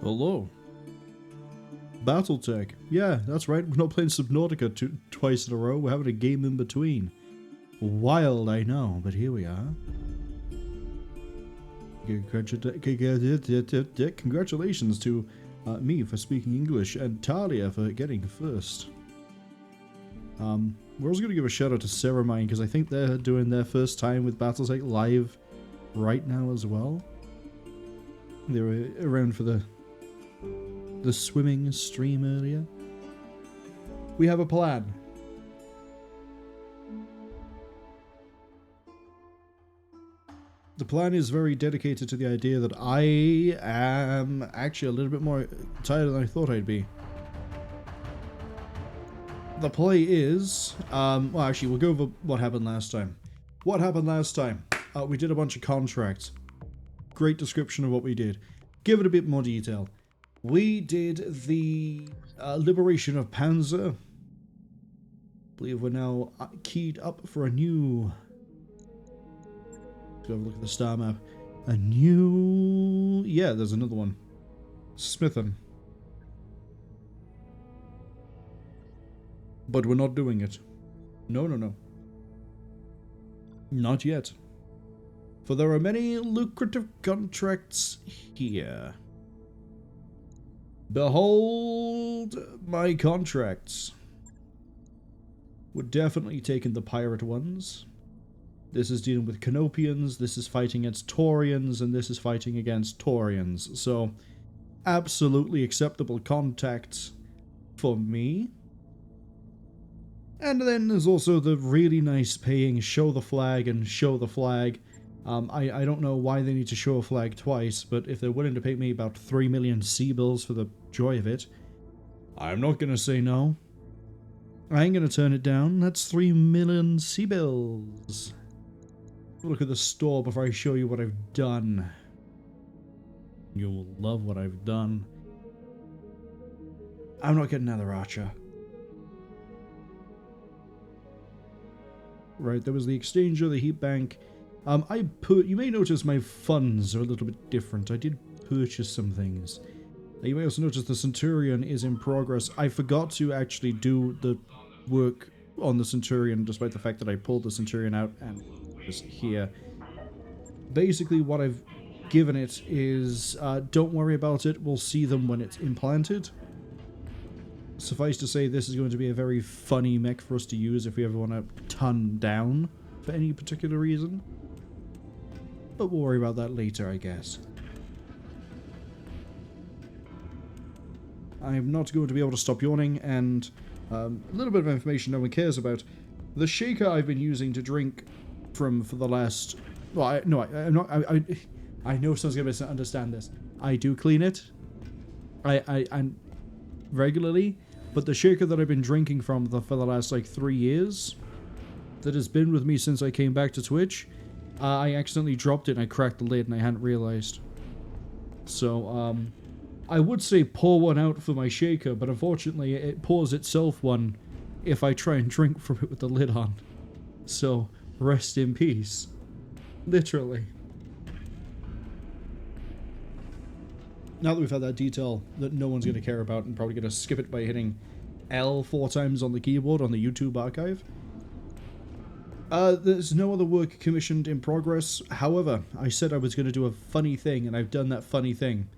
Hello. Battletech. Yeah, that's right. We're not playing Subnautica twice in a row. We're having a game in between. Wild, I know, but here we are. Congratulations to me for speaking English and Talia for getting first. We're also going to give a shout out to Semi-Blind because I think they're doing their first time with Battletech live right now as well. They were around for the swimming stream earlier. We have a plan. The plan is very dedicated to the idea that I am actually a little bit more tired than I thought I'd be. The play is, well actually we'll go over what happened last time. What happened last time? We did a bunch of contracts. Great description of what we did. Give it a bit more detail. We did the liberation of Panzer. I believe we're now keyed up for a new... Let's go have a look at the star map. A new... Yeah, there's another one. Smithon. But we're not doing it. No, no, no. Not yet. For there are many lucrative contracts here. Behold my contracts. We're definitely taking the pirate ones. This is dealing with Canopians, this is fighting against Taurians, and this is fighting against Taurians. So, absolutely acceptable contacts for me. And then there's also the really nice paying show the flag and show the flag. I don't know why they need to show a flag twice, but if they're willing to pay me about 3 million sea bills for the joy of it, I'm not going to say no. I ain't going to turn it down. That's 3 million sea bills. Look at the store before I show you what I've done. You'll love what I've done. I'm not getting another archer. Right, there was the exchanger, the heat bank. You may notice my funds are a little bit different. I did purchase some things. You may also notice the Centurion is in progress. I forgot to actually do the work on the Centurion, despite the fact that I pulled the Centurion out and just here. Basically, what I've given it is, don't worry about it. We'll see them when it's implanted. Suffice to say, this is going to be a very funny mech for us to use if we ever want to ton down for any particular reason. But we'll worry about that later, I guess. I'm not going to be able to stop yawning, and a little bit of information no one cares about. The shaker I've been using to drink from for the last... Well, I know someone's going to understand this. I do clean it. I regularly, but the shaker that I've been drinking from for the last, like, 3 years, that has been with me since I came back to Twitch, I accidentally dropped it and I cracked the lid and I hadn't realized. So, I would say pour one out for my shaker, but unfortunately it pours itself one if I try and drink from it with the lid on. So, rest in peace. Literally. Now that we've had that detail that no one's going to care about and probably going to skip it by hitting L 4 times on the keyboard on the YouTube archive. There's no other work commissioned in progress. However, I said I was going to do a funny thing, and I've done that funny thing.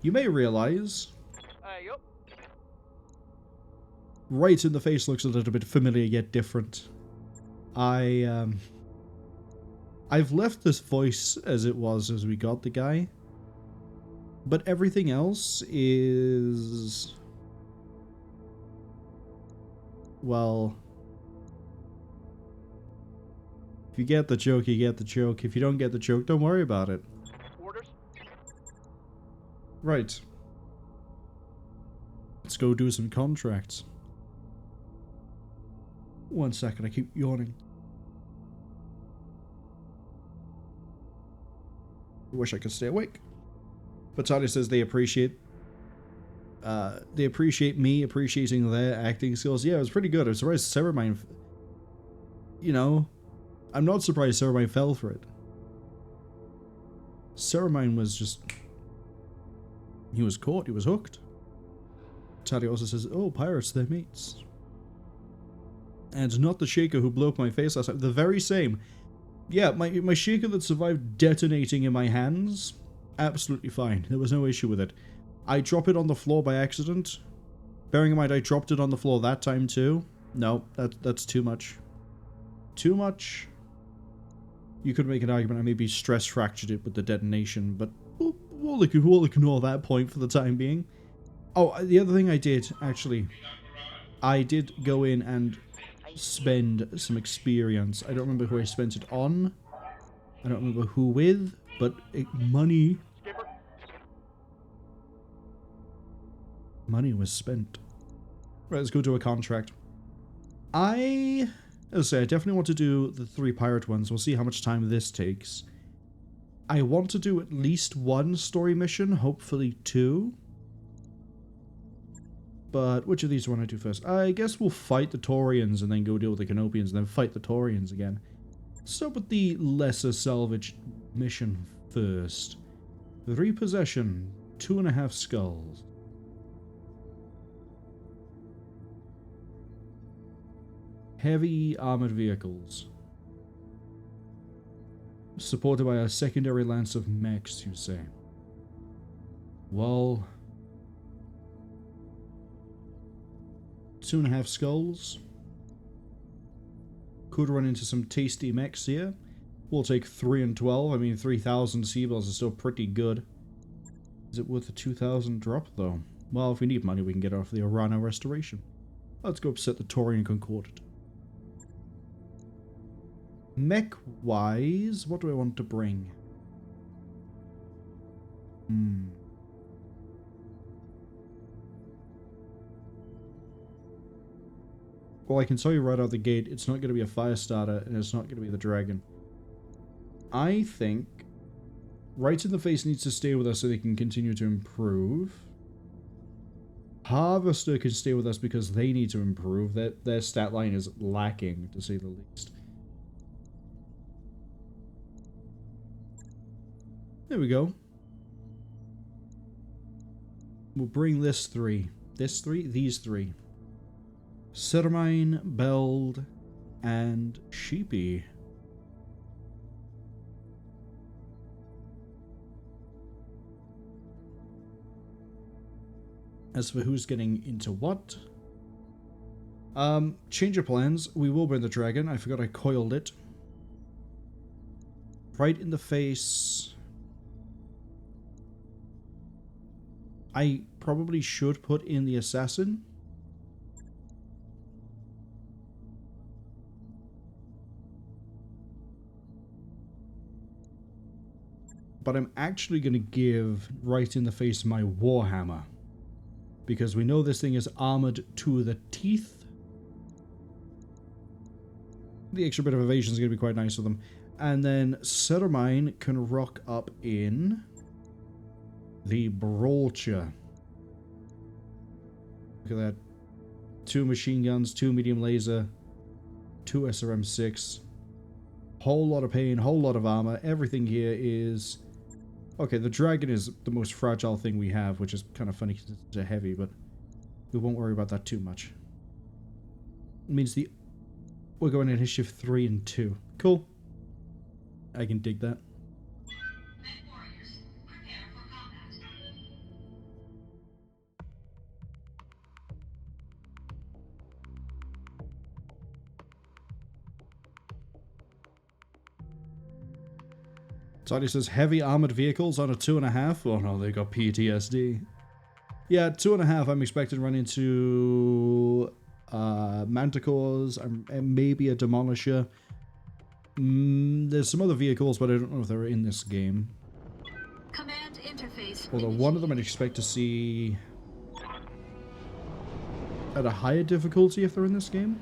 You may realize... Yep. Right in the face looks a little bit familiar yet different. I've left this voice as it was as we got the guy. But everything else is... Well... If you get the joke, you get the joke. If you don't get the joke, don't worry about it. Orders? Right. Let's go do some contracts. 1 second, I keep yawning. I wish I could stay awake. But Talia says they appreciate me appreciating their acting skills. Yeah, it was pretty good. I was surprised Semi-Blind, you know, I'm not surprised Semi-Blind fell for it. Semi-Blind was just He was caught, he was hooked. Tally also says, oh, pirates, they're mates. And not the shaker who blew up my face last time. The very same. Yeah, my shaker that survived detonating in my hands, absolutely fine. There was no issue with it. I drop it on the floor by accident. Bearing in mind I dropped it on the floor that time too. No, that's too much. Too much. You could make an argument I maybe stress fractured it with the detonation, but we'll ignore that point for the time being. Oh, the other thing I did, actually, I did go in and spend some experience. I don't remember who I spent it on. I don't remember who with, but money was spent. Right, let's go to a contract. As I say, I definitely want to do the 3 pirate ones. We'll see how much time this takes. I want to do at least 1 story mission, hopefully 2. But which of these do I want to do first? I guess we'll fight the Taurians and then go deal with the Canopians and then fight the Taurians again. Start with the lesser salvage mission first. The Repossession, 2.5 skulls. Heavy armored vehicles. Supported by a secondary lance of mechs, you say. Well, 2.5 skulls. Could run into some tasty mechs here. We'll take 3 and 12. I mean, 3,000 seabells is still pretty good. Is it worth a 2,000 drop, though? Well, if we need money, we can get off the Orano Restoration. Let's go upset the Taurian Concordat. Mech-wise, what do I want to bring? Well, I can tell you right out the gate, it's not going to be a fire starter, and it's not going to be the dragon. I think Right in the Face needs to stay with us so they can continue to improve. Harvester can stay with us because they need to improve. Their stat line is lacking, to say the least. There we go. We'll bring this 3. This 3? These 3. Sermine, Beld, and Sheepy. As for who's getting into what, change of plans. We will bring the dragon. I forgot I coiled it. Right in the Face. I probably should put in the assassin. But I'm actually going to give Right in the Face my Warhammer. Because we know this thing is armored to the teeth. The extra bit of evasion is going to be quite nice with them. And then Sermine can rock up in the Brawlcher. Look at that. 2 machine guns, 2 medium laser, 2 SRM6. Whole lot of pain, whole lot of armor. Everything here is... Okay, the dragon is the most fragile thing we have, which is kind of funny because it's a heavy, but we won't worry about that too much. It means we're going in initiative 3 and 2. Cool. I can dig that. Tony says heavy armored vehicles on a 2.5. Oh no, they got PTSD. Yeah, 2.5. I'm expecting to run into Manticores and maybe a Demolisher. There's some other vehicles, but I don't know if they're in this game. Command interface. Although one of them I'd expect to see at a higher difficulty if they're in this game.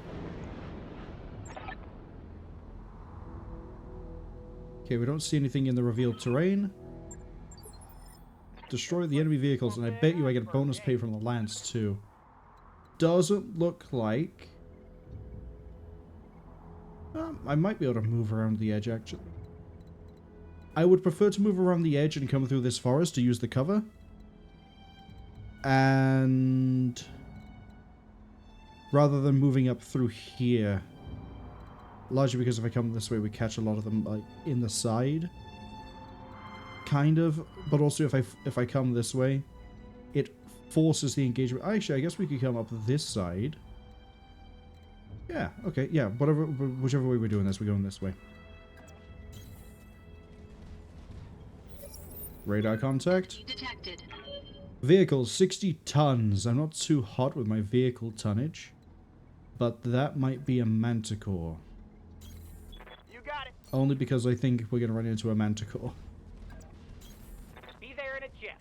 Okay, we don't see anything in the revealed terrain. Destroy the enemy vehicles, and I bet you I get a bonus pay from the lance too. Doesn't look like... I might be able to move around the edge, actually. I would prefer to move around the edge and come through this forest to use the cover. And rather than moving up through here, largely because if I come this way, we catch a lot of them like in the side, kind of. But also if I come this way, it forces the engagement. Actually, I guess we could come up this side. Yeah. Okay. Yeah. Whichever way we're doing this, we're going this way. Radar contact. Detected. Vehicle 60 tons. I'm not too hot with my vehicle tonnage, but that might be a manticore. You got it. Only because I think we're gonna run into a manticore. Be there in a jet.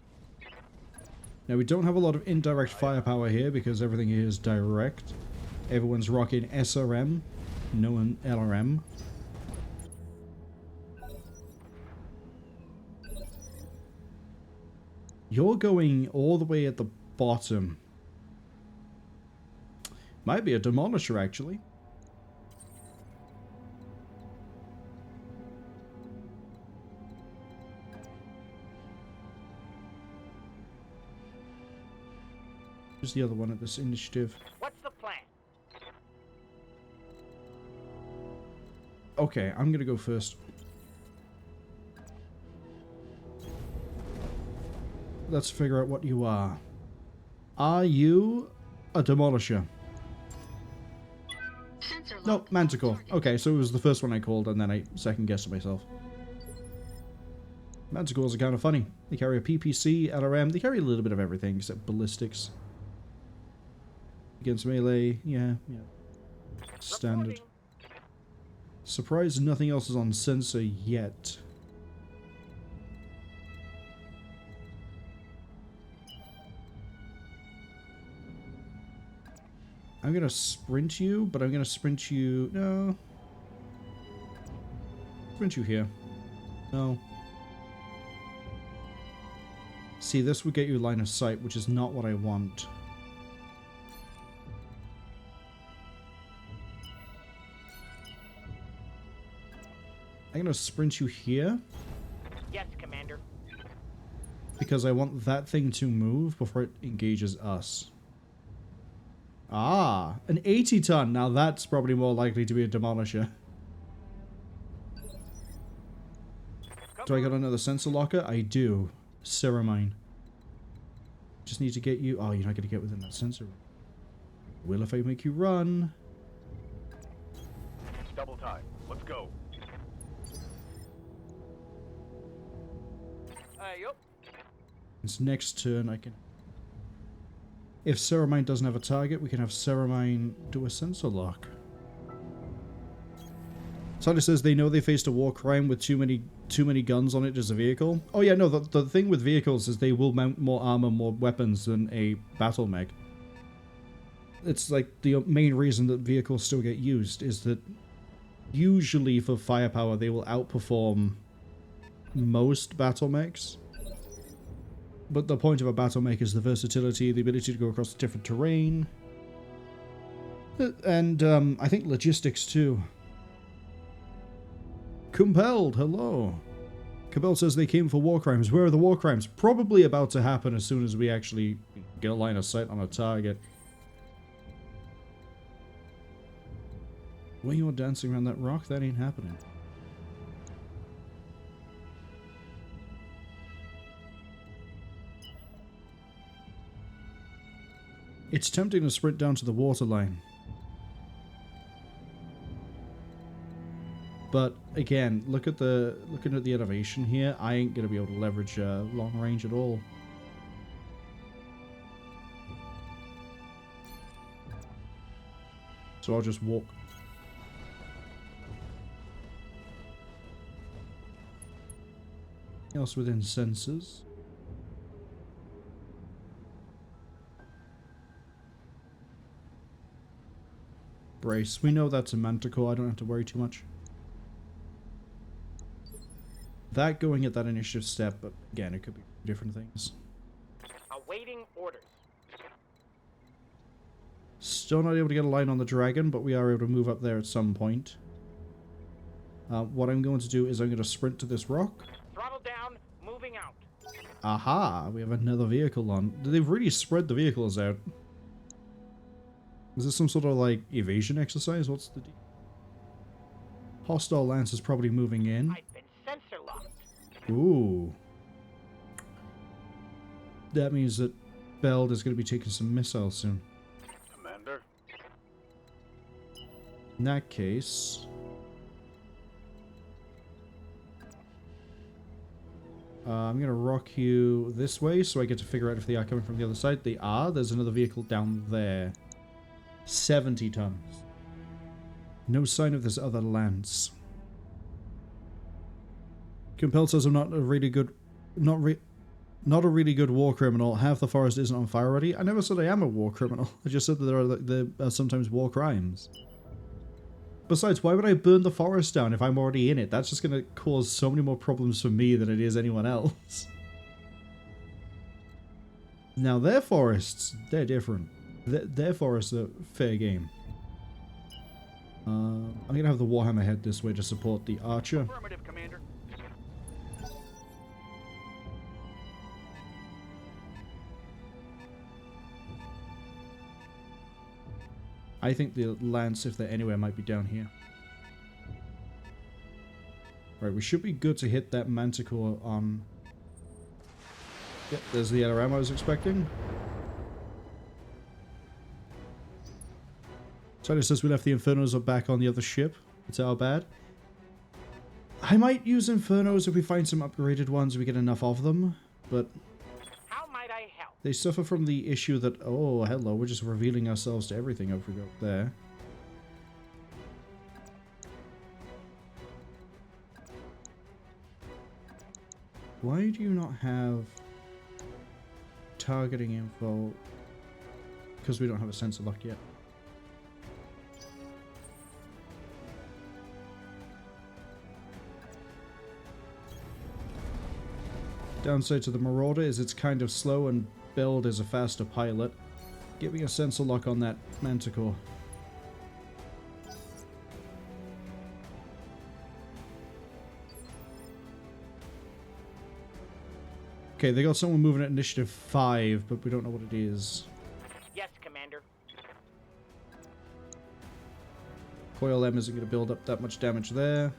Now we don't have a lot of indirect firepower here because everything here is direct. Everyone's rocking SRM, no one LRM. You're going all the way at the bottom. Might be a demolisher, actually. Who's the other one at this initiative? What's the plan? Okay, I'm gonna go first. Let's figure out what you are. Are you a demolisher? Sensor No, lock. manticore. Target. Okay, so it was the first one I called and then I second guessed it myself. Manticores are kind of funny. They carry a PPC, LRM, they carry a little bit of everything except ballistics. Against melee, yeah. Standard. Reporting. Surprised nothing else is on sensor yet. I'm gonna sprint you, but I'm gonna sprint you... No. Sprint you here. No. See, this would get you line of sight, which is not what I want. I'm gonna sprint you here. Yes, Commander. Because I want that thing to move before it engages us. Ah, an 80 ton. Now that's probably more likely to be a demolisher. Do I got another sensor locker? I do. Ceramine. Just need to get you... Oh, you're not going to get within that sensor. Will if I make you run. Double time. Let's go. Yup. This next turn I can... If Ceramine doesn't have a target, we can have Ceramine do a sensor lock. Sally says they know they faced a war crime with too many guns on it as a vehicle. Oh yeah, no, the thing with vehicles is they will mount more armor, more weapons than a battle mech. It's like the main reason that vehicles still get used is that usually for firepower they will outperform most battle mechs. But the point of a battle mech is the versatility, the ability to go across different terrain. And I think logistics too. Compelled, hello. Compelled says they came for war crimes. Where are the war crimes? Probably about to happen as soon as we actually get a line of sight on a target. When you're dancing around that rock, that ain't happening. It's tempting to sprint down to the waterline. But again, looking at the elevation here, I ain't gonna be able to leverage long range at all. So I'll just walk. Anything else within sensors? Brace. We know that's a manticore. I don't have to worry too much. That going at that initiative step, but again, it could be different things. Awaiting orders. Still not able to get a line on the dragon, but we are able to move up there at some point. What I'm going to do is I'm going to sprint to this rock. Throttle down. Moving out. Aha! We have another vehicle on. They've really spread the vehicles out. Is this some sort of, like, evasion exercise? What's the deal? Hostile lance is probably moving in. I've been sensor locked. Ooh. That means that Beld is going to be taking some missiles soon. Commander? In that case... I'm going to rock you this way so I get to figure out if they are coming from the other side. They are. There's another vehicle down there. 70 tons. No sign of this other lance. Compelled says I'm not a really good... Not a really good war criminal. Half the forest isn't on fire already. I never said I am a war criminal. I just said that there are sometimes war crimes. Besides, why would I burn the forest down if I'm already in it? That's just going to cause so many more problems for me than it is anyone else. Now, their forests, they're different. Their forests are fair game. I'm going to have the Warhammer head this way to support the archer. Affirmative, Commander. I think the lance, if they're anywhere, might be down here. Right, we should be good to hit that manticore on... Yep, there's the yellow ammo I was expecting. Titus says we left the Infernos are back on the other ship. It's our bad. I might use Infernos if we find some upgraded ones and we get enough of them, but... How might I help? They suffer from the issue that, oh, hello, we're just revealing ourselves to everything if we go there. Why do you not have targeting info? Because we don't have a sensor lock yet. Downside to the Marauder is it's kind of slow and Build is a faster pilot. Get me a sensor lock on that Manticore. Okay, they got someone moving at initiative 5, but we don't know what it is. Yes, Commander. Coil M isn't going to build up that much damage there.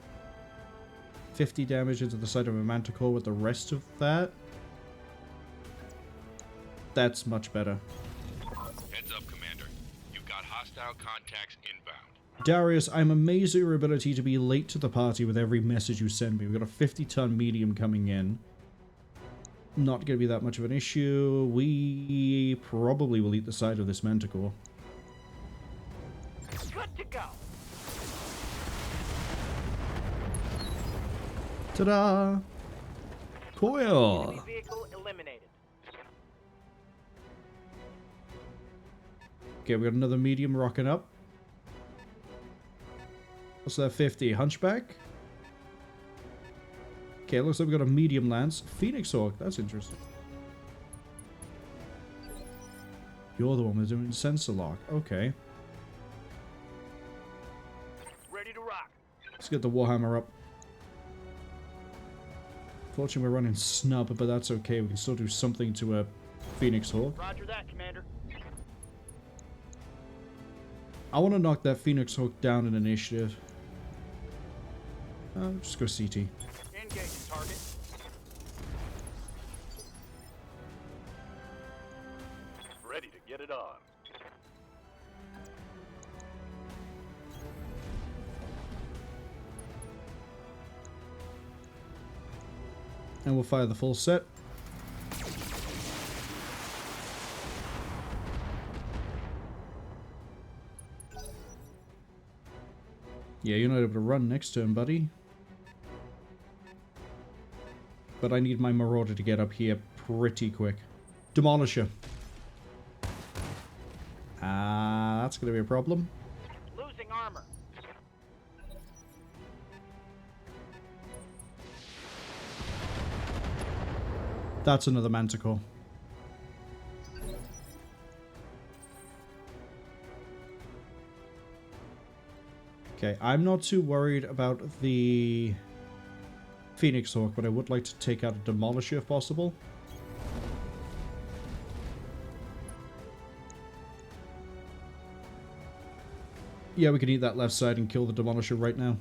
50 damage into the side of a Manticore with the rest of that. That's much better. Heads up, Commander. You've got hostile contacts inbound. Darius, I'm amazed at your ability to be late to the party with every message you send me. We've got a 50-ton medium coming in. Not going to be that much of an issue. We probably will eat the side of this Manticore. Good to go. Ta-da! Coil! Enemy vehicle eliminated. Okay, we got another medium rocking up. What's that, 50? Hunchback? Okay, looks like we got a medium lance. Phoenix Hawk, that's interesting. You're the one who's doing sensor lock. Okay. Ready to rock. Let's get the Warhammer up. Fortunately, we're running snub, but that's okay. We can still do something to a Phoenix Hawk. Roger that, Commander. I want to knock that Phoenix Hawk down in initiative. Just go CT. Engage target. Ready to get it on. And we'll fire the full set. Yeah, you're not able to run next turn, buddy. But I need my Marauder to get up here pretty quick. Demolisher. That's going to be a problem. Losing armor. That's another Manticore. Okay, I'm not too worried about the Phoenix Hawk, but I would like to take out a Demolisher if possible. Yeah, we can eat that left side and kill the Demolisher right now.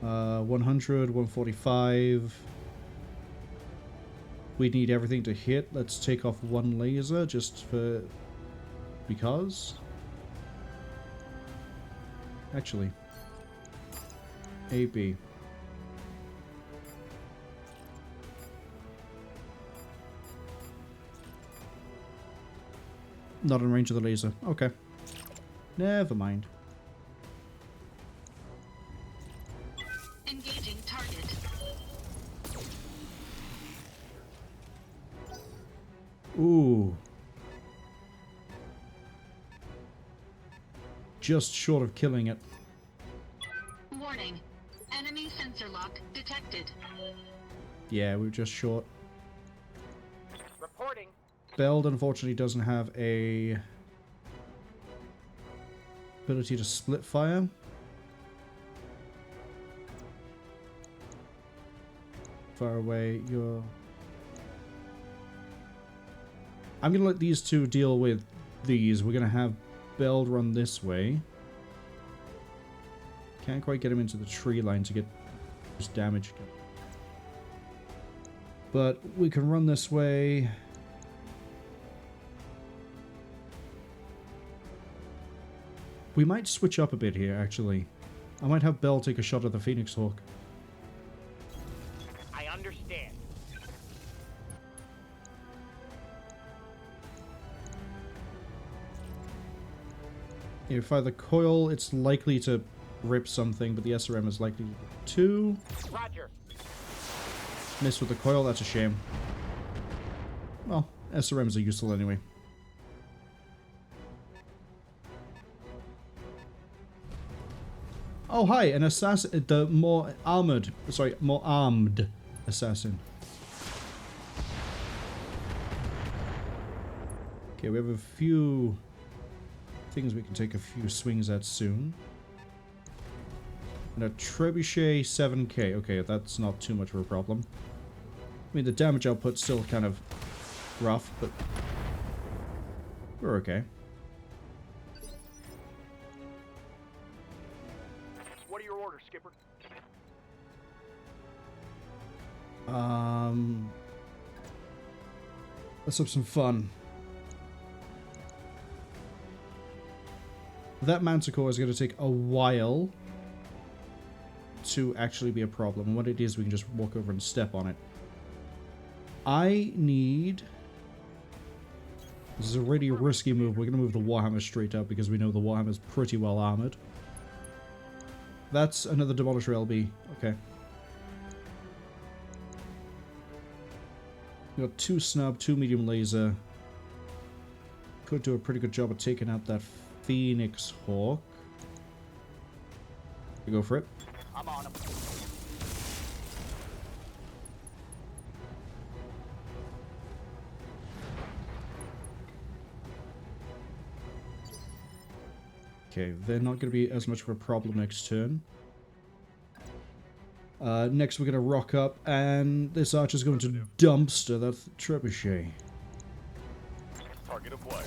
Uh, 100, 145. We need everything to hit. Let's take off one laser just for... because? Actually. AB. Not in range of the laser. Okay. Never mind. Engaging target. Ooh. Just short of killing it. Warning. Enemy sensor lock detected. Yeah, we were just short. Reporting. Beld unfortunately doesn't have a ability to split fire. Far away, you're... I'm gonna let these two deal with these. We're gonna have Beld run this way. Can't quite get him into the tree line to get his damage done. But we can run this way. We might switch up a bit here, actually. I might have Bell take a shot at the Phoenix Hawk. I understand. If I the coil, it's likely to rip something, but the SRM is likely to... Roger. Miss with the coil, that's a shame. Well, SRMs are useful anyway. Oh, hi, an assassin, the more armored, sorry, more armed assassin. Okay, we have a few things we can take a few swings at soon. And a Trebuchet 7k. Okay, that's not too much of a problem. I mean, the damage output's still kind of rough, but we're okay. What are your orders, Skipper? Let's have some fun. That Manticore is going to take a while to actually be a problem. And what it is, we can just walk over and step on it. I need... This is a really risky move. We're going to move the Warhammer straight up because we know the Warhammer's pretty well armored. That's another Demolisher LB. Okay. We got 2 snub, 2 medium laser. Could do a pretty good job of taking out that Phoenix Hawk. You go for it. I'm on him. Okay, they're not going to be as much of a problem next turn. Next we're going to rock up, and this archer's going to dumpster that trebuchet. Target acquired.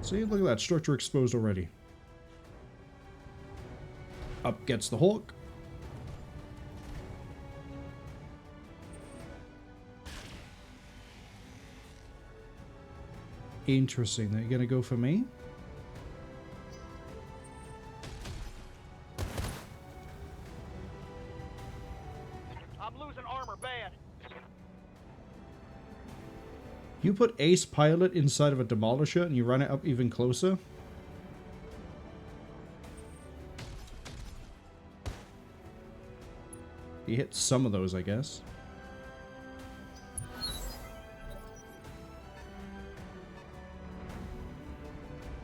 See, look at that, structure exposed already. Up gets the Hawk. Interesting, they're gonna go for me? I'm losing armor bad. You put Ace Pilot inside of a Demolisher and you run it up even closer? He hit some of those, I guess.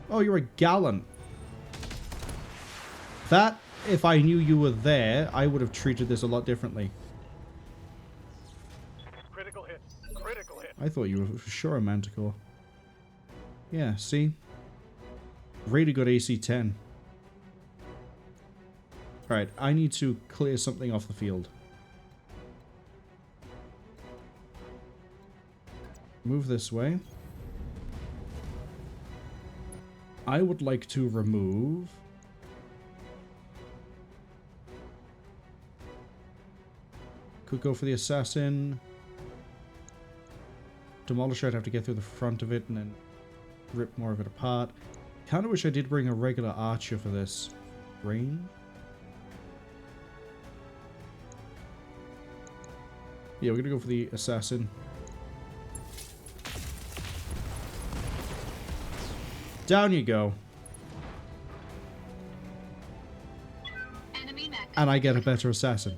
Oh, you're a gallant. That, if I knew you were there, I would have treated this a lot differently. Critical hit. Critical hit. I thought you were for sure a Manticore. Yeah, see? Really good AC-10. Alright, I need to clear something off the field. Move this way. I would like to remove... Could go for the assassin. Demolisher, I'd have to get through the front of it and then rip more of it apart. Kind of wish I did bring a regular archer for this. Range? Yeah, we're gonna go for the assassin. Down you go. Enemy mech. And I get a better assassin.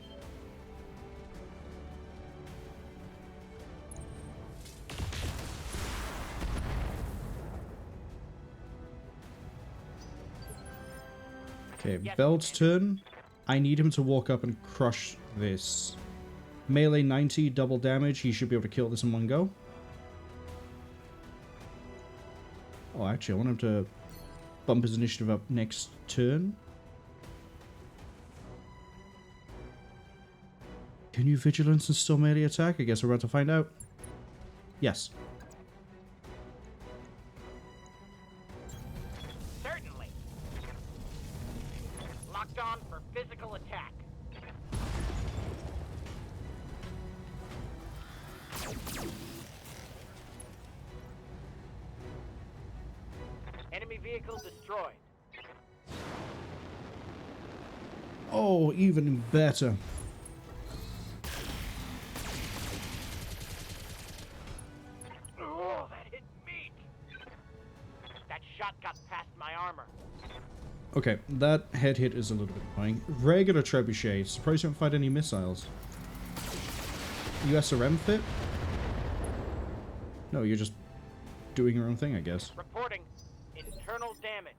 Okay, Belt's turn. I need him to walk up and crush this. Melee 90, double damage. He should be able to kill this in one go. Oh, actually, I want him to bump his initiative up next turn. Can you vigilance and still melee attack? I guess we're about to find out. Yes. Certainly. Locked on for physical attack. Enemy vehicle destroyed. Oh, even better. Oh, that hit me. That shot got past my armor. Okay, that head hit is a little bit annoying. Regular trebuchet. Surprised you haven't fired any missiles. USRM fit? No, you're just doing your own thing, I guess. Reporting internal damage.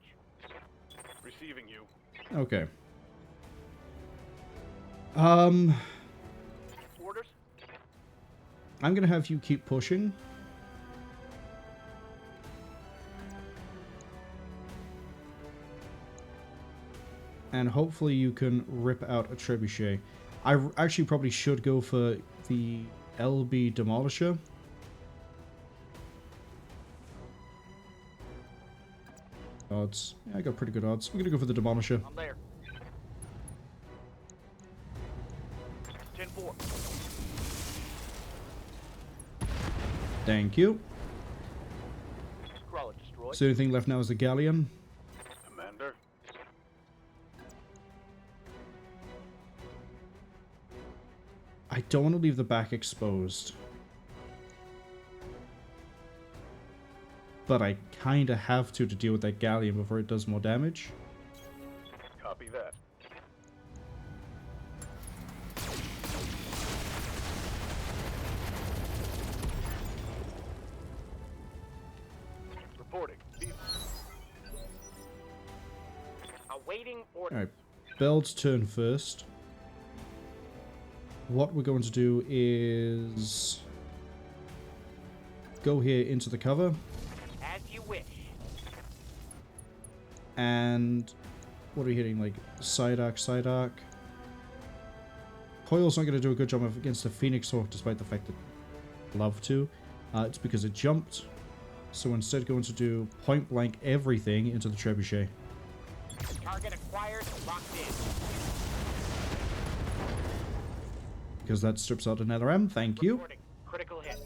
Receiving you. Okay. Orders? I'm gonna have you keep pushing. And hopefully you can rip out a trebuchet. I actually probably should go for the LB Demolisher. Odds. Yeah, I got pretty good odds. We're gonna go for the Demolisher. I'm there. 10-4. Thank you. Crawler destroyed. So the only thing left now is the Galleon. Commander. I don't want to leave the back exposed. But I kind of have to deal with that Galleon before it does more damage. Copy that. Reporting. Awaiting orders. Alright, Belt's turn first. What we're going to do is go here into the cover. As you wish. And what are we hitting? Like side arc, side arc. Coil's not going to do a good job against the Phoenix Hawk, despite the fact that I'd love to. It's because it jumped. So instead, going to do point blank everything into the trebuchet. Target acquired. Locked in. Because that strips out another M. Thank you. Reporting. Critical hit.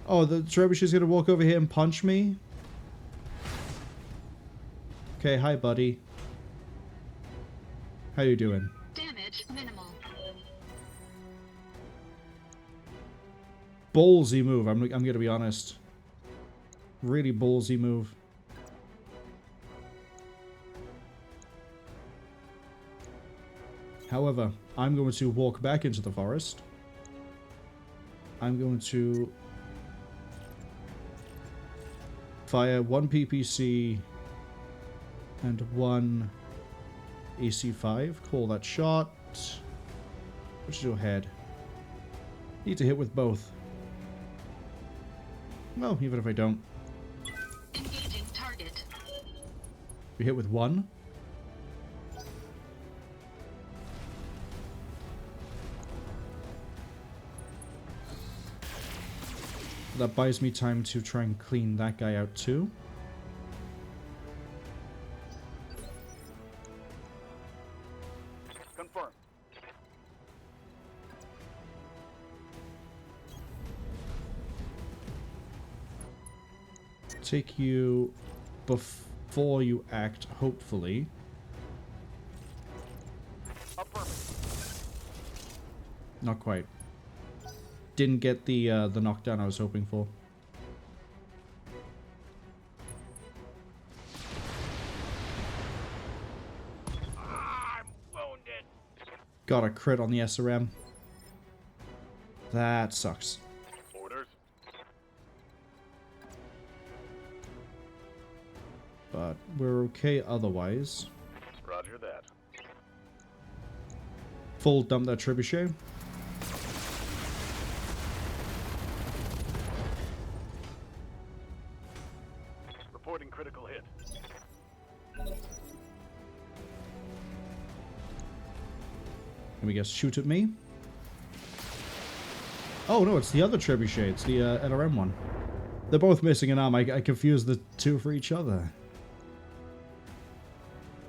Oh, the trebuchet's going to walk over here and punch me? Okay, hi, buddy. How you doing? Damage minimal. Ballsy move, I'm going to be honest. Really ballsy move. However, I'm going to walk back into the forest. I'm going to fire one PPC and one AC5. Call that shot. What's your head? Need to hit with both. Well, even if I don't. Engaging target. We hit with one. That buys me time to try and clean that guy out too. Confirmed. Take you before you act, hopefully. Affirmative. Not quite. Didn't get the knockdown I was hoping for. I'm wounded. Got a crit on the SRM. That sucks. Orders. But we're okay otherwise. Roger that. Full dump that trebuchet. Reporting critical hit. Let me guess, shoot at me? Oh no, it's the other trebuchet. It's the LRM one. They're both missing an arm. I confused the two for each other.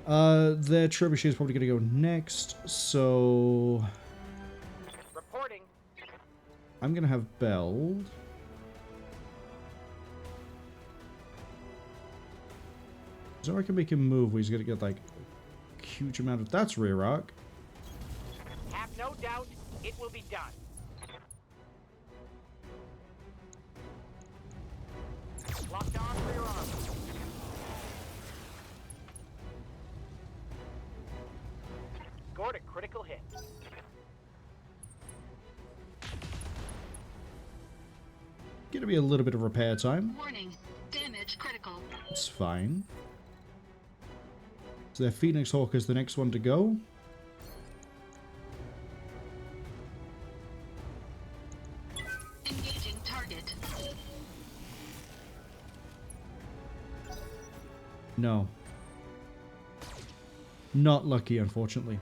Their trebuchet is probably going to go next, so Reporting. I'm going to have Bell. So I can make him move where he's going to get like a huge amount of... That's rear arc. Have no doubt it will be done. Locked on rear arm. Scored a critical hit. Gonna be a little bit of repair time. Warning. Damage critical. It's fine. So their Phoenix Hawk is the next one to go. Engaging target. No. Not lucky, unfortunately.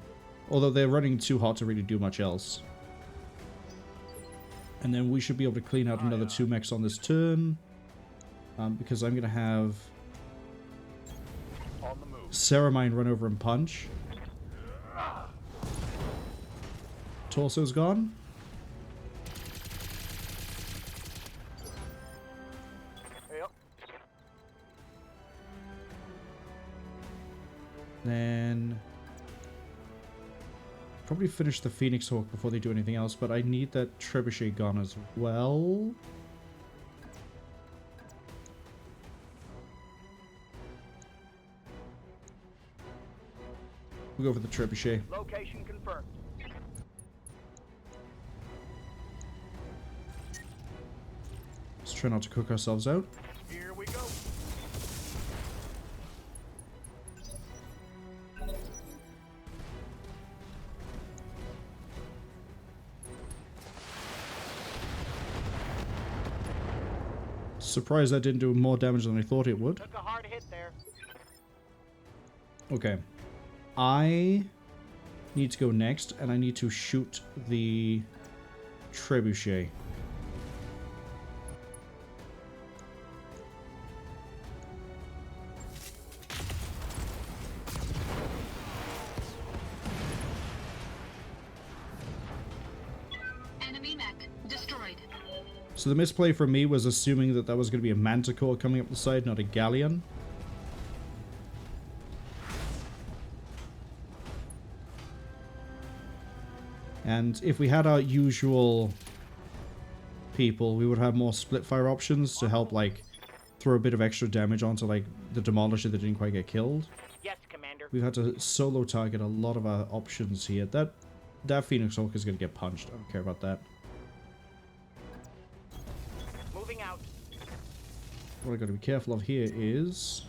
Although they're running too hot to really do much else. And then we should be able to clean out another 2 mechs on this turn. Because I'm going to have On the move. Ceramine run over and punch. Torso's gone. Yep. Then probably finish the Phoenix Hawk before they do anything else, but I need that trebuchet gone as well. We'll go for the trebuchet. Location confirmed. Let's try not to cook ourselves out. Here we go. Surprised that didn't do more damage than I thought it would. Took a hard hit there. Okay. I need to go next, and I need to shoot the trebuchet. Enemy mech destroyed. So the misplay from me was assuming that that was going to be a Manticore coming up the side, not a Galleon. And if we had our usual people, we would have more split fire options to help, like, throw a bit of extra damage onto, like, the Demolisher that didn't quite get killed. Yes, Commander. We've had to solo target a lot of our options here. That Phoenix Hawk is going to get punched. I don't care about that. Moving out. What I've got to be careful of here is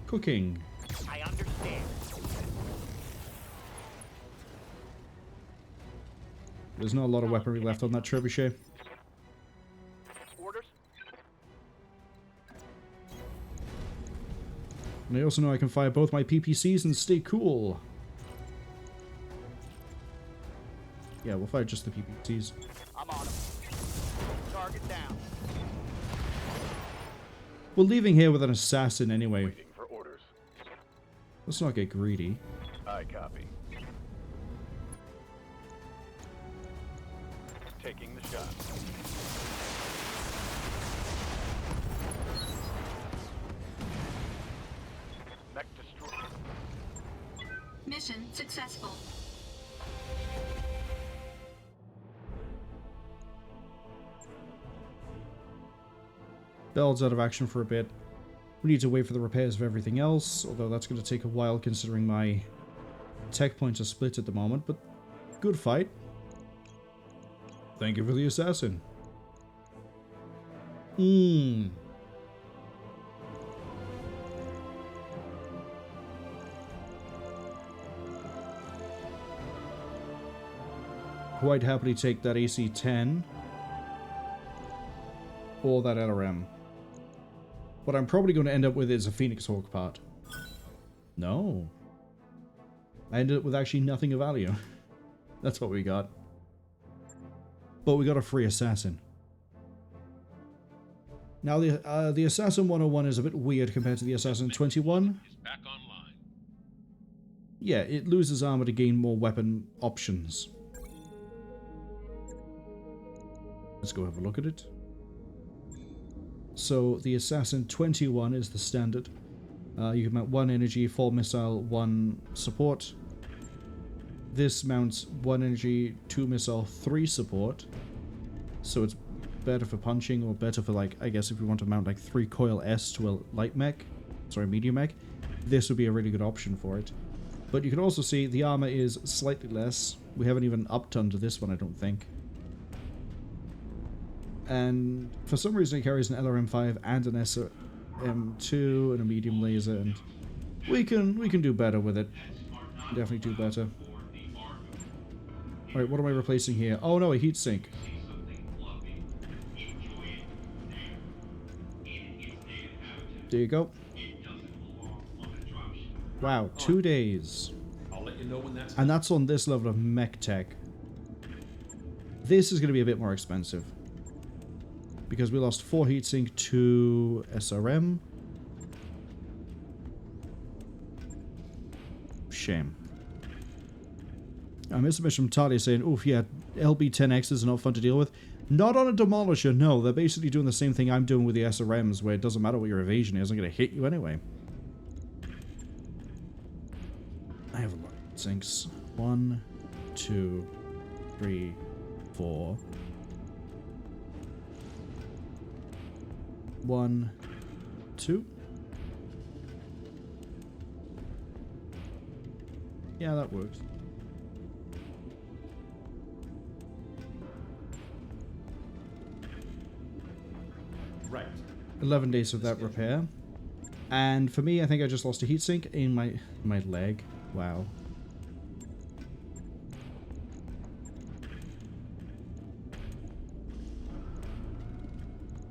cooking. I understand. There's not a lot of weaponry left on that trebuchet. Orders. And I also know I can fire both my PPCs and stay cool. Yeah, we'll fire just the PPCs. I'm on him. Target down. We're leaving here with an assassin anyway. Waiting for orders. Let's not get greedy. I copy. Taking the shot. Mech destroyed. Mission successful. Bell's out of action for a bit. We need to wait for the repairs of everything else, although that's going to take a while considering my tech points are split at the moment, but good fight. Thank you for the assassin. Quite happily take that AC-10 or that LRM. What I'm probably going to end up with is a Phoenix Hawk part. No. I ended up with actually nothing of value. That's what we got. But we got a free assassin. Now the Assassin 101 is a bit weird compared to the Assassin 21. Back online. Yeah, it loses armor to gain more weapon options. Let's go have a look at it. So the Assassin 21 is the standard. You can mount 1 energy, 4 missile, 1 support. This mounts 1 energy, 2 missile, 3 support. So it's better for punching, or better for, like, I guess if you want to mount like 3 coil S to a light mech, sorry, medium mech, this would be a really good option for it. But you can also see the armor is slightly less. We haven't even upped onto this one, I don't think. And for some reason it carries an LRM-5 and an SM-2 and a medium laser, and we can do better with it. Definitely do better. Alright, what am I replacing here? Oh no, a heatsink. There you go. Wow, 2 days. I'll let you know when that's And that's on this level of mech tech. This is going to be a bit more expensive. Because we lost 4 heatsink to SRM. Shame. I missed a mission from Talia saying, oof, yeah, LB-10Xs are not fun to deal with. Not on a Demolisher, no. They're basically doing the same thing I'm doing with the SRMs, where it doesn't matter what your evasion is, I'm going to hit you anyway. I have a lot of sinks. 1, 2, 3, 4. 1, 2. Yeah, that works. right. 11 days of that repair. And for me, I think I just lost a heatsink in my leg. Wow.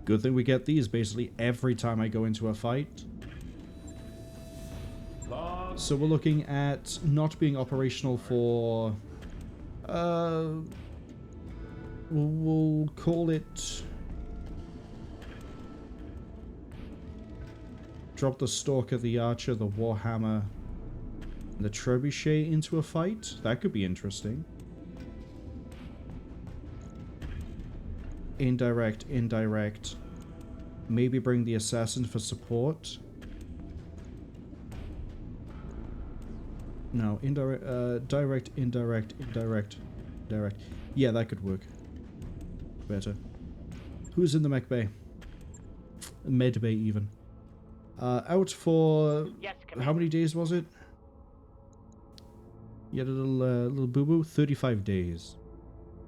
Good thing we get these basically every time I go into a fight. So we're looking at not being operational for... we'll call it... Drop the Stalker, the Archer, the Warhammer, and the Trebuchet into a fight. That could be interesting. Indirect, indirect. Maybe bring the Assassin for support. No, indirect, direct, indirect, indirect, direct. Yeah, that could work. Better. Who's in the mech bay? Med bay, even. Out for... Yes, how Commander. many days was it? You had a little boo-boo? 35 days.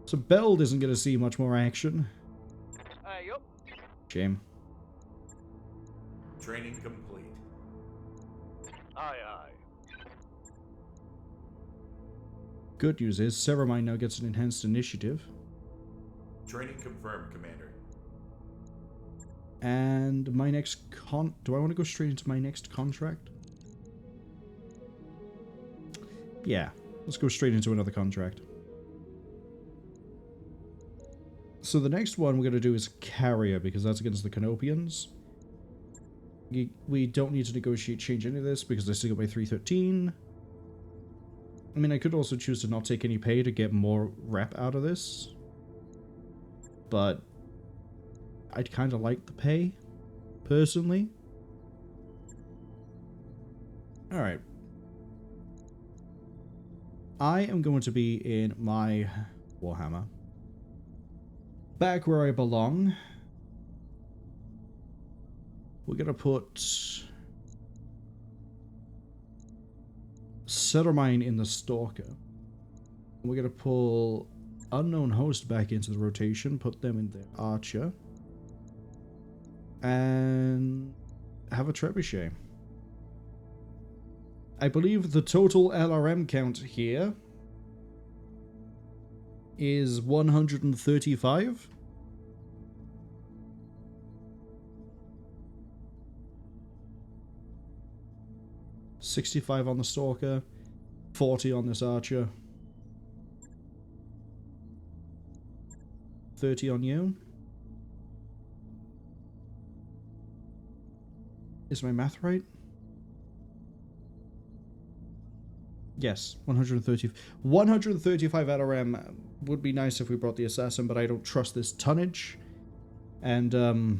So Beld isn't going to see much more action. Yup. Shame. Training complete. Aye, aye. Good news is, Ceramine now gets an enhanced initiative. Training confirmed, Commander. And my next do I want to go straight into my next contract? Yeah, let's go straight into another contract. So the next one we're going to do is Carrier, because that's against the Canopians. We don't need to negotiate change any of this, because they still got by 313. I mean, I could also choose to not take any pay to get more rep out of this. But I'd kind of like the pay, personally. Alright. I am going to be in my Warhammer. Back where I belong. We're going to put Semi-Blind in the Stalker. We're going to pull Unknown Host back into the rotation, put them in the Archer. And have a Trebuchet. I believe the total LRM count here is 135. $65 on the Stalker, 40 on this Archer, 30 on you. Is my math right? Yes, 135 LRM would be nice if we brought the Assassin, but I don't trust this tonnage. And,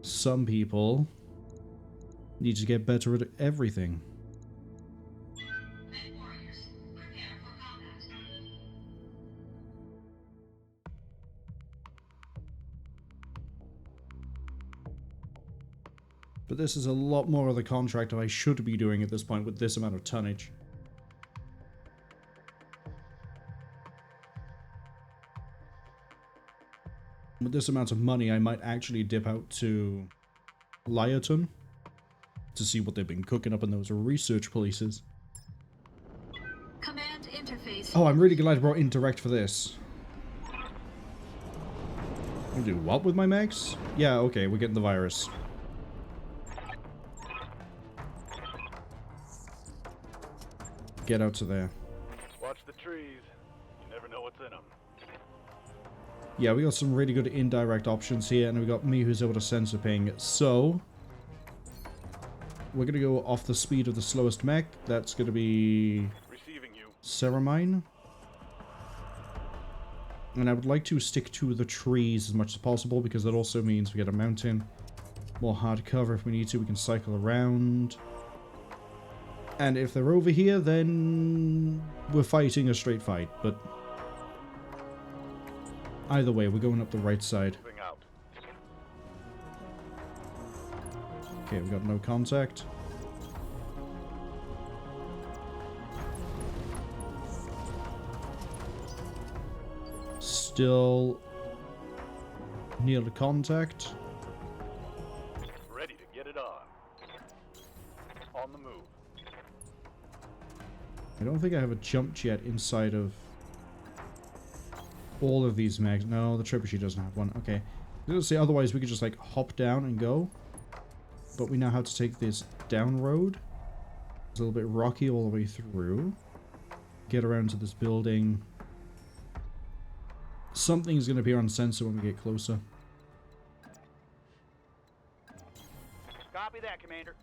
some people need to get better at everything. Warriors, prepare for combat. But this is a lot more of the contract I should be doing at this point with this amount of tonnage. With this amount of money, I might actually dip out to Lyerton to see what they've been cooking up in those research places. Command interface. Oh, I'm really glad I brought Indirect for this. I do what with my mechs? Yeah, okay, we're getting the virus. Get out to there. Watch the trees. You never know what's in them. Yeah, we got some really good indirect options here, and we got me who's able to sensor ping. So, we're going to go off the speed of the slowest mech. That's going to be Receiving you. Semi-Blind. And I would like to stick to the trees as much as possible, because that also means we get a mountain. More hard cover if we need to. We can cycle around. And if they're over here, then we're fighting a straight fight. But either way, we're going up the right side. Moving out. Okay, we've got no contact. Still near the contact. Ready to get it on. On the move. I don't think I have a jump jet inside of all of these mags. No, the Trebuchet doesn't have one. Okay. Let's say otherwise we could just like hop down and go. But we now have to take this down road. It's a little bit rocky all the way through. Get around to this building. Something's going to appear on sensor when we get closer. Copy that, Commander.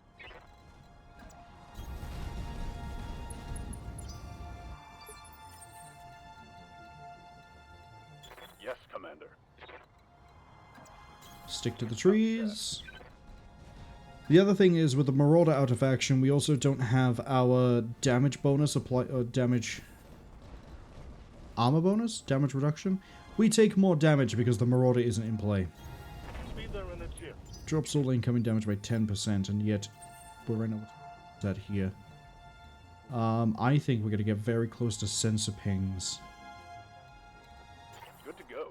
Yes, Commander. Stick to the trees. The other thing is, with the Marauder out of action, we also don't have our damage bonus apply, or damage armor bonus, damage reduction. We take more damage because the Marauder isn't in play. Speed there in the chip. Drops all incoming damage by 10%, and yet we're in that here. I think we're going to get very close to sensor pings. Good to go.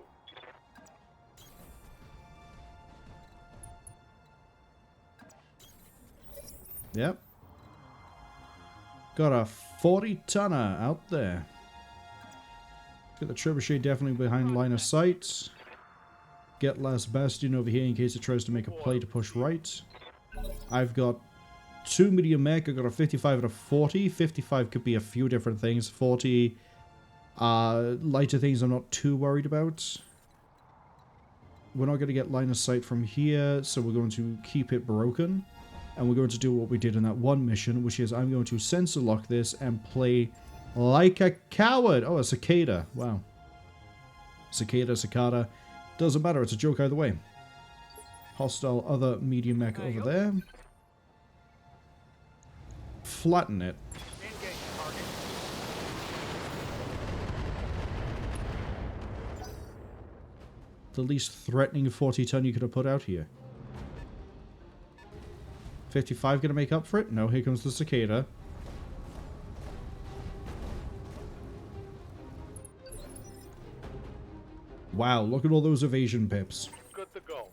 Yep. Got a 40-tonner out there. Get the Trebuchet definitely behind line of sight. Get Last Bastion over here in case it tries to make a play to push right. I've got 2 medium mech. I've got a 55 and a 40. 55 could be a few different things. 40, lighter things I'm not too worried about. we're not going to get line of sight from here, so we're going to keep it broken. And we're going to do what we did in that one mission, which is I'm going to sensor lock this and play like a coward. Oh, a cicada. Wow. Cicada. Doesn't matter, it's a joke either way. Hostile other medium mech over there. Flatten it. Engage target. The least threatening 40 ton you could have put out here. 55 gonna make up for it? No, here comes the cicada. Wow, look at all those evasion pips. Good to go.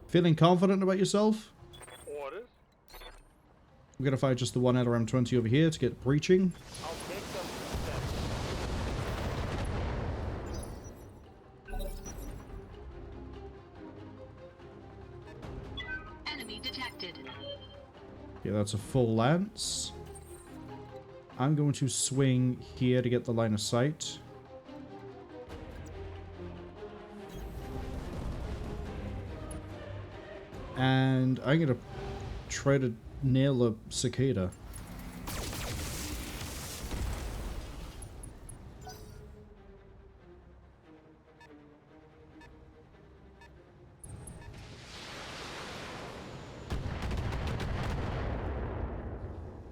Feeling confident about yourself? Orders? I'm gonna fire just the one LRM-20 over here to get breaching. I'll take them. Enemy detected. Yeah, that's a full lance. I'm going to swing here to get the line of sight. And I'm going to try to nail a cicada.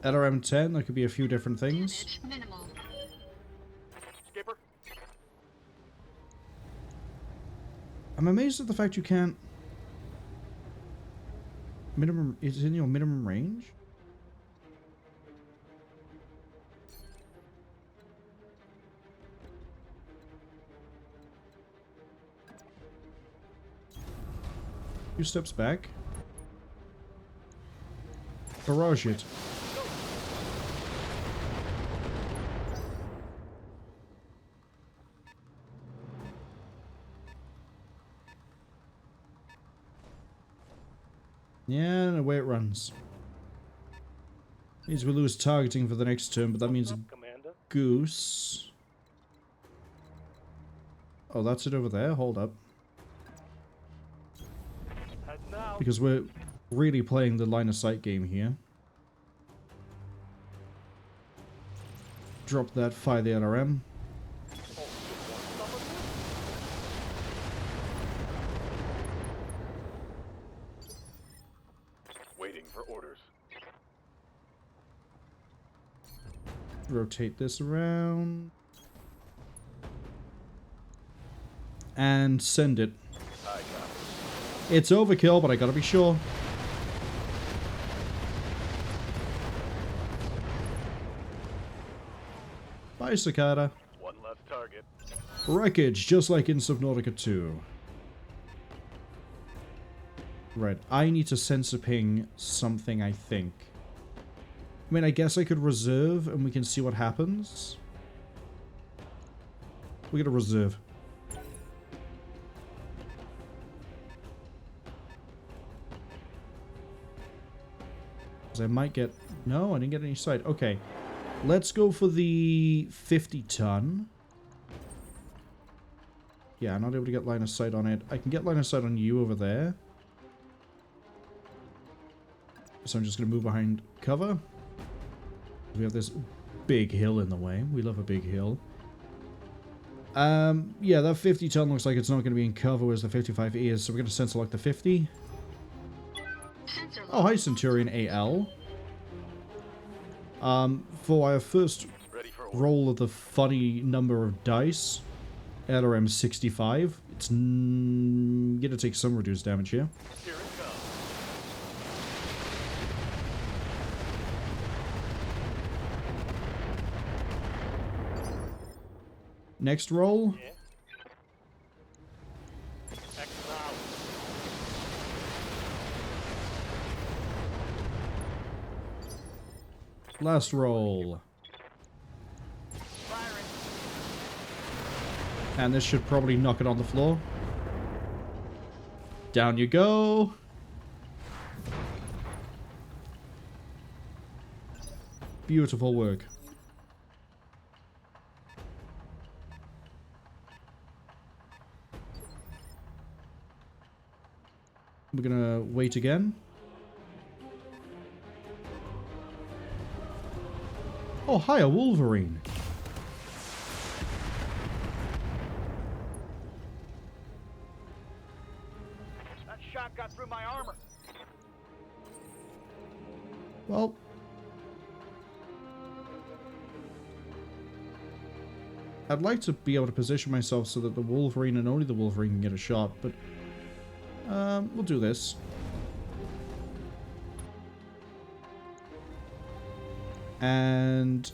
LRM-10, that could be a few different things. Damage minimal. Skipper? I'm amazed at the fact you can't... Minimum... Is it in your minimum range? Few steps back. Barrage it. Yeah, and away it runs. Means we lose targeting for the next turn, but that means Commander? goose. Oh, that's it over there. Hold up. Head now. Because we're really playing the line of sight game here. Drop that, fire the LRM. Waiting for orders. Rotate this around. And send it. I got it. It's overkill, but I gotta be sure. Bye, Cicada. One less target. Wreckage, just like in Subnautica 2. Right, I need to sensor ping something, I think. I mean, I guess I could reserve and we can see what happens. We're gonna reserve. Because I might get... No, I didn't get any sight. Okay. Let's go for the 50 ton. Yeah, I'm not able to get line of sight on it. I can get line of sight on you over there. So I'm just going to move behind cover. We have this big hill in the way. We love a big hill. Yeah, that 50 ton looks like it's not going to be in cover as the 55 is, so we're going to sensor lock the 50. Sensor Oh, hi, Centurion AL. For our first Ready for orders. roll of the funny number of dice, LRM 65, it's gonna take some reduced damage here. Here it comes. Next roll. Yeah. Acknowledge. Last roll. Firing. And this should probably knock it on the floor. Down you go. Beautiful work. We're gonna wait again. Oh, hi, a Wolverine. That shot got through my armor. Well, I'd like to be able to position myself so that the Wolverine and only the Wolverine can get a shot, but we'll do this. And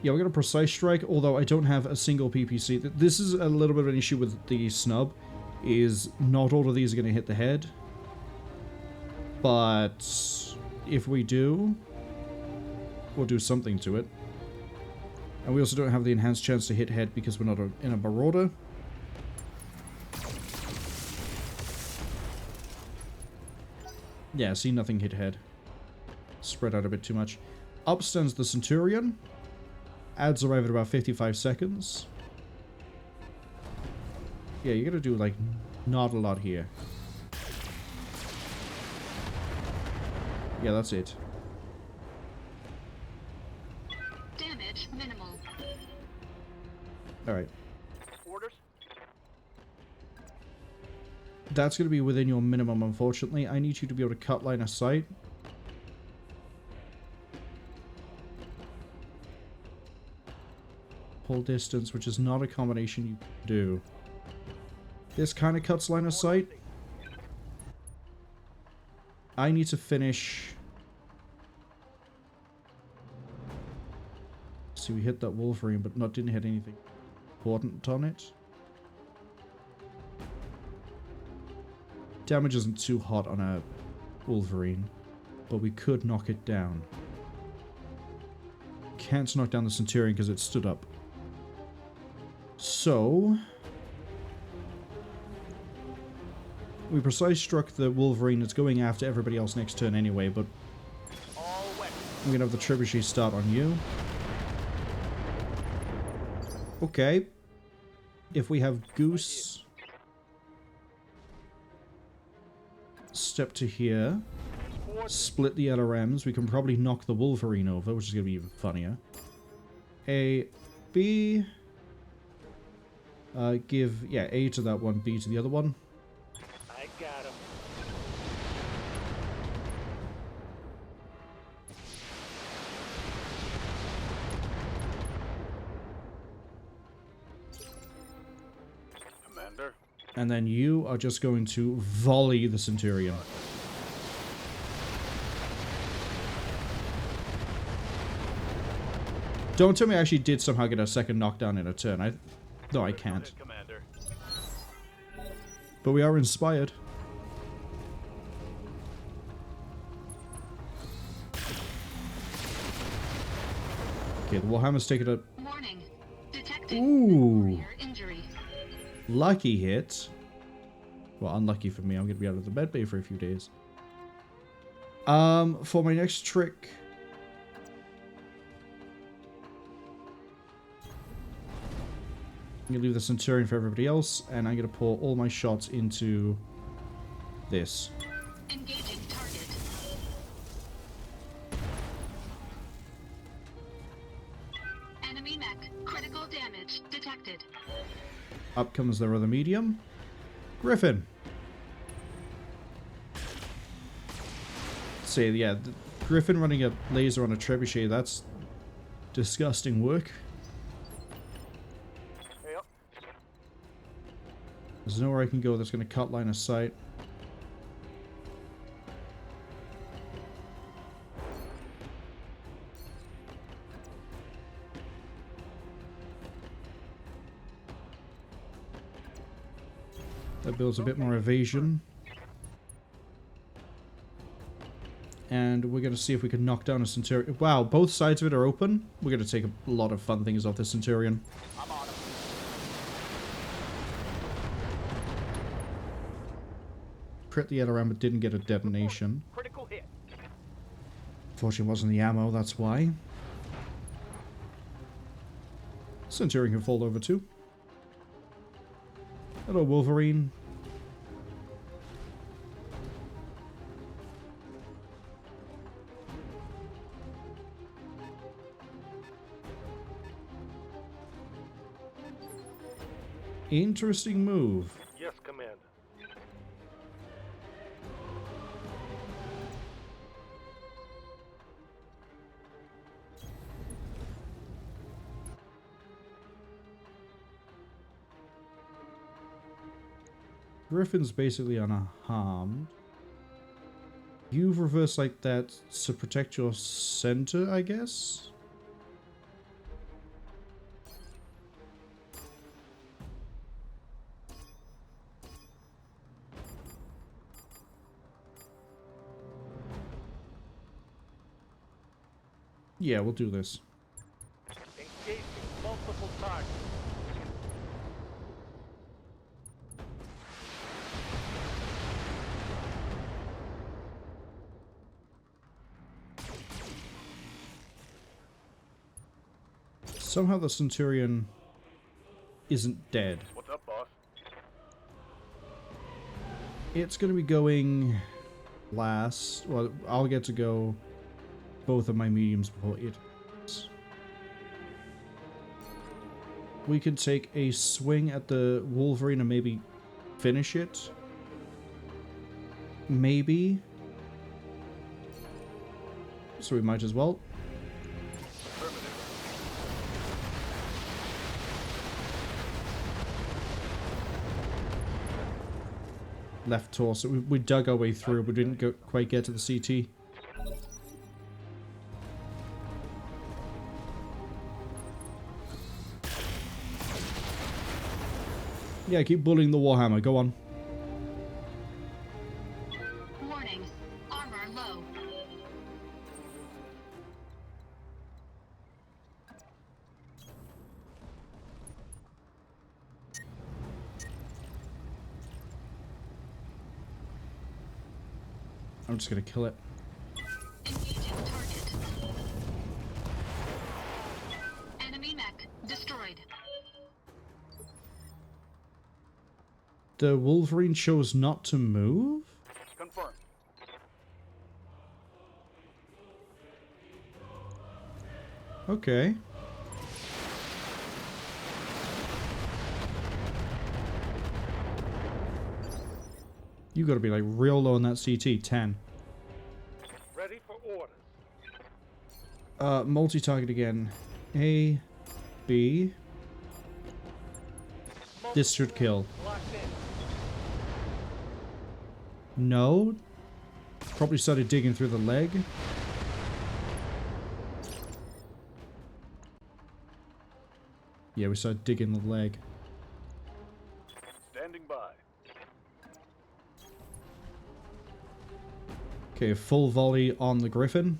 yeah, we're going to Precise Strike, although I don't have a single PPC. This is a little bit of an issue with the snub, is not all of these are going to hit the head. But if we do, we'll do something to it. And we also don't have the enhanced chance to hit head because we're not in a Marauder. Yeah, see, nothing hit head. Spread out a bit too much. Up stands the Centurion. Adds arrive at about 55 seconds. Yeah, you're gonna do, like, not a lot here. Yeah, that's it. Damage minimal. Alright. Orders? That's gonna be within your minimum, unfortunately. I need you to be able to cut line of sight. Pull distance, which is not a combination you can do. This kind of cuts line of sight. I need to finish. See, we hit that Wolverine, but didn't hit anything important on it. Damage isn't too hot on a Wolverine, but we could knock it down. Can't knock down the Centurion because it stood up. So we precise struck the Wolverine. It's going after everybody else next turn anyway, but we're gonna have the trebuchet start on you. Okay. If we have Goose step to here, split the LRMs, we can probably knock the Wolverine over, which is gonna be even funnier. A, B. Give, yeah, A to that one, B to the other one. I got him. Commander. And then you are just going to volley the Centurion. Don't tell me I actually did somehow get a second knockdown in a turn. No, I can't. Commander. But we are inspired. Okay, the Warhammer's taken a Warning. Detected. Ooh. Warrior injury. lucky hit. Well, unlucky for me. I'm going to be out of the med bay for a few days. For my next trick, I'm going to leave the Centurion for everybody else, and I'm going to pour all my shots into this. Engaging target. Enemy mech. Critical damage detected. Up comes their other medium. Griffin. Say, yeah, Griffin running a laser on a trebuchet, that's disgusting work. Yep. There's nowhere I can go that's going to cut line of sight. That builds a bit more evasion. And we're going to see if we can knock down a Centurion. Wow, both sides of it are open. We're going to take a lot of fun things off the Centurion. I'm on him. Crit the other ram, but didn't get a detonation. Critical hit. Fortunately, it wasn't the ammo, that's why. Centurion can fold over too. Hello, Wolverine. Interesting move. Yes, Commander. Griffin's basically unharmed. You've reversed like that to protect your center, I guess? Yeah, we'll do this. Engaging multiple targets. Somehow the Centurion isn't dead. What's up, boss? It's going to be going last. Well, I'll get to go both of my mediums before it. We could take a swing at the Wolverine and maybe finish it. Maybe. So we might as well. Left torso. We dug our way through, but didn't quite get to the CT. Yeah, keep bullying the Warhammer. Go on. Warning. Armor low. I'm just gonna kill it. Engaging target. Enemy mech destroyed. The Wolverine chose not to move? Confirmed. Okay. You gotta be like real low on that CT. 10. Ready for orders. Multi-target again. A, B. This should kill. Locked in. No. Probably started digging through the leg. Yeah, we started digging the leg. Standing by. Okay, full volley on the Griffin.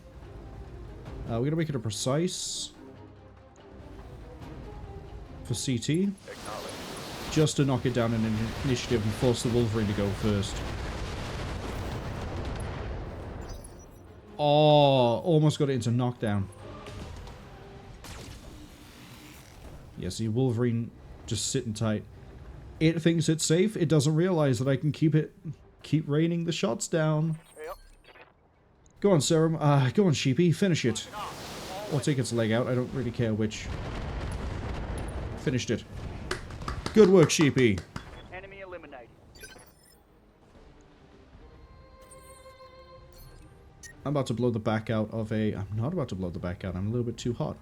We're gonna make it a precise for CT. Acknowledge. Just to knock it down in initiative and force the Wolverine to go first. Oh, almost got it into knockdown. Yeah, see, Wolverine just sitting tight. It thinks it's safe. It doesn't realize that I can keep raining the shots down. Yep. Go on, Serum. Go on, Sheepy. Finish it. Or take its leg out. I don't really care which. Finished it. Good work, Sheepy. Enemy eliminated. I'm about to blow the back out of a... I'm not about to blow the back out. I'm a little bit too hot.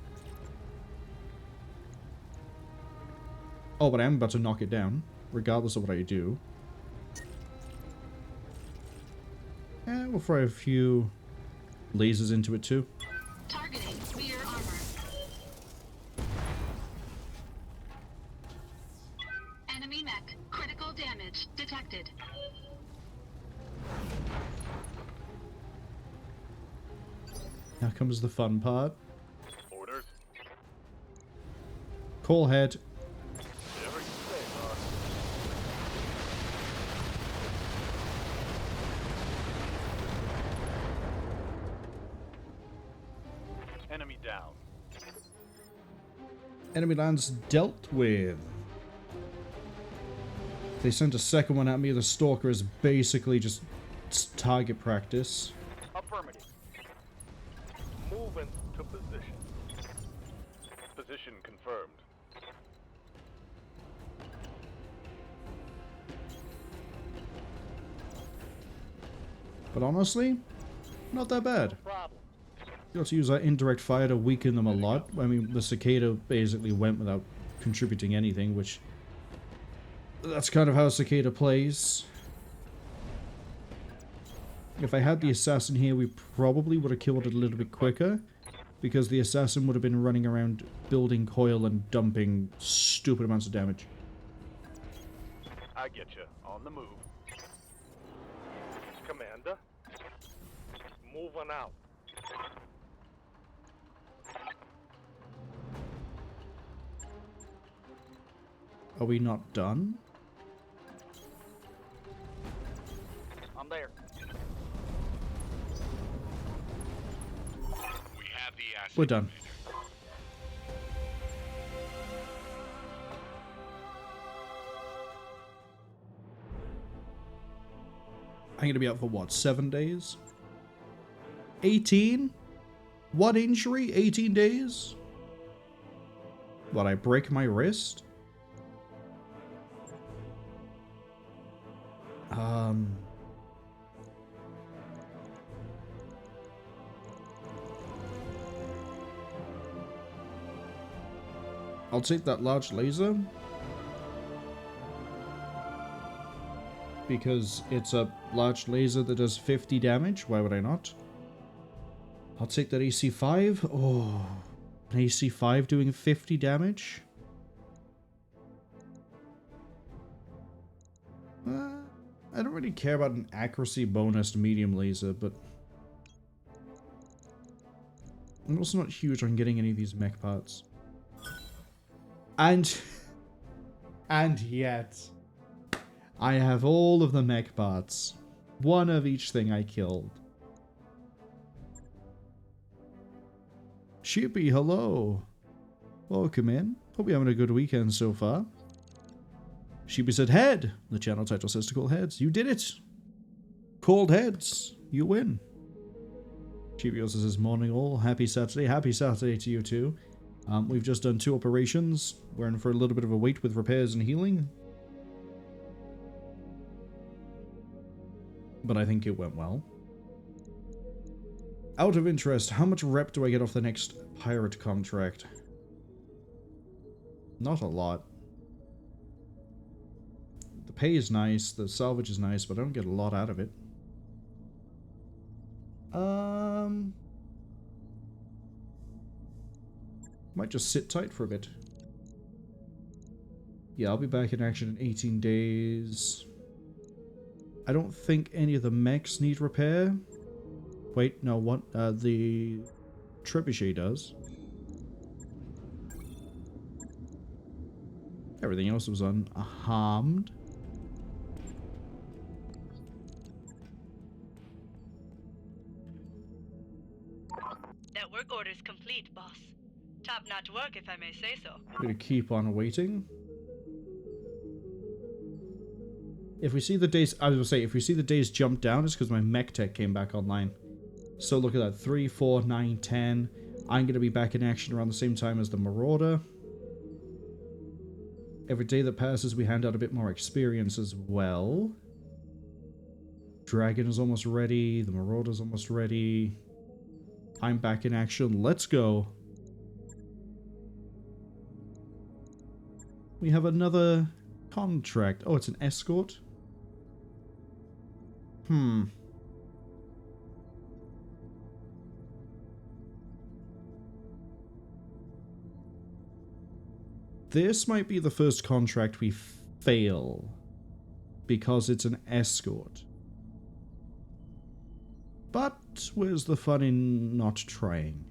Oh, but I am about to knock it down, regardless of what I do. And we'll fire a few lasers into it, too. Targeting spear armor. Enemy mech. Critical damage detected. Now comes the fun part. Orders. Call head. Whatever you say, boss. Enemy down. Enemy lands dealt with. They sent a second one at me. The Stalker is basically just target practice. Affirmative. Move into position. Position confirmed. But honestly, not that bad. Problem. You also use that indirect fire to weaken them a lot. I mean, the Cicada basically went without contributing anything, which... that's kind of how Cicada plays. If I had the Assassin here, we probably would have killed it a little bit quicker, because the Assassin would have been running around building coil and dumping stupid amounts of damage. I get you. On the move. Commander. Moving out. Are we not done? I'm there. We have the asset. We're done. I'm going to be out for what, 7 days? 18? What injury? 18 days? What, I break my wrist? I'll take that large laser. Because it's a large laser that does 50 damage. Why would I not? I'll take that AC5. Oh, an AC5 doing 50 damage? I don't really care about an accuracy bonus medium laser, but... I'm also not huge on getting any of these mech parts. And yet... I have all of the mech parts. One of each thing I killed. Sheepy, hello. Welcome in. Hope you're having a good weekend so far. Sheepy said head. The channel title says to call heads. You did it. Called heads. You win. Sheepy also says morning all. Happy Saturday. Happy Saturday to you too. We've just done 2 operations. We're in for a little bit of a wait with repairs and healing. But I think it went well. Out of interest, how much rep do I get off the next pirate contract? Not a lot. The pay is nice, the salvage is nice, but I don't get a lot out of it. Might just sit tight for a bit. Yeah, I'll be back in action in 18 days. I don't think any of the mechs need repair. Wait, no, what? The trebuchet does. Everything else was unharmed. That work order is complete, boss. Top-notch work, if I may say so. I'm gonna keep on waiting. If we see the days, I was gonna say, if we see the days jump down, it's because my mech tech came back online. So look at that, 3, 4, 9, 10. I'm gonna be back in action around the same time as the Marauder. Every day that passes, we hand out a bit more experience as well. Dragon is almost ready. The Marauder's almost ready. I'm back in action. Let's go. We have another contract. Oh, it's an escort. This might be the first contract we fail. Because it's an escort. But where's the fun in not trying?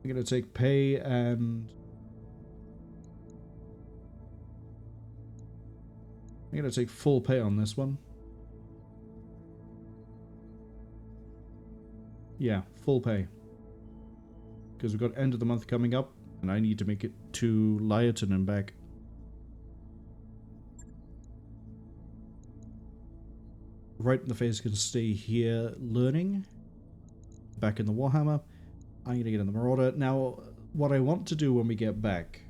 I'm going to take pay and... I'm going to take full pay on this one. Yeah, full pay. Because we've got end of the month coming up, and I need to make it to Lytton and back. Right in the face can stay here learning. Back in the Warhammer. I'm going to get in the Marauder. Now, what I want to do when we get back,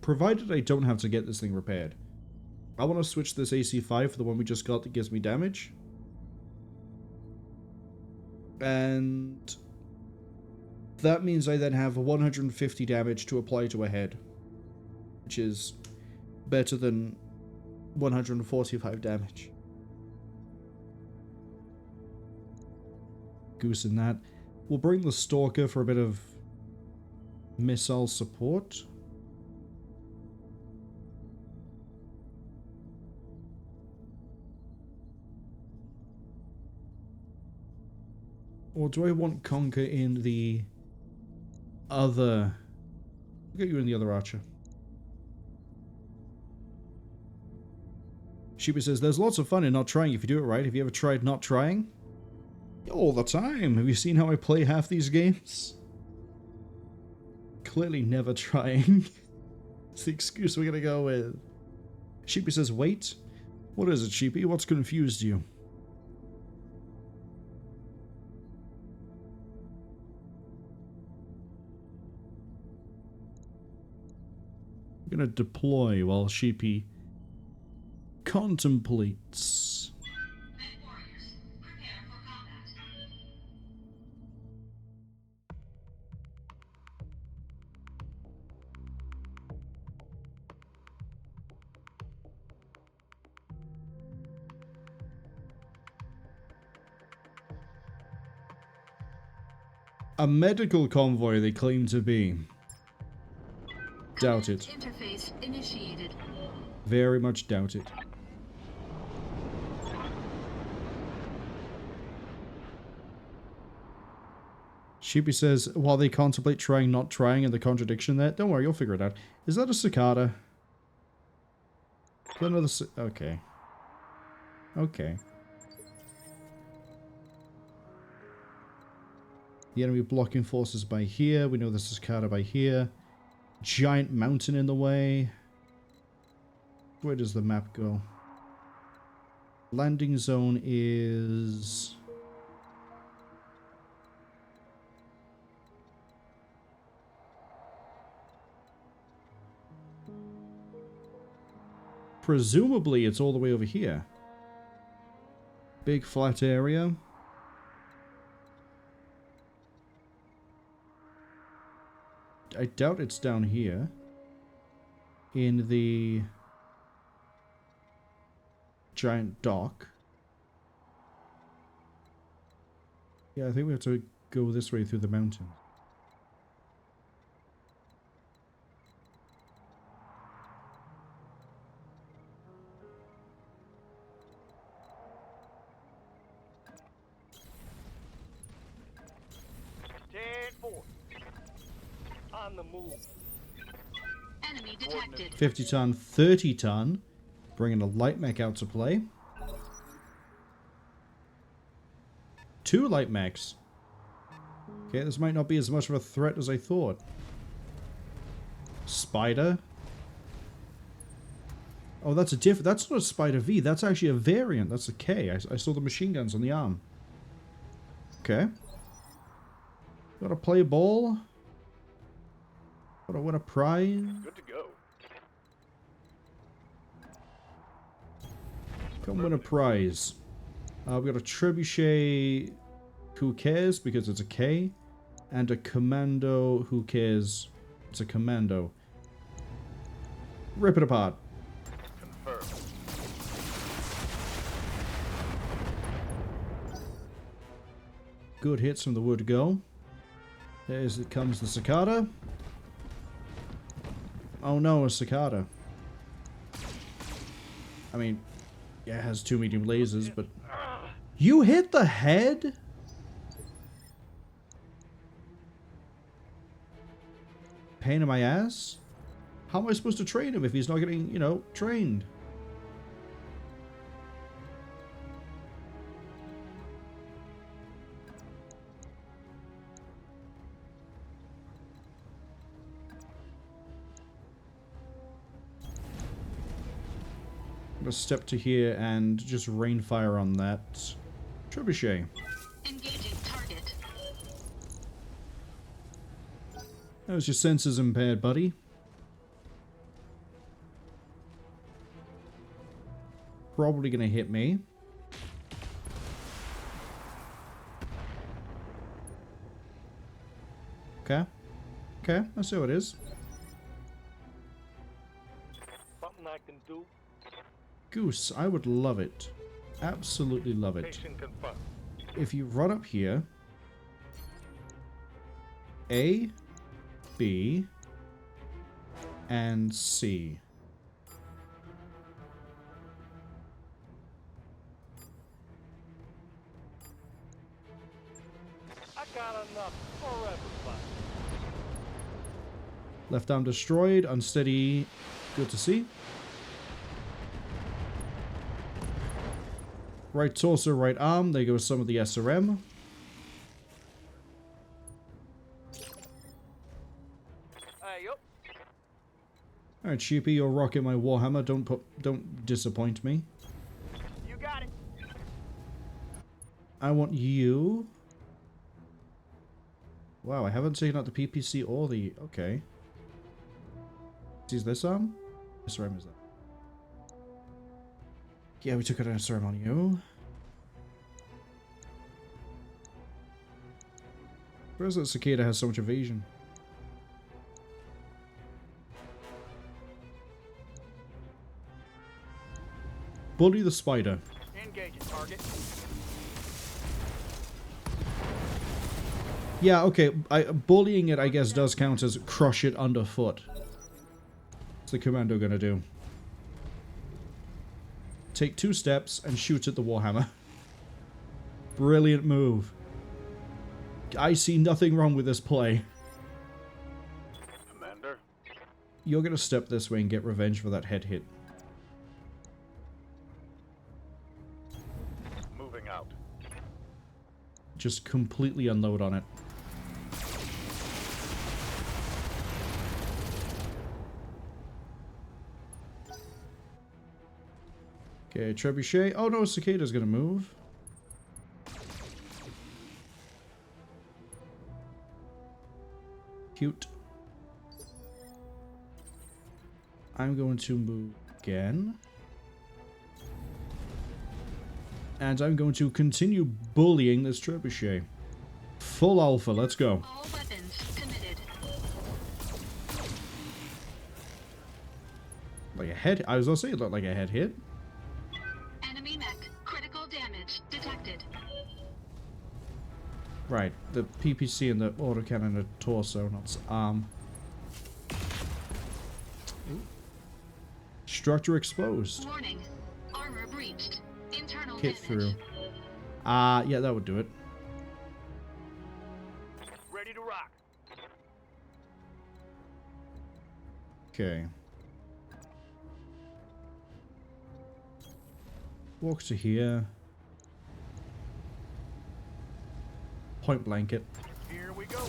provided I don't have to get this thing repaired, I want to switch this AC5 for the one we just got that gives me damage. And that means I then have 150 damage to apply to a head, which is better than 145 damage. Goose in that. We'll bring the Stalker for a bit of missile support. Or do I want Conquer in the other... I'll get you in the other archer. Sheepy says, there's lots of fun in not trying if you do it right. Have you ever tried not trying? All the time. Have you seen how I play half these games? Clearly never trying. It's the excuse we're gonna go with. Sheepy says, wait. What is it, Sheepy? What's confused you? I'm gonna deploy while Sheepy contemplates. Warriors, prepare for combat. A medical convoy they claim to be. Doubt it. Interface initiated. Very much doubt it. Sheepy says, while they contemplate trying not trying, and the contradiction there. Don't worry, you'll figure it out. Is that a cicada? Is that another okay. Okay. The enemy blocking forces by here. We know there's a cicada by here. Giant mountain in the way. Where does the map go? Landing zone is... presumably it's all the way over here. Big flat area. I doubt it's down here. In the giant dock. Yeah, I think we have to go this way through the mountain. On the move. Enemy detected. 50 ton, 30 ton. Bringing a light mech out to play. 2 light mechs. Okay, this might not be as much of a threat as I thought. Spider. Oh, that's a different... That's not a Spider V. That's actually a variant. That's a K. I saw the machine guns on the arm. Okay. Gotta play ball. Gotta win a prize. Good to go. Come win a prize. We got a trebuchet, who cares, because it's a K, and a commando, who cares, it's a commando. Rip it apart. Confirmed. Good hits from the wood go. There's it comes the cicada. Oh no, a cicada. I mean, yeah, it has 2 medium lasers, but... You hit the head? Pain in my ass? How am I supposed to train him if he's not getting, you know, trained? I'm gonna step to here and just rain fire on that trebuchet. Engaging target. That was your senses impaired, buddy. Probably gonna hit me. Okay. Okay, I see what it is. Something I can do. Goose, I would love it. Absolutely love it. Location confirmed. If you run up here, A, B, and C. I got enough for everybody. Left arm destroyed, unsteady, good to see. Right torso, right arm, there goes some of the SRM. Hey, yo. Alright, Sheepy, you're rocking my Warhammer, don't disappoint me. You got it. I want you. Wow, I haven't taken out the PPC or the... Okay. Is this arm? SRM is that? Yeah, we took out an SRM on you. Where's that cicada has so much evasion? Bully the spider. Engaging target. Yeah, okay. Bullying it, I guess, does count as crush it underfoot. What's the commando gonna do? Take 2 steps and shoot at the Warhammer. Brilliant move. I see nothing wrong with this play. Commander. You're gonna step this way and get revenge for that head hit. Moving out. Just completely unload on it. Okay, trebuchet. Oh no, cicada's gonna move. Cute. I'm going to move again. And I'm going to continue bullying this trebuchet. Full alpha, let's go. All weapons committed. Like a head... I was gonna say it looked like a head hit. Enemy mech. Critical damage detected. Right, the PPC and the autocannon are torso, not arm. Structure exposed. Warning. Armor breached. Internal Hit damage. through. Yeah, that would do it. Ready to rock. Okay. Walk to here. Point blanket. Here we go.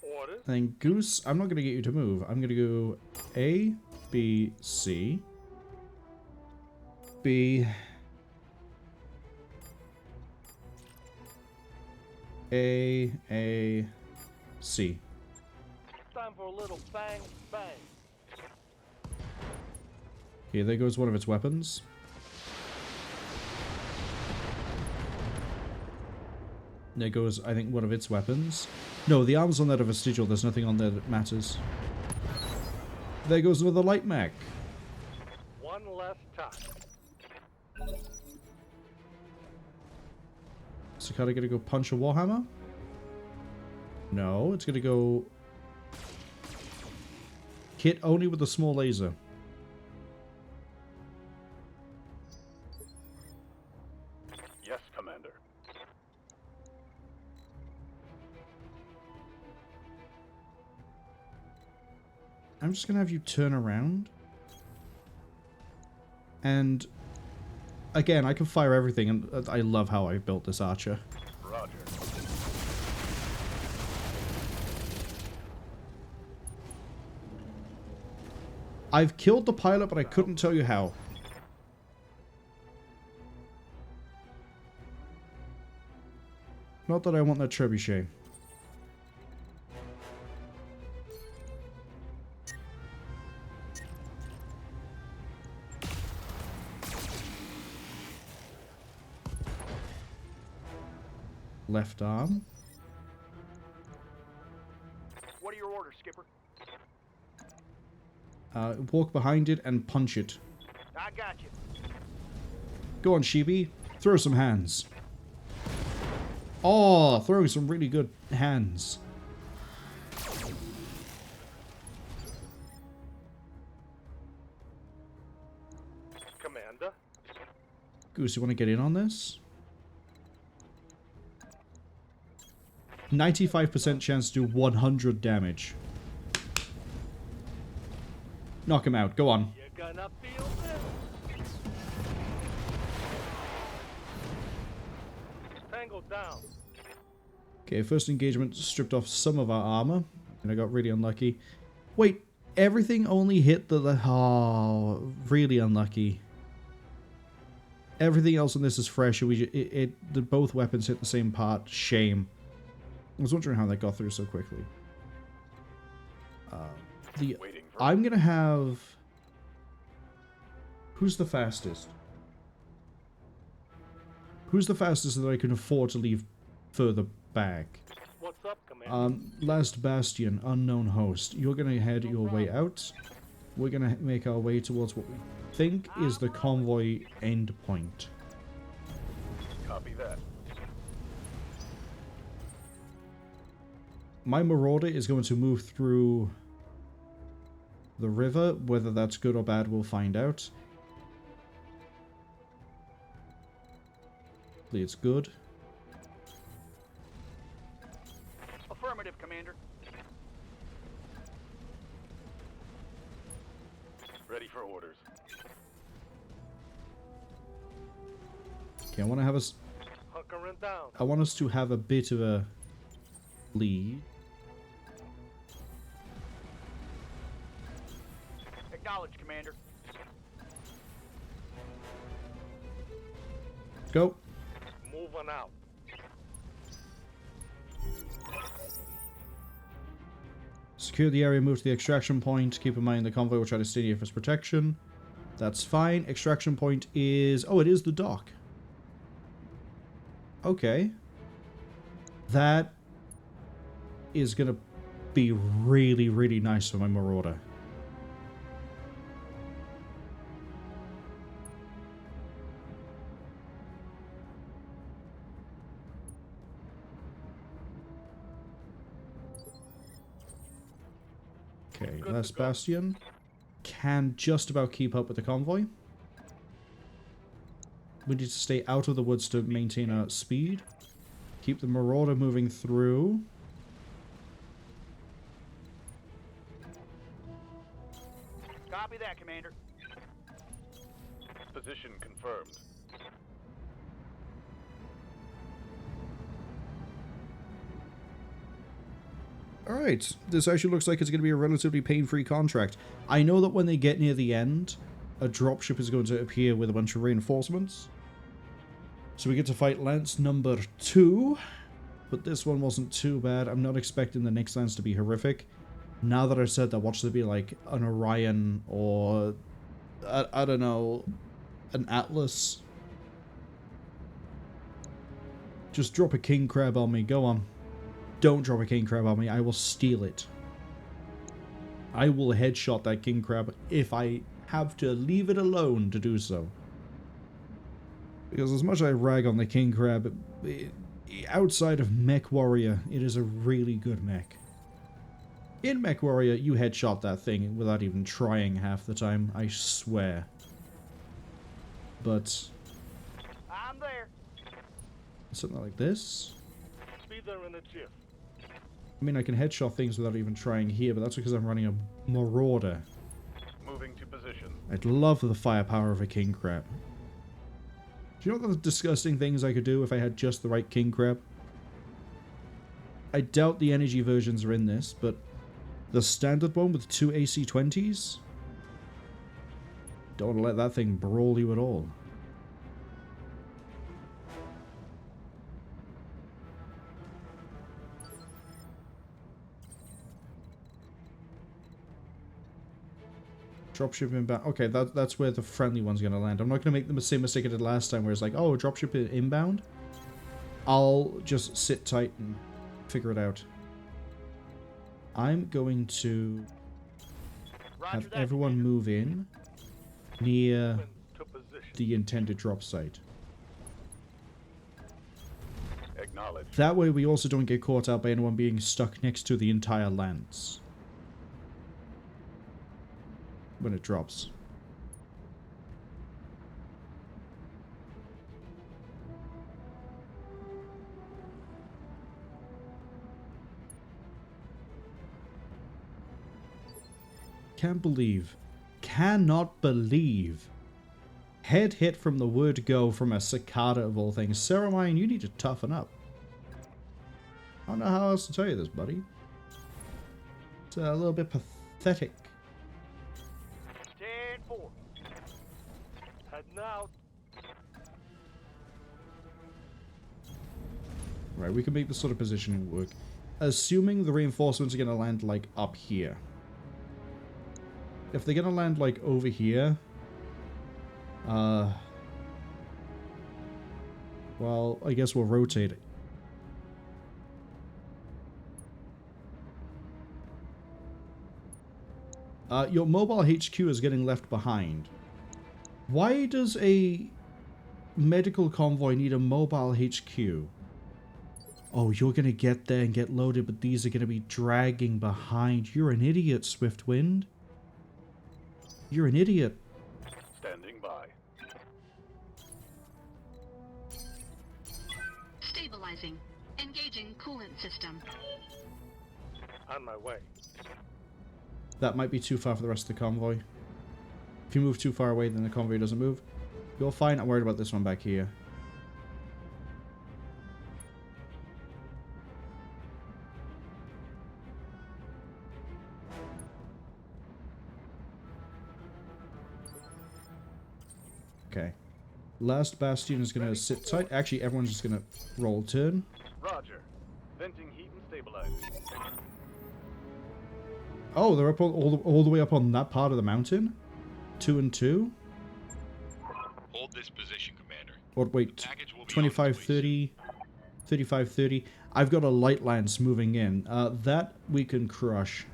Orders. Then Goose, I'm not going to get you to move. I'm going to go A, B, C. B. A, C. Time for a little bang, bang. Okay, there goes one of its weapons. There goes, I think, one of its weapons. No, the arms on that are vestigial. There's nothing on there that matters. There goes another light mech. One less time. Cicada gonna go punch a Warhammer? No, it's gonna go... hit only with a small laser. Yes, Commander. I'm just gonna have you turn around. And... again, I can fire everything, and I love how I built this archer. Roger. I've killed the pilot, but I couldn't tell you how. Not that I want that trebuchet. Left arm. What are your orders, Skipper? Walk behind it and punch it. I got you. Go on, Sheepy. Throw some hands. Oh, throwing some really good hands. Commander. Goose, you want to get in on this? 95% chance to do 100 damage. Knock him out. Go on. You're gonna feel this. Tangled down. Okay, first engagement stripped off some of our armor. And I got really unlucky. Wait, everything only hit the... Oh, really unlucky. Everything else on this is fresh. Both weapons hit the same part. Shame. I was wondering how that got through so quickly. I'm gonna have... Who's the fastest? Who's the fastest that I can afford to leave further back? What's up, Commander? Last Bastion, unknown host. You're gonna head your way out. We're gonna make our way towards what we think is the convoy endpoint. Copy that. My Marauder is going to move through the river. Whether that's good or bad, we'll find out. Hopefully it's good. Affirmative, Commander. Ready for orders. Okay, I want to have us... Hunkering down. I want us to have a bit of a lead. Acknowledge, Commander. Go. Moving out. Secure the area, move to the extraction point. Keep in mind the convoy will try to stay near for its protection. That's fine. Extraction point is... Oh, it is the dock. Okay. That is going to be really, really nice for my Marauder. Okay, last Bastion can just about keep up with the convoy. We need to stay out of the woods to maintain our speed. Keep the Marauder moving through. Copy that, Commander. Position confirmed. Alright, this actually looks like it's going to be a relatively pain-free contract. I know that when they get near the end, a dropship is going to appear with a bunch of reinforcements. So we get to fight Lance number 2, but this one wasn't too bad. I'm not expecting the next Lance to be horrific. Now that I said that, watch there be like an Orion or, I don't know, an Atlas. Just drop a king crab on me, go on. Don't drop a king crab on me, I will steal it. I will headshot that king crab if I have to leave it alone to do so. Because as much as I rag on the king crab, outside of Mech Warrior, it is a really good mech. In Mech Warrior, you headshot that thing without even trying half the time, I swear. But... I'm there. something like this. Be there in a jiff. I mean, I can headshot things without even trying here, but that's because I'm running a Marauder. Moving to position. I'd love the firepower of a king crab. Do you know what the disgusting things I could do if I had just the right king crab? I doubt the energy versions are in this, but the standard one with 2 AC-20s? Don't want to let that thing brawl you at all. Dropship inbound. Okay, that's where the friendly one's going to land. I'm not going to make the same mistake I did last time where it's like, oh, dropship inbound. I'll just sit tight and figure it out. I'm going to have everyone move in near To position. the intended drop site. Acknowledge. That way we also don't get caught out by anyone being stuck next to the entire lance when it drops. Cannot believe. Head hit from the word go from a cicada of all things. Ceramine, you need to toughen up. I don't know how else to tell you this, buddy. It's a little bit pathetic. 10-4. Heading out. Right, we can make this sort of positioning work. Assuming the reinforcements are going to land, like, up here. If they're going to land, like, over here... well, I guess we'll rotate it. Your mobile HQ is getting left behind. Why does a medical convoy need a mobile HQ? Oh, you're going to get there and get loaded, but these are going to be dragging behind. You're an idiot, Swiftwind. You're an idiot. Standing by. Stabilizing. Engaging coolant system. On my way. That might be too far for the rest of the convoy. If you move too far away, then the convoy doesn't move. You're fine. I'm worried about this one back here. Okay. Last Bastion is going to sit tight. Actually, everyone's just going to roll turn. Roger. Venting heat and stabilizing. Oh, they're up all the way up on that part of the mountain? 2 and 2? Hold this position, Commander. Or wait, Package will be 25, on its way 30, 35, 30. I've got a light lance moving in. That we can crush.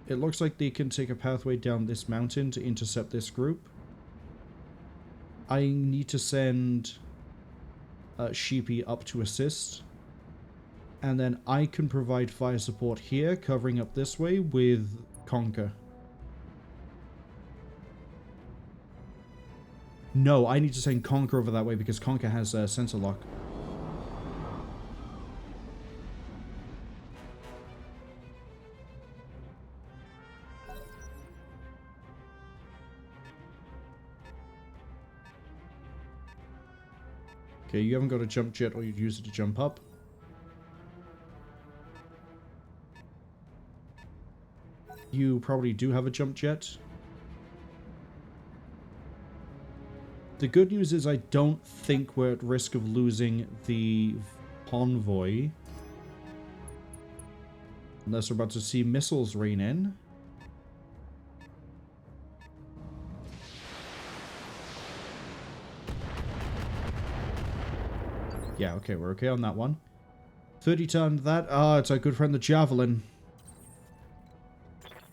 It looks like they can take a pathway down this mountain to intercept this group. I need to send Sheepy up to assist. And then I can provide fire support here, covering up this way with Conquer. No, I need to send Conquer over that way because Conquer has sensor lock. Okay, you haven't got a jump jet, or you'd use it to jump up. You probably do have a jump jet. The good news is I don't think we're at risk of losing the convoy. Unless we're about to see missiles rain in. Yeah, okay, we're okay on that one. 30 ton, that, it's our good friend the Javelin.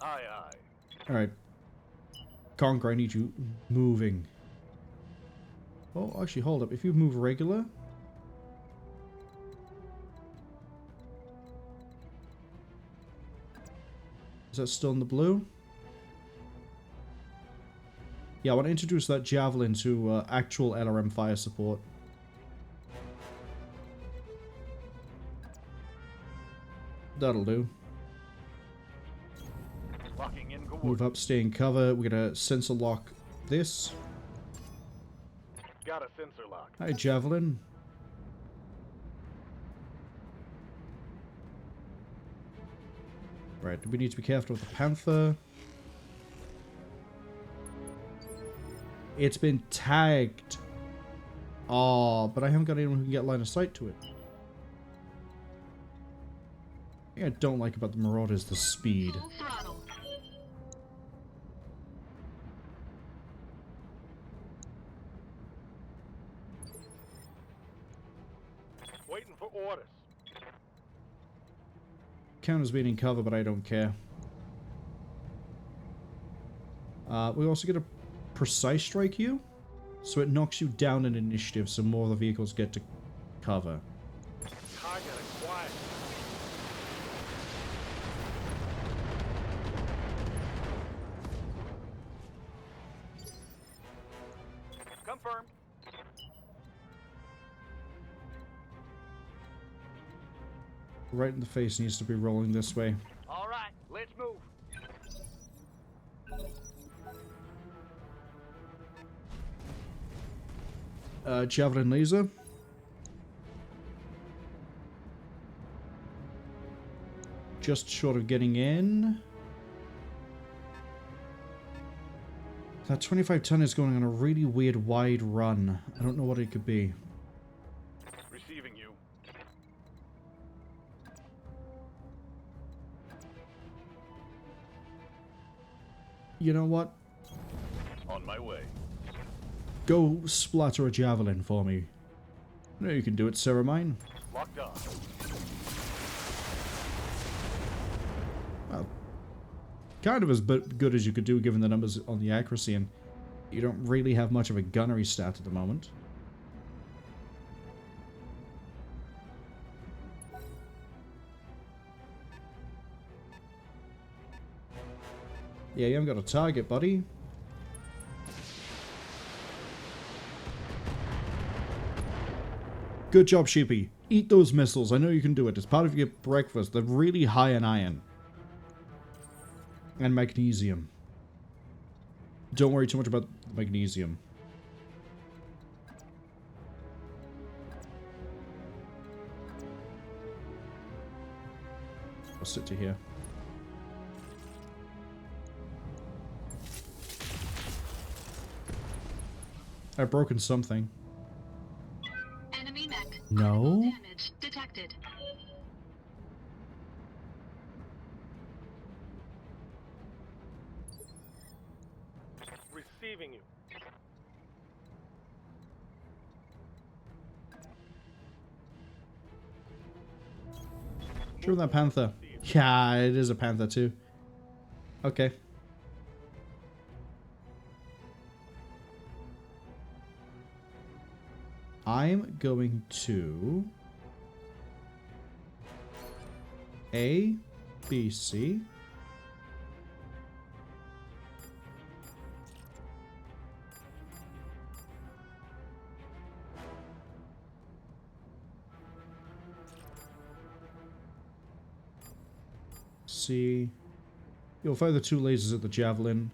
Aye, aye. Alright. Conquer, I need you moving. Oh, actually, hold up. If you move regular... Is that still in the blue? Yeah, I want to introduce that Javelin to actual LRM fire support. That'll do. Locking in Move up, stay in cover. We're gonna sensor lock this. Got a sensor lock. Hi, Javelin. Right, we need to be careful with the Panther. It's been tagged. Oh, but I haven't got anyone who can get line of sight to it. The thing I don't like about the Marauder is the speed. Full throttle. Waiting for orders. Count as being in cover, but I don't care. We also get a precise strike here, so it knocks you down in initiative, so more of the vehicles get to cover. Target acquired. Confirmed. Right in the face needs to be rolling this way. All right, let's move. Javelin laser. Just short of getting in. That 25 ton is going on a really weird wide run. I don't know what it could be. Receiving you. You know what? On my way. Go splatter a javelin for me. No, you can do it, Sarah mine. Locked on. Well, kind of as good as you could do given the numbers on the accuracy, and you don't really have much of a gunnery stat at the moment. Yeah, you haven't got a target, buddy. Good job, Sheepy. Eat those missiles. I know you can do it. It's part of your breakfast. They're really high in iron. And magnesium. Don't worry too much about the magnesium. I'll sit to here. I've broken something. Enemy mech. No? Damage detected. Receiving you. Sure, that panther. Yeah, it is a panther too. Okay. I'm going to A, B, C. C. You'll fire the 2 lasers at the javelin.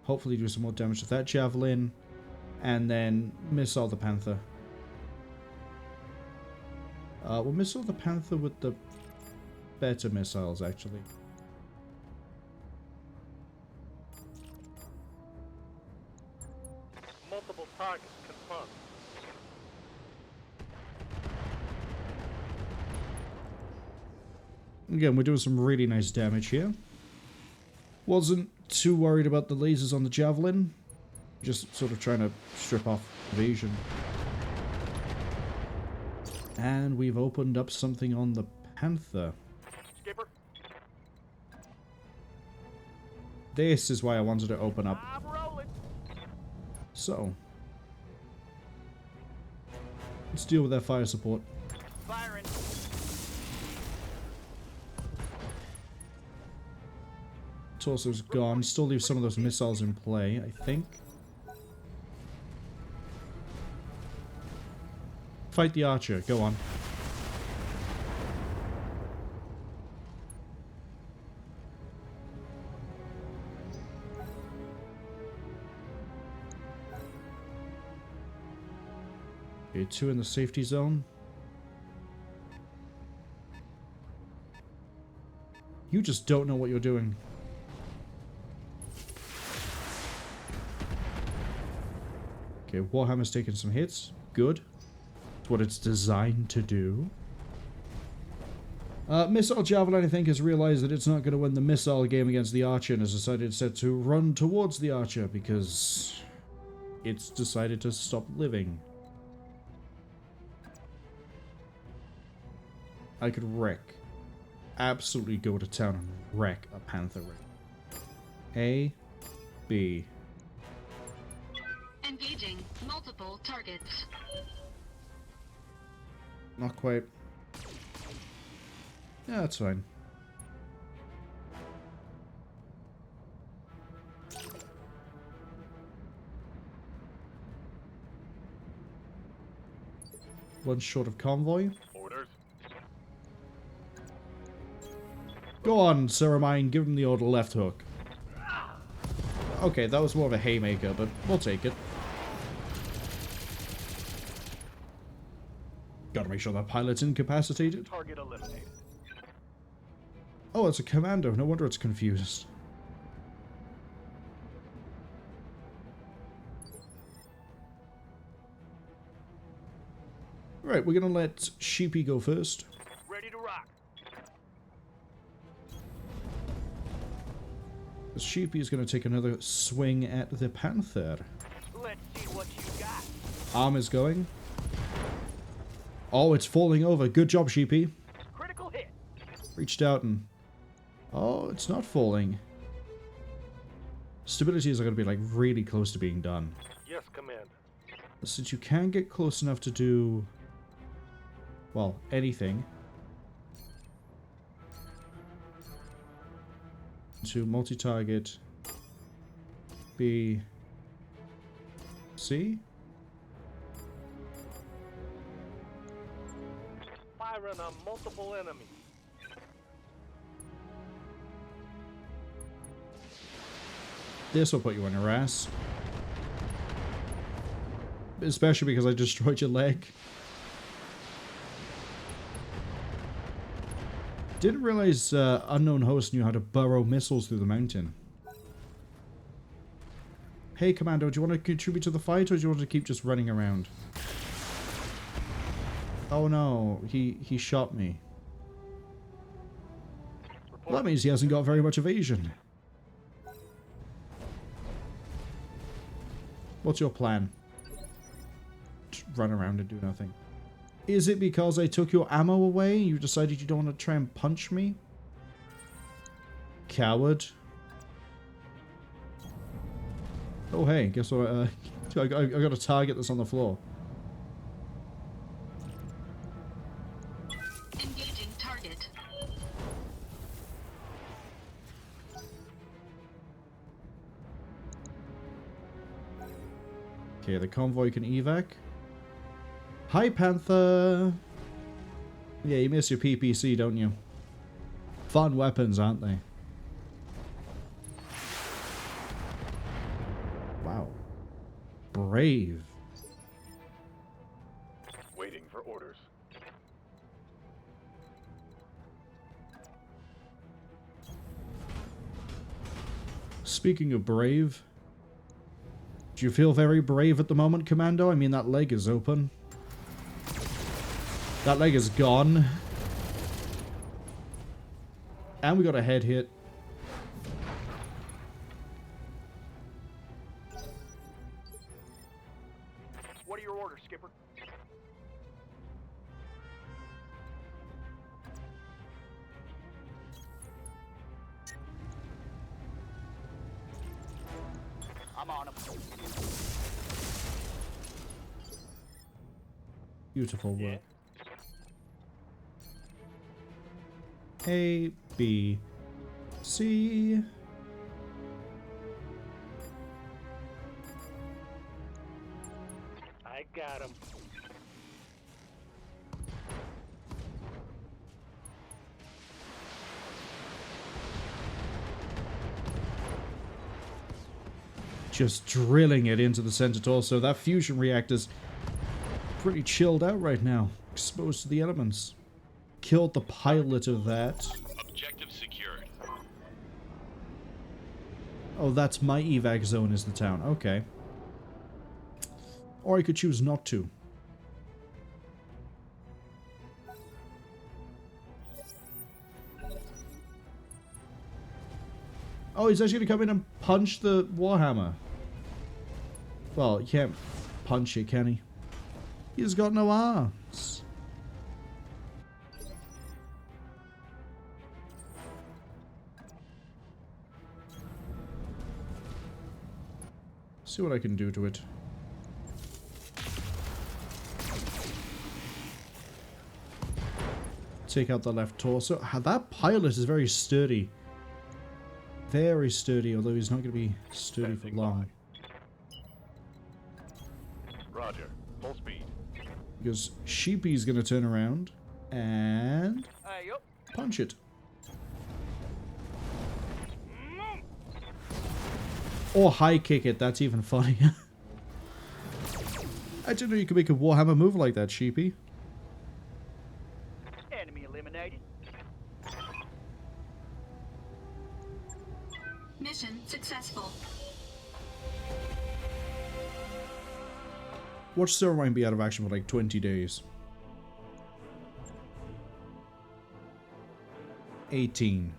Hopefully do some more damage to that javelin. And then missile the panther. We'll missile the panther with the better missiles, actually. Multiple targets confirmed. Again, we're doing some really nice damage here. Wasn't too worried about the lasers on the javelin. Just sort of trying to strip off evasion. And we've opened up something on the panther. Skipper. This is why I wanted to open up. I'm rolling. So. Let's deal with their fire support. Firing. Torso's gone. Still leave some of those missiles in play, I think. Fight the archer. Go on. Okay, 2 in the safety zone. You just don't know what you're doing. Okay, Warhammer's taking some hits. Good. It's what it's designed to do. Missile Javelin, I think, has realized that it's not going to win the missile game against the Archer and has decided instead to run towards the Archer because it's decided to stop living. I could wreck. Absolutely go to town and wreck a Panther ring. A, B. Engaging multiple targets. Not quite. Yeah, that's fine. One short of convoy. Orders. Go on, Sir Mine, give him the old left hook. Okay, that was more of a haymaker, but we'll take it. Gotta make sure that pilot's incapacitated. Target eliminated. Oh, it's a commando. No wonder it's confused. Right, we're gonna let Sheepy go first. Ready to rock. Sheepy is gonna take another swing at the Panther. Let's see what you got. Arm is going. Oh, it's falling over. Good job, Sheepy. Critical hit. Reached out and... Oh, it's not falling. Stabilities are going to be, like, really close to being done. Yes, Commander. Since you can get close enough to do... Well, anything. To multi-target... B... C? Firing on multiple enemies. This will put you on your ass. Especially because I destroyed your leg. Didn't realize Unknown Host knew how to burrow missiles through the mountain. Hey, Commando, do you want to contribute to the fight, or do you want to keep just running around? Oh no, he shot me. Well, that means he hasn't got very much evasion. What's your plan? Just run around and do nothing. Is it because I took your ammo away? You decided you don't want to try and punch me? Coward. Oh hey, guess what? I got a target that's on the floor. Engaging target. Okay, the convoy can evac. Hi, Panther! Yeah, you miss your PPC, don't you? Fun weapons, aren't they? Wow. Brave. Waiting for orders. Speaking of brave, do you feel very brave at the moment, Commando? I mean, that leg is open. That leg is gone. And we got a head hit. What are your orders, Skipper? I'm on him. Beautiful work. A, B, C. I got him. Just drilling it into the center torso. That fusion reactor's pretty chilled out right now. Exposed to the elements. Killed the pilot of that. Objective secured. Oh, that's my evac zone is the town. Okay. Or I could choose not to. Oh, he's actually going to come in and punch the Warhammer. Well, you can't punch it, can he? He's got no arms. See what I can do to it. Take out the left torso. That pilot is very sturdy. Very sturdy, although he's not going to be sturdy for long. Roger. Full speed. Because Sheepy's going to turn around and Yup. punch it. Or high kick it, that's even funnier. I didn't know you could make a Warhammer move like that, Sheepy. Enemy eliminated. Mission successful. Watch Silvermine be out of action for like 20 days. 18.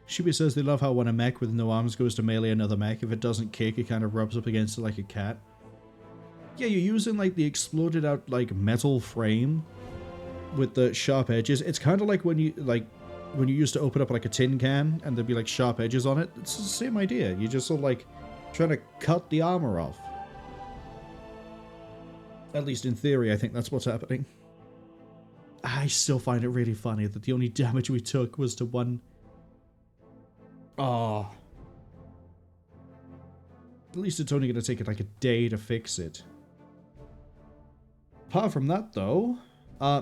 Sheepy says they love how when a mech with no arms goes to melee another mech, if it doesn't kick, it kind of rubs up against it like a cat. Yeah, you're using like the exploded out like metal frame with the sharp edges. It's kind of like when you used to open up like a tin can and there'd be like sharp edges on it. It's the same idea. You're just sort of like trying to cut the armor off. At least in theory, I think that's what's happening. I still find it really funny that the only damage we took was to one... Oh. At least it's only going to take it like a day to fix it. Apart from that, though,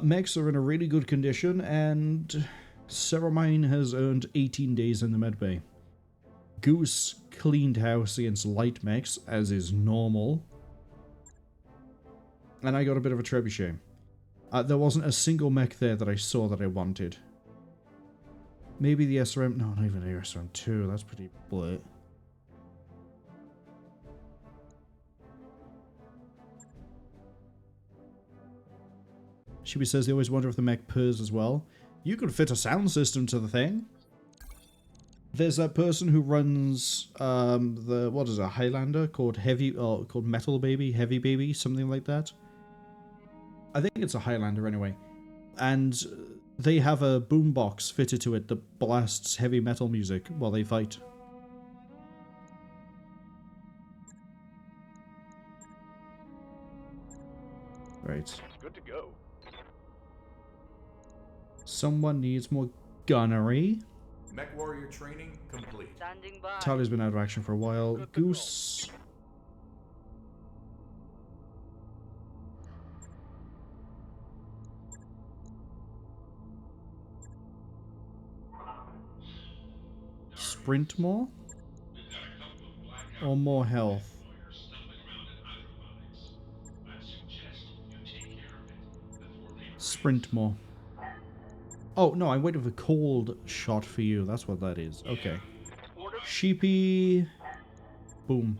mechs are in a really good condition, and Ceramine has earned 18 days in the medbay. Goose cleaned house against light mechs, as is normal. And I got a bit of a trebuchet. There wasn't a single mech there that I saw that I wanted. Maybe the SRM... No, not even the SRM2. That's pretty bleh. Shibi says they always wonder if the mech purrs as well. You could fit a sound system to the thing. There's that person who runs the... What is it? Highlander? Called called Metal Baby? Heavy Baby? Something like that. I think it's a Highlander anyway. And... they have a boombox fitted to it that blasts heavy metal music while they fight. Right. Good to go. Someone needs more gunnery. Mech warrior training complete. Standing by. Tally's been out of action for a while. Good to go. Goose. Sprint more? Or more health? Sprint more. Oh, no, I'm waiting for cold shot for you. That's what that is. Okay. Sheepy. Boom.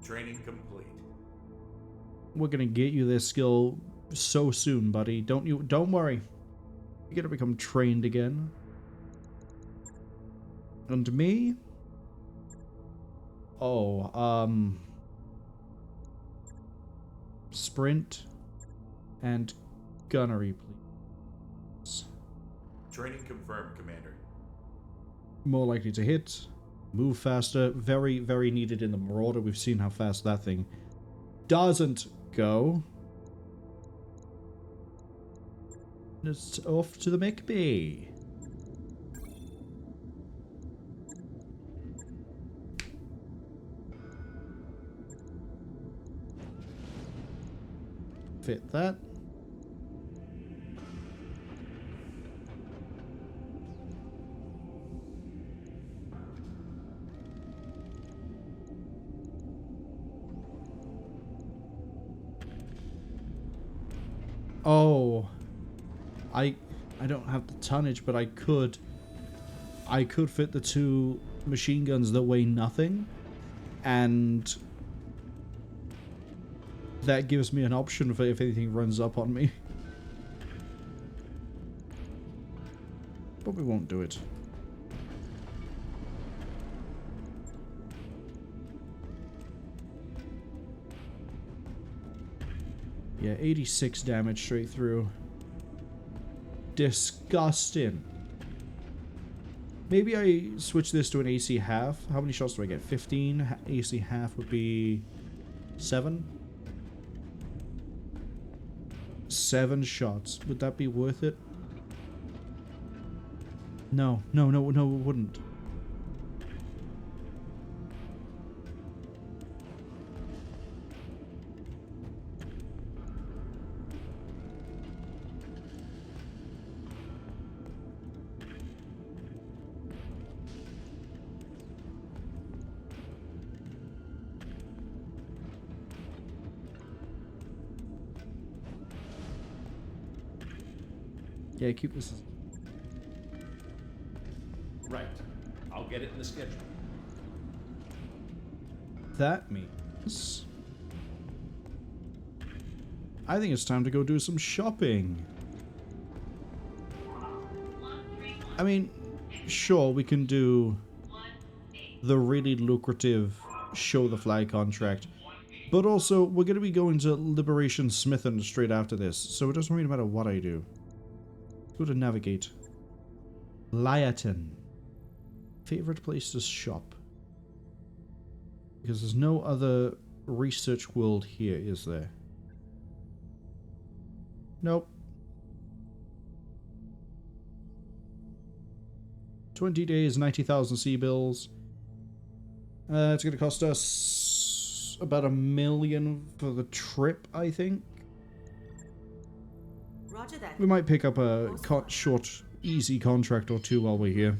Training complete. We're gonna get you this skill so soon, buddy. Don't worry. You're gonna become trained again. And me? Oh, sprint and gunnery, please. Training confirmed, Commander. More likely to hit, move faster, very, very needed in the Marauder. We've seen how fast that thing doesn't go. It's off to the mech bay. Fit that. Oh, I don't have the tonnage, but I could. I could fit the 2 machine guns that weigh nothing, and that gives me an option for if anything runs up on me. But we won't do it. Yeah, 86 damage straight through. Disgusting. Maybe I switch this to an AC half. How many shots do I get? 15? AC half would be 7? 7 shots. Would that be worth it? No, it wouldn't. Yeah, keep this. Right. I'll get it in the schedule. That means I think it's time to go do some shopping. I mean, sure, we can do the really lucrative show the flag contract, but also we're going to be going to Liberation Smithon straight after this, so it doesn't really matter what I do. Go to navigate. Liaton. Favorite place to shop. Because there's no other research world here, is there? Nope. 20 days, 90,000 sea bills. It's going to cost us about $1 million for the trip, I think. Roger that. We might pick up a short, easy contract or 2 while we're here.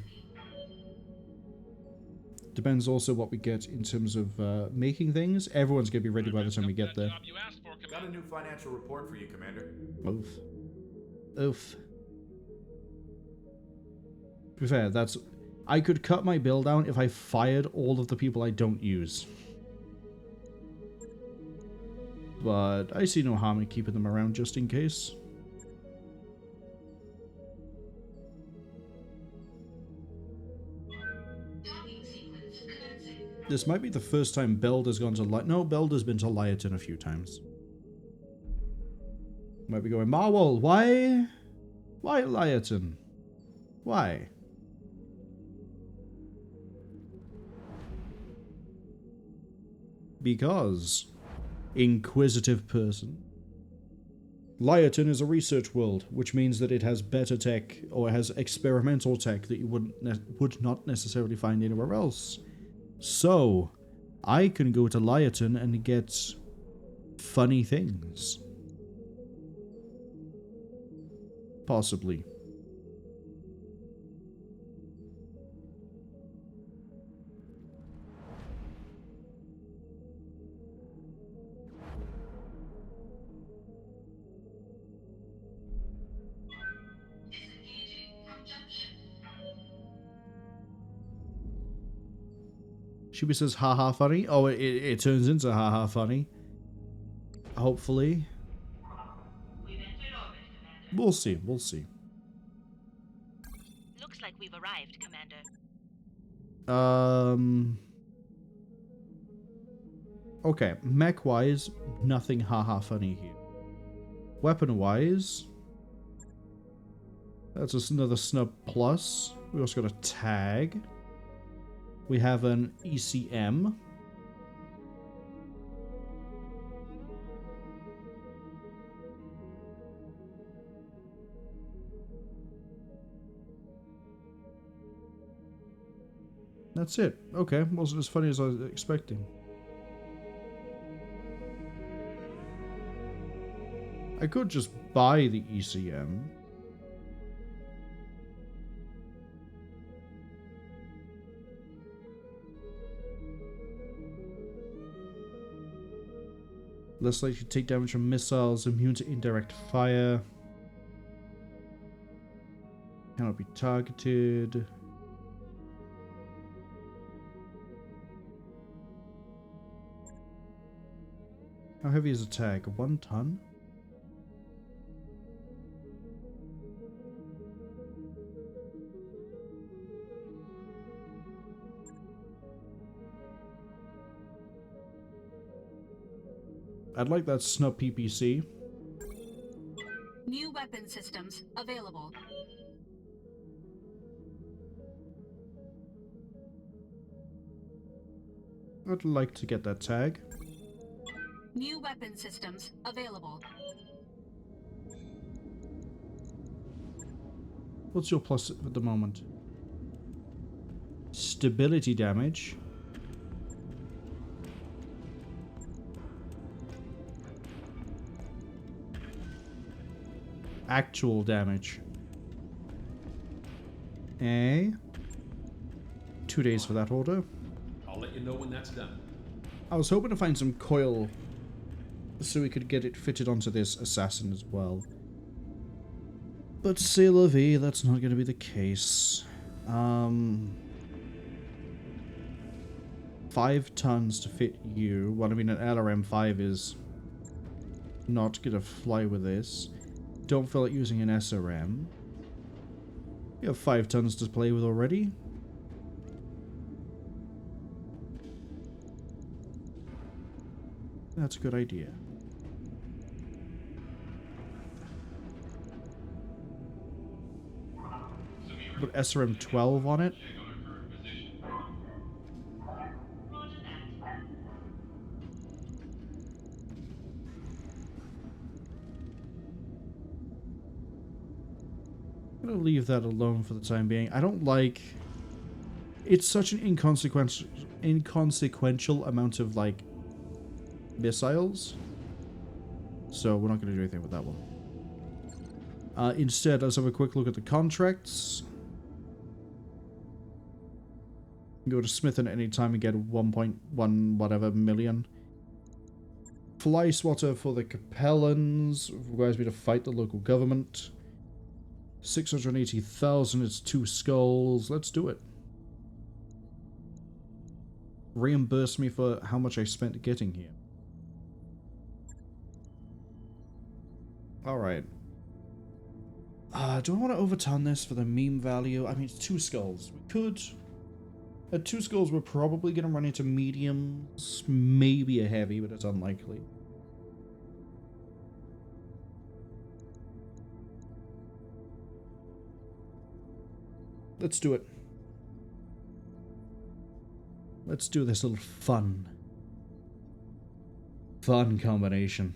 Depends also what we get in terms of making things. Everyone's going to be ready by the time we get there. Got a new financial report for you, Commander. Oof. Oof. To be fair, that's... I could cut my bill down if I fired all of the people I don't use. But I see no harm in keeping them around just in case. This might be the first time Belder's gone to No, Belder's been to Liaton a few times. Might be going, Marwol, why? Why Liaton? Why? Because. Inquisitive person. Liaton is a research world, which means that it has better tech, or has experimental tech that you would not necessarily find anywhere else. So, I can go to Liaton and get funny things. Possibly. Shubi says, haha funny. Oh, it turns into haha funny. Hopefully. We'll see, we'll see. Looks like we've arrived, Commander. Okay, mech-wise, nothing haha funny here. Weapon-wise, that's just another snub plus. We also got a tag. We have an ECM. That's it. Okay, wasn't as funny as I was expecting. I could just buy the ECM. Less likely to take damage from missiles, immune to indirect fire. Cannot be targeted. How heavy is a tag? 1 ton? I'd like that snub PPC. New weapon systems available. I'd like to get that tag. New weapon systems available. What's your plus at the moment? Stability damage. Actual damage. 2 days for that order. I'll let you know when that's done. I was hoping to find some coil so we could get it fitted onto this assassin as well. But c'est la vie, that's not going to be the case. 5 tons to fit you. Well, I mean, an LRM-5 is not going to fly with this. Don't feel like using an SRM. You have 5 tons to play with already. That's a good idea. Put SRM 12 on it. I'm gonna leave that alone for the time being. I don't like... It's such an inconsequential amount of, like, missiles. So we're not going to do anything with that one. Instead, let's have a quick look at the contracts. Go to Smithon at any time and get 1.1 whatever million. Flyswatter for the Capellans. Requires me to fight the local government. 680,000 is 2 skulls. Let's do it. Reimburse me for how much I spent getting here. Alright. Do I want to overturn this for the meme value? I mean, it's 2 skulls. We could... At 2 skulls, we're probably going to run into mediums. Maybe a heavy, but it's unlikely. Let's do it. Let's do this little fun combination.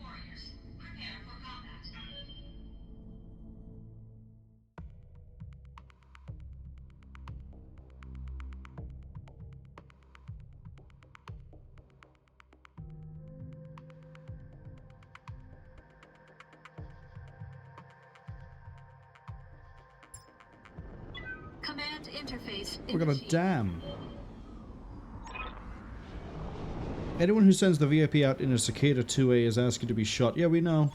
Warriors, prepare for combat. Command interface. We're gonna initiated. dam. Anyone who sends the VIP out in a Cicada 2A is asking to be shot. Yeah, we know.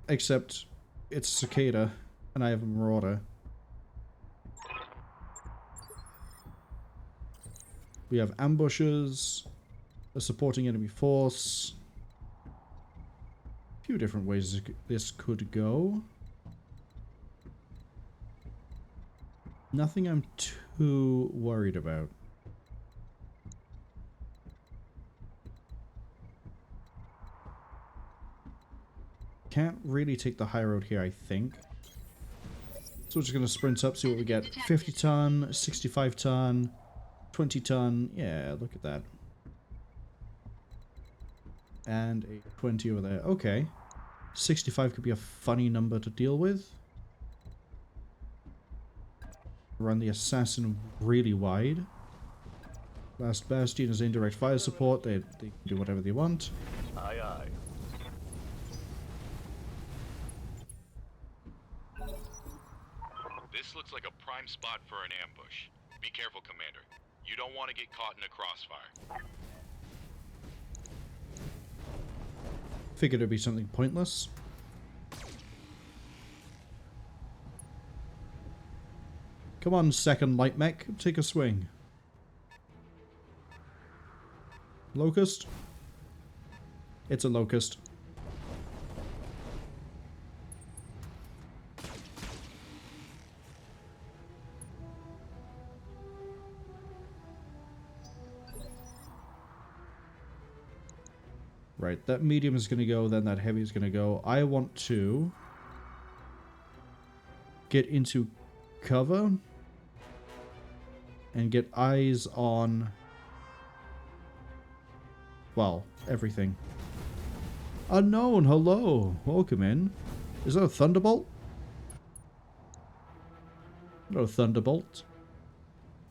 Except it's Cicada, and I have a Marauder. We have ambushes, a supporting enemy force. A few different ways this could go. Nothing I'm too worried about. Can't really take the high road here, I think. So we're just going to sprint up, see what we get. 50 ton, 65 ton, 20 ton. Yeah, look at that. And a 20 over there. Okay. 65 could be a funny number to deal with. Run the assassin really wide. Last Bastion is indirect fire support. They can do whatever they want. Aye, aye. This looks like a prime spot for an ambush. Be careful, Commander. You don't want to get caught in a crossfire. Figured it'd be something pointless. Come on, second light mech. Take a swing. Locust? It's a locust. Right, that medium is going to go, then that heavy is going to go. I want to get into cover and get eyes on, well, everything. Unknown, hello. Welcome in. Is that a Thunderbolt? No Thunderbolt.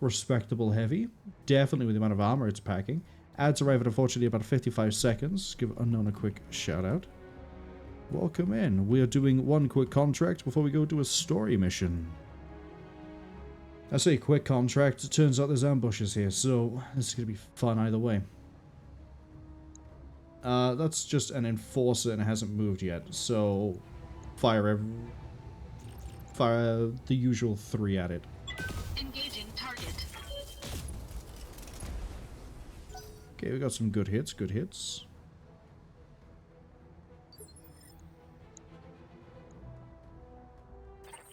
Respectable heavy. Definitely with the amount of armor it's packing. Ads arrive at unfortunately about 55 seconds. Give Unknown a quick shout out. Welcome in. We are doing one quick contract before we go do a story mission. I say quick contract. It turns out there's ambushes here, so this is going to be fun either way. That's just an enforcer and it hasn't moved yet, so fire the usual 3 at it. Engaging target. Okay, we got some good hits, good hits.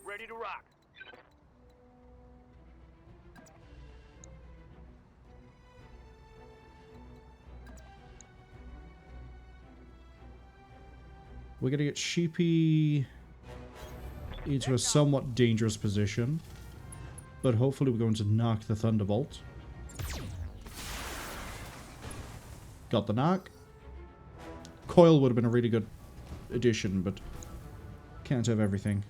Ready to rock. We're gonna get Sheepy into a somewhat dangerous position, but hopefully we're going to knock the Thunderbolt. Got the knock. Coil would have been a really good addition, but can't have everything.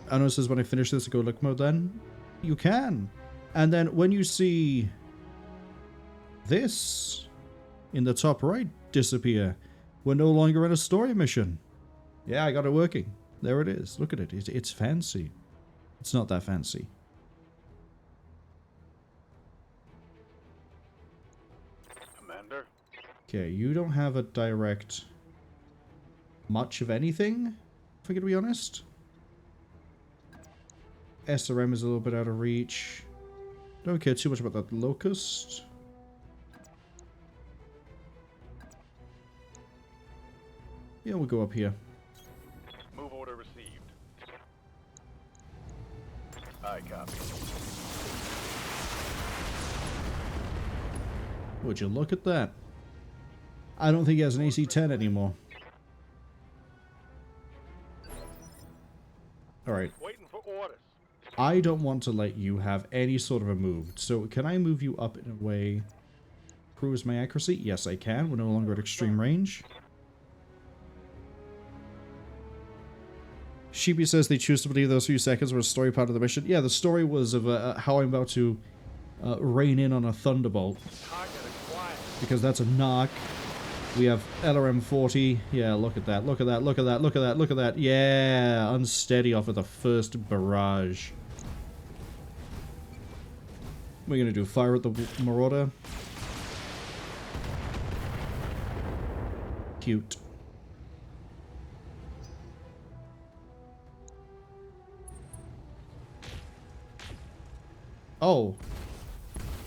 I know it says when I finish this, go look mode then. You can. And then when you see this in the top right disappear, we're no longer in a story mission. Yeah, I got it working. There it is. Look at it. It's fancy. It's not that fancy. Commander? Okay, you don't have a direct much of anything, if I could be honest. SRM is a little bit out of reach. Don't care too much about that locust. Yeah, we'll go up here. Move order received. I copy. Would you look at that? I don't think he has an AC-10 anymore. Alright. Waiting for orders. I don't want to let you have any sort of a move. So can I move you up in a way? Proves my accuracy? Yes, I can. We're no longer at extreme range. Sheepy says they choose to believe those few seconds were a story part of the mission. Yeah, the story was of how I'm about to rain in on a Thunderbolt. Target acquired. Because that's a knock. We have LRM 40. Yeah, look at that. Look at that. Look at that. Look at that. Look at that. Yeah, unsteady off of the first barrage. We're going to do fire at the Marauder. Cute. Oh.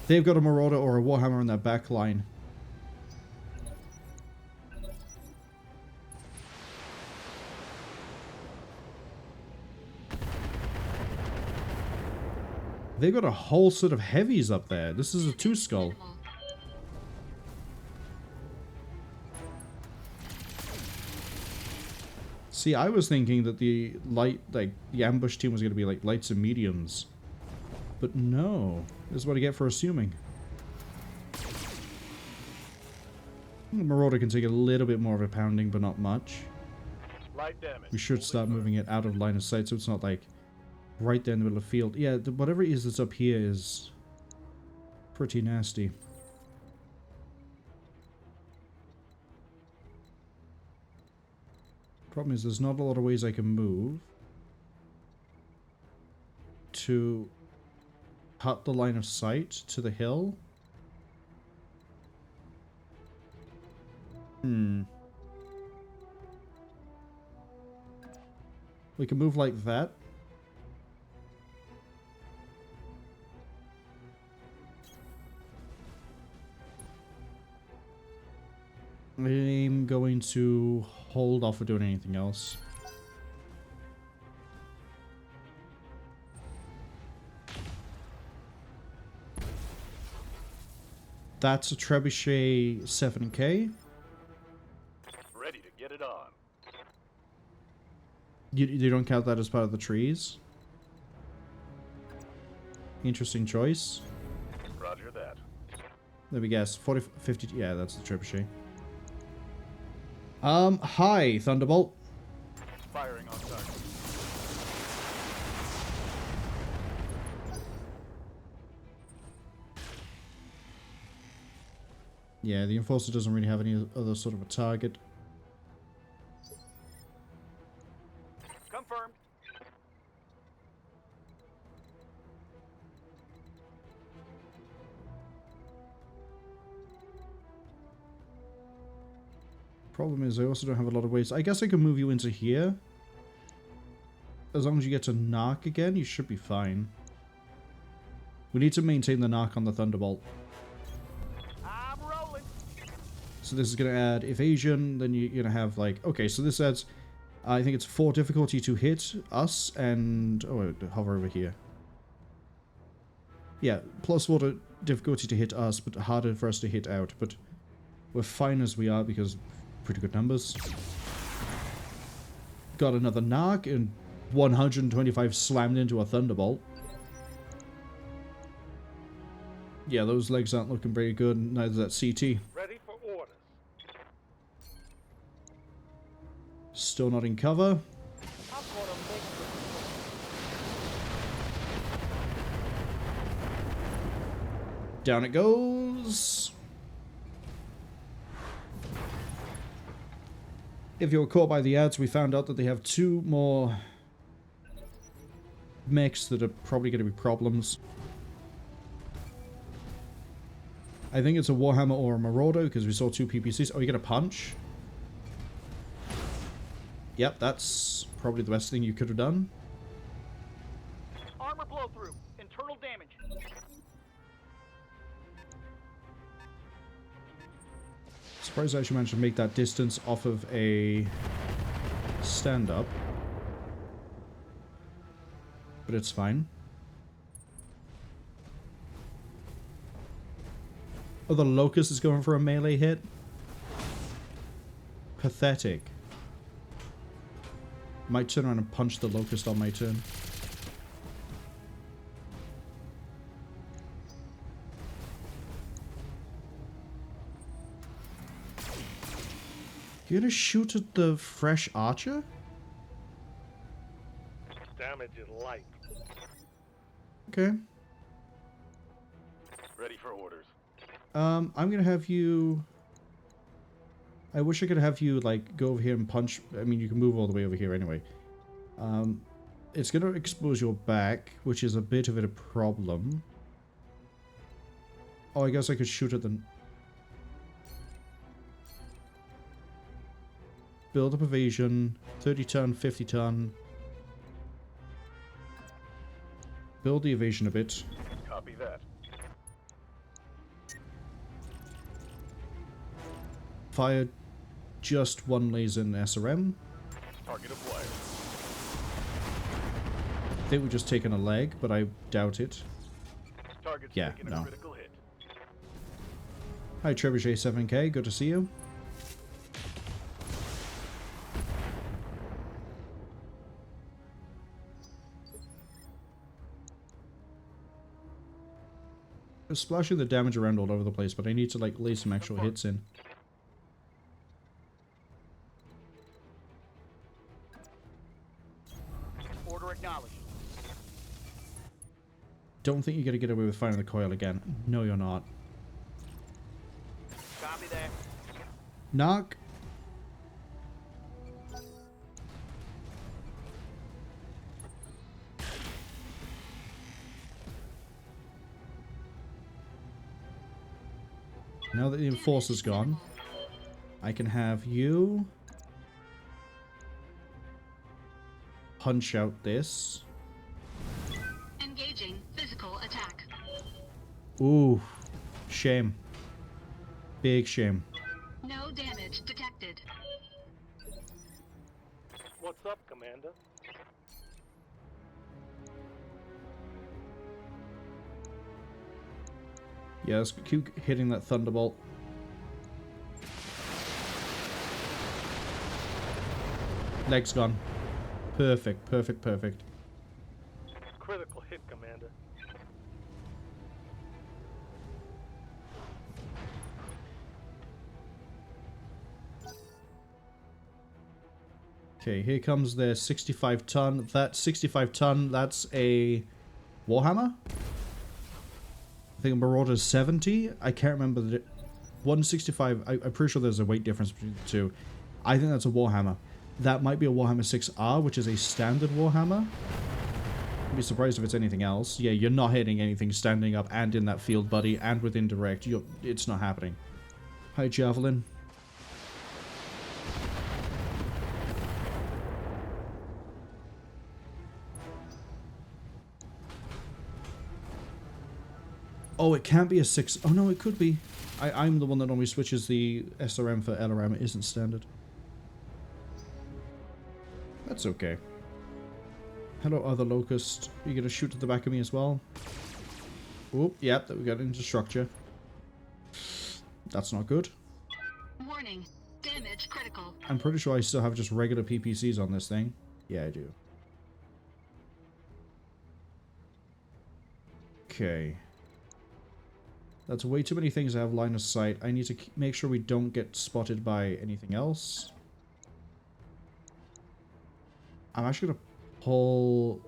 They've got a Marauder or a Warhammer in their back line. They've got a whole set of heavies up there. This is a 2-skull. See, I was thinking that the the ambush team was going to be like lights and mediums. But no. This is what I get for assuming. The Marauder can take a little bit more of a pounding, but not much. Light damage. We should start moving it out of line of sight so it's not like right there in the middle of the field. Yeah, whatever it is that's up here is pretty nasty. Problem is there's not a lot of ways I can move to cut the line of sight to the hill. We can move like that. I'm going to hold off of doing anything else. That's a Trebuchet 7K. Ready to get it on. You don't count that as part of the trees? Interesting choice. Roger that. Let me guess. 40, 50... Yeah, that's the Trebuchet. Hi, Thunderbolt. Firing on target. Yeah, the Enforcer doesn't really have any other sort of a target. Confirmed. Problem is, I also don't have a lot of ways. I guess I can move you into here. As long as you get to Narc again, you should be fine. We need to maintain the Narc on the Thunderbolt. I'm rolling. So this is going to add evasion, then you're going to have like... Okay, so this adds... I think it's 4 difficulty to hit us, and... Oh, wait, hover over here. Yeah, plus 4 difficulty to hit us, but harder for us to hit out. But we're fine as we are, because pretty good numbers. Got another Narc, and 125 slammed into a Thunderbolt. Yeah, those legs aren't looking very good, neither that CT. Ready for orders. Still not in cover. I'm gonna make Down it goes. If you were caught by the ads, we found out that they have 2 more mechs that are probably going to be problems. I think it's a Warhammer or a Marauder because we saw 2 PPCs. Oh, you get a punch? Yep, that's probably the best thing you could have done. armor blow through. Internal damage. Surprised I actually managed to make that distance off of a stand-up. But it's fine. Oh, the Locust is going for a melee hit? Pathetic. Might turn around and punch the Locust on my turn. You gonna shoot at the fresh archer? Damage is light. Okay. Ready for orders. I'm gonna have you... I wish I could have you, like, go over here and punch... I mean, you can move all the way over here anyway. It's gonna expose your back, which is a bit of a problem. Oh, I guess I could shoot at the... Build up evasion, 30 ton, 50 ton. Build the evasion a bit. Copy that. Fire just 1 laser in SRM. Target acquired. I think we've just taken a leg, but I doubt it. Target's Yeah, taking no. a critical hit. Hi, Trebuchet 7K, good to see you. I'm splashing the damage around all over the place, but I need to, like, lay some actual hits in. Order acknowledged. Don't think you're gonna get away with firing the coil again. No, you're not. Copy that. Knock. Now that the Enforcer's gone, I can have you punch out this. Engaging physical attack. Ooh, shame. Big shame. No damage detected. What's up, Commander? Yeah, let's keep hitting that thunderbolt. Leg's gone. Perfect, perfect, perfect. Critical hit, Commander. Okay, here comes their 65 ton. That 65 ton, that's a Warhammer? I think a Marauder's 70. I can't remember the 165. I'm pretty sure there's a weight difference between the two. I think that's a Warhammer. That might be a Warhammer 6R, which is a standard Warhammer. I'd be surprised if it's anything else. Yeah, you're not hitting anything standing up and in that field, buddy, and with indirect. It's not happening. Hi, Javelin. Oh, it can't be a 6. Oh, no, it could be. I'm the one that normally switches the SRM for LRM. It isn't standard. That's okay. Hello, other locust. Are you going to shoot at the back of me as well? Oh, yep, that we got into structure. That's not good. Warning. Damage critical. I'm pretty sure I still have just regular PPCs on this thing. Yeah, I do. Okay. That's way too many things I have line of sight. I need to make sure we don't get spotted by anything else. I'm actually going to pull...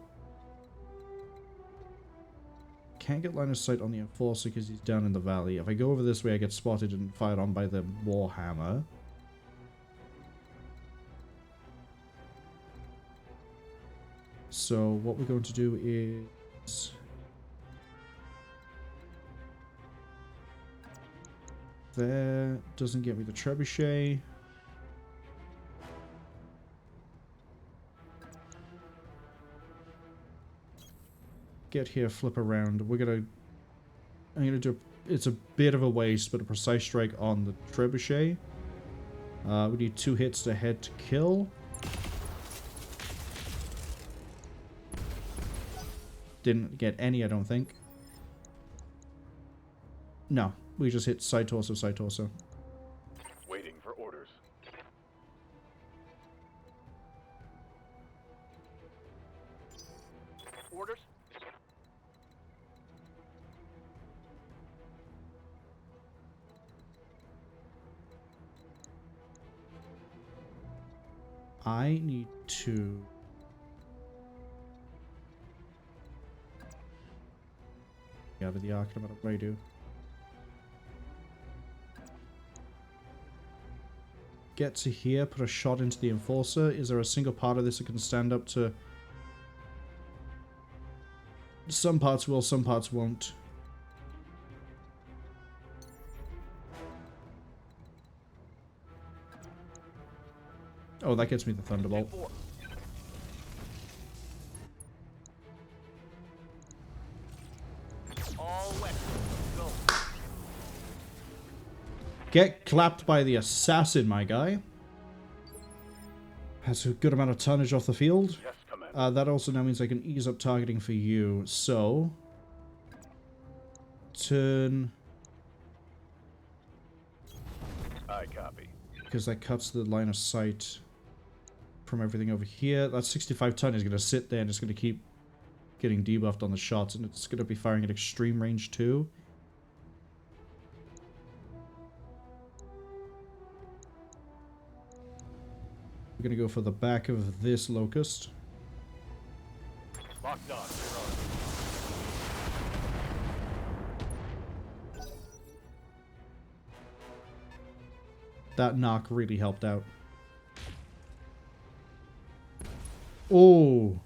Can't get line of sight on the Enforcer because he's down in the valley. If I go over this way, I get spotted and fired on by the Warhammer. So what we're going to do is... There doesn't get me the trebuchet. Get here, flip around. I'm gonna do. It's a bit of a waste, but a precise strike on the trebuchet. We need 2 hits to head to kill. Didn't get any, I don't think. No. We just hit side torso, side torso. Waiting for orders. Orders? I need to... Get out of the arc, no matter what I do. Get to here, put a shot into the Enforcer. Is there a single part of this that can stand up to... Some parts will, some parts won't. Oh, that gets me the Thunderbolt. All wet. Go. Get clapped by the assassin, my guy. Has a good amount of tonnage off the field. Yes, Commander. That also now means I can ease up targeting for you. So... Turn... I copy. Because that cuts the line of sight from everything over here. That 65 ton is going to sit there and it's going to keep getting debuffed on the shots. And it's going to be firing at extreme range too. We're going to go for the back of this locust. Locked on. You're on. That knock really helped out. Oh!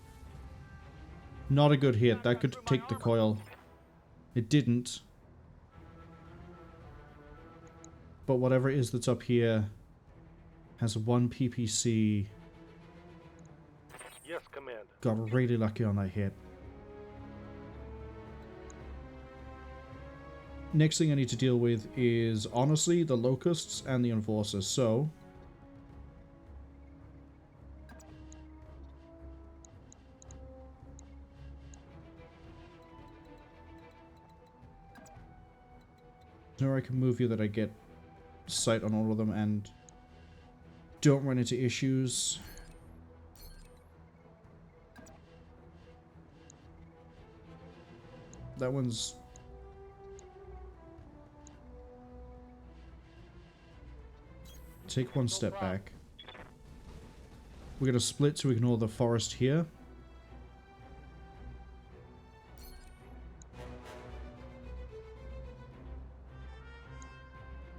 Not a good hit. That could take the coil. It didn't. But whatever it is that's up here has 1 PPC. Yes, Commander. Got really lucky on that hit. Next thing I need to deal with is, honestly, the locusts and the enforcers, so... Or I can move you that I get sight on all of them and don't run into issues. That one's... Take one step back. We're going to split to ignore the forest here.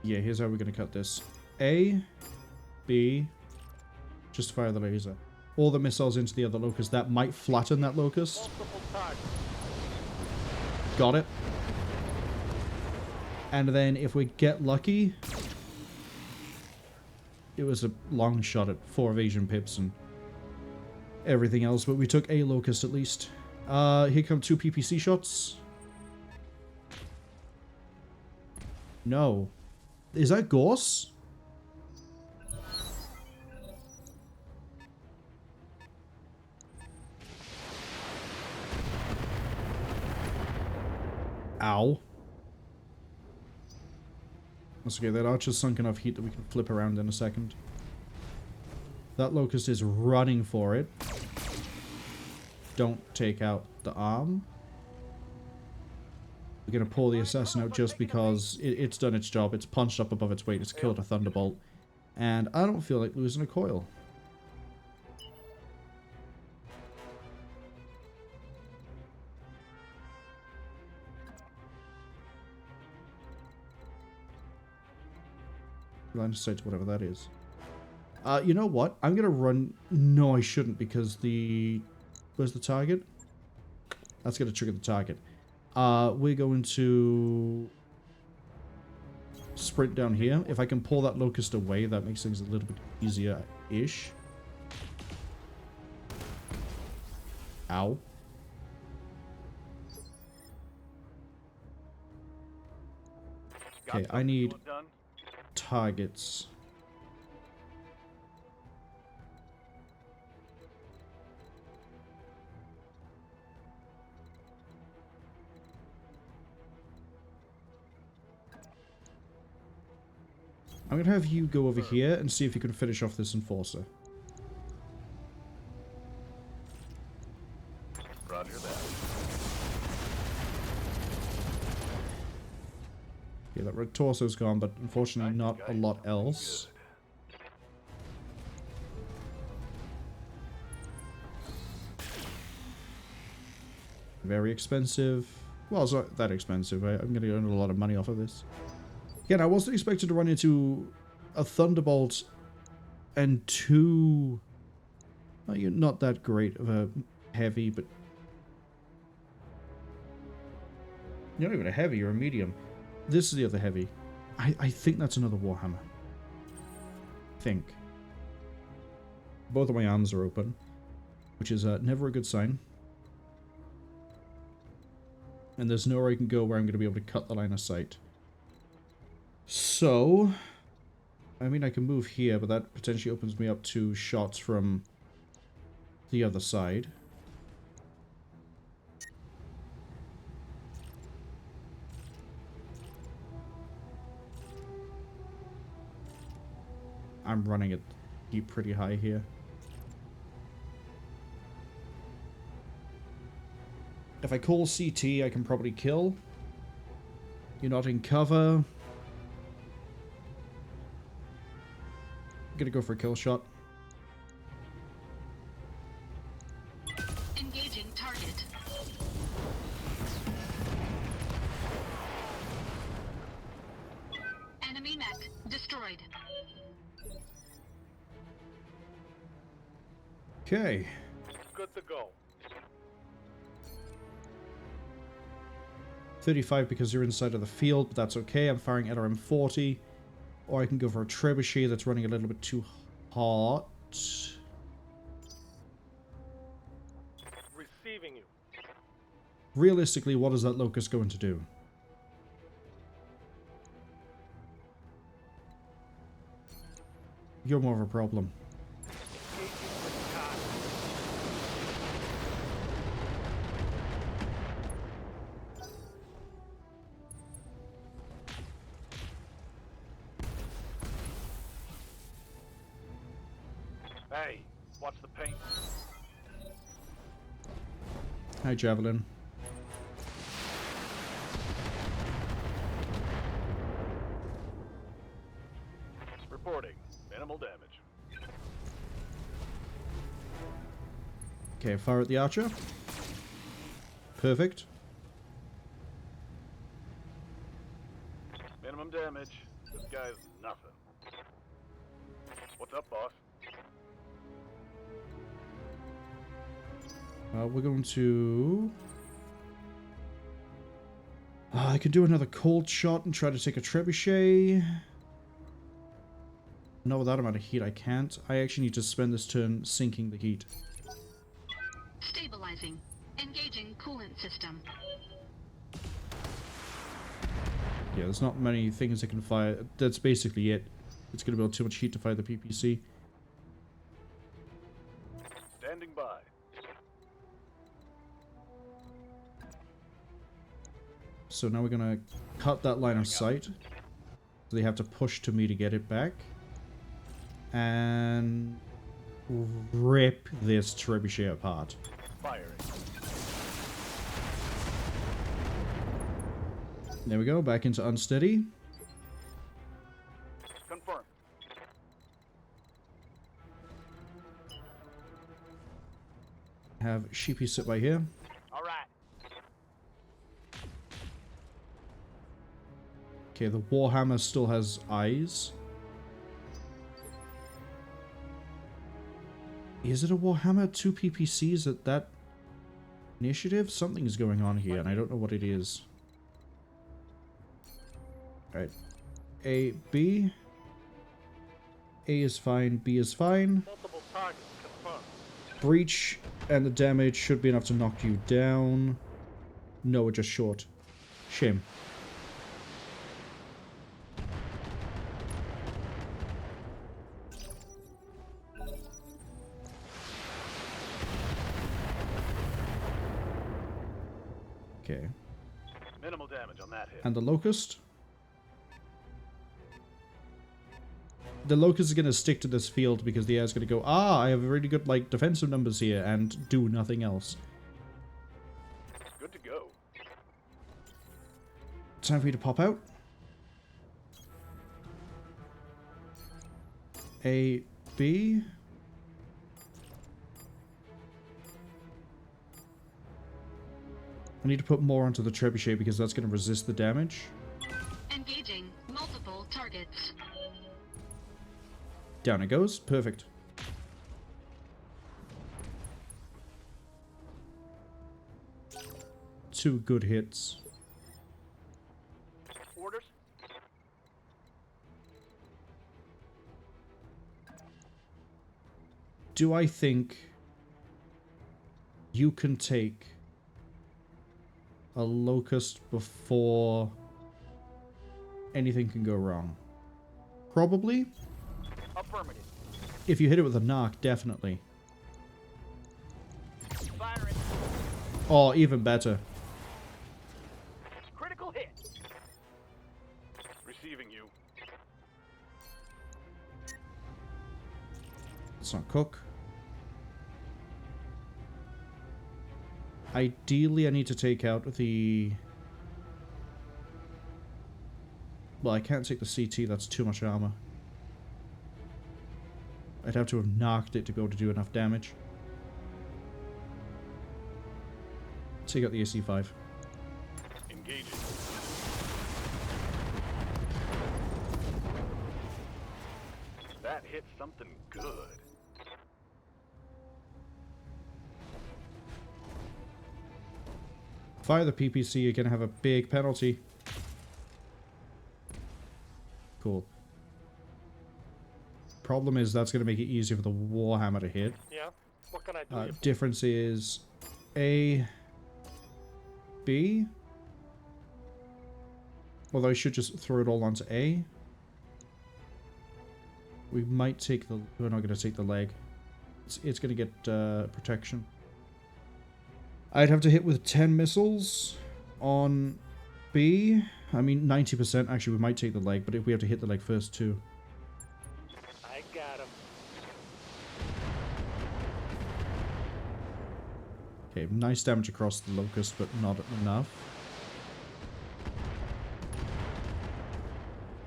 Yeah, here's how we're going to cut this. A, B, just fire the laser. All the missiles into the other locust. That might flatten that locust. Got it. And then if we get lucky... It was a long shot at 4 evasion pips and everything else, but we took a locust at least. Here come 2 PPC shots. No. Is that Gorse? Ow. That's okay, that archer's sunk enough heat that we can flip around in a second. That locust is running for it. Don't take out the arm. We're going to pull the assassin out just because it's done its job. It's punched up above its weight. It's killed a thunderbolt. And I don't feel like losing a coil. Line of sight to whatever that is. You know what? I'm going to run... No, I shouldn't because the... Where's the target? That's going to trigger the target. We're going to... sprint down here. If I can pull that locust away, that makes things a little bit easier-ish. Ow. Okay, I need targets. I'm going to have you go over here and see if you can finish off this enforcer. Roger that. Yeah, that red torso's gone, but unfortunately not a lot else. Very expensive. Well, it's not that expensive. I'm going to earn a lot of money off of this. Again, I wasn't expected to run into a Thunderbolt and 2... Well, you're not that great of a heavy, but... You're not even a heavy, you're a medium. This is the other heavy. I think that's another Warhammer. Think. Both of my arms are open, which is never a good sign. And there's nowhere I can go where I'm going to be able to cut the line of sight. So, I mean, I can move here, but that potentially opens me up to shots from the other side. I'm running it pretty high here. If I call CT, I can probably kill. You're not in cover. Gonna go for a kill shot. Engaging target. Enemy mech destroyed. Okay. Good to go. 35 because you're inside of the field, but that's okay. I'm firing LRM-40. Or I can go for a trebuchet that's running a little bit too hot. Receiving you. Realistically, what is that locust going to do? You're more of a problem. Engaging with target. Hey, watch the paint. Hi, Javelin. Reporting. Minimal damage. Okay, fire at the archer. Perfect. Minimum damage. This guy's nothing. What's up, boss? We're going to... I could do another cold shot and try to take a trebuchet. No, with that amount of heat I can't. I actually need to spend this turn sinking the heat. Stabilizing. Engaging coolant system. Yeah, there's not many things that can fire. That's basically it. It's going to build too much heat to fire the PPC. Standing by. So now we're going to cut that line of sight. So they have to push to me to get it back. And rip this trebuchet apart. Firing. There we go, back into unsteady. Confirmed. Have Sheepy sit by here. All right. Okay, the Warhammer still has eyes. Is it a Warhammer? 2 PPCs at that initiative? Something's going on here, and I don't know what it is. Alright. A, B. A is fine, B is fine. Multiple targets confirmed. Breach and the damage should be enough to knock you down. No, we're just short. Shame. Okay. Minimal damage on that hit. And the Locust? The Locust is going to stick to this field because the air's going to go, ah, I have really good, like, defensive numbers here, and do nothing else. Good to go. Time for you to pop out. A, B. I need to put more onto the trebuchet because that's going to resist the damage. Engaging multiple targets. Down it goes. Perfect. Two good hits. Orders? Do I think you can take a Locust before anything can go wrong? Probably. Affirmative. If you hit it with a knock, definitely. Firing. Or even better. Critical hit. Receiving you. Let's not cook. Ideally, I need to take out the... Well, I can't take the CT, that's too much armor. I'd have to have knocked it to be able to do enough damage. Take out the AC-5. Engaging. That hit something good. Fire the PPC, you're gonna have a big penalty. Cool. Problem is that's gonna make it easier for the Warhammer to hit. Yeah. What can I do? Difference is A, B. Although I should just throw it all onto A. We might take the... We're not going to take the leg. It's going to get protection. I'd have to hit with 10 missiles on B. I mean, 90%. Actually, we might take the leg, but if we have to hit the leg first, too. I got him. Okay, nice damage across the locust, but not enough.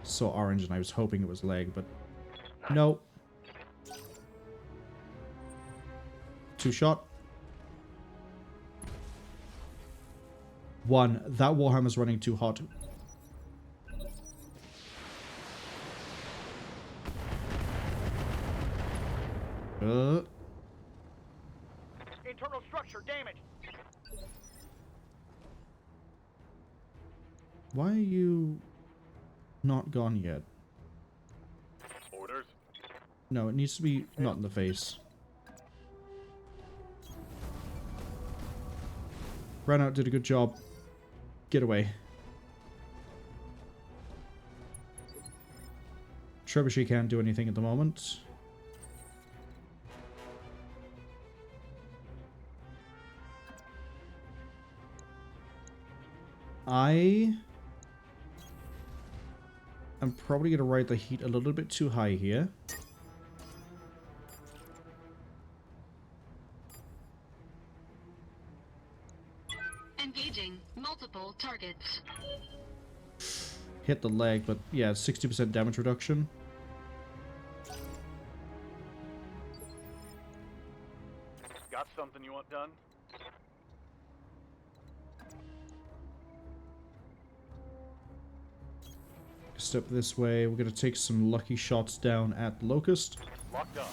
Saw orange, and I was hoping it was leg, but no. 2-shot. 1. That Warhammer's running too hot. Internal structure damaged. Why are you not gone yet? Orders? No, it needs to be not in the face. Branout did a good job. Get away. Trebuchet can't do anything at the moment. I'm probably going to ride the heat a little bit too high here. Engaging multiple targets. Hit the leg, but yeah, 60% damage reduction. Got something you want done? Step this way. We're going to take some lucky shots down at Locust. Locked on.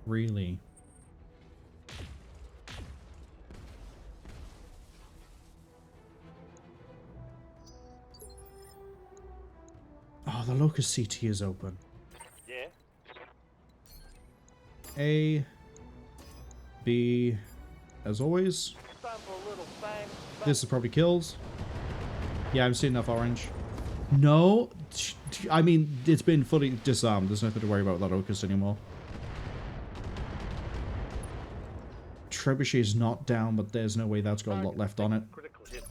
Really? Oh, the Locust CT is open. Yeah. A, B, as always. Time for a little bang. This is probably kills. Yeah, I'm seeing enough orange. No, I mean, it's been fully disarmed. There's nothing to worry about with that Locust anymore. Trebuchet is not down, but there's no way that's got a lot left on it. Critical hit.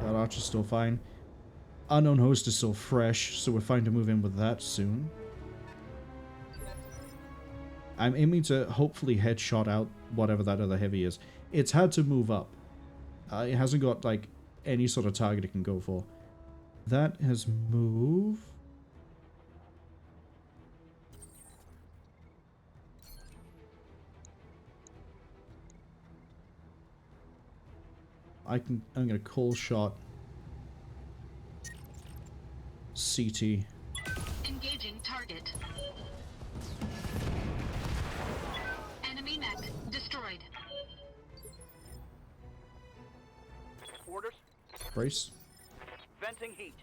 That archer's still fine. Unknown host is still fresh, so we're fine to move in with that soon. I'm aiming to hopefully headshot out whatever that other heavy is. It's had to move up. It hasn't got, like, any sort of target it can go for. That has moved. I'm gonna call shot CT. Engaging target. Enemy mech destroyed. Orders. Brace. Venting heat.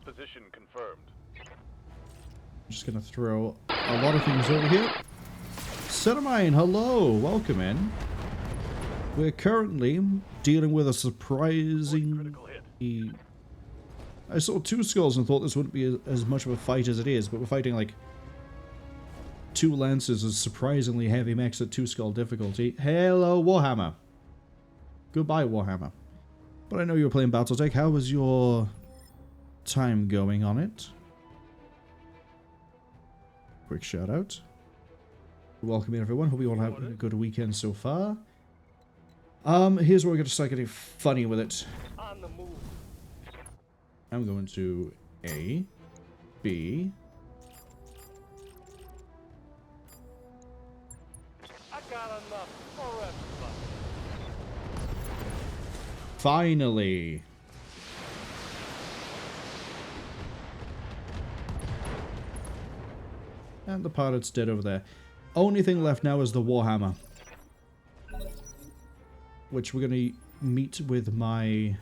Position confirmed. I'm just gonna throw a lot of things over here. Semi-Blind, hello, welcome in. We're currently dealing with a surprising... Critical hit. I saw 2 skulls and thought this wouldn't be as much of a fight as it is, but we're fighting like 2 lances as surprisingly heavy mechs at 2 skull difficulty. Hello, Warhammer. Goodbye, Warhammer. But I know you were playing Battletech. How was your time going on it? Quick shout out. Welcome in, everyone. Hope you all have a good weekend so far. Here's where we're going to start getting funny with it. On the move. I'm going to A, B. I got enough for everybody. Finally. And the pilot's dead over there. Only thing left now is the Warhammer. Which we're going to meet with my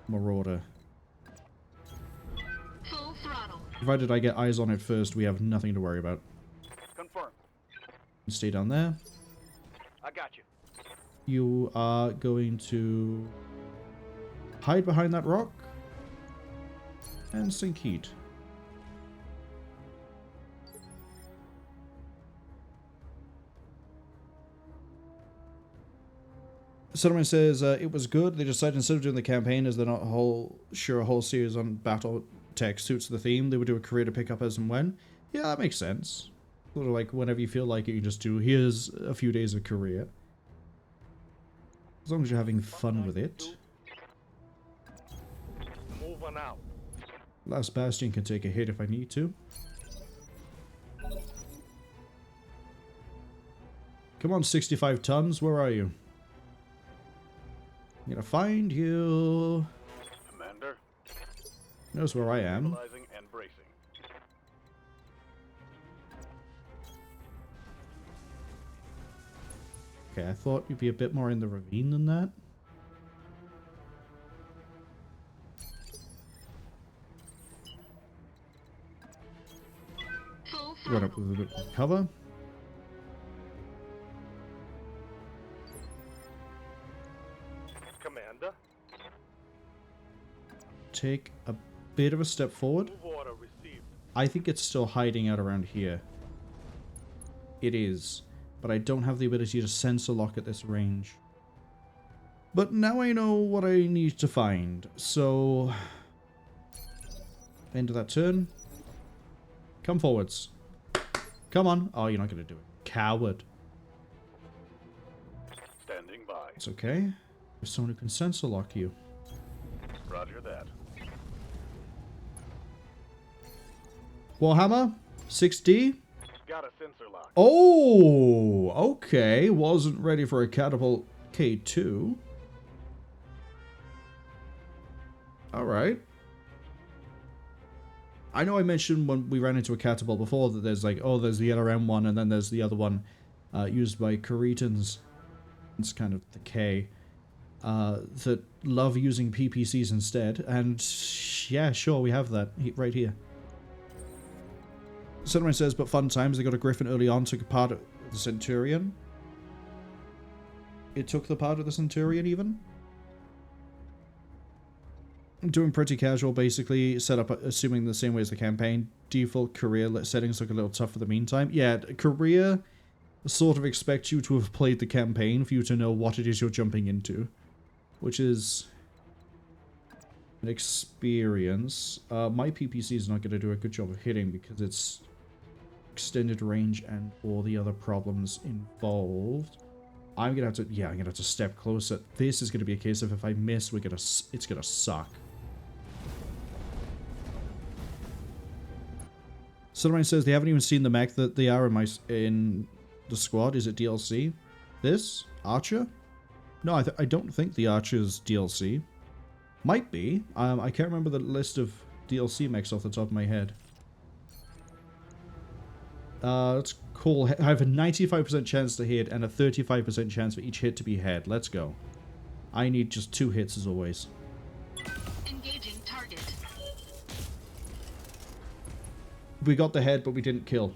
Marauder. Full throttle. Provided I get eyes on it first, we have nothing to worry about. Confirmed. Stay down there. I got you. You are going to hide behind that rock and sink heat. Someone says it was good. They decided instead of doing the campaign, as they're not a whole series on Battletech suits the theme, they would do a career to pick up as and when. Yeah, that makes sense. Sort of like whenever you feel like it, you just do, here's a few days of career. As long as you're having fun with it. Moving out. Last Bastion can take a hit if I need to. Come on, 65 tons, where are you? I'm gonna find you. Commander. Knows where I am. Stabilizing and bracing. Okay, I thought you'd be a bit more in the ravine than that. Full Run throttle. up with a bit of cover. Commander. Take a bit of a step forward. Move order received. I think it's still hiding out around here. It is. But I don't have the ability to sensor lock at this range. But now I know what I need to find. So... end of that turn. Come forwards. Come on. Oh, you're not going to do it. Coward. Standing by. It's okay. There's someone who can sensor lock you. Roger that. Warhammer? 6D? Got a sensor lock. Oh, okay. Wasn't ready for a catapult K2. Alright. I know I mentioned when we ran into a catapult before that there's like, oh, there's the LRM one and then there's the other one used by Caretans. It's kind of the K. That love using PPCs instead. And yeah, sure, we have that right here. Someone says, but fun times. They got a Griffin early on, took a part of the Centurion. It took the part of the Centurion, even. Doing pretty casual, basically. Set up, assuming the same way as the campaign. Default career settings look a little tough for the meantime. Yeah, career sort of expects you to have played the campaign for you to know what it is you're jumping into. Which is an experience. My PPC is not going to do a good job of hitting because it's extended range and all the other problems involved. I'm gonna have to, yeah, I'm gonna have to step closer. This is gonna be a case of if I miss, it's gonna suck. Someone says they haven't even seen the mech that they are in the squad. Is it DLC? This Archer? No, I don't think the Archer's DLC. Might be. I can't remember the list of DLC mechs off the top of my head. Let's call. I have a 95% chance to hit and a 35% chance for each hit to be head. Let's go. I need just 2 hits as always. Engaging target. We got the head, but we didn't kill.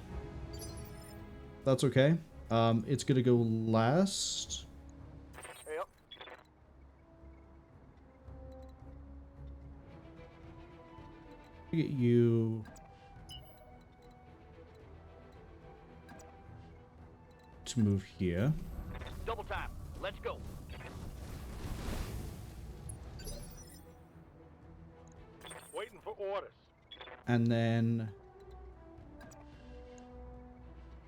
That's okay. It's gonna go last. Yep. Get you to move here. Double tap. Let's go. Waiting for orders. And then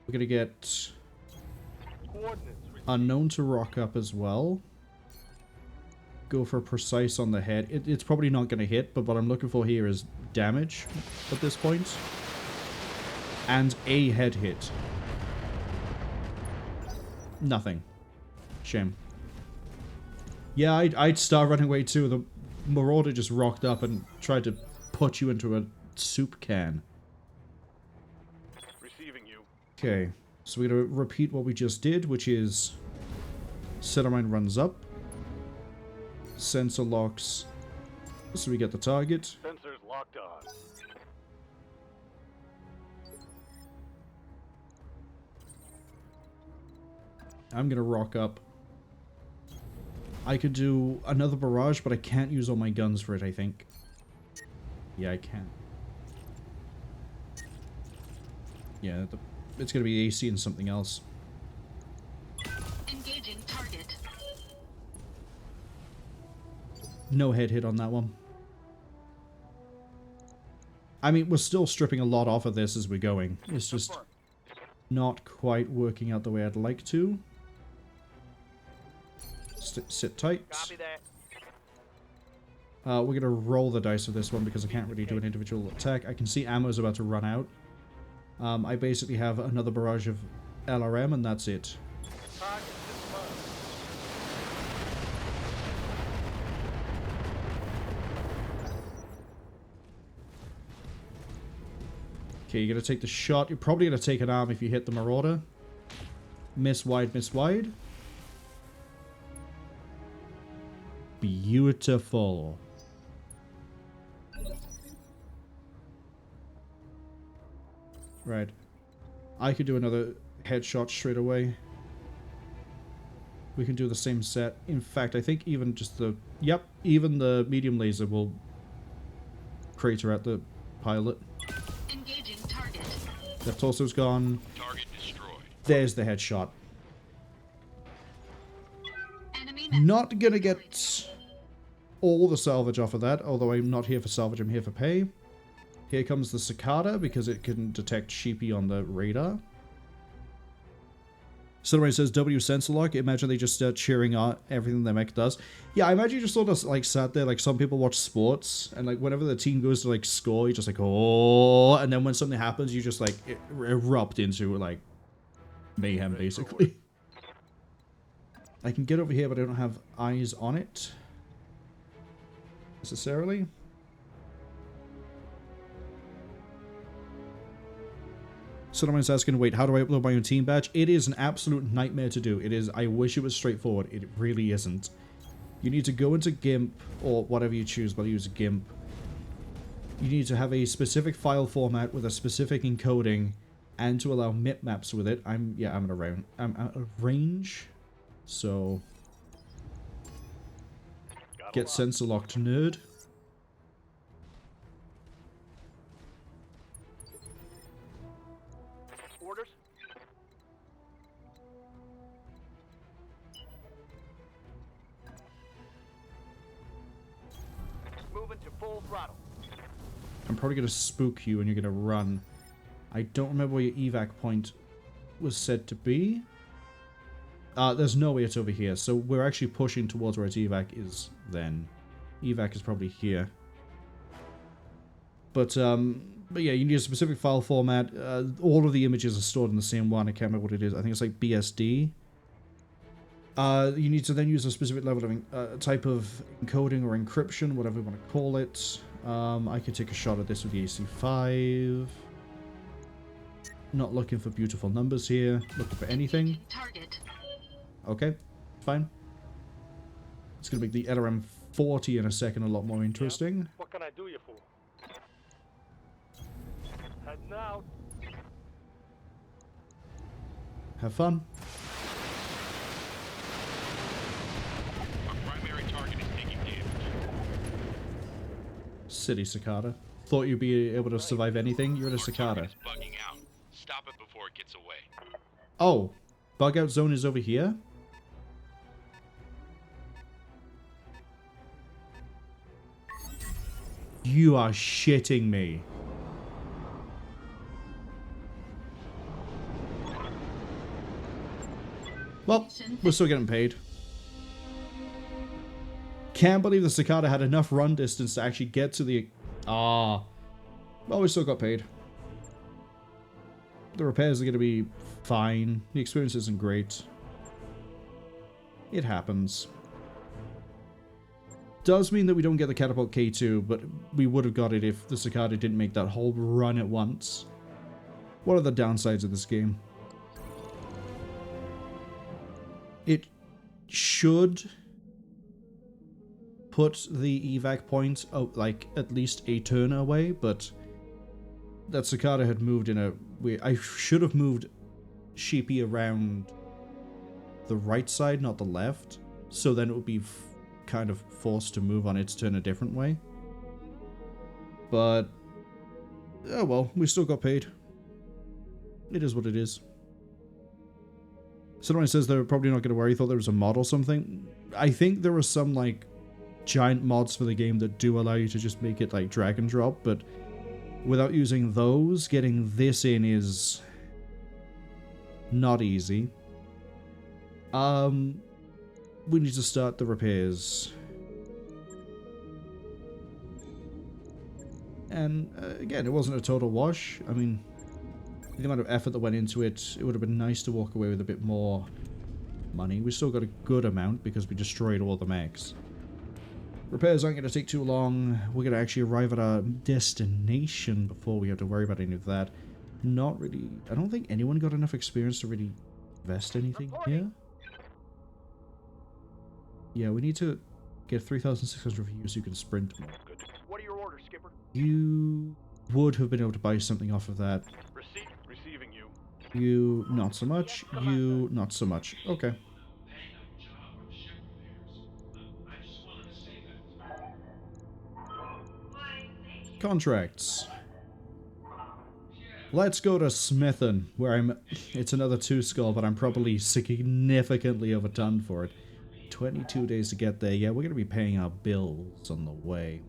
we're gonna get Coordinates. unknown to rock up as well. Go for precise on the head. It's probably not gonna hit, but what I'm looking for here is damage at this point. And a head hit. Nothing. Shame. Yeah, I'd start running away too. The Marauder just rocked up and tried to put you into a soup can. Okay, so we're going to repeat what we just did, which is Semi-Blind runs up, sensor locks, so we get the target. Sensors locked on. I'm going to rock up. I could do another barrage, but I can't use all my guns for it, I think. Yeah, I can. Yeah, it's going to be AC and something else. Engaging target. No head hit on that one. I mean, we're still stripping a lot off of this as we're going. It's just not quite working out the way I'd like to. Sit tight. Copy that. We're going to roll the dice for this one because I can't really do an individual attack. I can see ammo's about to run out. I basically have another barrage of LRM and that's it. Target confirmed. Okay, you're going to take the shot. You're probably going to take an arm if you hit the Marauder. Miss wide, miss wide. Beautiful. Right. I could do another headshot straight away. We can do the same set. In fact, I think even just the... Yep, even the medium laser will crater at the pilot. Engaging target. Left torso's gone. Target destroyed. There's the headshot. Enemy Not gonna get all the salvage off of that, although I'm not here for salvage, I'm here for pay. Here comes the cicada, because it can detect sheepy on the radar. Somebody says W sensor lock. Imagine they just start cheering out everything their mech does. Yeah, I imagine you just sort of like sat there, like some people watch sports, and like whenever the team goes to like score, you just like, oh, and then when something happens, you just like erupt into like mayhem, basically. I can get over here, but I don't have eyes on it necessarily. Someone's asking, wait, how do I upload my own team badge? It is an absolute nightmare to do. It is, I wish it was straightforward. It really isn't. You need to go into GIMP, or whatever you choose, but use GIMP. You need to have a specific file format with a specific encoding, and to allow MIP maps with it. I'm at a range. So, get sensor locked, nerd. Orders. Moving to full throttle. I'm probably going to spook you and you're going to run. I don't remember where your evac point was said to be. There's no way it's over here, so we're actually pushing towards where its evac is then. Evac is probably here. But yeah, you need a specific file format. All of the images are stored in the same one. I can't remember what it is. I think it's like BSD. You need to then use a specific level of type of encoding or encryption, whatever you want to call it. I could take a shot at this with the AC5. Not looking for beautiful numbers here. Looking for anything. Target. Okay, fine. It's going to make the LRM 40 in a second a lot more interesting. What can I do you for? Heading out. Have fun. Our primary target is taking damage. Silly cicada. Thought you'd be able to survive anything? You're in a cicada. It's bugging out. Stop it before it gets away. Oh, bug out zone is over here? You are shitting me. Well, we're still getting paid. Can't believe the cicada had enough run distance to actually get to the... Well, we still got paid. The repairs are going to be fine. The experience isn't great. It happens. Does mean that we don't get the Catapult K2, but we would have got it if the cicada didn't make that whole run at once. What are the downsides of this game? It should put the evac point out, like, at least a turn away, but that cicada had moved in a weird... I should have moved Sheepy around the right side, not the left, so then it would be kind of forced to move on its turn a different way. But, oh well, we still got paid. It is what it is. Someone says they're probably not going to worry. He thought there was a mod or something. I think there are some, like, giant mods for the game that do allow you to just make it, like, drag and drop, but without using those, getting this in is not easy. We need to start the repairs. And, again, it wasn't a total wash. I mean, the amount of effort that went into it, it would have been nice to walk away with a bit more money. We still got a good amount because we destroyed all the mechs. Repairs aren't going to take too long. We're going to actually arrive at our destination before we have to worry about any of that. Not really... I don't think anyone got enough experience to really invest anything here. Yeah, we need to get 3,600 views so you can sprint more. What are your orders, Skipper? You would have been able to buy something off of that. Receiving you. You, not so much. You, not so much. Okay. Contracts. Let's go to Smithon, where I'm... It's another 2 skull, but I'm probably significantly overdone for it. 22 days to get there. Yeah, we're going to be paying our bills on the way.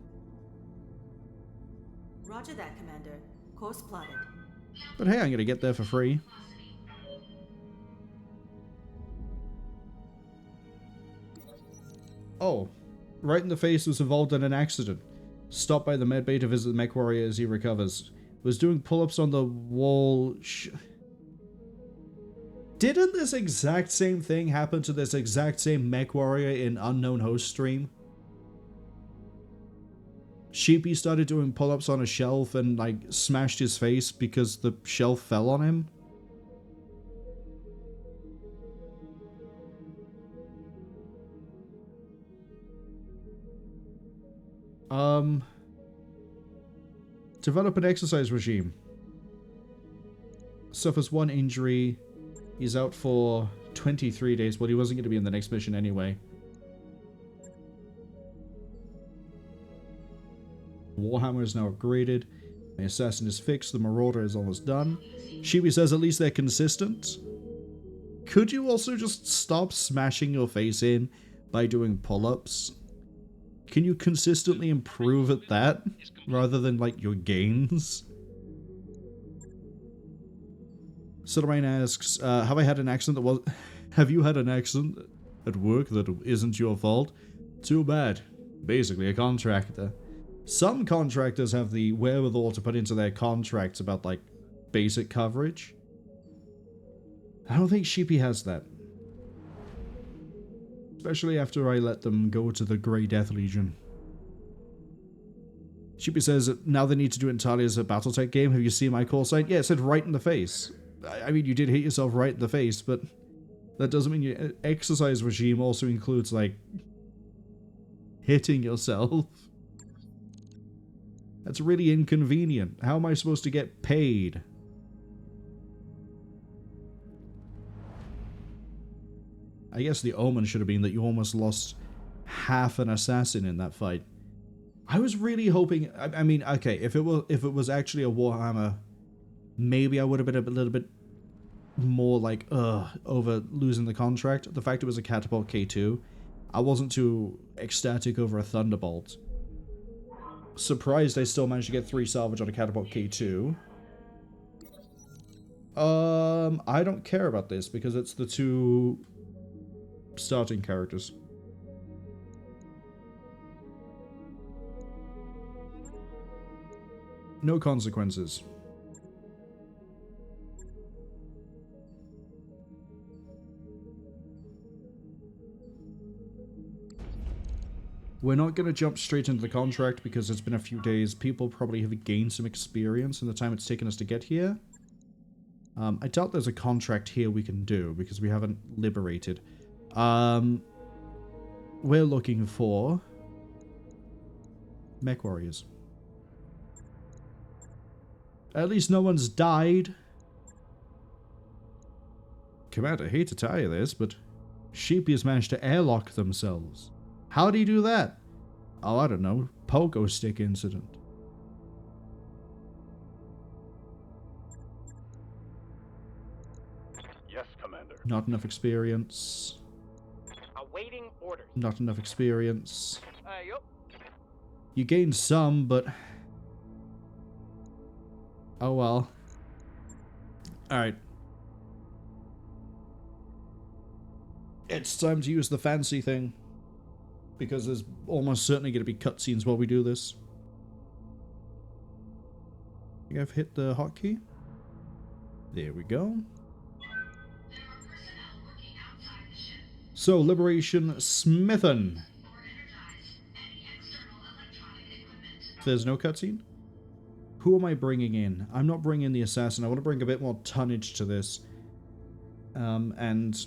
Roger that, Commander. Course plotted. But hey, I'm going to get there for free. Oh. Right in the face was involved in an accident. Stopped by the medbay to visit the mech warrior as he recovers. Was doing pull-ups on the wall... Didn't this exact same thing happen to this exact same mech warrior in Unknown Host stream? Sheepy started doing pull-ups on a shelf and, like, smashed his face because the shelf fell on him. Develop an exercise regime. Suffers 1 injury. He's out for 23 days. Well, he wasn't going to be in the next mission anyway. Warhammer is now upgraded. My assassin is fixed. The marauder is almost done. Shibi says at least they're consistent. Could you also just stop smashing your face in by doing pull-ups? Can you consistently improve at that rather than, like, your gains? Silvermane asks, have I had an accident that was... Have you had an accident at work that isn't your fault? Too bad. Basically a contractor. Some contractors have the wherewithal to put into their contracts about, like, basic coverage. I don't think Sheepy has that. Especially after I let them go to the Grey Death Legion. Sheepy says, now they need to do it entirely as a Battletech game. Have you seen my call sign? Yeah, it said right in the face. I mean, you did hit yourself right in the face, but that doesn't mean your exercise regime also includes, like, hitting yourself. That's really inconvenient. How am I supposed to get paid? I guess the omen should have been that you almost lost half an assassin in that fight. I was really hoping... I mean, okay, if it was actually a Warhammer, maybe I would have been a little bit more like, over losing the contract. The fact it was a Catapult K2, I wasn't too ecstatic over a Thunderbolt. Surprised I still managed to get 3 salvage on a Catapult K2. I don't care about this because it's the 2 starting characters. No consequences. We're not going to jump straight into the contract because it's been a few days. People probably have gained some experience in the time it's taken us to get here. I doubt there's a contract here we can do because we haven't liberated. We're looking for mech warriors. At least no one's died. Commander, I hate to tell you this, but Sheepy has managed to airlock themselves. How do you do that? Oh, I don't know. Pogo stick incident. Yes, Commander. Not enough experience. Awaiting orders. Not enough experience. Yup. You gained some, but... oh well. Alright. It's time to use the fancy thing. Because there's almost certainly going to be cutscenes while we do this. I think I've hit the hotkey. There we go. So, Liberation Smithon. There's no cutscene? Who am I bringing in? I'm not bringing the assassin. I want to bring a bit more tonnage to this. And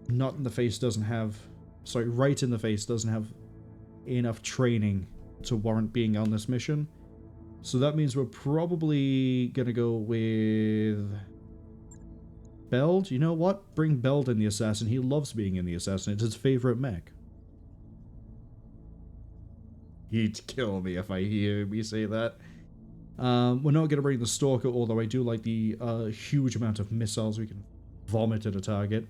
Not in the Face doesn't have... sorry, Right in the Face doesn't have enough training to warrant being on this mission. So that means we're probably gonna go with... Beld? You know what? Bring Beld in the Assassin. He loves being in the Assassin. It's his favorite mech. He'd kill me if I hear me say that. We're not gonna bring the Stalker, although I do like the huge amount of missiles we can vomit at a target.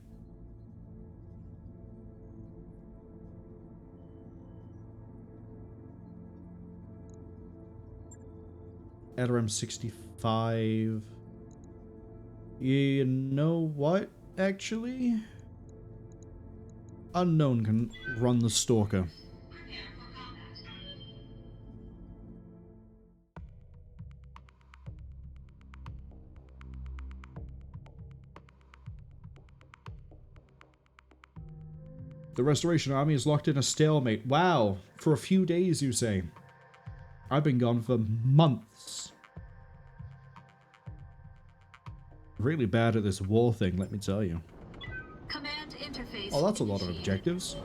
LRM 65. You know what, actually? Unknown can run the Stalker. The Restoration Army is locked in a stalemate. Wow, for a few days, you say? I've been gone for months. Really bad at this war thing, let me tell you. Command interface. Oh, that's a lot of objectives.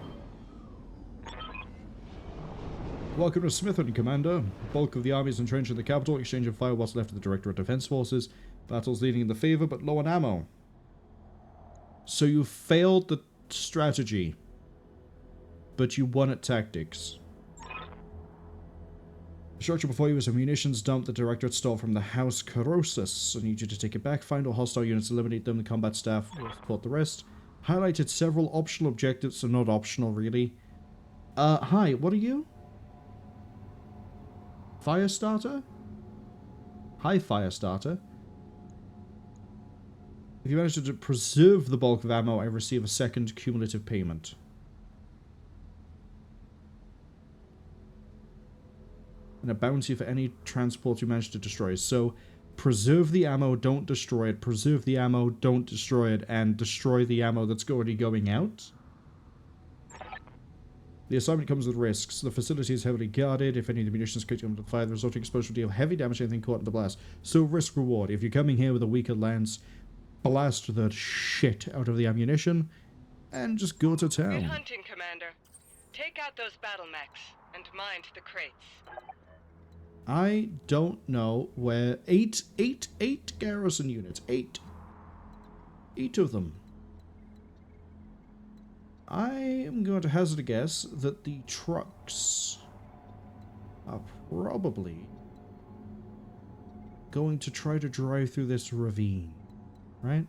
Welcome to Smithon, Commander. Bulk of the army is entrenched in the capital. Exchange of fire what's left of the Directorate of Defense Forces. Battles leading in the favor, but low on ammo. So you failed the strategy, but you won at tactics. The structure before you was a munitions dump the Directorate stole from the House Corrosus. I need you to take it back, find all hostile units, eliminate them, the combat staff will support the rest. Highlighted several optional objectives, so not optional really. Hi, what are you? Firestarter? Hi, Firestarter. If you manage to preserve the bulk of ammo, I receive a second cumulative payment. And a bounty for any transport you manage to destroy. So, preserve the ammo, don't destroy it. Preserve the ammo, don't destroy it. And destroy the ammo that's already going out. The assignment comes with risks. The facility is heavily guarded. If any of the munitions come under fire, the resulting explosion will deal heavy damage to anything caught in the blast. So, risk reward. If you're coming here with a weaker lance, blast the shit out of the ammunition. And just go to town. Good hunting, Commander. Take out those battle mechs and mind the crates. I don't know where... Eight garrison units. Eight of them. I am going to hazard a guess that the trucks are probably going to try to drive through this ravine. Right?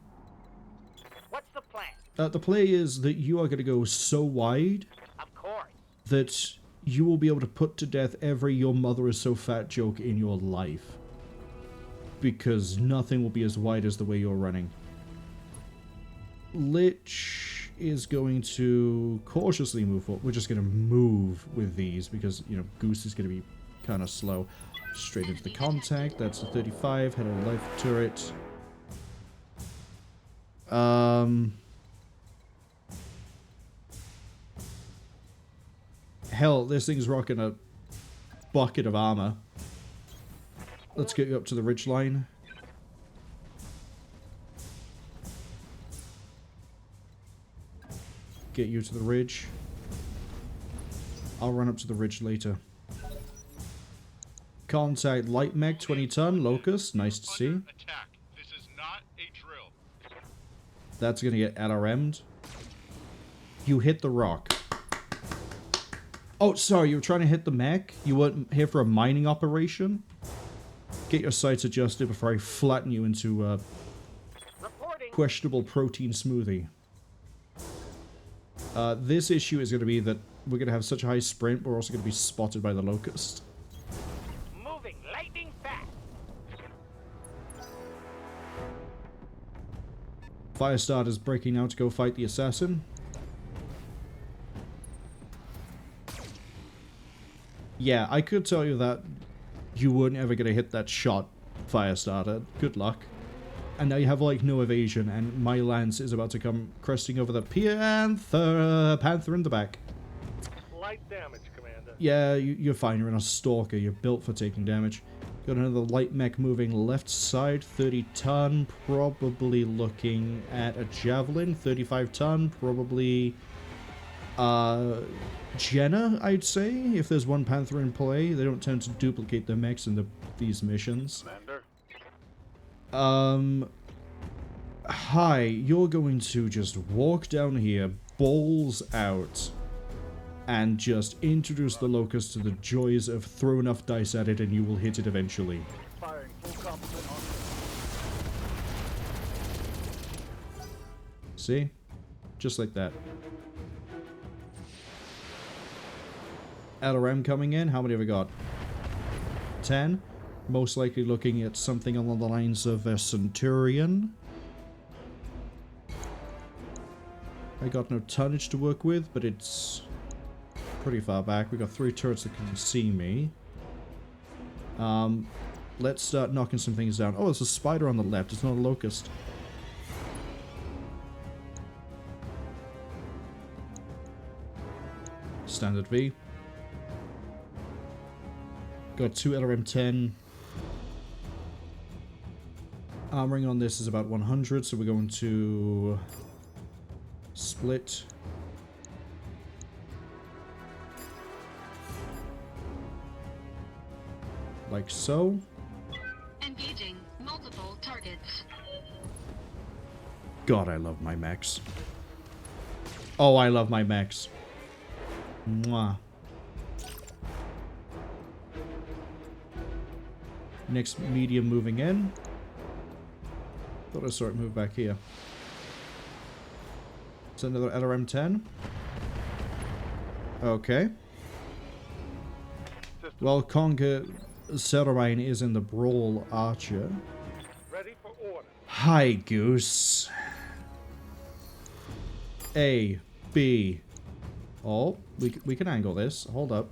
What's the plan? The play is that you are going to go so wide Of course. that you will be able to put to death every "your mother is so fat" joke in your life. Because nothing will be as wide as the way you're running. Lich is going to cautiously move forward. We're just going to move with these because, you know, Goose is going to be kind of slow. Straight into the contact. That's a 35. Head on life turret. Hell, this thing's rocking a bucket of armor. Let's get you up to the ridgeline. get you to the ridge. I'll run up to the ridge later. Contact light mech 20 ton locust. Nice to see. Attack. This is not a drill. That's gonna get LRM'd. You hit the rock. Oh, sorry, you were trying to hit the mech? You weren't here for a mining operation? Get your sights adjusted before I flatten you into a questionable protein smoothie. This issue is going to be that we're going to have such a high sprint, but we're also going to be spotted by the locust. Moving lightning fast. Firestarter's breaking out to go fight the assassin. Yeah, I could tell you that you weren't ever going to hit that shot, Firestarter. Good luck. And now you have, like, no evasion, and my lance is about to come cresting over the panther in the back. Light damage, Commander. Yeah, you're fine. You're in a stalker. You're built for taking damage. Got another light mech moving left side, 30 ton, probably looking at a javelin, 35 ton, probably Jenna, I'd say. If there's one panther in play, they don't tend to duplicate their mechs in these missions. Commander? Hi, you're going to just walk down here, balls out, and just introduce the locust to the joys of throw enough dice at it and you will hit it eventually. Firing full complement on. See? Just like that. LRM coming in. How many have we got? 10. Most likely looking at something along the lines of a Centurion. I got no tonnage to work with, but it's pretty far back. We got 3 turrets that can see me. Let's start knocking some things down. Oh, there's a spider on the left. It's not a locust. Standard V. Got 2 LRM-10. Armoring on this is about 100, so we're going to split. Like so. Engaging multiple targets. God, I love my mechs. Oh, I love my mechs. Mwah. Next medium moving in. Thought I saw it move back here. It's another LRM-10. Okay. Well, Conquer Ceramine is in the Brawl Archer. Ready for order. Hi, Goose. A, B. Oh, we can angle this. Hold up.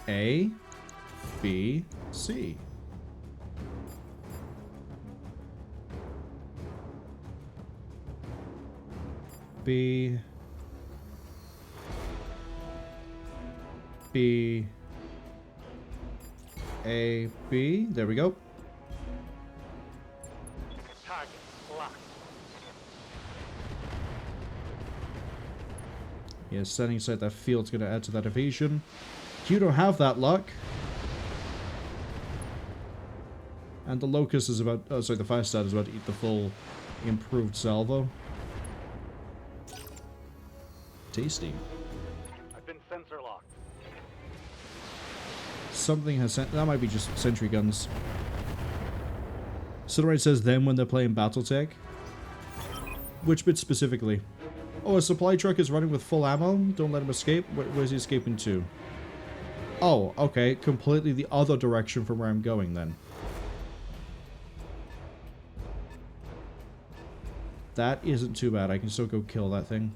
A, B, C. B, B, A, B. There we go. Target locked. Yeah, setting aside that field's going to add to that evasion. You don't have that luck. And the Locust is about... Oh, sorry, the Firestarter is about to eat the full improved salvo. Tasty. I've been sensor locked. Something has sent... That might be just sentry guns. Silverite says them when they're playing Battletech. Which bit specifically? Oh, a supply truck is running with full ammo? Don't let him escape? Where's he escaping to? Oh, okay. Completely the other direction from where I'm going, then. That isn't too bad. I can still go kill that thing.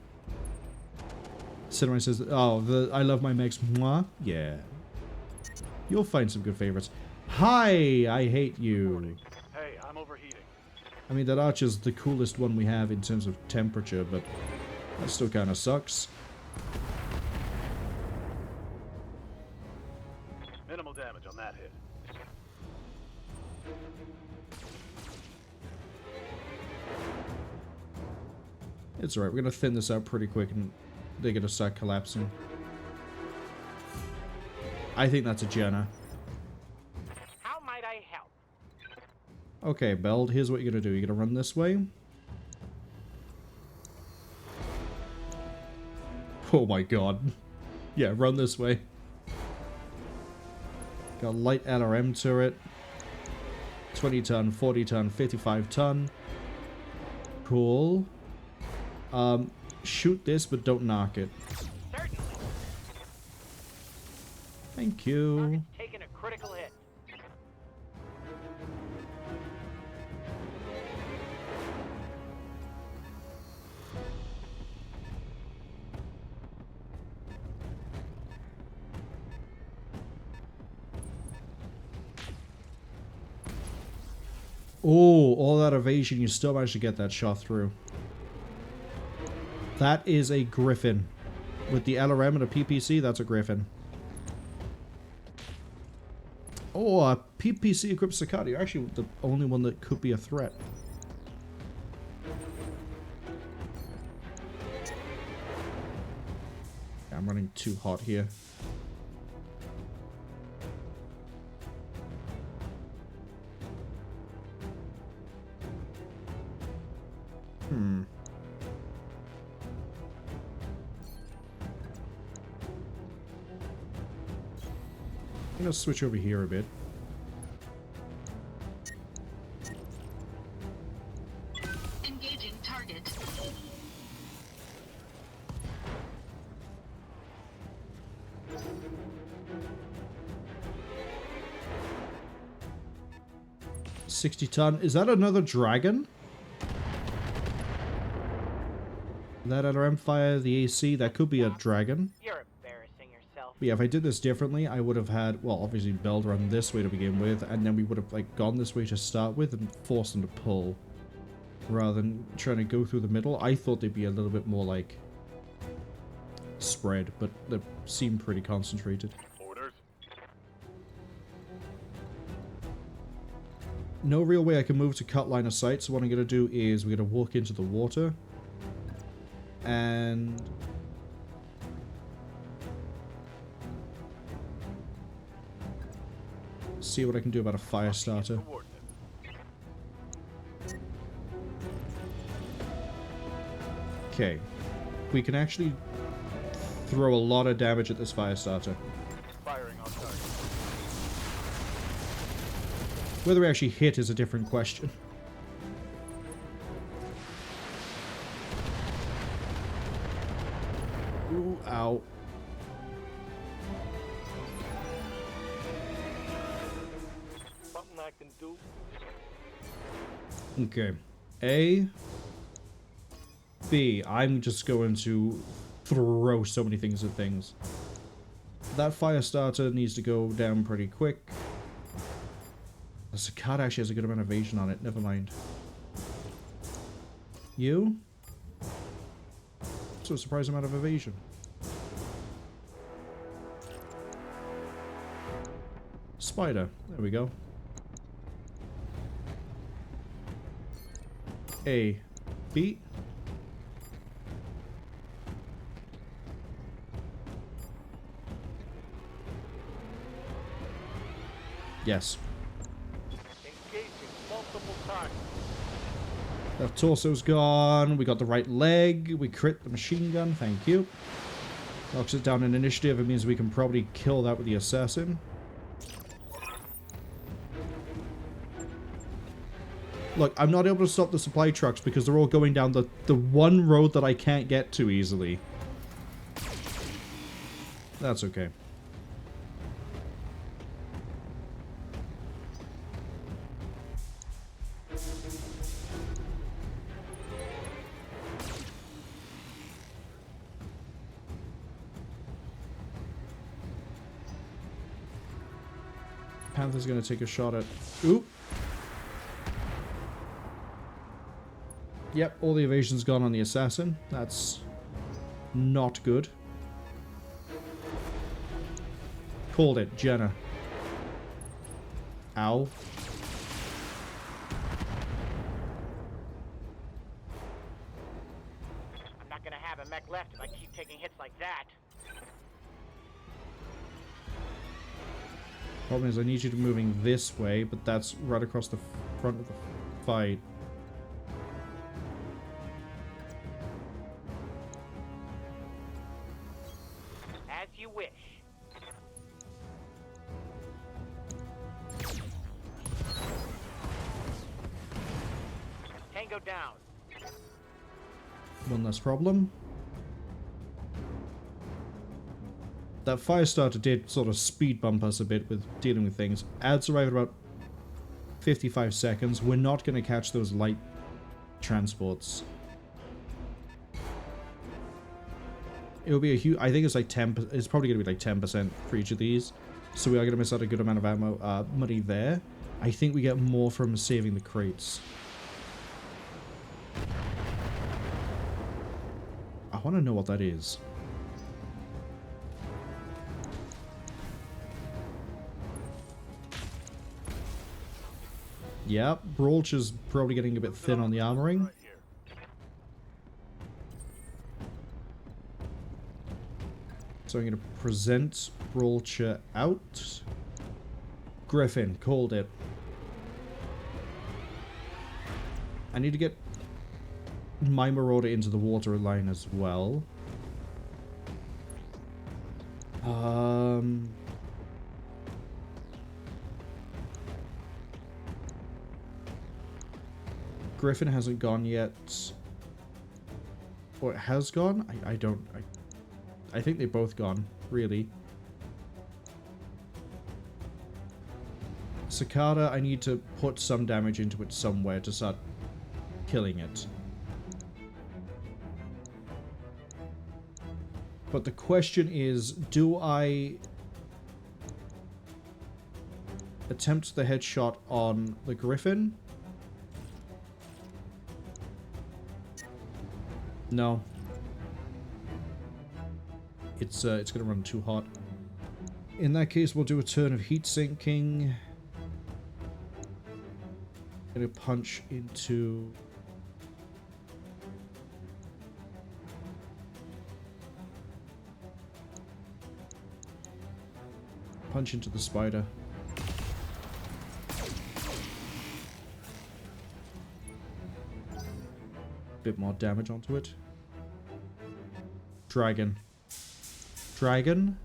Cinnamon says, oh, I love my mechs. Mwah? Yeah. You'll find some good favorites. Hi! I hate you. Hey, I'm overheating. I mean, that Archer's the coolest one we have in terms of temperature, but that still kind of sucks. Minimal damage on that hit. It's alright, we're gonna thin this out pretty quick and they're gonna start collapsing. I think that's a Jenna. How might I help? Okay, Beld, here's what you're gonna do. You're gonna run this way. Oh my god. Yeah, run this way. Got a light LRM turret. 20 ton, 40 ton, 55 ton. Cool. Shoot this, but don't knock it. Certainly. Thank you. Target's taking a critical hit. Oh, all that evasion, you still managed to get that shot through. That is a Griffin. With the LRM and a PPC, that's a Griffin. Oh, a PPC equipped Cicada. You're actually the only one that could be a threat. I'm running too hot here. I'm gonna switch over here a bit. Engaging target. $60 Is that another dragon? That LRM fire, the AC, that could be a dragon. You're embarrassing yourself. But yeah, if I did this differently, I would have had, well, obviously Beld run this way to begin with, and then we would have, like, gone this way to start with and forced them to pull. Rather than trying to go through the middle. I thought they'd be a little bit more, like, spread, but they seem pretty concentrated. Orders. No real way I can move to cut line of sight, so what I'm going to do is we're going to walk into the water. And see what I can do about a fire starter. Okay, we can actually throw a lot of damage at this fire starter. Firing on target. Whether we actually hit is a different question. Ooh, ow. Something I can do. Okay. A. B. I'm just going to throw so many things at things. That fire starter needs to go down pretty quick. The Cicada actually has a good amount of evasion on it. Never mind. You? So a surprising amount of evasion. Spider. There we go. A. B. Yes. Engaging multiple targets. The torso's gone. We got the right leg. We crit the machine gun. Thank you. Knocks it down in initiative. It means we can probably kill that with the assassin. Look, I'm not able to stop the supply trucks because they're all going down the one road that I can't get to easily. That's okay. Panther's gonna take a shot at... Oop! Yep, all the evasion's gone on the assassin. That's not good. Called it, Jenna. Ow. like that. Problem is, I need you to be moving this way, but that's right across the front of the fight. As you wish. Tango down. One less problem. That fire starter did sort of speed bump us a bit with dealing with things. Ads arrive at about 55 seconds. We're not going to catch those light transports. It'll be a huge... I think it's like 10... It's probably going to be like 10% for each of these. So we are going to miss out a good amount of ammo, money there. I think we get more from saving the crates. I want to know what that is. Yep, Broach is probably getting a bit thin on the armoring. So I'm going to present Broacher out. Griffin, called it. I need to get my Marauder into the water line as well. Griffin hasn't gone yet. Or it has gone? I think they've both gone, really. Cicada, I need to put some damage into it somewhere to start killing it. But the question is, do I attempt the headshot on the Griffin? No. It's gonna run too hot. In that case, we'll do a turn of heat sinking. Gonna punch into... Punch into the spider. Bit more damage onto it. Dragon. Dragon?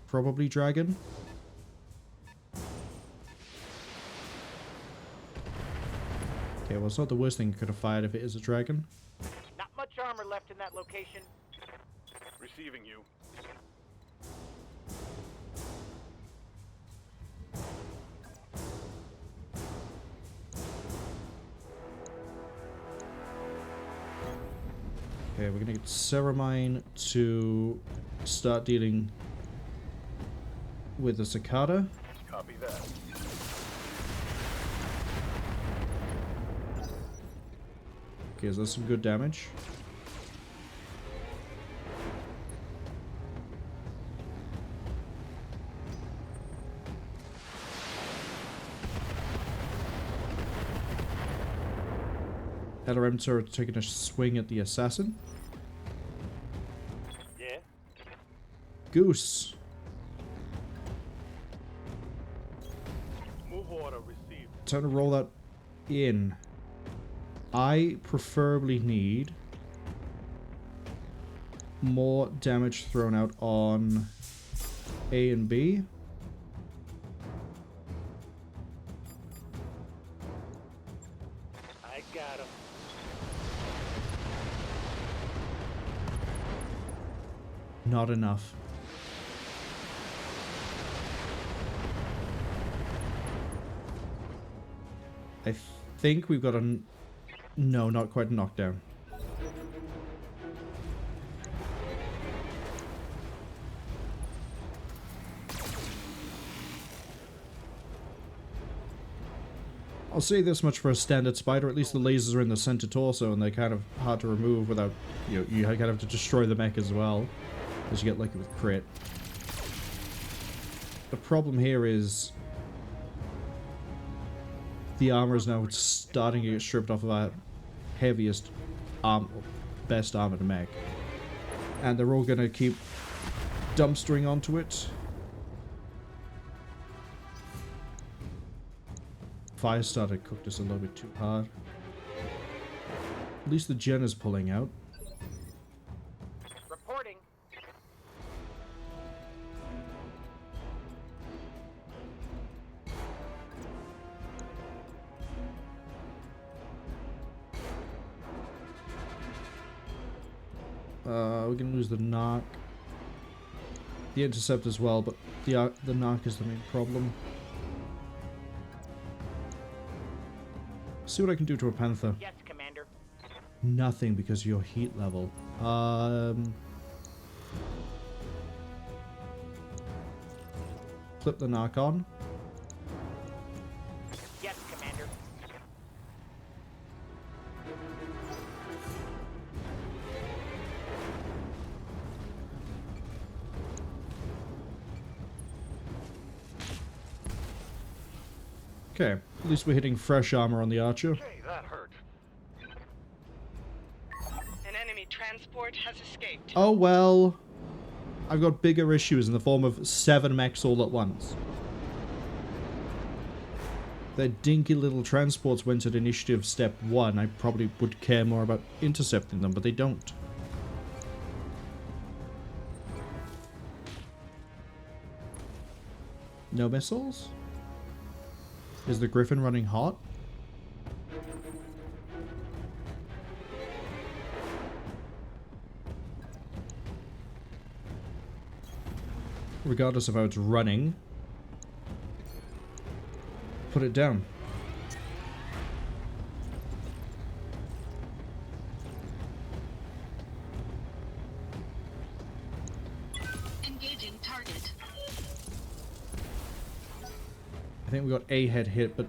Probably dragon. Okay, well, it's not the worst thing you could have fired if it is a dragon. Not much armor left in that location. Receiving you. Okay, we're gonna get Ceramine to start dealing with the Cicada. Copy that. Okay, so that's some good damage. LRM turret taking a swing at the assassin. Yeah. Goose. Move order received. Time to roll that in. I preferably need more damage thrown out on A and B. I got him. Not enough. I think we've got a... No, not quite a knockdown. I'll say this much for a standard spider, at least the lasers are in the center torso and they're kind of hard to remove without, you know, you kind of have to destroy the mech as well, as you get lucky with crit. The problem here is the armor is now starting to get stripped off of our heaviest, best armored mech. And they're all going to keep dumpstering onto it. Fire starter cooked us a little bit too hard. At least the gen is pulling out. Reporting. We're gonna lose the Narc. The Intercept as well, but the Narc is the main problem. See what I can do to a Panther. Yes, Commander. Nothing because of your heat level. Flip the Narc on. Yes, Commander. Okay, at least we're hitting fresh armor on the Archer. Hey, that hurt. An enemy transport has escaped. Oh well. I've got bigger issues in the form of 7 mechs all at once. Their dinky little transports went at initiative step 1. I probably would care more about intercepting them, but they don't. No missiles? Is the Griffin running hot? Regardless of how it's running, put it down. Engaging target. I think we got a head hit, but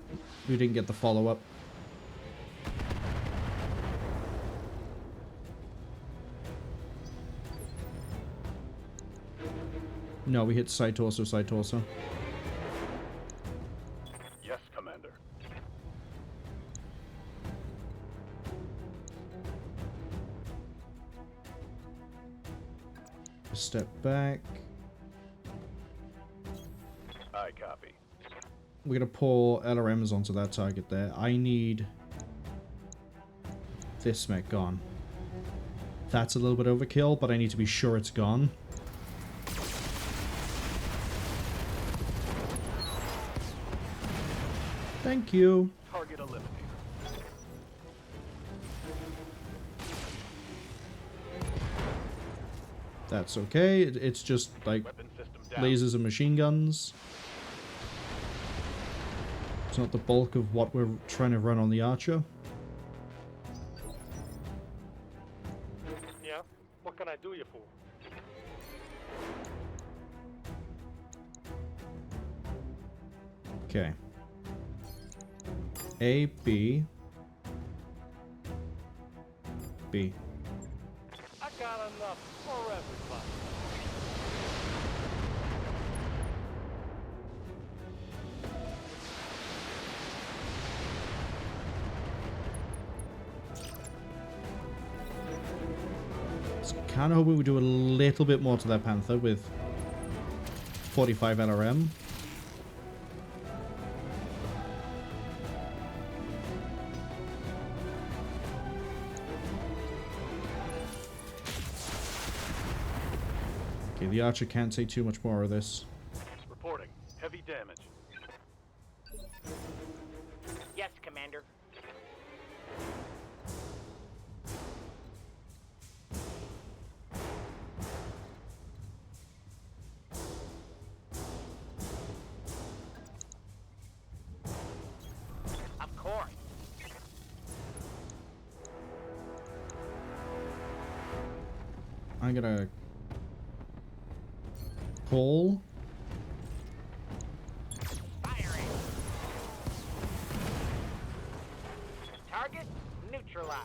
we didn't get the follow-up. No, we hit side torso, side torso. Yes, Commander. Step back. I copy. We're going to pour LRMs onto that target there. I need this mech gone. That's a little bit overkill, but I need to be sure it's gone. Thank you. Target eliminated. That's okay. It's just like Weapon system down. lasers and machine guns. It's not the bulk of what we're trying to run on the Archer. Yeah? What can I do you for? Okay. A, B. B. I got enough for everybody. Kind of hoping we do a little bit more to that Panther with 45 LRM. Okay, the Archer can't take too much more of this. Reporting. Heavy damage. Yes, Commander. Of course. I'm gonna pull. Firing. Target neutralized.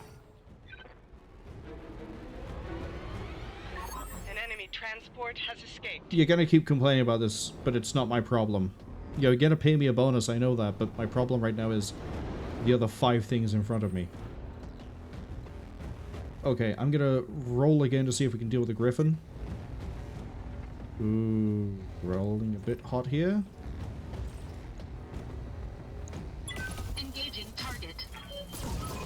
An enemy transport has escaped. You're gonna keep complaining about this, but it's not my problem. You're gonna pay me a bonus, I know that, but my problem right now is the other 5 things in front of me. Okay, I'm gonna roll again to see if we can deal with the Griffin. Ooh, rolling a bit hot here. Engaging target.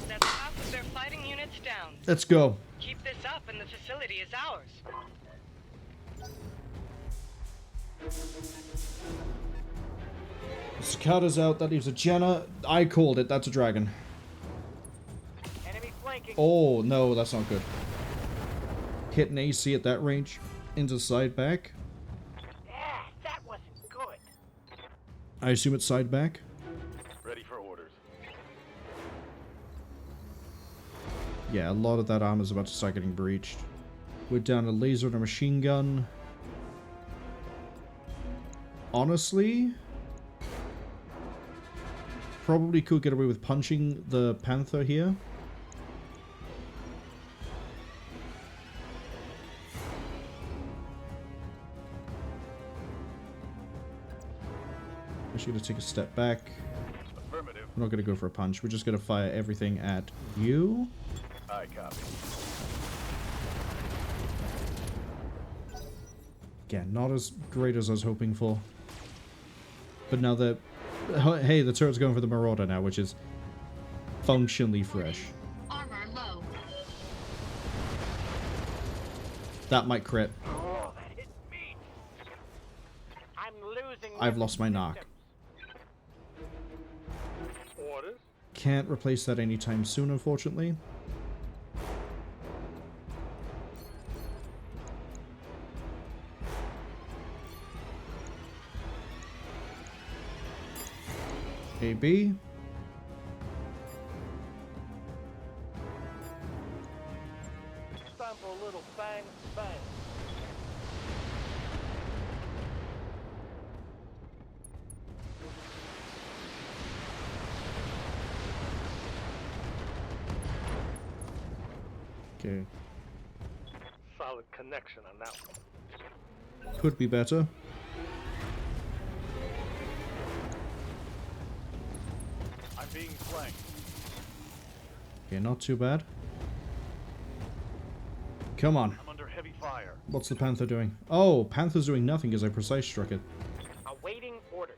That's half of their fighting units down. Let's go. Keep this up and the facility is ours. Cicada's out. That leaves a Jenna. I called it. That's a dragon. Enemy flanking. Oh, no, that's not good. Hit an AC at that range. Into side back. Yeah, that wasn't good. I assume it's side back. Ready for orders. Yeah, a lot of that armor's about to start getting breached. We're down a laser and a machine gun. Honestly, probably could get away with punching the Panther here. I should have taken a step back. Affirmative. We're not going to go for a punch. We're just going to fire everything at you. I copy. Again, not as great as I was hoping for. But now that... Hey, the turret's going for the Marauder now, which is functionally fresh. Armor low. That might crit. Oh, that hit me. I'm losing. I've lost my knock. Orders. Can't replace that anytime soon, unfortunately. AB. Time for a little bang bang. Okay. Solid connection on that one. Could be better. I'm being flanked. Okay, not too bad. Come on. I'm under heavy fire. What's the Panther doing? Oh, Panther's doing nothing because I precise struck it. Awaiting orders.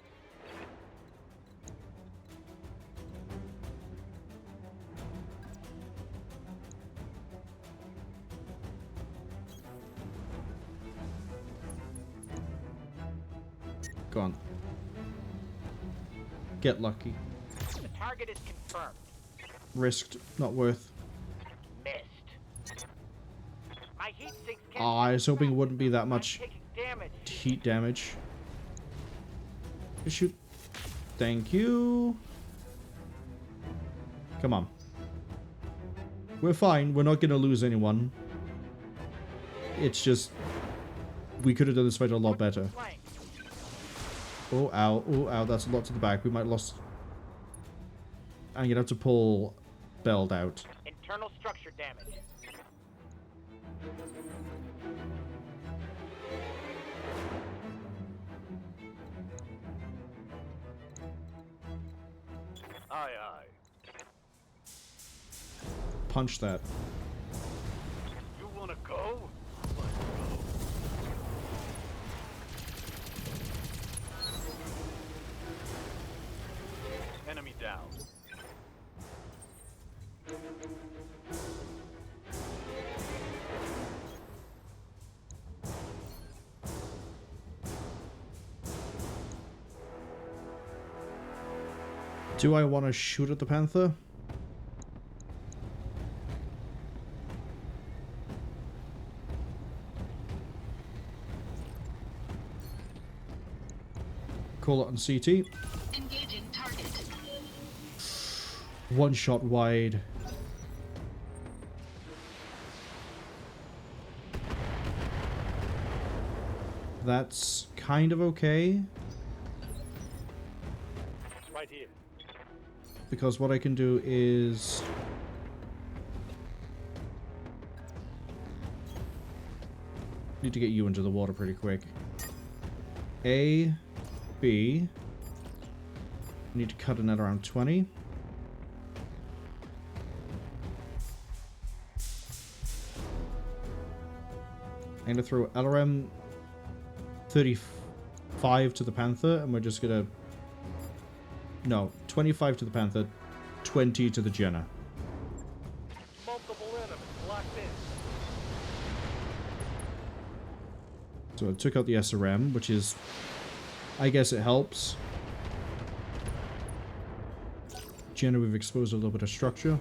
Go on. Get lucky. The target is confirmed. Risked, not worth. Missed. My heat sinks can't. I was hoping it wouldn't be that I'm much taking damage. heat damage. Shoot. Thank you. Come on. We're fine. We're not going to lose anyone. It's just... We could have done this fight a lot better. Flank. Oh, ow. Oh, ow. That's a lot to the back. We might have lost... I'm going to have to pull Beld out. Internal structure damage. Aye, aye. Punch that. You wanna go? Let's go. Enemy down. Do I want to shoot at the Panther? Call it on CT. Engaging target. One shot wide. That's kind of okay. Right here. Because what I can do is... Need to get you into the water pretty quick. A, B. Need to cut in at around 20. I'm gonna throw LRM 35 to the Panther, and we're just gonna... No, 25 to the Panther, 20 to the Jenner. Multiple enemies locked in. So I took out the SRM, which is... I guess it helps. Jenner, we've exposed a little bit of structure.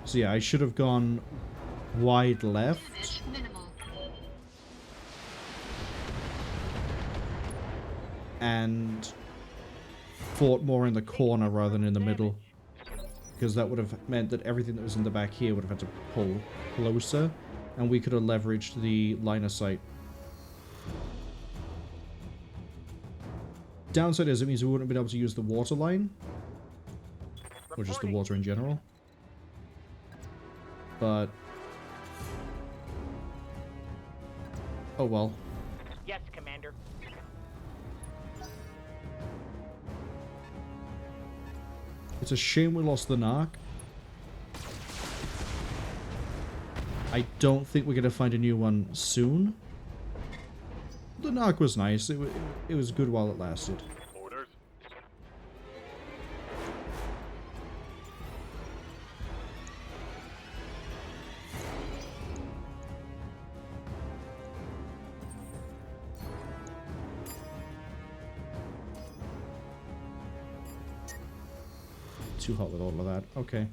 So yeah, I should have gone wide left. Damage minimal. And fought more in the corner rather than in the middle. Because that would have meant that everything that was in the back here would have had to pull closer. And we could have leveraged the line of sight. Downside is it means we wouldn't have been able to use the water line. Or just the water in general. But... oh well. Yes, Commander. It's a shame we lost the Narc. I don't think we're going to find a new one soon. The Narc was nice. It was good while it lasted. Orders. Too hot with all of that. Okay.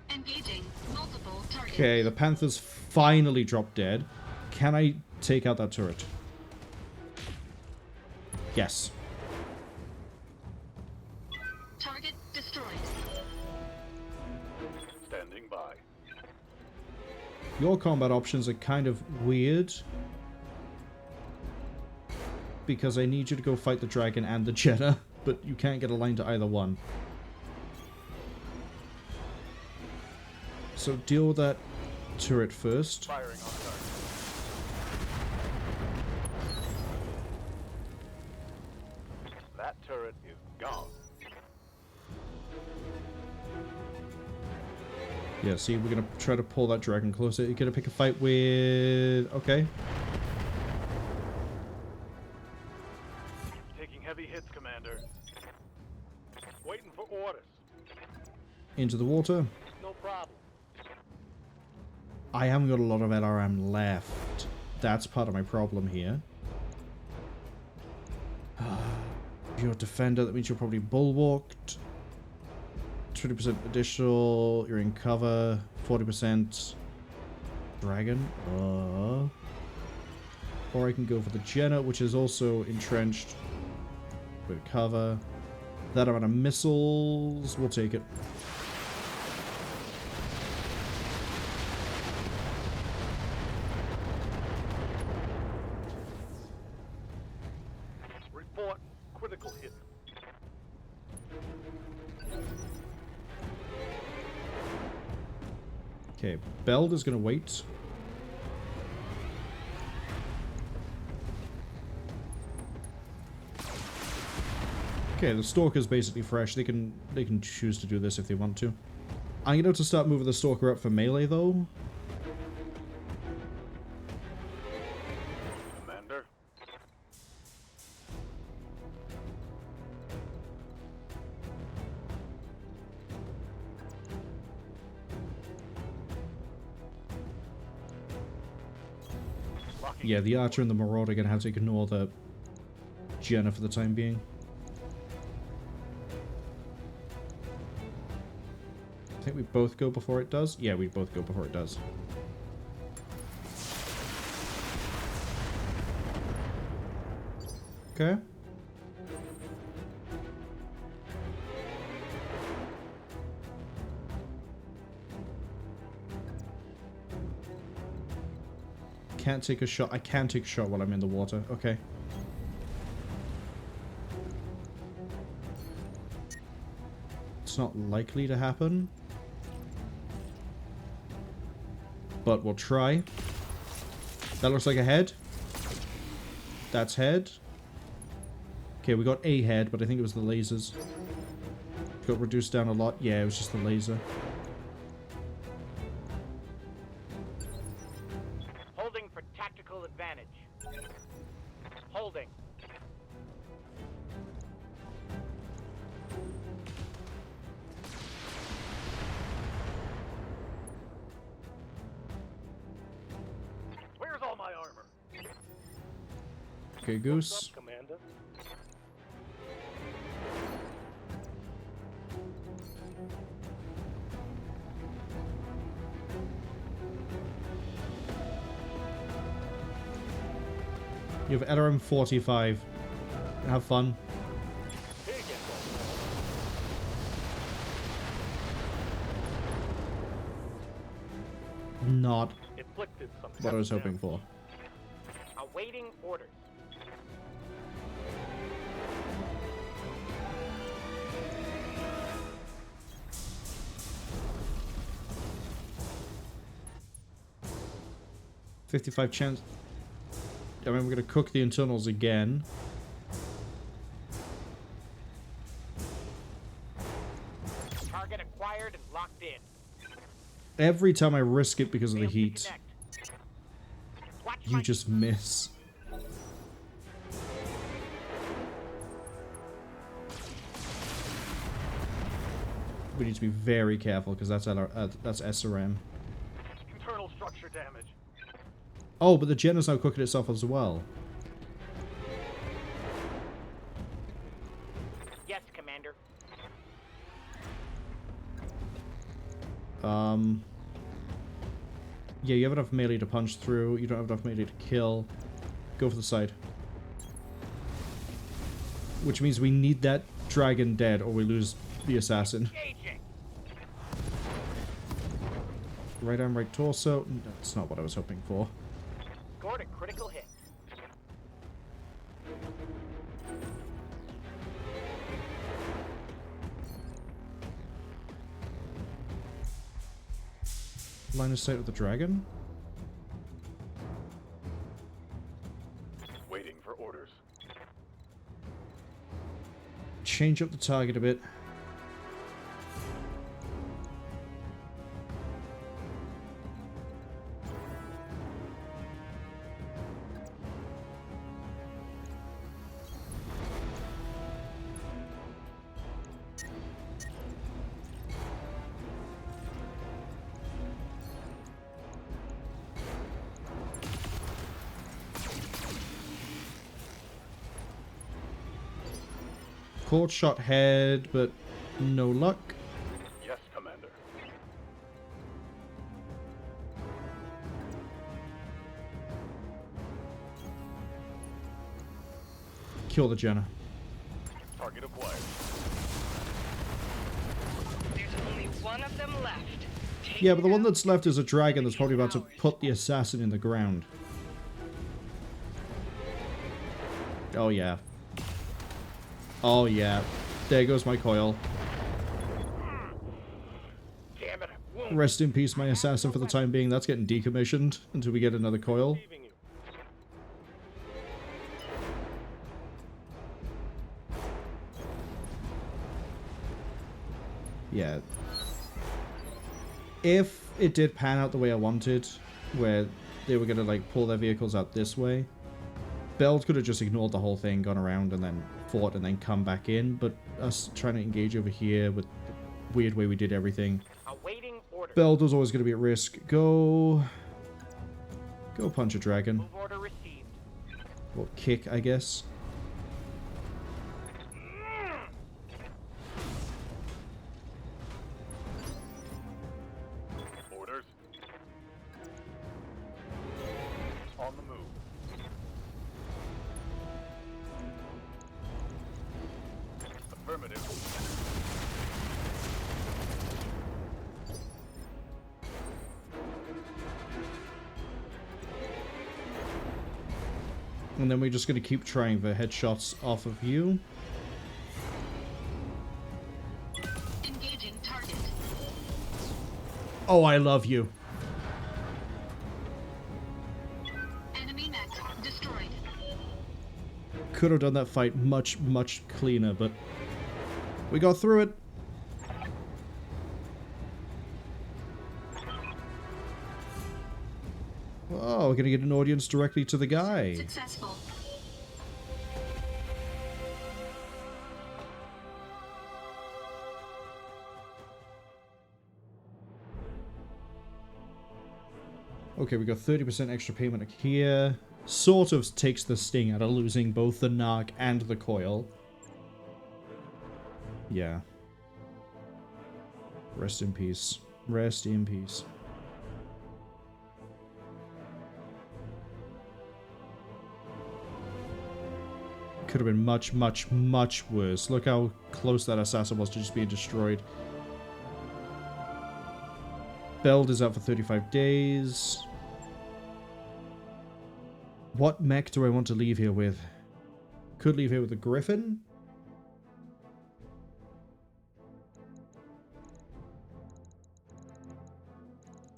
Engaging multiple targets. Okay, the Panthers finally dropped dead. Can I take out that turret? Yes. Target destroyed. Standing by. Your combat options are kind of weird. Because I need you to go fight the dragon and the Jenner, but you can't get aligned to either one. So deal with that turret first. Firing on target. That turret is gone. Yeah, see, we're gonna try to pull that dragon closer. You're gonna pick a fight with... okay. Taking heavy hits, Commander. Waiting for orders. Into the water. No problem. I haven't got a lot of LRM left. That's part of my problem here. You're a defender, that means you're probably bulwarked. 20% additional, you're in cover. 40% dragon. Or I can go for the Jenner, which is also entrenched with cover. That amount of missiles, we'll take it. Report critical hit. Okay, Beld is going to wait. Okay, the Stalker's basically fresh. They can choose to do this if they want to. I'm going to have to start moving the Stalker up for melee, though. Commander. Locking Yeah, the Archer and the Marauder are going to have to ignore the Jenner for the time being. I think we both go before it does. Yeah, we both go before it does. Okay. Can't take a shot. I can take a shot while I'm in the water. Okay. It's not likely to happen. But we'll try. That looks like a head. That's head. Okay, we got a head, but I think it was the lasers. Got reduced down a lot. Yeah, it was just the laser. Holding for tactical advantage. Holding. Where's all my armor? Okay, Goose. Commander? You have LRM 45. Have fun. Not Inflicted some what I was heavy hoping for. Awaiting orders. .55 chance. I mean, we're gonna cook the internals again. Target acquired and locked in. Every time I risk it because of the Failed to heat, connect. Watch you my just miss. We need to be very careful because that's that's SRM. internal structure damage. Oh, but the gen is now cooking itself as well. Yes, Commander. Yeah, you have enough melee to punch through. You don't have enough melee to kill. Go for the side. Which means we need that dragon dead or we lose the assassin. Engaging. Right arm, right torso. That's not what I was hoping for. Scored a critical hit. Line of sight with the dragon. Waiting for orders. Change up the target a bit. Court shot head, but no luck. Yes, Commander. Kill the Jenna. Target acquired. There's only one of them left. Take Yeah, but the it one out. that's left is a dragon that's probably about to put the assassin in the ground. Oh yeah. Oh yeah. There goes my coil. Damn it, I won't. Rest in peace, my assassin, for the time being. That's getting decommissioned until we get another coil. Leaving you. Yeah. If it did pan out the way I wanted, where they were gonna like pull their vehicles out this way, Beld could have just ignored the whole thing, gone around and then fought and then come back in, but us trying to engage over here with the weird way we did everything, Awaiting orders. Beld was always gonna be at risk. Go punch a dragon. Move order received. Or kick, I guess. Orders. On the move. Affirmative. And then we're just gonna keep trying for headshots off of you. Engaging target. Oh, I love you. Enemy mech destroyed. could have done that fight much, much cleaner, but we got through it. Oh, we're gonna get an audience directly to the guy. Successful. Okay, we got 30% extra payment here. Sort of takes the sting out of losing both the narc and the coil. Yeah. Rest in peace. Rest in peace. Could have been much, much, much worse. Look how close that assassin was to just being destroyed. Beld is out for 35 days. What mech do I want to leave here with? Could leave here with a Griffin.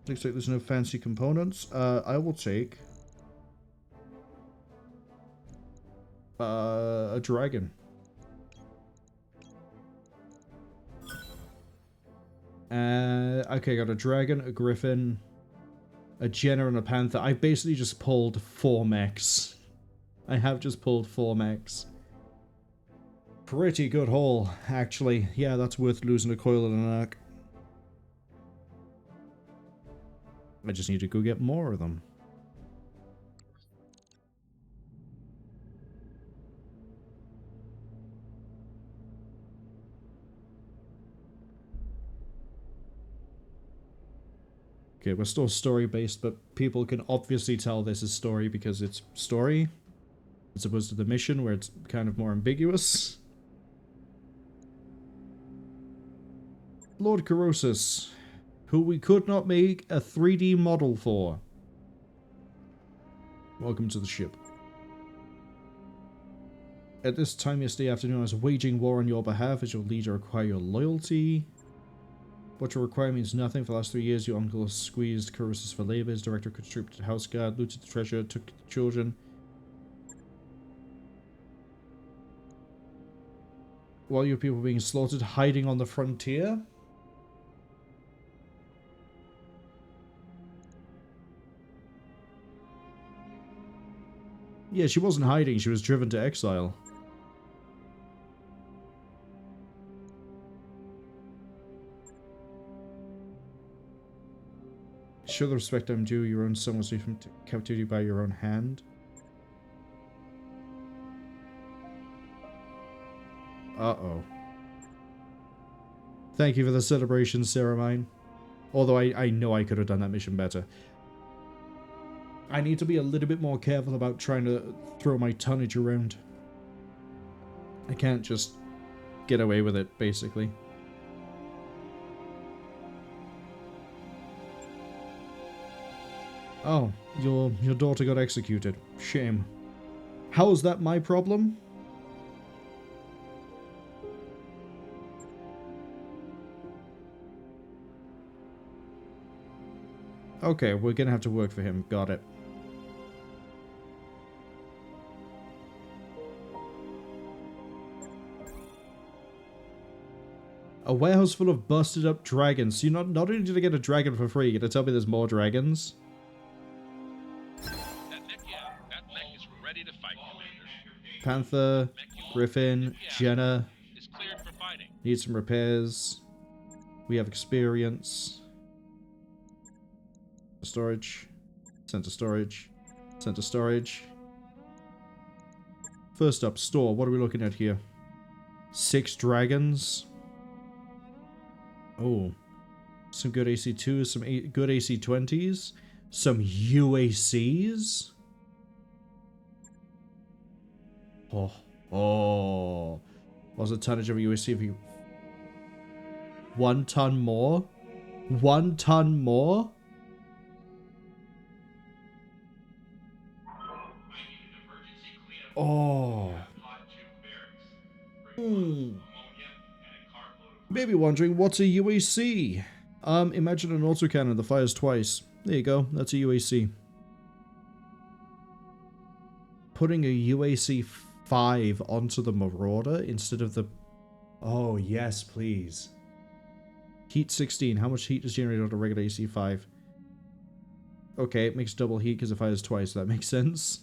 Looks like there's no fancy components. I will take a dragon. Okay, got a dragon, a griffin, a Jenna, and a panther. I basically just pulled 4 mechs. I have just pulled 4 mechs. Pretty good haul, actually. Yeah, that's worth losing a coil and an arc. I just need to go get more of them. Okay, we're still story-based, but people can obviously tell this is story because it's story, as opposed to the mission where it's kind of more ambiguous. Lord Corrosus, who we could not make a 3D model for. Welcome to the ship. At this time yesterday afternoon, I was waging war on your behalf as your leader require your loyalty. What you require means nothing. For the last 3 years, your uncle squeezed Corrosus for labor. His director conscripted the house guard, looted the treasure, took the children. While your people were being slaughtered, hiding on the frontier? Yeah, she wasn't hiding, she was driven to exile. Show the respect I'm due, your own son was freed from captivity by your own hand. Uh-oh. Thank you for the celebration, Sarah mine. Although I know I could have done that mission better. I need to be a little bit more careful about trying to throw my tonnage around. I can't just get away with it, basically. Oh, your daughter got executed. Shame. How is that my problem? Okay, we're gonna have to work for him. Got it. A warehouse full of busted up dragons. So you not only did I get a dragon for free, you're gonna tell me there's more dragons? That mech is ready to fight, Commander. Panther, Griffin, Jenna. Is cleared for fighting. Need some repairs. We have experience. Storage. Center storage. Center storage. First up, store. What are we looking at here? 6 dragons. Oh. Some good AC2s, some good AC20s. Some UACs. Oh. What's the tonnage of a UAC if you... 1 ton more? 1 ton more? Oh. Maybe wondering what's a UAC? Imagine an autocannon that fires twice. There you go, that's a UAC. Putting a UAC 5 onto the Marauder instead of the... Oh, yes, please. Heat 16. How much heat is generated on a regular AC 5? Okay, it makes double heat because it fires twice. That makes sense.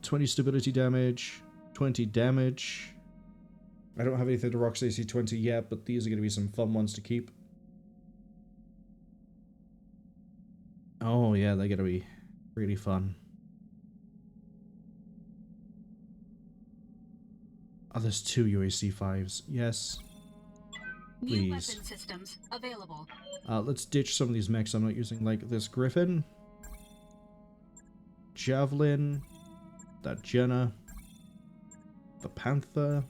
20 stability damage. 20 damage. I don't have anything to rocks AC 20 yet, but these are going to be some fun ones to keep. Oh, yeah, they're going to be really fun. Oh, there's 2 UAC 5s. Yes. New weapon Please. systems available. Let's ditch some of these mechs I'm not using, like this Griffin. Javelin. That Jenna. The Panther.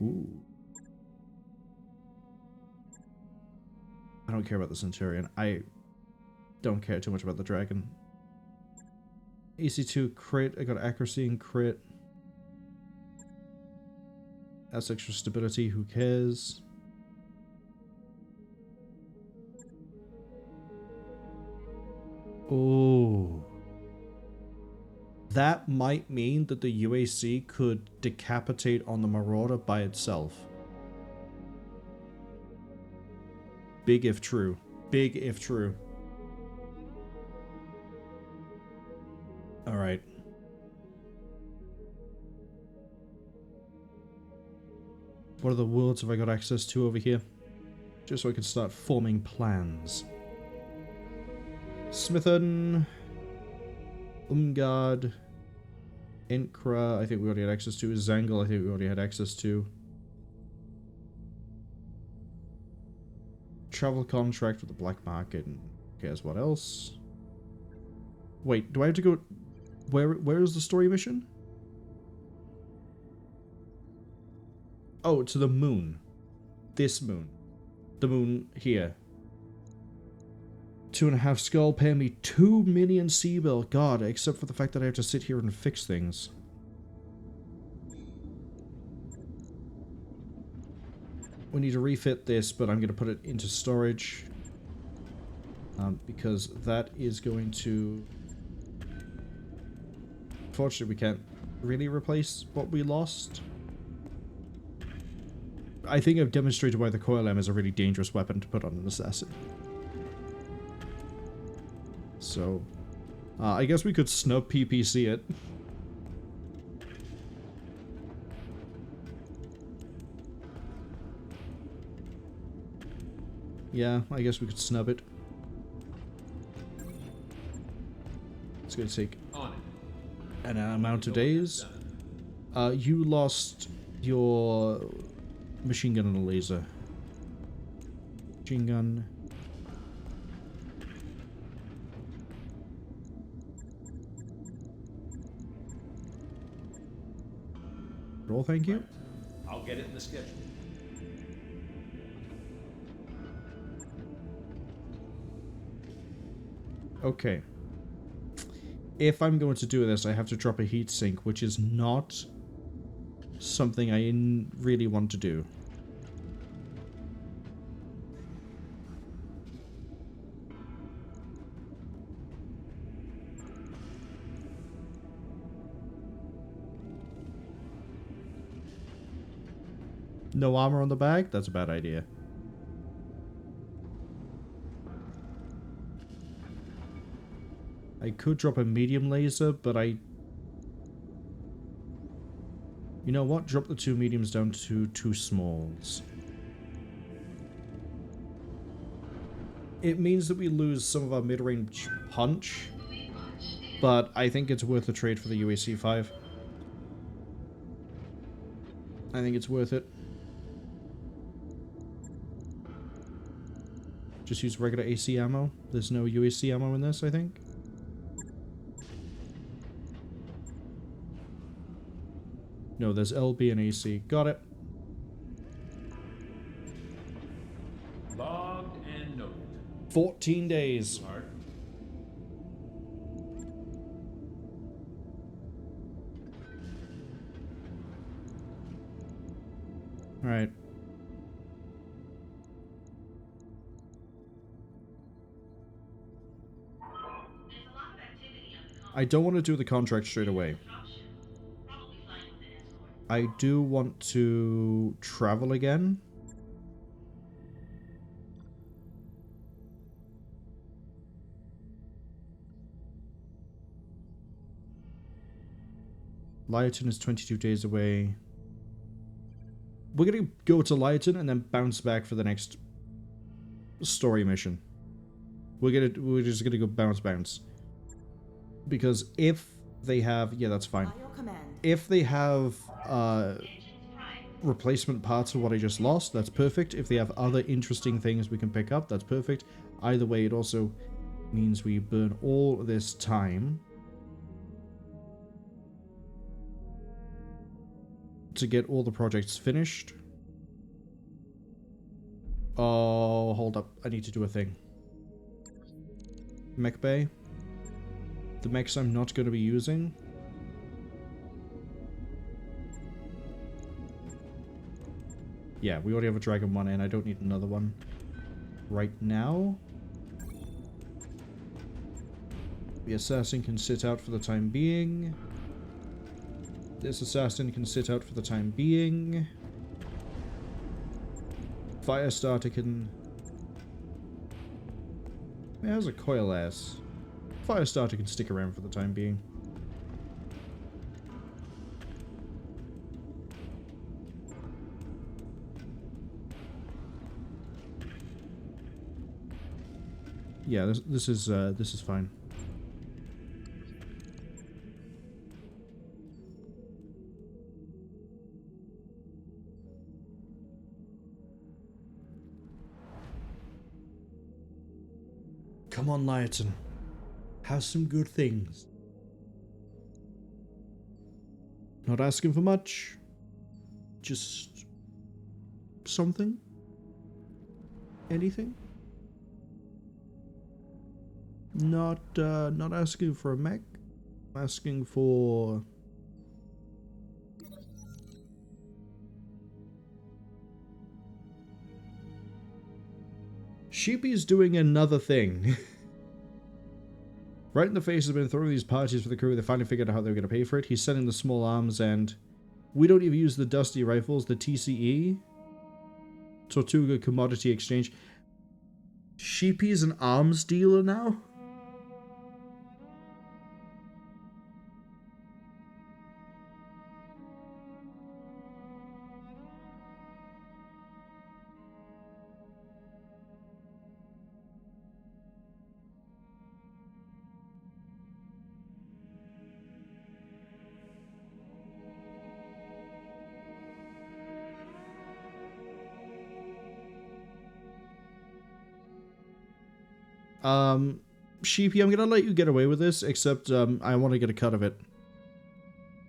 Ooh. I don't care about the Centurion. I don't care too much about the Dragon. AC2 crit. I got accuracy and crit. That's extra stability. Who cares? Oh. That might mean that the UAC could decapitate on the Marauder by itself. Big if true. Big if true. Alright. What other worlds have I got access to over here? Just so I can start forming plans. Smithon. Umgard. Enkra, I think we already had access to. Zangle, I think we already had access to. Travel contract with the black market, and who cares what else? Wait, do I have to go... Where is the story mission? Oh, to the moon. This moon. The moon here. 2.5 skull, pay me 2 million sea bill. God, except for the fact that I have to sit here and fix things. We need to refit this, but I'm going to put it into storage. Because that is going to... Unfortunately, we can't really replace what we lost. I think I've demonstrated why the Coil M is a really dangerous weapon to put on an assassin. So, I guess we could snub PPC it. Yeah, I guess we could snub it. It's gonna take an amount of days. You lost your machine gun and a laser. Machine gun. Roll, thank you. I'll get it in the schedule. Okay. If I'm going to do this, I have to drop a heat sink, which is not something I really want to do. No armor on the bag? That's a bad idea. I could drop a medium laser, but you know what? Drop the 2 mediums down to 2 smalls. It means that we lose some of our mid-range punch, but I think it's worth the trade for the UAC 5. I think it's worth it. Just use regular AC ammo. There's no UAC ammo in this, I think. No, there's LB and AC. Got it. Logged and noted. 14 days. Smart. Alright. I don't want to do the contract straight away. I do want to travel again. Lytton is 22 days away. We're gonna go to Lytton and then bounce back for the next story mission. We're just gonna go bounce. Because if they have, yeah, that's fine. If they have replacement parts of what I just lost, that's perfect. If they have other interesting things we can pick up, that's perfect. Either way, it also means we burn all this time to get all the projects finished. Oh, hold up. I need to do a thing. Mech Bay. The mechs I'm not going to be using. Yeah, we already have a Dragon 1 and I don't need another one right now. The assassin can sit out for the time being. This assassin can sit out for the time being. Firestarter can... It has a coil ass. Firestarter can stick around for the time being. Yeah, this is fine. Come on, Lytton. Have some good things. Not asking for much. Just something. Anything. Not asking for a mech. I'm asking for... Sheepy's doing another thing. Right in the face has been throwing these parties for the crew. They finally figured out how they were going to pay for it. He's sending the small arms, and we don't even use the dusty rifles, the TCE. Tortuga Commodity Exchange. Sheepy's an arms dealer now? Sheepy, I'm gonna let you get away with this, except, I want to get a cut of it.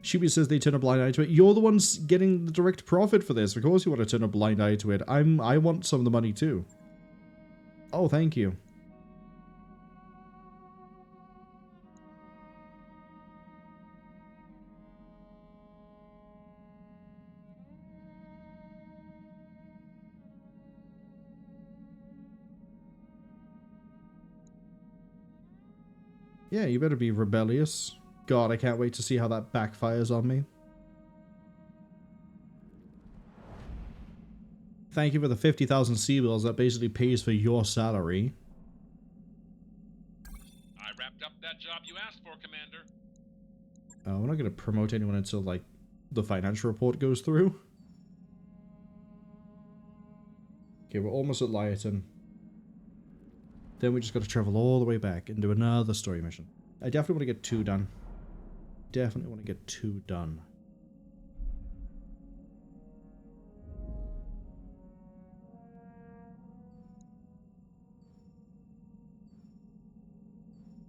Sheepy says they turn a blind eye to it. You're the ones getting the direct profit for this. Of course you want to turn a blind eye to it. I want some of the money too. Oh, thank you. Yeah, you better be rebellious. God, I can't wait to see how that backfires on me. Thank you for the 50,000 C-bills. That basically pays for your salary. I wrapped up that job you asked for, Commander. We're not going to promote anyone until, like, the financial report goes through. Okay, we're almost at Lytton. Then we just got to travel all the way back and do another story mission. I definitely want to get 2 done. Definitely want to get 2 done.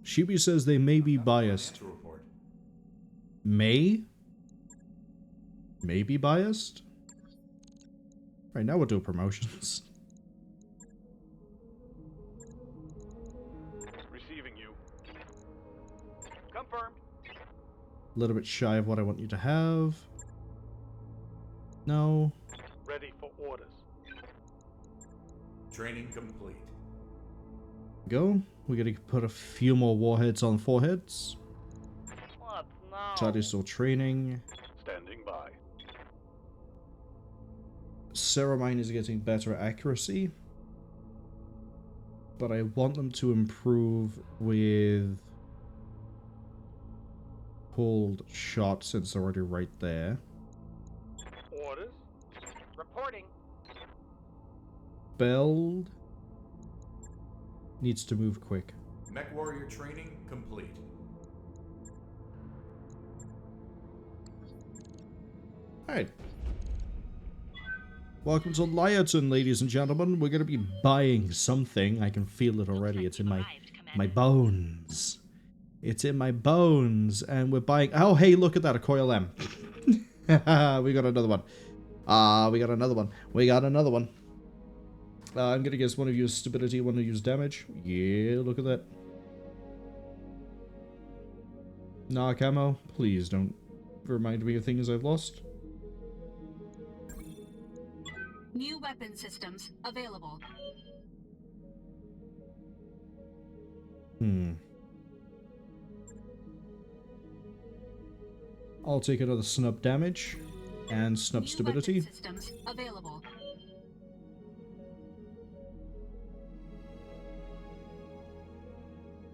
Sheepy says they may be biased. May? May be biased? Right, now we'll do promotions. Receiving you. Confirmed. A little bit shy of what I want you to have. No. Ready for orders. Training complete. Go. We're gonna put a few more warheads on foreheads. Saturday's still training. Standing by. Ceramine is getting better accuracy. But I want them to improve with hold shot since they're already right there. Orders. Reporting. Beld needs to move quick. Mech warrior training complete. Alright. Welcome to Lyerton, ladies and gentlemen. We're going to be buying something. I can feel it already. It's in my bones. It's in my bones. And we're buying... Oh, hey, look at that. A Coil M. We got another one. We got another one. We got another one. I'm going to guess one of you is stability, one of you is damage. Yeah, look at that. Nah, camo. Please don't remind me of things I've lost. New weapon systems available. I'll take another snub damage and snub stability. Weapon systems available.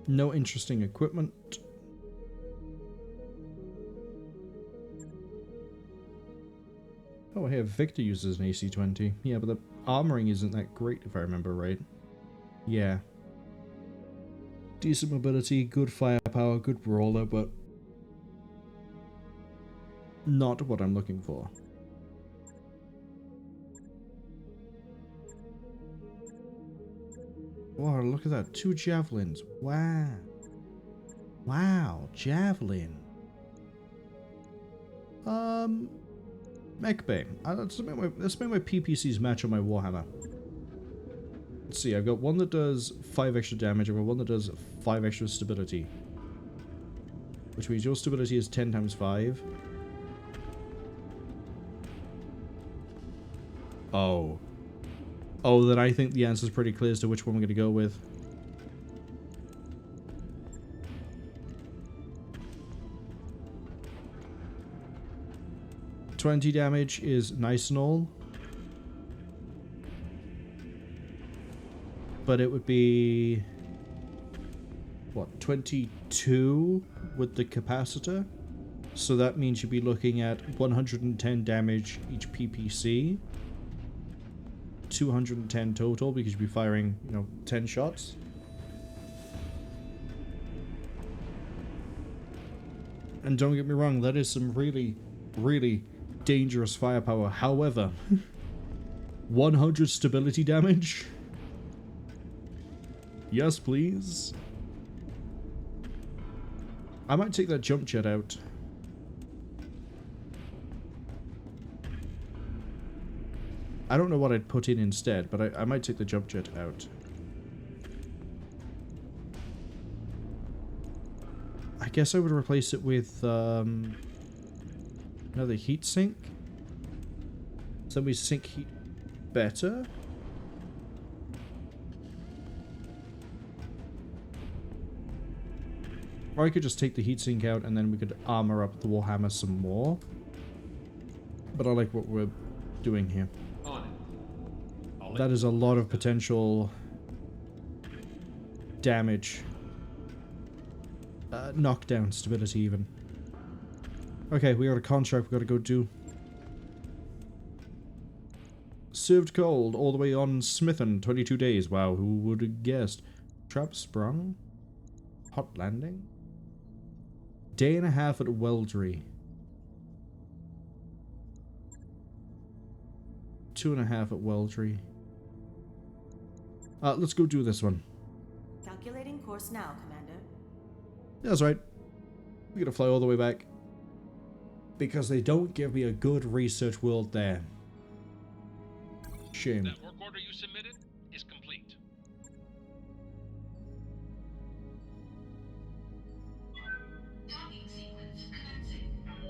No interesting equipment. Oh, hey, Victor uses an AC-20. Yeah, but the armoring isn't that great if I remember right. Yeah. Decent mobility, good firepower, good brawler, but not what I'm looking for. Wow, look at that. 2 javelins. Wow. Wow, javelin. Mech Bay. Let's make my PPCs match on my Warhammer. Let's see, I've got one that does 5 extra damage, I've got one that does 5 extra stability. Which means your stability is 10 times 5. Oh. Oh, then I think the answer is pretty clear as to which one we're going to go with. $20 damage is nice and all. But it would be... what, 22 with the capacitor? So that means you'd be looking at 110 damage each PPC. 210 total because you'd be firing, 10 shots. And don't get me wrong, that is some really, really dangerous firepower. However, 100 stability damage? Yes, please. I might take that jump jet out. I don't know what I'd put in instead, but I might take the jump jet out. I guess I would replace it with another heatsink. So we sink heat better. Or I could just take the heatsink out and then we could armor up the Warhammer some more. But I like what we're doing here. That is a lot of potential damage. Knockdown stability even. Okay, we got a contract we gotta go do. Served cold all the way on Smithon, 22 days. Wow, who would have guessed? Trap sprung? Hot landing? Day and a half at Weldry. 2.5 at Weldry. Let's go do this one. Calculating course now, Commander. That's right. We gotta fly all the way back. Because they don't give me a good research world there. Shame. That work order you submitted is complete.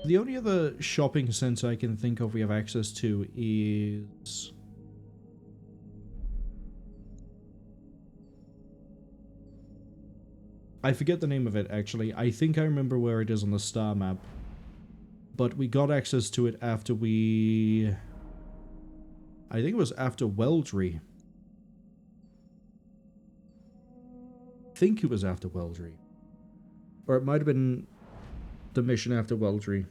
The only other shopping center I can think of we have access to is... I forget the name of it, actually. I think I remember where it is on the star map. But we got access to it after we... I think it was after Weldry. I think it was after Weldry. Or it might have been the mission after Weldry.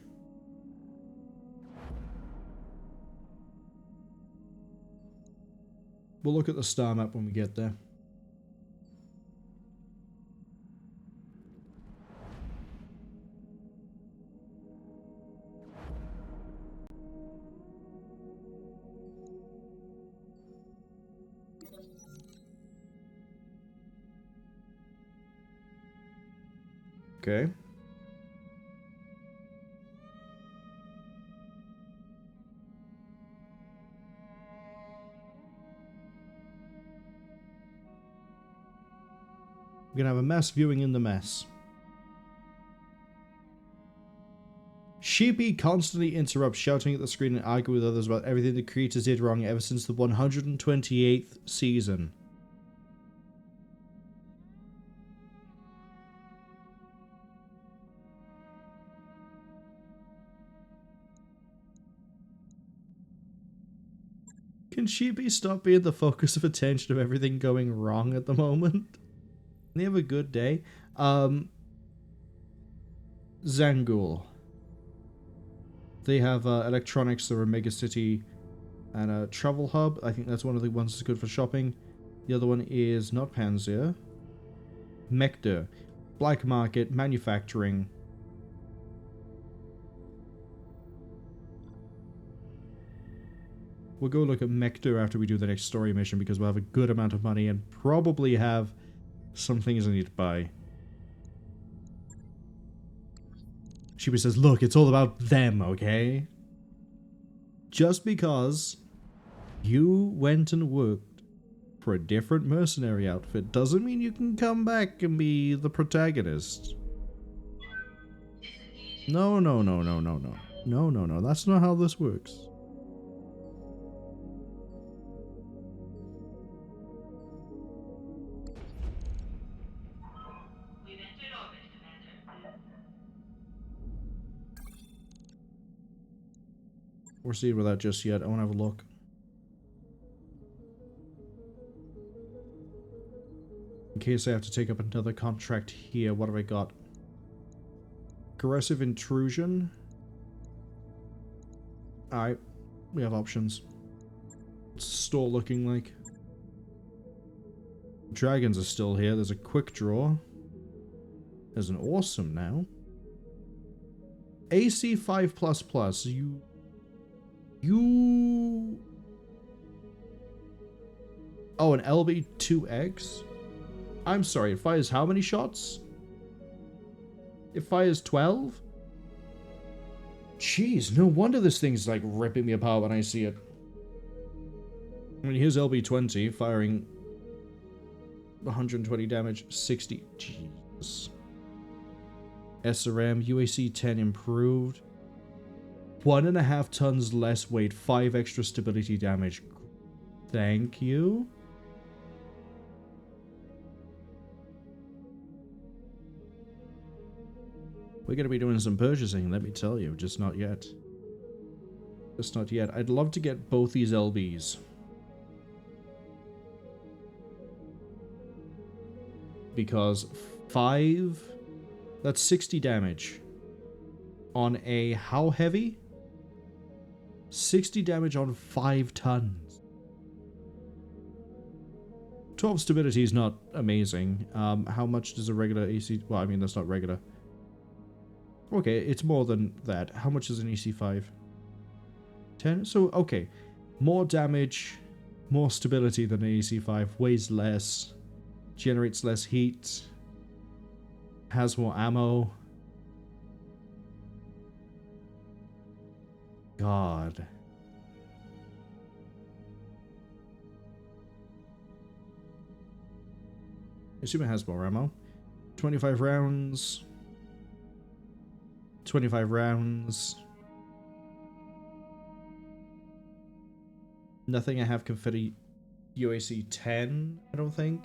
We'll look at the star map when we get there. Okay. We're gonna have a mess viewing in the mess. Sheepy constantly interrupts, shouting at the screen and arguing with others about everything the creators did wrong ever since the 128th season. Can Sheepy stop being the focus of attention of everything going wrong at the moment? They have a good day. Zangul. They have electronics, they're a mega city and a travel hub. I think that's one of the ones that's good for shopping. The other one is not Panzer. Mekter. Black market, manufacturing. We'll go look at Mekter after we do the next story mission because we'll have a good amount of money and probably have some things I need to buy. Sheepy says, look, it's all about them, okay? Just because you went and worked for a different mercenary outfit doesn't mean you can come back and be the protagonist. No, no, no, no, no, no. No, no, no. That's not how this works. We're seeing with that just yet. I want to have a look. In case I have to take up another contract here, what have I got? Aggressive intrusion. Alright, we have options. What's the store looking like? Dragons are still here. There's a quick draw. There's an awesome now. AC 5++. Oh, an LB2X? I'm sorry, it fires how many shots? It fires 12? Jeez, no wonder this thing's like ripping me apart when I see it. I mean, here's LB20 firing 120 damage, 60. Jesus. SRM, UAC 10 improved. 1.5 tons less weight, 5 extra stability damage. Thank you. We're going to be doing some purchasing, let me tell you. Just not yet. Just not yet. I'd love to get both these LBs. Because 5... That's 60 damage. On a how heavy? 60 damage on 5 tons. 12 stability is not amazing. How much does a regular AC... Well, I mean, that's not regular. Okay, it's more than that. How much is an AC5? 10? So, okay. More damage, more stability than an AC5. Weighs less. Generates less heat. Has more ammo. God. I assume it has more ammo. 25 rounds. 25 rounds. Nothing I have can fit a UAC 10, I don't think.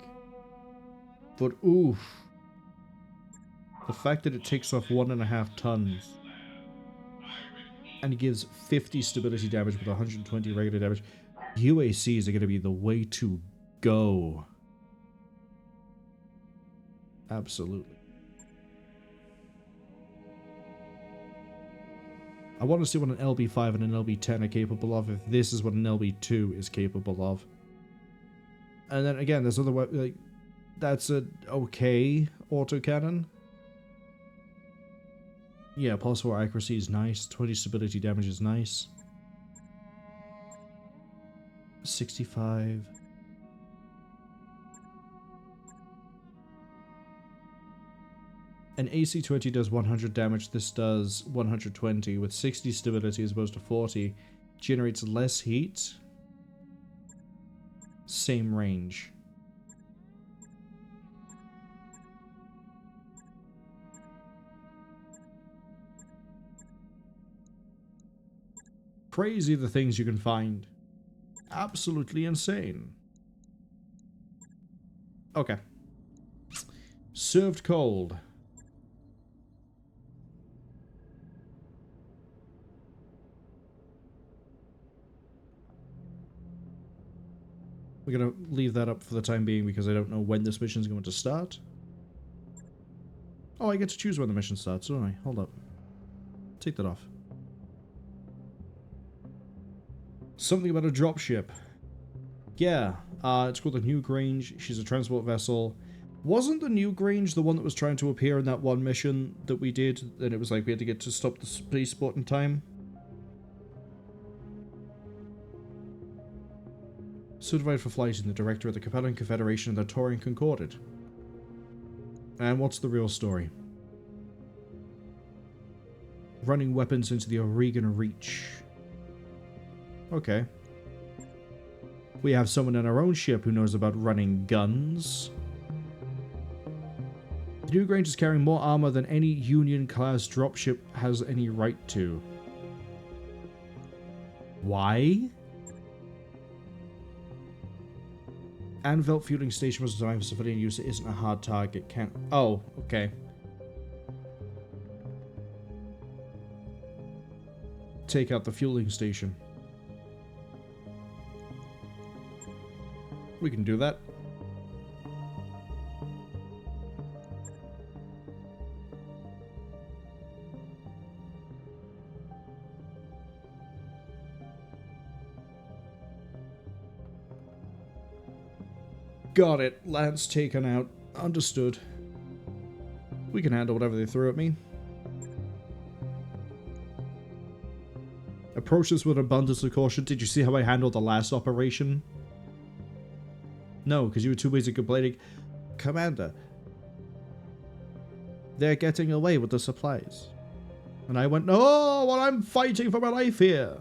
But oof. The fact that it takes off 1.5 tons and gives 50 stability damage with 120 regular damage. UACs are going to be the way to go. Absolutely. I want to see what an LB5 and an LB10 are capable of if this is what an LB2 is capable of. And then again, there's other like that's a okay autocannon. Yeah, +4 accuracy is nice. 20 stability damage is nice. 65. An AC-20 does 100 damage, this does 120, with 60 stability as opposed to 40. Generates less heat. Same range. Crazy the things you can find. Absolutely insane. Okay. Served cold. We're going to leave that up for the time being because I don't know when this mission is going to start. Oh, I get to choose when the mission starts, don't I? Hold up. Take that off. Something about a dropship. Yeah, it's called the New Grange. She's a transport vessel. Wasn't the New Grange the one that was trying to appear in that one mission that we did? And it was like we had to get to stop the spaceport in time? Certified for flight in the director of the Capellan Confederation and the Taurian Concorded. And what's the real story? Running weapons into the Oregon Reach. Okay. We have someone on our own ship who knows about running guns. The New Grange is carrying more armor than any Union-class dropship has any right to. Why? Anvelt fueling station was designed for civilian use. It isn't a hard target. Can't. Oh, okay. Take out the fueling station. We can do that. Got it. Lance taken out. Understood. We can handle whatever they throw at me. Approach this with abundance of caution. Did you see how I handled the last operation? No, because you were too busy complaining. Commander, they're getting away with the supplies. And I went, no, well, I'm fighting for my life here.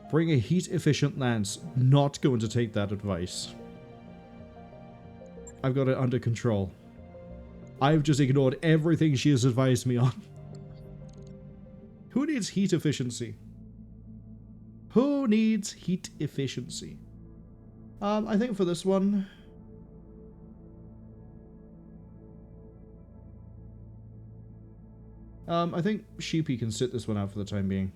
Bring a heat-efficient lance. Not going to take that advice. I've got it under control. I've just ignored everything she has advised me on. Who needs heat efficiency? Who needs heat efficiency? I think for this one... I think Sheepy can sit this one out for the time being.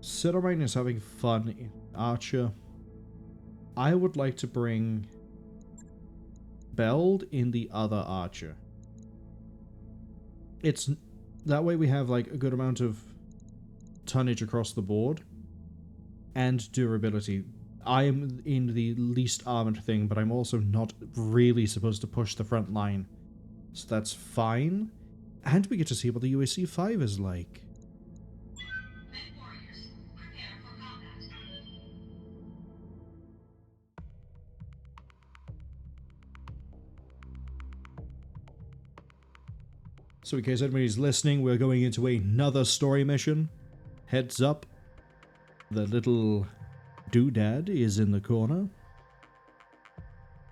Cidermine is having fun in Archer. I would like to bring Beld in the other Archer. It's that way we have like a good amount of tonnage across the board and durability. I am in the least armored thing, but I'm also not really supposed to push the front line. So that's fine. And we get to see what the UAC 5 is like. So in case anybody's listening, we're going into another story mission. Heads up. The little doodad is in the corner.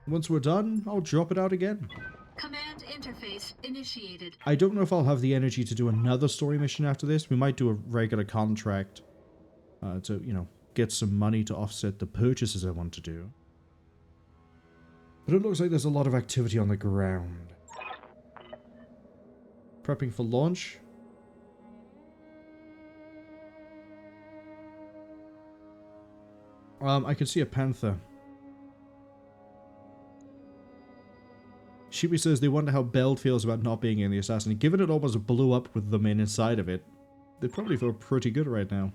Once we're done, I'll drop it out again. Command interface initiated. I don't know if I'll have the energy to do another story mission after this. We might do a regular contract to, you know, get some money to offset the purchases I want to do. But it looks like there's a lot of activity on the ground. Prepping for launch. I can see a panther. Sheepy says they wonder how Belle feels about not being in the assassin. Given it almost blew up with the men inside of it, they probably feel pretty good right now.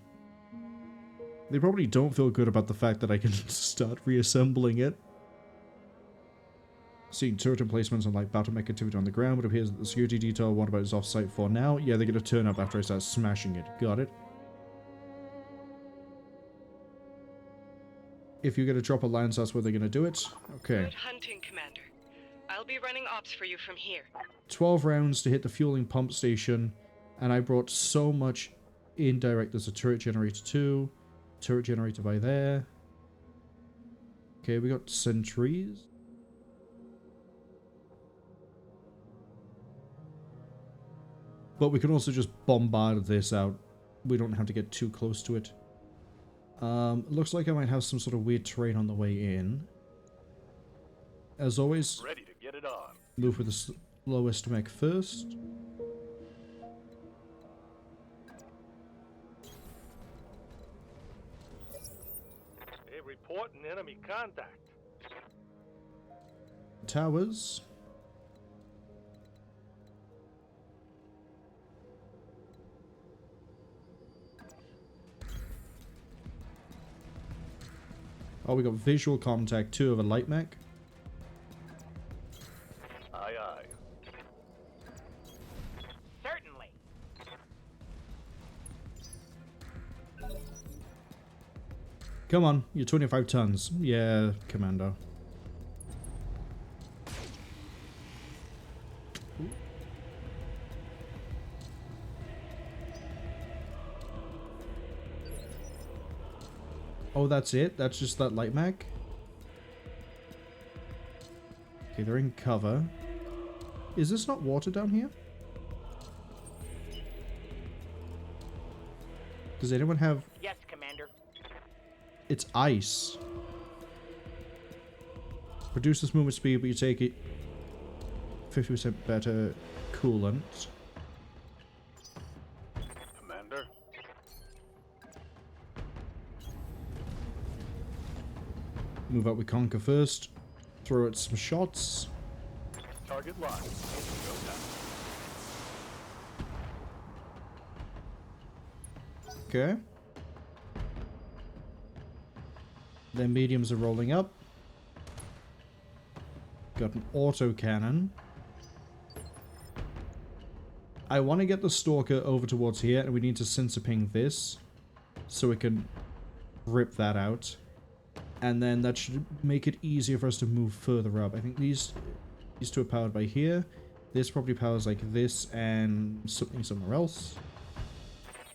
They probably don't feel good about the fact that I can start reassembling it. Seeing turret emplacements and like battle mech activity on the ground, but it appears that the security detail what about is off-site for now. Yeah, they're going to turn up after I start smashing it. Got it. If you're going to drop a lance, that's where they're going to do it. Okay. Good hunting, Commander. I'll be running ops for you from here. 12 rounds to hit the fueling pump station, and I brought so much indirect. There's a turret generator too. Turret generator by there. Okay, we got sentries. But we can also just bombard this out. We don't have to get too close to it. Looks like I might have some sort of weird terrain on the way in. As always, Ready to get it on. move with the slowest mech first. Hey, reporting enemy contact. Towers. Oh, we got visual contact too of a light mech. Aye, aye. Certainly. Come on, you're 25 tons. Yeah, Commando. Oh, that's it? That's just that light mech? Okay, they're in cover. Is this not water down here? Does anyone have... Yes, Commander. It's ice. Reduces movement speed, but you take it 50% better coolant. Commander. Move out with Conquer first. Throw it some shots. Target locked. Go now. Okay. Their mediums are rolling up. Got an auto cannon. I want to get the Stalker over towards here, and we need to sensor ping this so we can rip that out. And then that should make it easier for us to move further up. I think these two are powered by here. This probably powers like this and something somewhere else.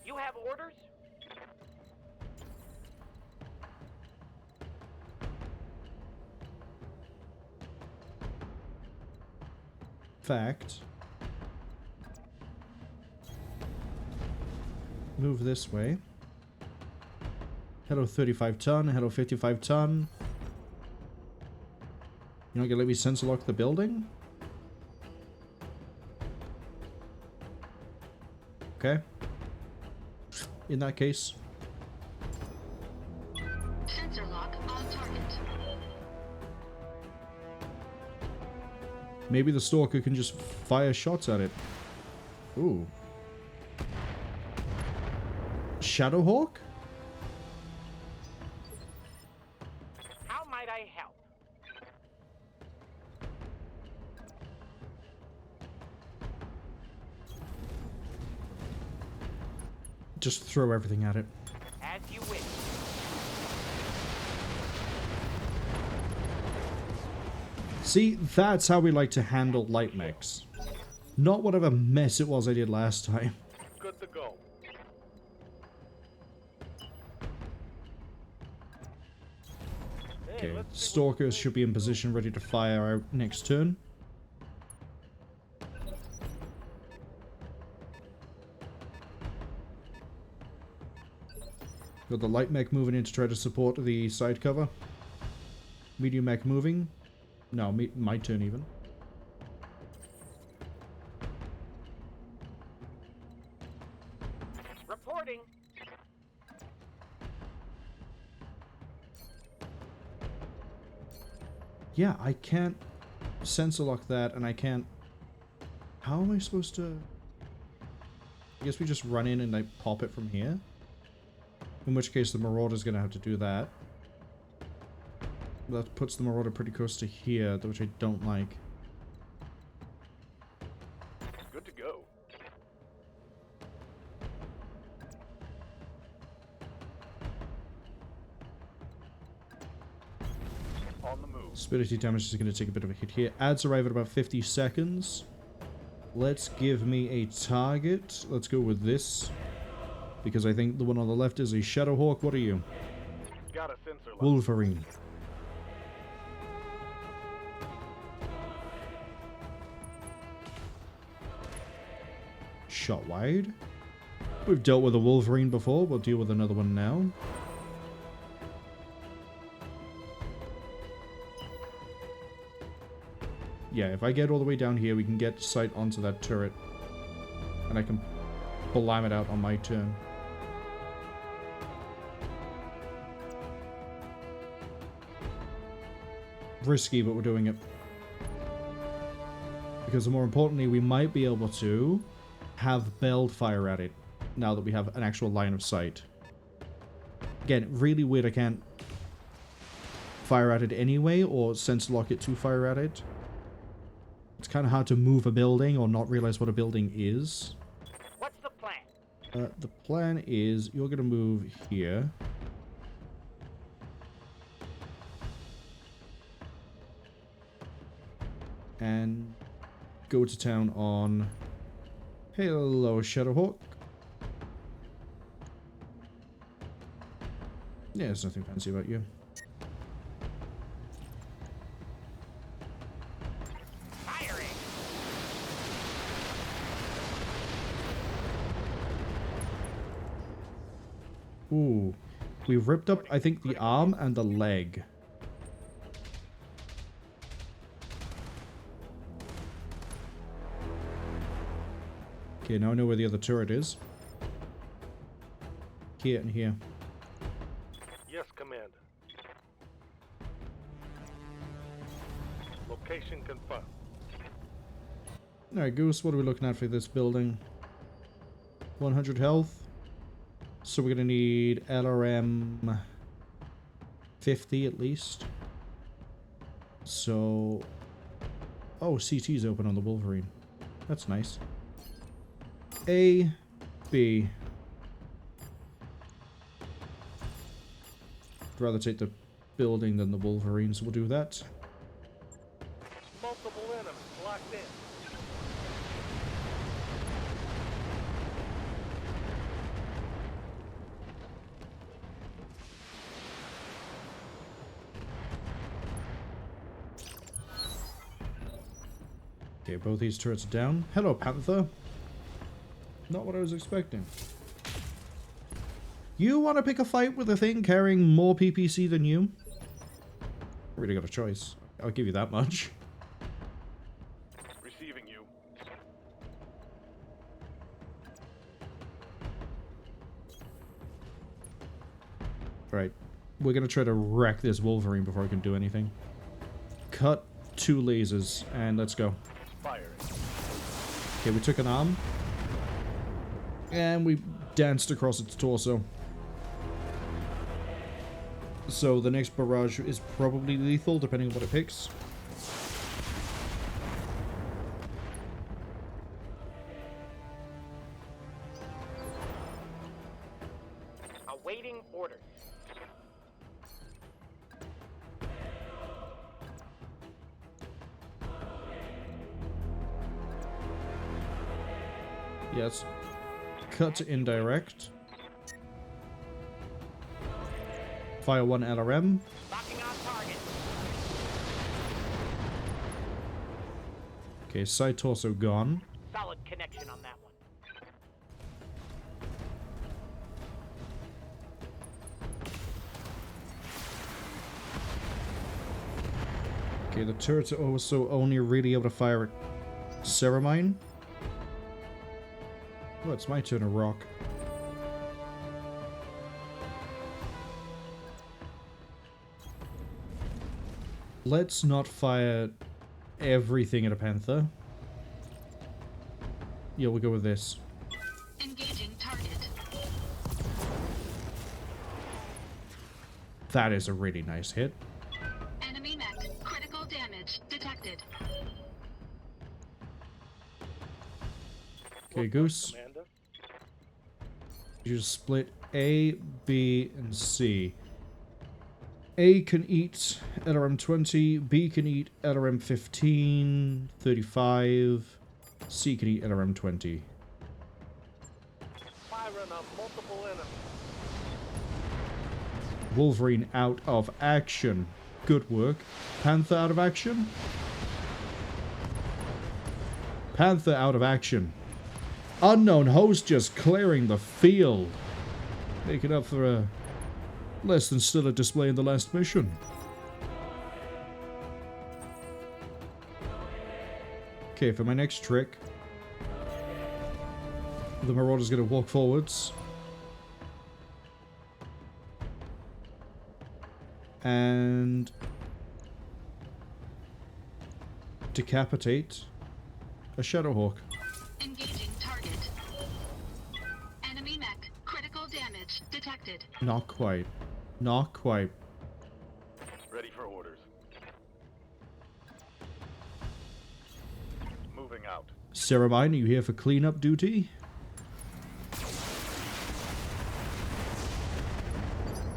You have orders? Fact. Move this way. Hello 35 ton, hello 55 ton. You're not gonna let me sensor lock the building? Okay. In that case. Sensor lock on target. Maybe the Stalker can just fire shots at it. Ooh. Shadowhawk? How might I help? Just throw everything at it. As you wish. See, that's how we like to handle light mechs. Not whatever mess it was I did last time. Good to go. Okay, Stalkers should be in position ready to fire out next turn. Got the light mech moving in to try to support the side cover. Medium mech moving. No, my turn even. Reporting. Yeah, I can't sensor lock that, and I can't... How am I supposed to... I guess we just run in and, like, pop it from here? In which case the Marauder's gonna have to do that. That puts the Marauder pretty close to here, which I don't like. Good to go. On the move. Spirity damage is going to take a bit of a hit here. Ads arrive at about 50 seconds. Let's give me a target. Let's go with this. Because I think the one on the left is a Shadowhawk. What are you? Got a sensor lock. Wolverine. Shot wide. We've dealt with a Wolverine before. We'll deal with another one now. Yeah, if I get all the way down here, we can get sight onto that turret. And I can blam it out on my turn. Risky, but we're doing it. Because more importantly, we might be able to have Beld fire at it. Now that we have an actual line of sight. Again, really weird I can't fire at it anyway, or sense lock it to fire at it. It's kind of hard to move a building or not realize what a building is. What's the plan? The plan is you're going to move here. And go to town on... Hello, Shadowhawk. Yeah, there's nothing fancy about you. Firing. Ooh. We ripped up, I think, the arm and the leg. Okay, now I know where the other turret is. Here and here. Yes, Commander. Location confirmed. Alright, Goose, what are we looking at for this building? 100 health. So we're going to need LRM 50 at least. So... Oh, CT's open on the Wolverine. That's nice. A, B. I'd rather take the building than the Wolverine, so we'll do that. Multiple enemies locked in. Okay, both these turrets are down. Hello, Panther. Not what I was expecting. You want to pick a fight with a thing carrying more PPC than you? Really got a choice. I'll give you that much. Receiving you. Right. We're going to try to wreck this Wolverine before I can do anything. Cut 2 lasers, and let's go. Firing. Okay, we took an arm. And we danced across its torso. So the next barrage is probably lethal, depending on what it picks. Awaiting orders. Yes. Cut to indirect. Fire 1 LRM. Locking on target. Okay, side torso gone. Solid connection on that one. Okay, the turrets are also only really able to fire at Semi-Blind. Oh, it's my turn to rock. Let's not fire everything at a panther. Yeah, we'll go with this. Engaging target. That is a really nice hit. Enemy mech. Critical damage detected. Okay, Goose. You just split A, B, and C. A can eat LRM 20, B can eat LRM 15, 35, C can eat LRM 20. Firing on multiple enemies. Wolverine out of action. Good work. Panther out of action. Panther out of action. Unknown host just clearing the field. Making up for a less than stellar display in the last mission. Okay, for my next trick, the Marauder's going to walk forwards. And decapitate a Shadowhawk. Engaging target. Enemy mech. Critical damage detected. Not quite. Not quite. Ready for orders. Moving out. Semi-Blind, are you here for cleanup duty?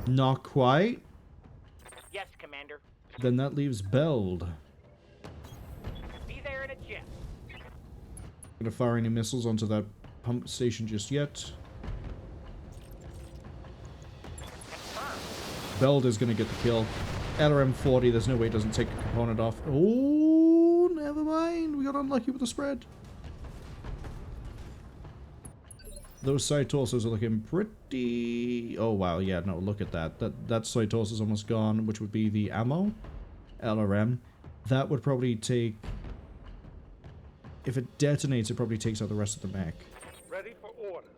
Not quite. Yes, Commander. Then that leaves Beld. Be there in a jiff. Gonna fire any missiles onto that pump station just yet. Beld is gonna get the kill. LRM 40, there's no way it doesn't take a component off. Oh, never mind. We got unlucky with the spread. Those side torsos are looking pretty... Oh, wow. Yeah, no, look at that. That side torso is almost gone, which would be the ammo. LRM. That would probably take... If it detonates, it probably takes out the rest of the mech. Ready for orders.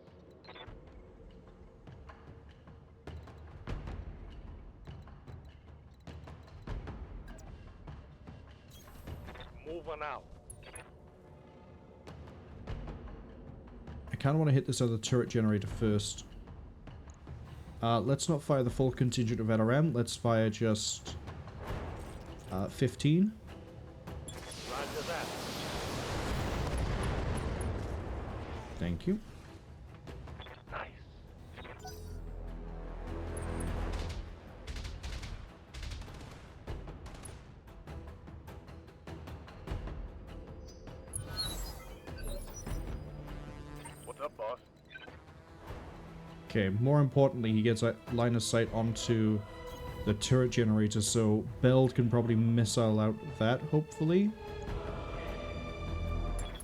Moving out. I kind of want to hit this other turret generator first. Let's not fire the full contingent of LRM. Let's fire just 15. Roger that. Thank you. Nice. What's up, boss? Okay, more importantly, he gets a line of sight onto the turret generator, so Beld can probably missile out that, hopefully.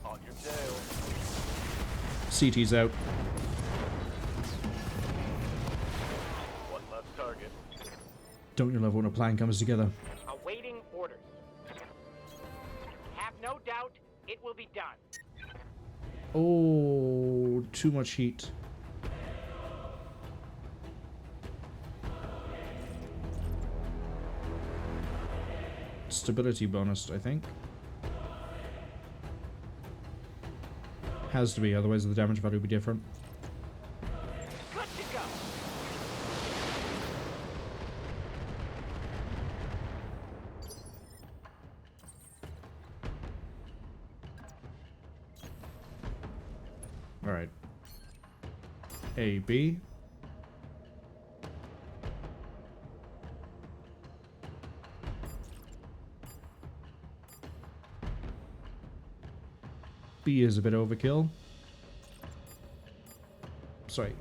On your tail. CT's out. One less target. Don't you love when a plan comes together? Awaiting orders. Have no doubt it will be done. Oh, too much heat. Stability bonus, I think. Has to be, otherwise the damage value would be different. Good to go. Alright. A, B. B is a bit overkill. Sorry.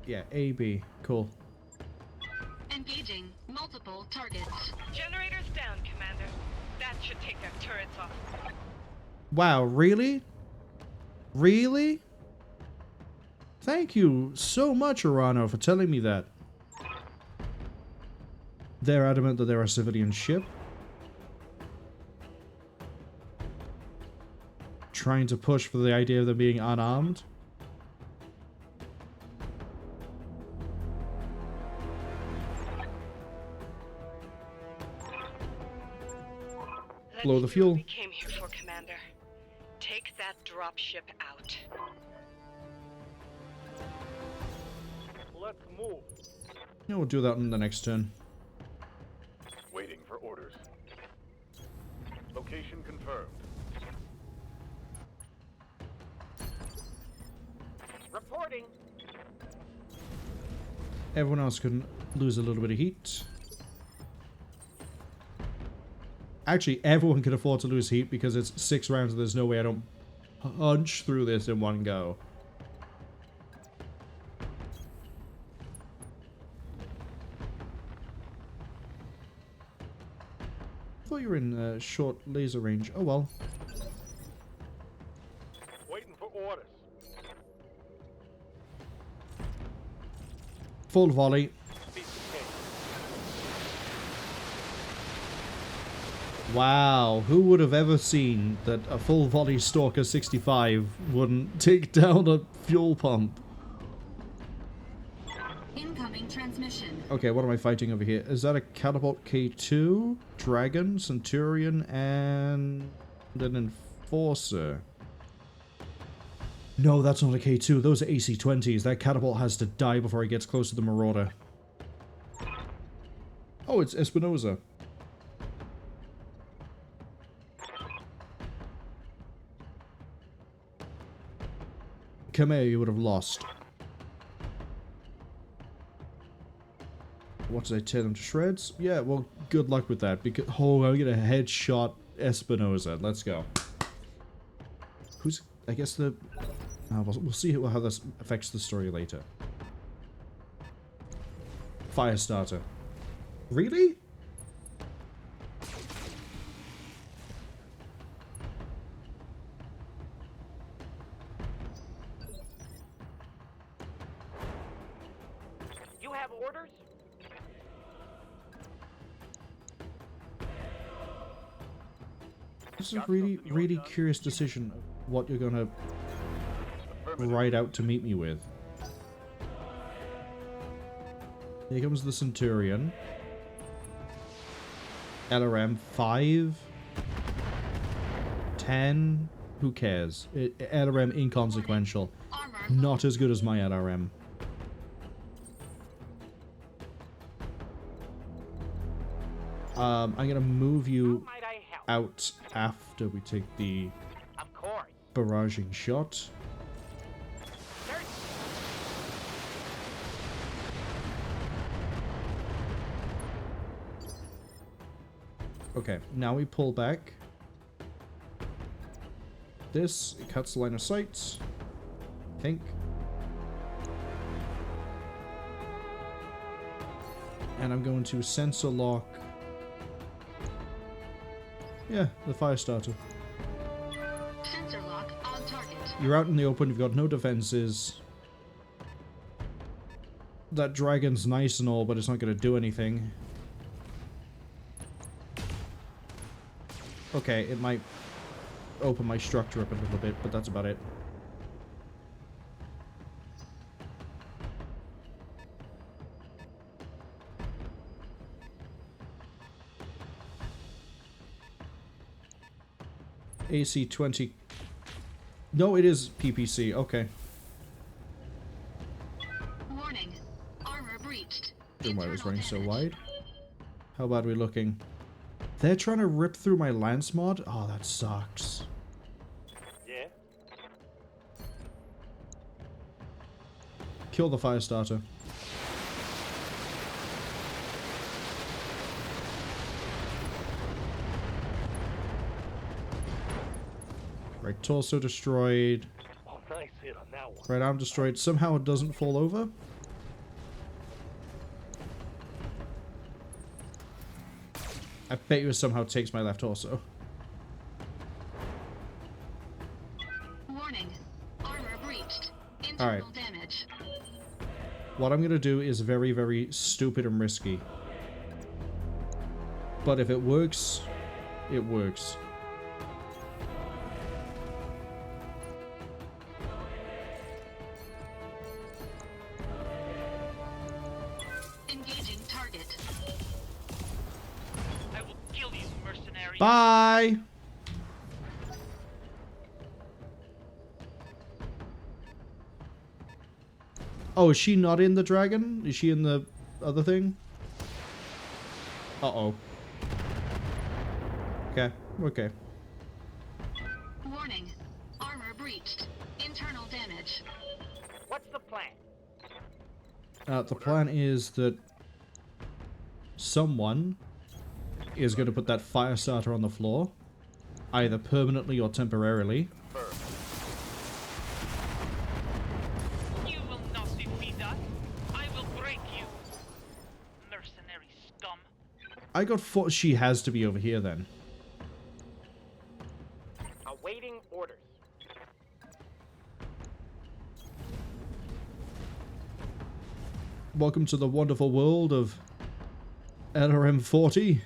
Yeah, A, B. Cool. Engaging multiple targets. Generators down, Commander. That should take their turrets off. Wow, really? Really? Thank you so much, Urano, for telling me that. They're adamant that they're a civilian ship. trying to push for the idea of them being unarmed. Blow the Let's see what fuel. we came here for, Commander. Take that dropship out. Let's move. Yeah, we'll do that in the next turn. Waiting for orders. Location confirmed. Reporting. Everyone else can lose a little bit of heat. Actually, everyone can afford to lose heat because it's 6 rounds and there's no way I don't punch through this in one go. I thought you were in short laser range. Oh well. Waiting for orders. Full volley. Piece of cake. Wow, who would have ever seen that a full volley Stalker 65 wouldn't take down a fuel pump? Incoming transmission. Okay, what am I fighting over here? Is that a Catapult K2, Dragon, Centurion, and an Enforcer? No, that's not a K2. Those are AC-20s. That Catapult has to die before he gets close to the Marauder. Oh, it's Espinosa. Come here, you would have lost. What did I tear them to shreds? Yeah, well, good luck with that. Because I'm gonna headshot Espinosa. Let's go. Who's? I guess the. We'll see how this affects the story later. Firestarter. Really? You have orders? This is a really curious decision of what you're gonna ride out to meet me with. Here comes the Centurion. LRM 5, 10. Who cares? LRM inconsequential. Armor. Not as good as my LRM. I'm gonna move you How might I help? out after we take the Of course. barraging shot. Certain. Okay, now we pull back. This, it cuts the line of sight. I think. And I'm going to sensor lock. Yeah, the Firestarter. Sensor lock on target. You're out in the open, you've got no defenses. That dragon's nice and all, but it's not going to do anything. Okay, it might open my structure up a little bit, but that's about it. AC-20. No, it is PPC. Okay. Warning. Armor breached. Don't know why it was Internal running so damage. wide. How bad are we looking? They're trying to rip through my lance mod? Oh, that sucks. Yeah. Kill the Firestarter. Right torso destroyed. Oh, nice hit on that one. Right arm destroyed. Somehow it doesn't fall over. I bet you it somehow takes my left torso. Warning. Armor breached. Alright. Internal damage. What I'm going to do is very, very stupid and risky. But if it works, it works. Engaging target. I will kill you, mercenary. Bye! Oh, is she not in the dragon? Is she in the other thing? Uh-oh. Okay, okay. Warning. Armor breached. Internal damage. What's the plan? The plan is that someone is going to put that fire starter on the floor, either permanently or temporarily. You will not defeat us. I will break you. Mercenary scum. I got four. She has to be over here then. Awaiting orders. Welcome to the wonderful world of LRM 40.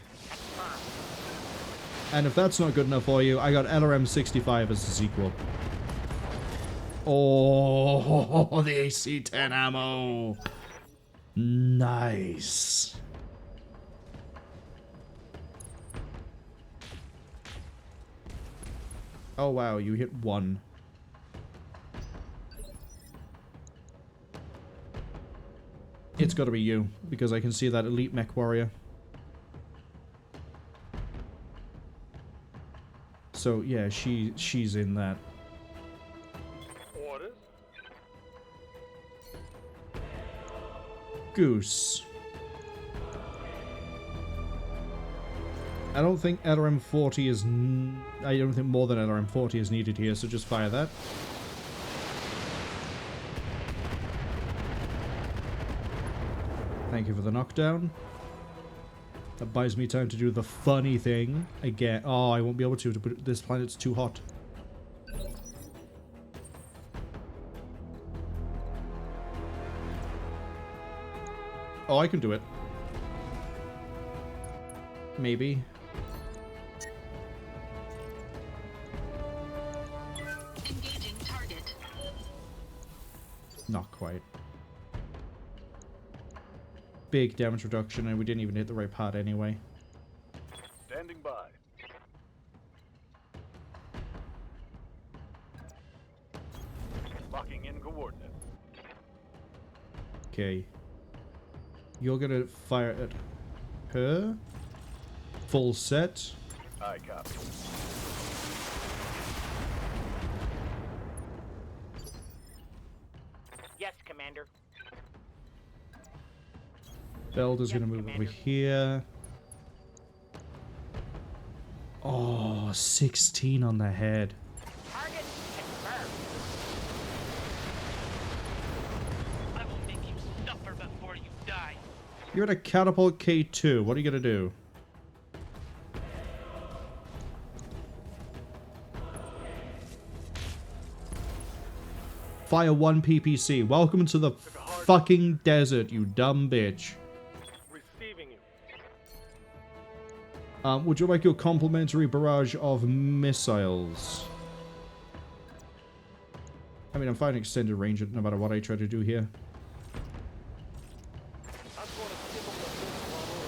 And if that's not good enough for you, I got LRM 65 as the sequel. Oh, the AC-10 ammo. Nice. Oh wow, you hit one. It's got to be you, because I can see that elite mech warrior. So yeah, she's in that. Orders? Goose. I don't think LRM 40 is... I don't think more than LRM 40 is needed here, so just fire that. Thank you for the knockdown. That buys me time to do the funny thing again. Oh, I won't be able to put this planet's too hot. Oh, I can do it. Maybe. Engaging target. Not quite. Big damage reduction, and we didn't even hit the right part anyway. Standing by. Locking in coordinates. Okay. You're gonna fire at her. Full set. I copy. Yes, Commander. Belder's Yes, gonna move Commander. over here. Oh, 16 on the head. Target confirmed. I will make you suffer before you die. You're at a catapult K2. What are you gonna do? Fire 1 PPC. Welcome to the fucking desert, you dumb bitch. Receiving you. Would you like your complimentary barrage of missiles? I mean, I'm fine extended range no matter what I try to do here. I'm going to give them the first one over.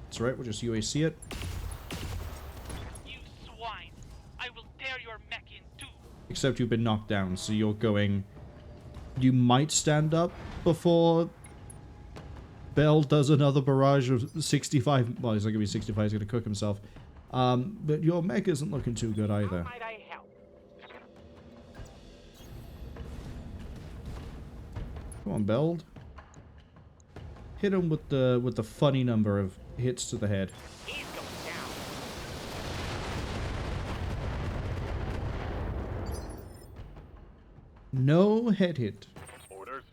That's right, we'll just UAC it. You swine. I will tear your mech in two. Except you've been knocked down, so you're going... You might stand up before Bell does another barrage of 65... Well, he's not going to be 65, he's going to cook himself. But your mech isn't looking too good How either. might I help? Come on, Beld. Hit him with the funny number of hits to the head. He's going down. No head hit. Orders.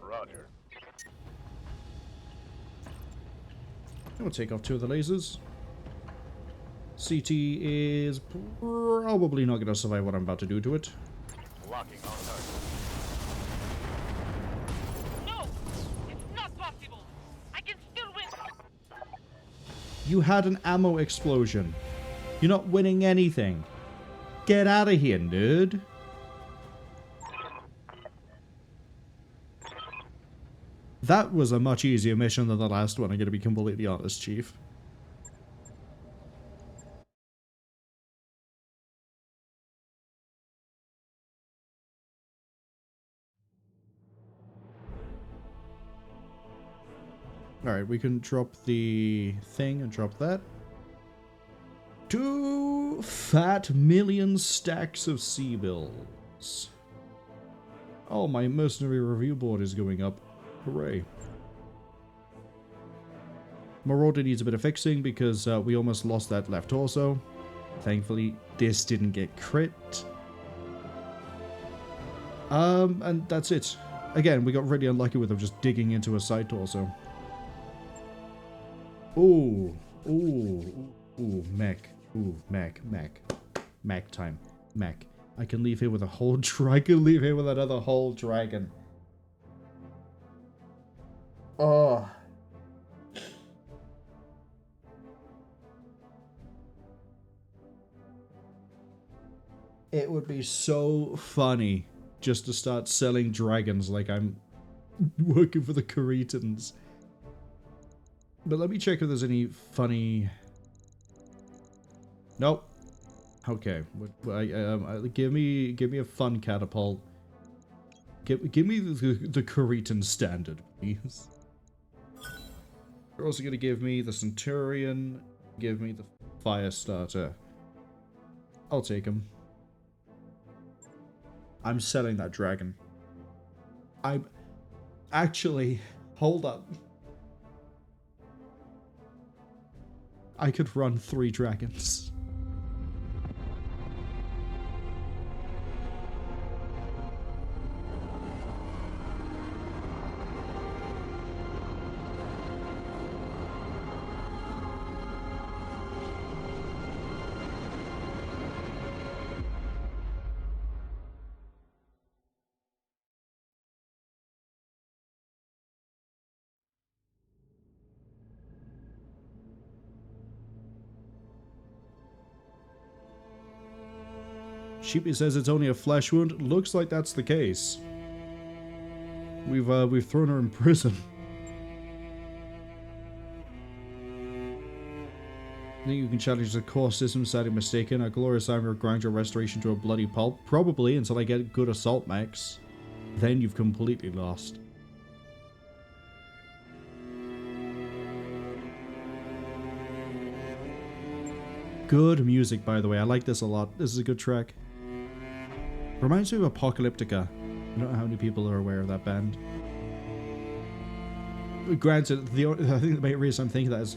Roger. We'll take off 2 of the lasers. CT is probably not going to survive what I'm about to do to it. Locking on target. You had an ammo explosion. You're not winning anything. Get out of here, nerd. That was a much easier mission than the last one, I'm going to be completely honest, Chief. Alright, we can drop the thing and drop that. 2 fat million stacks of sea bills. Oh, my mercenary review board is going up. Hooray. Marauder needs a bit of fixing because we almost lost that left torso. Thankfully, this didn't get crit. And that's it. Again, we got really unlucky with them just digging into a side torso. Ooh, ooh, ooh, mech. Ooh, mech. Mech time. Mech. I can leave here with a whole dragon. Leave here with another whole dragon. Oh. It would be so funny just to start selling dragons like I'm working for the Cretans. But let me check if there's any funny... Nope. Okay. Give me a fun catapult. Give me the Cretan standard, please. You're also gonna give me the Centurion. Give me the Fire Starter. I'll take him. I'm selling that dragon. I'm... Actually, hold up. I could run 3 dragons. Sheepy says it's only a flesh wound. Looks like that's the case. We've thrown her in prison. I think you can challenge the core system, citing mistaken. A glorious armor will grind your restoration to a bloody pulp. Probably until I get good assault mechs. Then you've completely lost. Good music, by the way. I like this a lot. This is a good track. Reminds me of Apocalyptica. I don't know how many people are aware of that band. Granted, I think the main reason I'm thinking that is,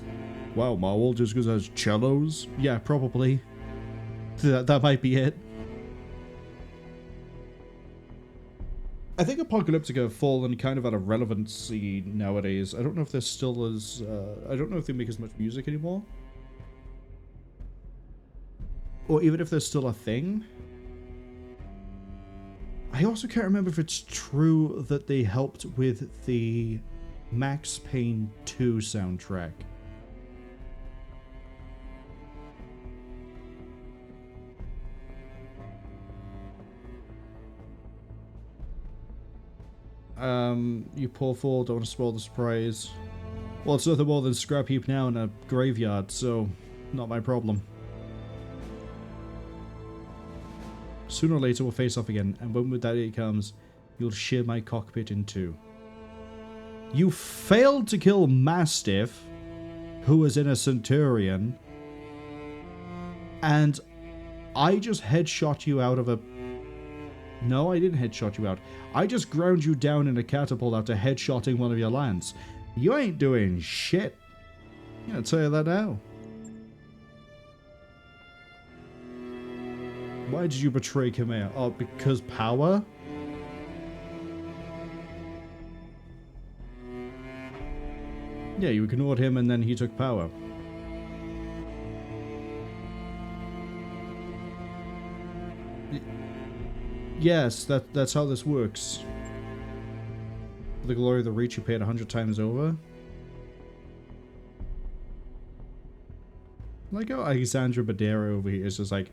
wow, Marwol just because it has cellos? Yeah, probably. That might be it. I think Apocalyptica have fallen kind of out of relevancy nowadays. I don't know if they're still as... I don't know if they make as much music anymore. Or even if they're still a thing. I also can't remember if it's true that they helped with the Max Payne 2 soundtrack. You poor fool, don't want to spoil the surprise. Well, it's nothing more than scrap heap now in a graveyard, so not my problem. Sooner or later we'll face off again, and when that day comes, you'll shear my cockpit in 2. You failed to kill Mastiff, who was in a Centurion, and I just headshot you out of a... No, I didn't headshot you out. I just ground you down in a catapult after headshotting one of your lands. You ain't doing shit. I'm gonna tell you that now. Why did you betray Khmer? Oh, because power? Yeah, you ignored him and then he took power. Yes, that's how this works. For the glory of the Reach, you paid 100 times over. Like, oh, Alexandra Badera over here is just like,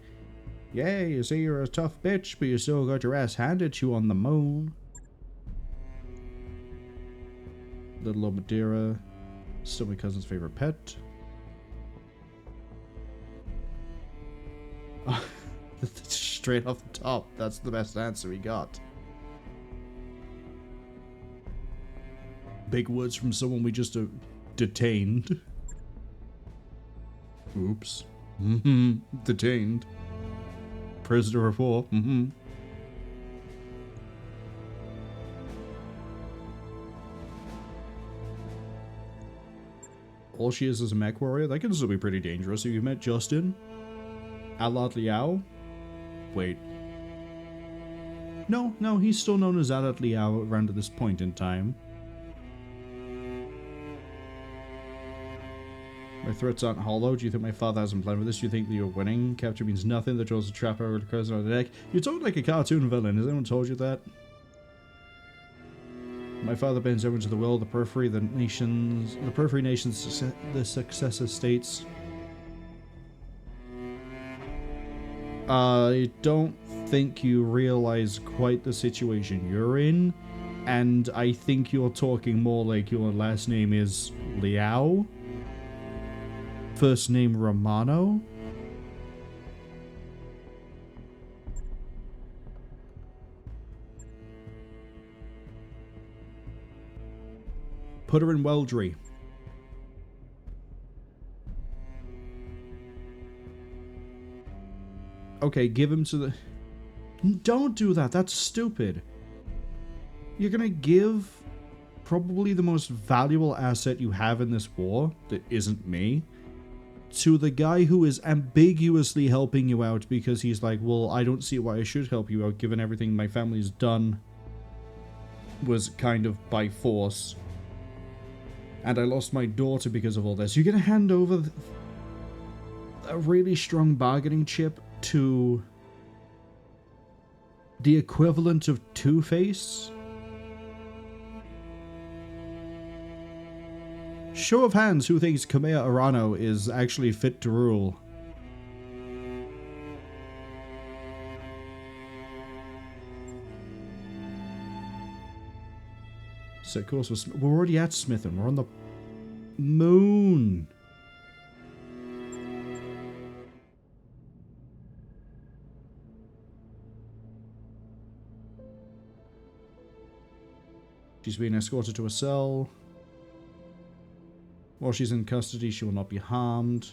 yeah, you say you're a tough bitch, but you still got your ass handed to you on the moon. Little old Madeira, still my cousin's favorite pet. Straight off the top, that's the best answer we got. Big words from someone we just detained. Oops. Detained. Prisoner of war. All she is a mech warrior? That can still be pretty dangerous. Have you met Justin? Alat Liao? Wait. No, he's still known as Alat Liao around at this point in time. My threats aren't hollow. Do you think my father hasn't planned for this? Do you think that you're winning? Capture means nothing. That draws a trap over the cousin on the deck. You talk like a cartoon villain. Has anyone told you that? My father bends over to the will, the periphery nations, the successor states. I don't think you realize quite the situation you're in, and I think you're talking more like your last name is Liao. First name Romano? Put her in Weldry. Okay, give him to the... Don't do that, that's stupid. You're gonna give probably the most valuable asset you have in this war, that isn't me, to the guy who is ambiguously helping you out because he's like, well, I don't see why I should help you out given everything my family's done was kind of by force. And I lost my daughter because of all this. You're gonna hand over a really strong bargaining chip to the equivalent of Two-Face? Show of hands, who thinks Kamea Arano is actually fit to rule? Set course for we're already at Smithon. We're on the moon. She's being escorted to a cell. While she's in custody, she will not be harmed.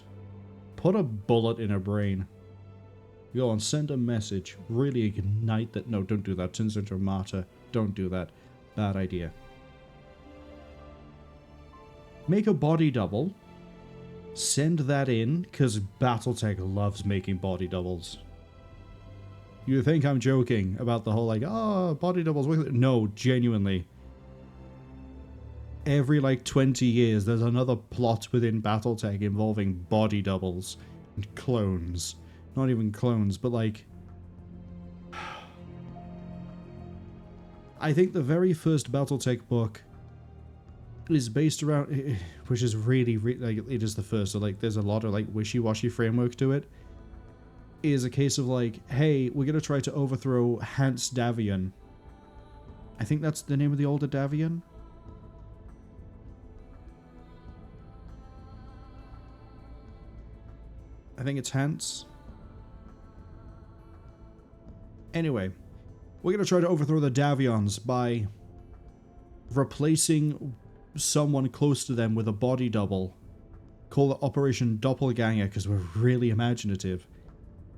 Put a bullet in her brain. Go on, send a message. Really ignite that. No, don't do that. Turns her into a martyr. Don't do that. Bad idea. Make a body double. Send that in, because Battletech loves making body doubles. You think I'm joking about the whole, like, oh, body doubles. No, genuinely. Every, like, 20 years, there's another plot within Battletech involving body doubles and clones. Not even clones, but, like... I think the very first Battletech book is based around... Which is really, like, it is the first, so, like, there's a lot of, like, wishy-washy framework to it. Is a case of, like, hey, we're gonna try to overthrow Hans Davion. I think that's the name of the older Davion. I think it's Hans. Anyway, we're going to try to overthrow the Davions by replacing someone close to them with a body double. Call it Operation Doppelganger because we're really imaginative.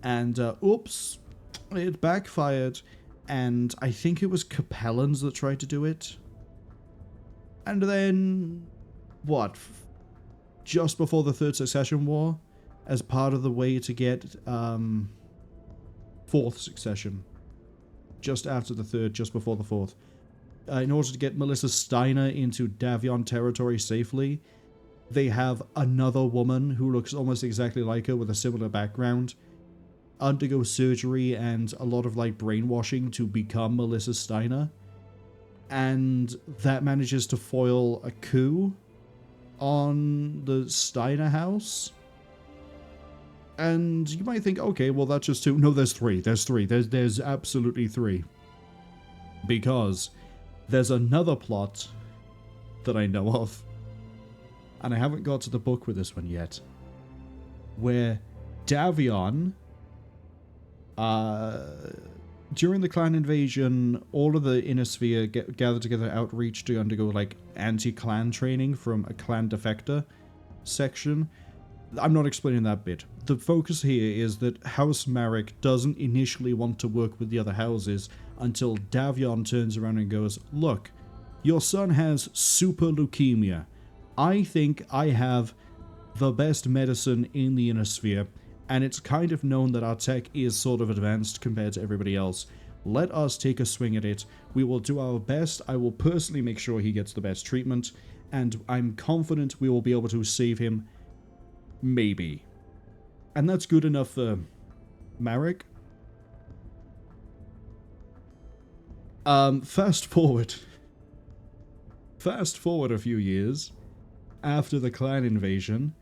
And, oops, it backfired. And I think it was Capellans that tried to do it. And then, what? Just before the Third Succession War? As part of the way to get Fourth Succession. Just after the third, just before the fourth. In order to get Melissa Steiner into Davion territory safely, they have another woman who looks almost exactly like her with a similar background undergo surgery and a lot of, like, brainwashing to become Melissa Steiner. And that manages to foil a coup on the Steiner house. And you might think, okay, well, that's just 2. No, there's 3. There's 3. There's absolutely 3. Because there's another plot that I know of, and I haven't got to the book with this one yet, where Davion, during the clan invasion, all of the Inner Sphere gathered together outreach to undergo, like, anti-clan training from a clan defector section. I'm not explaining that bit. The focus here is that House Marek doesn't initially want to work with the other houses until Davion turns around and goes, look, your son has super leukemia. I think I have the best medicine in the Inner Sphere, and it's kind of known that our tech is sort of advanced compared to everybody else. Let us take a swing at it. We will do our best. I will personally make sure he gets the best treatment, and I'm confident we will be able to save him. Maybe. And that's good enough for Marek. Fast forward a few years after the clan invasion,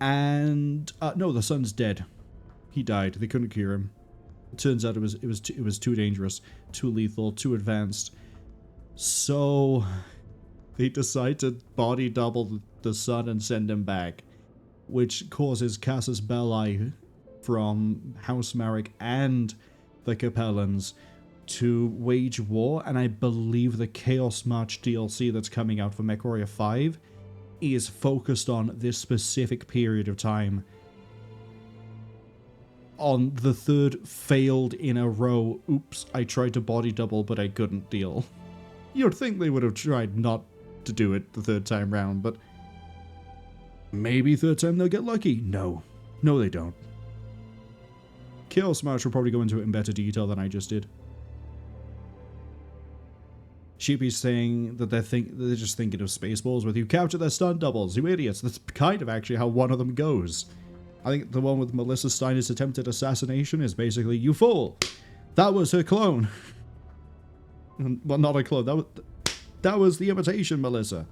and no, the son's dead. He died. They couldn't cure him. It turns out it was too dangerous, too lethal, too advanced. So they decide to body double the son and send him back, which causes Casus Belli from House Marek and the Capellans to wage war, and I believe the Chaos March DLC that's coming out for MechWarrior 5 is focused on this specific period of time. On the 3rd failed in a row, oops, I tried to body double but I couldn't deal. You'd think they would have tried not to do it the 3rd time round, but maybe 3rd time they'll get lucky. No, they don't. Chaos March will probably go into it in better detail than I just did. Sheepy's saying that they're just thinking of Spaceballs with you capture their stunt doubles, you idiots. That's kind of actually how one of them goes. I think the one with Melissa Steiner's attempted assassination is basically, you fool! That was her clone. Well, not a clone. That was the imitation, Melissa.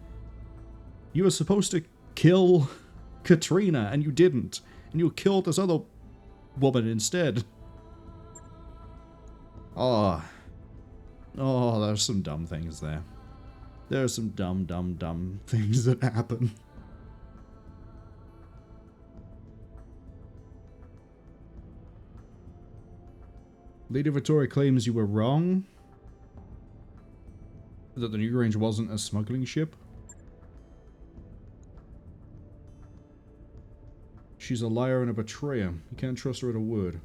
You were supposed to kill Katrina, and you didn't. And you killed this other woman instead. Oh, there's some dumb things there. There's some dumb things that happen. Lady Victoria claims you were wrong. That the New Range wasn't a smuggling ship. She's a liar and a betrayer. You can't trust her at a word.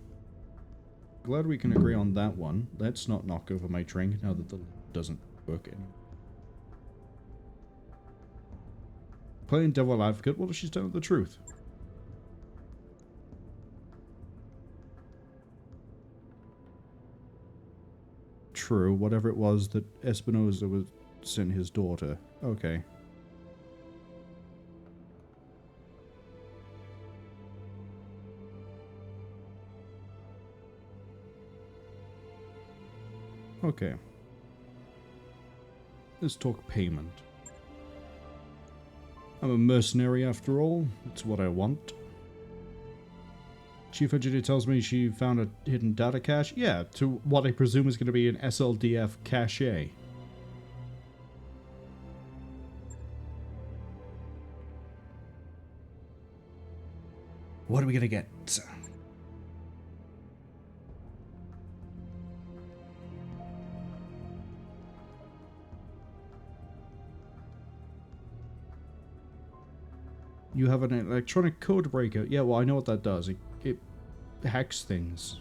Glad we can agree on that one. Let's not knock over my drink now that the doesn't work anymore. Playing devil advocate, what if she's telling the truth? True, whatever it was that Espinosa was sent his daughter. Okay. Okay. Let's talk payment. I'm a mercenary after all. It's what I want. Chief Engineer tells me she found a hidden data cache. Yeah, to what I presume is going to be an SLDF cache. What are we going to get? You have an electronic code breaker. Yeah, well, I know what that does. It hacks things.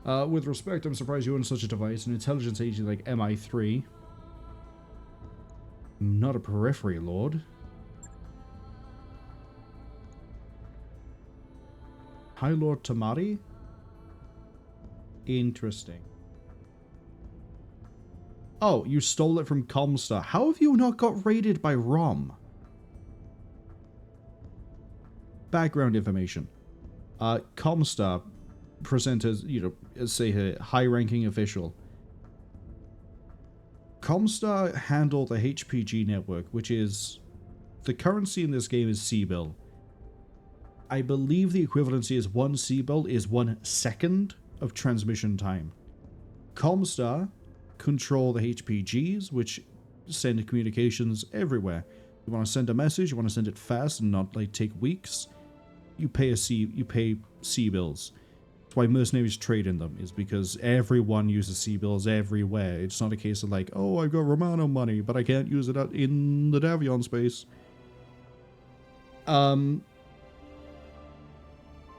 With respect, I'm surprised you own such a device. An intelligence agency like MI3. Not a periphery, Lord. High Lord Tamari? Interesting. Oh, you stole it from Comstar. How have you not got raided by ROM? Background information. Comstar presenters, say a high-ranking official. Comstar handle the HPG network, which is... The currency in this game is C-Bill. I believe the equivalency is 1 C-build is 1 second of transmission time. Comstar control the HPGs, which send communications everywhere. You want to send a message, you want to send it fast and not like take weeks. You pay C-bills. That's why mercenaries trade in them, is because everyone uses C-bills everywhere. It's not a case of like, oh, I've got Romano money, but I can't use it out in the Davion space.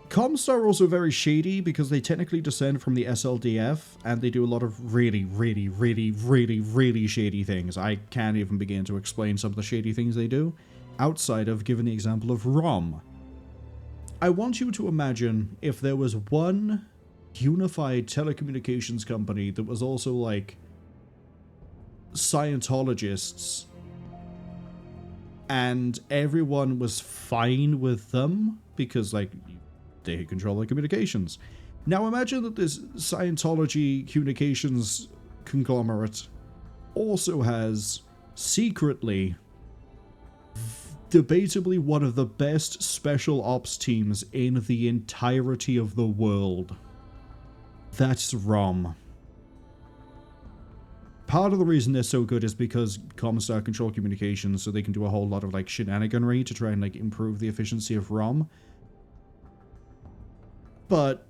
Comstar are also very shady because they technically descend from the SLDF and they do a lot of really, really, really, really, really shady things. I can't even begin to explain some of the shady things they do outside of giving the example of ROM. I want you to imagine if there was one unified telecommunications company that was also like Scientologists and everyone was fine with them because like they control their communications. Now imagine that this Scientology communications conglomerate also has secretly debatably one of the best special ops teams in the entirety of the world. That's ROM. Part of the reason they're so good is because Comstar control communications, so they can do a whole lot of like shenaniganry to try and like improve the efficiency of ROM. But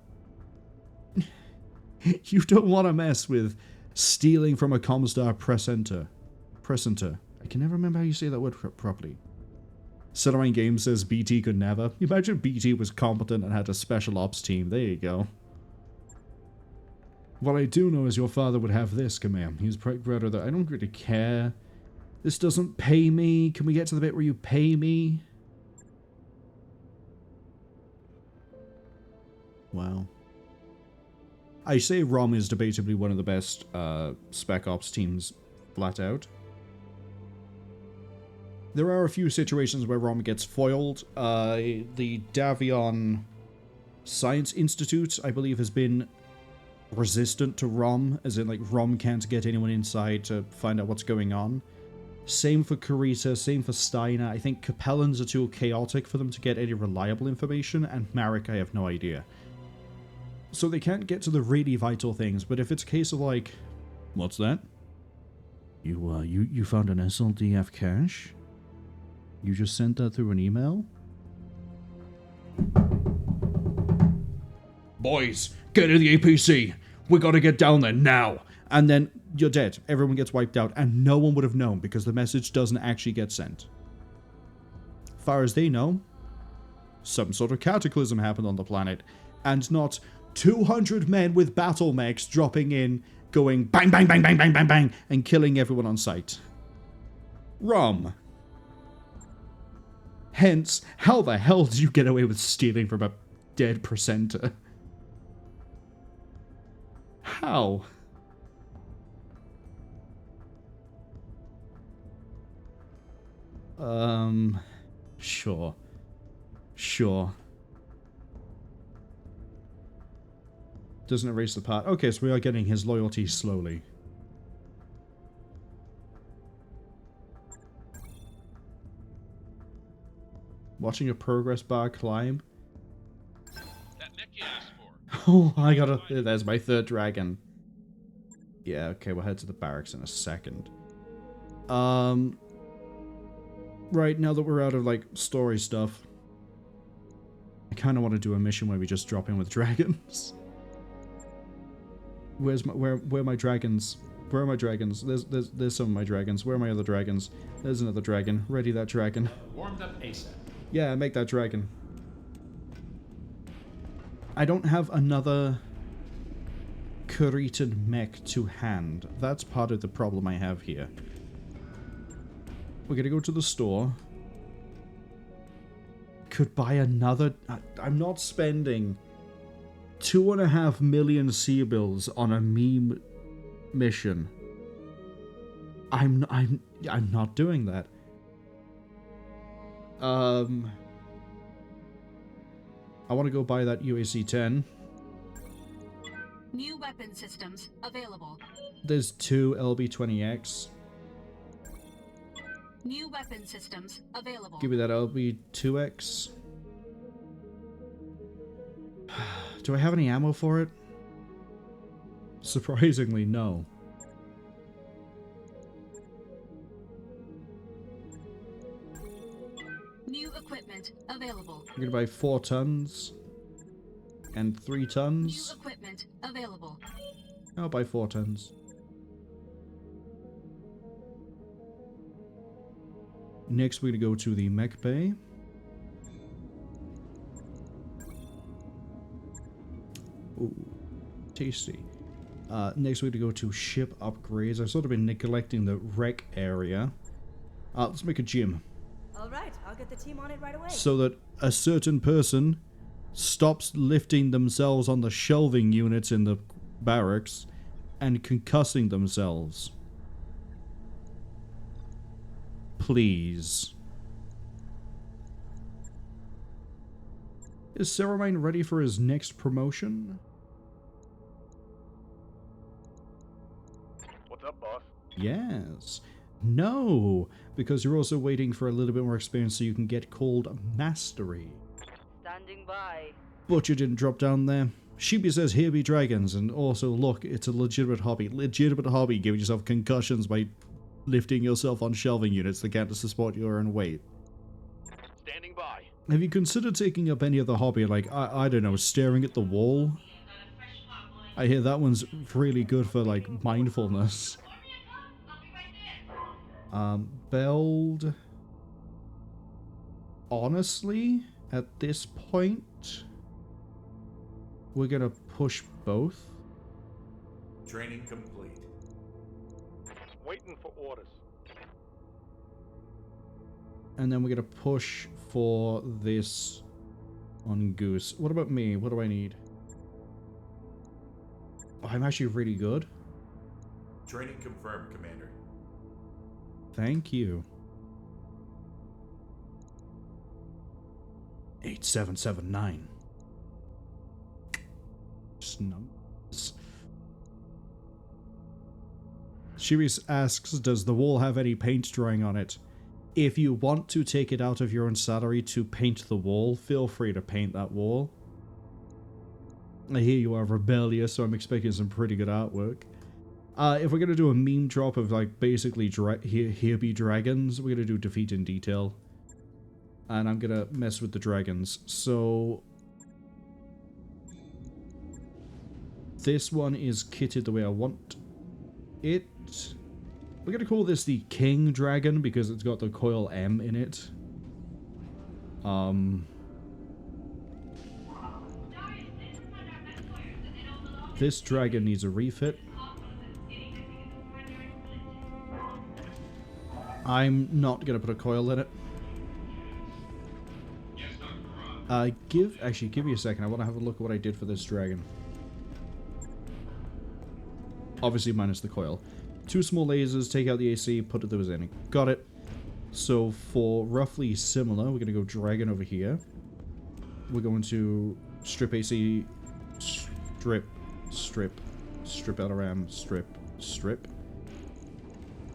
you don't want to mess with stealing from a Comstar presenter. I can never remember how you say that word properly. Cwningen Games says BT could never. Imagine BT was competent and had a special ops team. There you go. What I do know is your father would have this, come here. He's proud of that. I don't really care. This doesn't pay me. Can we get to the bit where you pay me? Wow. I say ROM is debatably one of the best spec ops teams, flat out. There are a few situations where ROM gets foiled. The Davion Science Institute, I believe, has been resistant to ROM, as in, like, ROM can't get anyone inside to find out what's going on. Same for Karita, same for Steiner. I think Capellans are too chaotic for them to get any reliable information, and Marek, I have no idea. So they can't get to the really vital things, but if it's a case of, like, what's that? You found an SLDF cache? You just sent that through an email? Boys, get to the APC! We gotta get down there now! And then you're dead. Everyone gets wiped out, and no one would have known because the message doesn't actually get sent. Far as they know, some sort of cataclysm happened on the planet, and not 200 men with battle mechs dropping in, going bang, bang, bang, bang, bang, bang, bang, and killing everyone on sight. ROM. Hence, how the hell did you get away with stealing from a dead presenter? How? Sure. Sure. Doesn't erase the part. Okay, so we are getting his loyalty slowly. Watching a progress bar climb. That mech you asked for. Oh, I gotta... There's my third dragon. Yeah, okay, we'll head to the barracks in a second. Right, now that we're out of, like, story stuff, I kind of want to do a mission where we just drop in with dragons. Where's my... Where are my dragons? Where are my dragons? There's some of my dragons. Where are my other dragons? There's another dragon. Ready that dragon. Warmed up ASAP. Yeah, make that dragon. I don't have another Kuritan mech to hand. That's part of the problem I have here. We're gonna go to the store. Could buy another... I'm not spending 2.5 million C-bills on a meme mission. I'm not doing that. I want to go buy that UAC-10. New weapon systems available. There's 2 LB-20X. New weapon systems available. Give me that LB-2X. Do I have any ammo for it? Surprisingly, no. New equipment available. I'm gonna buy 4 tons. And 3 New tons. equipment available. I'll buy 4 tons. Next, we're gonna go to the mech bay. Ooh, tasty. Next, we're gonna go to ship upgrades. I've sort of been neglecting the wreck area. Let's make a gym. Alright, I'll get the team on it right away. So that a certain person stops lifting themselves on the shelving units in the barracks and concussing themselves. Please. Is Semi-Blind ready for his next promotion? What's up, boss? Yes. No, because you're also waiting for a little bit more experience so you can get called Mastery. Standing by. Butcher didn't drop down there. Sheepy says, here be dragons, and also, look, it's a legitimate hobby. Legitimate hobby, giving yourself concussions by lifting yourself on shelving units that can't support your own weight. Standing by. Have you considered taking up any other hobby, like, I don't know, staring at the wall? I hear that one's really good for, like, mindfulness. Beld. Honestly, at this point, we're gonna push both. Training complete. Waiting for orders. And then we're gonna push for this on Goose. What about me? What do I need? Oh, I'm actually really good. Training confirmed, Commander. Thank you. 8779. Just numbers. Shiris asks, does the wall have any paint drying on it? If you want to take it out of your own salary to paint the wall, feel free to paint that wall. I hear you are rebellious, so I'm expecting some pretty good artwork. If we're going to do a meme drop of, like, basically here be dragons, we're going to do defeat in detail. And I'm going to mess with the dragons. So this one is kitted the way I want it. We're going to call this the King Dragon because it's got the coil M in it. This dragon needs a refit. I'm not going to put a coil in it. Actually, give me a second. I want to have a look at what I did for this dragon. Obviously, minus the coil. 2 small lasers, take out the AC, put those in. Got it. So, for roughly similar, we're going to go dragon over here. We're going to strip AC, strip, strip out of RAM, strip.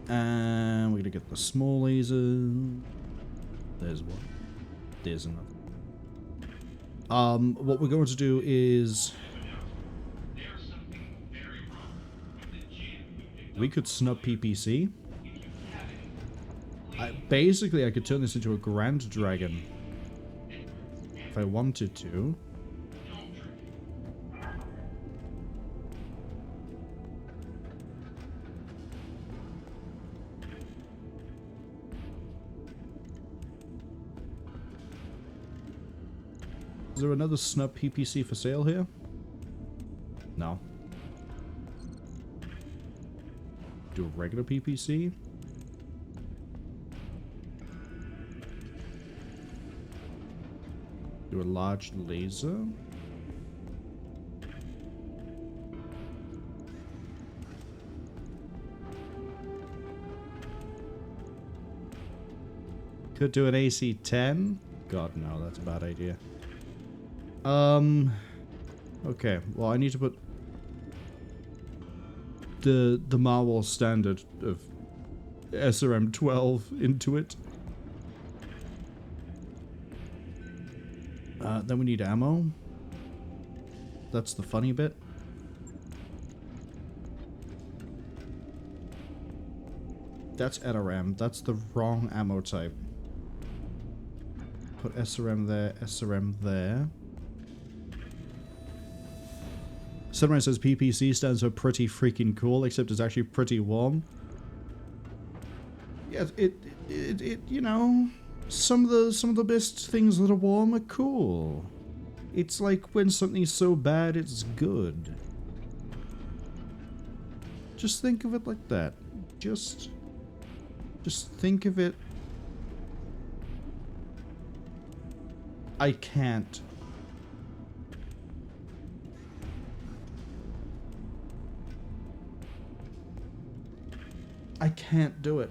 And we're going to get the small laser. There's one. There's another. What we're going to do is we could snub PPC. Basically, I could turn this into a Grand Dragon if I wanted to. Is there another snub PPC for sale here? No. Do a regular PPC? Do a large laser? Could do an AC 10? God, no, that's a bad idea. Okay, well, I need to put the Marwol standard of SRM 12 into it. Then we need ammo. That's the funny bit. That's SRM. That's the wrong ammo type. Put SRM there, SRM there. Someone says PPC stands for pretty freaking cool, except it's actually pretty warm. Yeah, it you know, some of the best things that are warm are cool. It's like when something's so bad it's good. Just think of it like that. Just think of it. I can't. I can't do it.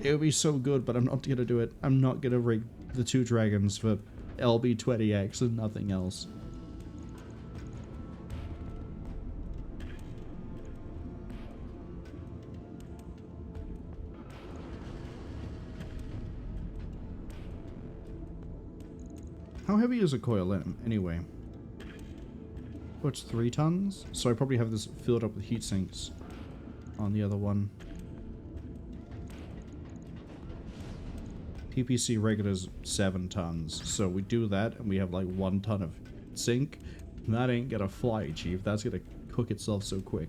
It would be so good, but I'm not gonna do it. I'm not gonna rig the 2 dragons for LB20X and nothing else. How heavy is a coil anyway? Oh, it's 3 tons? So I probably have this filled up with heat sinks on the other one. PPC regular's 7 tons. So we do that and we have like 1 ton of sink. That ain't gonna fly, Chief. That's gonna cook itself so quick.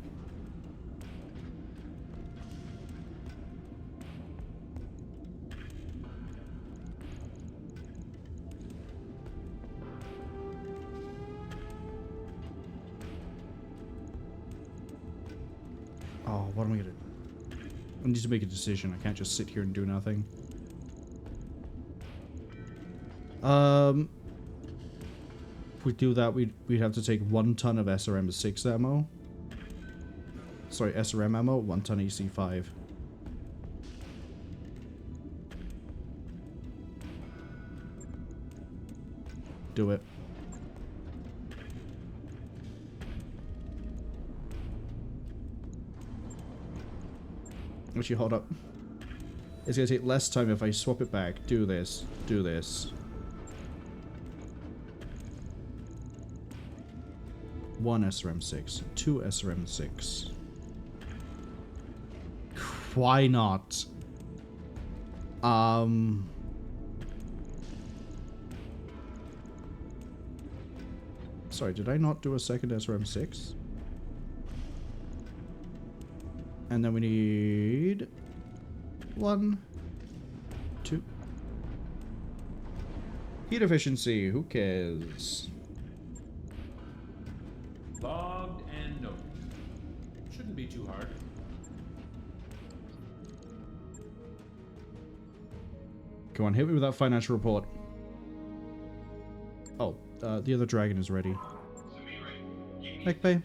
Oh, what am I gonna do? I need to make a decision. I can't just sit here and do nothing. If we do that, we'd have to take 1 ton of SRM6 ammo. Sorry, SRM ammo, 1 ton EC5. Do it. Actually, hold up. It's gonna take less time if I swap it back. Do this. Do this. 1 SRM6. 2 SRM6. Why not? Sorry, did I not do a second SRM6? And then we need 1, 2. Heat efficiency, who cares? Logged and noted. Shouldn't be too hard. Come on, hit me with that financial report. Oh, the other dragon is ready. Mech Bay.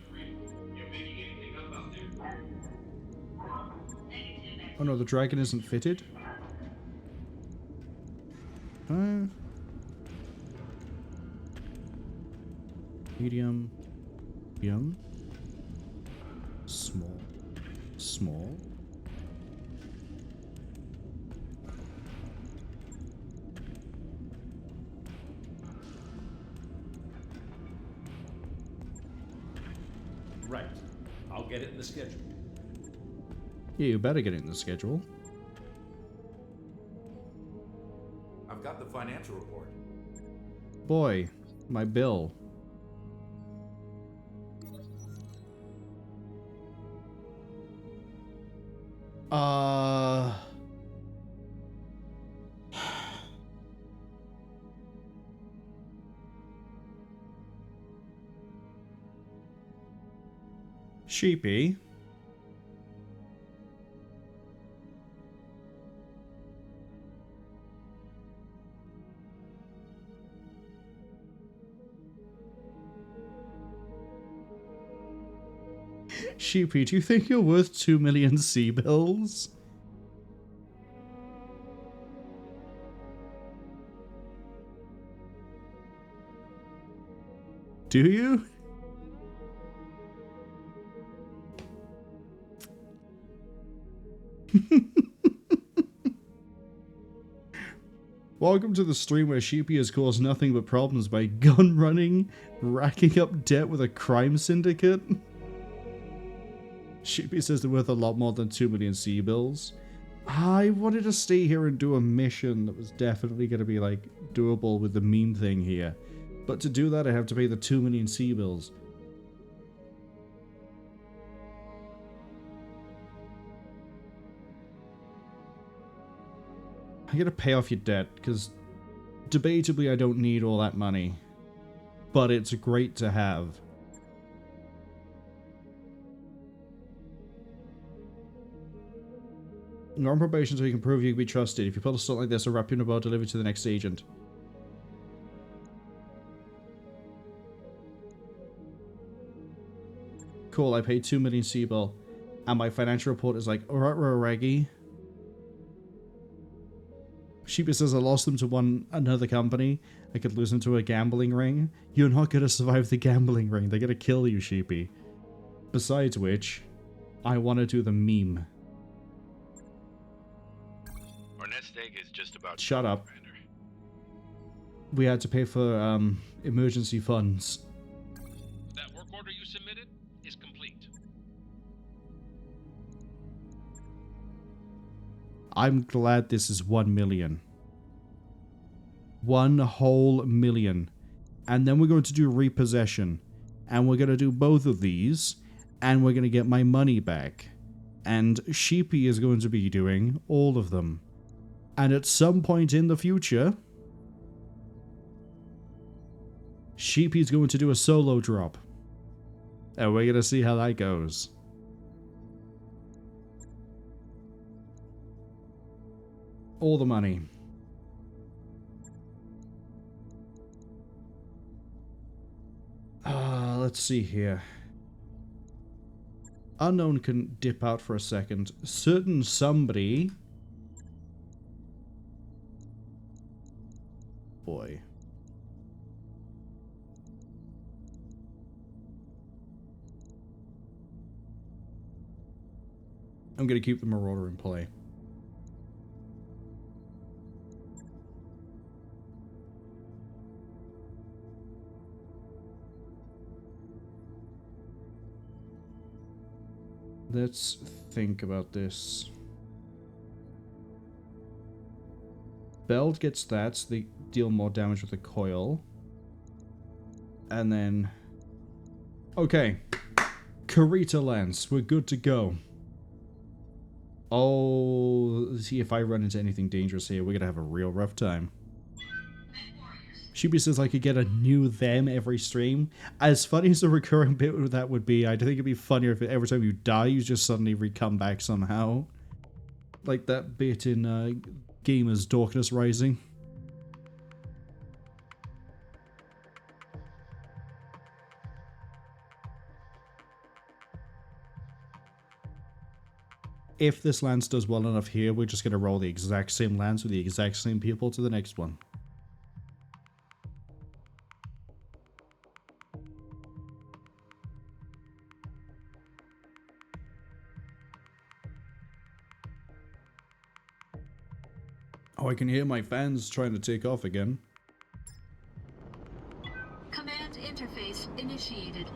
Oh no, the dragon isn't fitted. Medium. Medium. Small. Small. Right. I'll get it in the schedule. Yeah, you better get it in the schedule. I've got the financial report. Boy, my bill. Sheepy. Sheepy, do you think you're worth 2 million sea bills? Do you? Welcome to the stream where Sheepy has caused nothing but problems by gun running, racking up debt with a crime syndicate. Sheepy says they're worth a lot more than 2 million sea bills. I wanted to stay here and do a mission that was definitely going to be like doable with the meme thing here. But to do that I have to pay the 2 million sea bills. I gotta pay off your debt, because debatably I don't need all that money. But it's great to have. You're on probation so you can prove you can be trusted. If you pull a stunt like this, I'll wrap you in a bow, deliver to the next agent. Cool, I paid 2 million sea bill. And my financial report is like, alright, Reggie. Sheepy says I lost them to another company. I could lose them to a gambling ring. You're not gonna survive the gambling ring. They're gonna kill you, Sheepy. Besides which, I want to do the meme. Our nest egg is just about... Shut up. We had to pay for emergency funds. That work order you submitted is complete. I'm glad this is 1 million. 1 whole million. And then we're going to do Repossession. And we're going to do both of these. And we're going to get my money back. And Sheepy is going to be doing all of them. And at some point in the future, Sheepy's going to do a solo drop. And we're going to see how that goes. All the money. Let's see here. Unknown can dip out for a second. Certain somebody... Boy. I'm going to keep the Marauder in play. Let's think about this. Beld gets that, so they deal more damage with the coil. And then... Okay. Karita Lance, we're good to go. Oh, see if I run into anything dangerous here, we're gonna have a real rough time. Sheepy says I could get a new them every stream. As funny as the recurring bit of that would be, I think it'd be funnier if every time you die, you just suddenly come back somehow. Like that bit in Gamers Darkness Rising. If this lance does well enough here, we're just going to roll the exact same lance with the exact same people to the next one. Oh, I can hear my fans trying to take off again. Command interface initiated.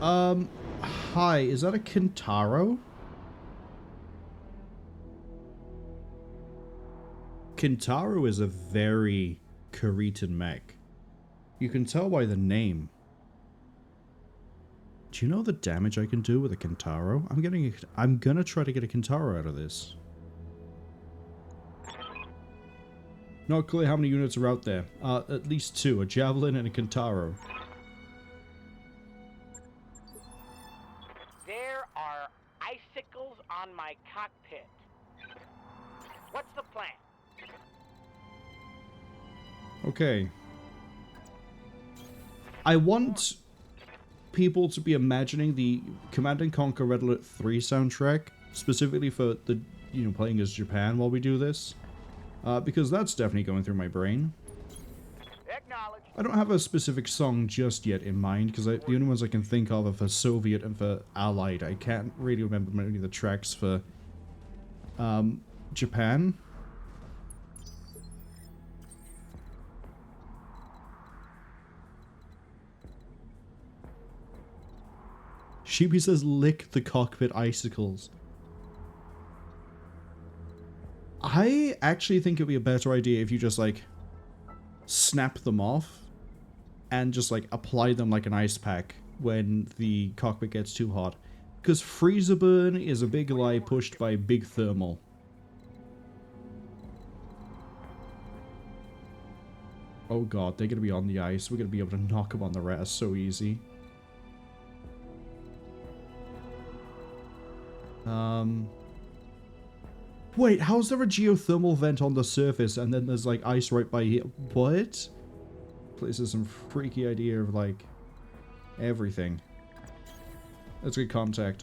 Hi, is that a Kintaro? Kintaro is a very Karitan mech. You can tell by the name. Do you know the damage I can do with a Kintaro? I'm gonna try to get a Kintaro out of this. Not clear how many units are out there. At least 2, a Javelin and a Kintaro. There are icicles on my cockpit. What's the plan? Okay. I want people to be imagining the Command & Conquer Red Alert 3 soundtrack, specifically for the, playing as Japan while we do this. Because that's definitely going through my brain. I don't have a specific song just yet in mind, because the only ones I can think of are for Soviet and for Allied. I can't really remember many of the tracks for Japan. Sheepy says lick the cockpit icicles. I actually think it'd be a better idea if you just like snap them off and just like apply them like an ice pack when the cockpit gets too hot. Because freezer burn is a big lie pushed by big thermal. Oh god, they're gonna be on the ice. We're gonna be able to knock them on the rest so easy. Wait, how's there a geothermal vent on the surface and then there's like ice right by here? What? Place is some freaky idea of like everything. Let's get contact.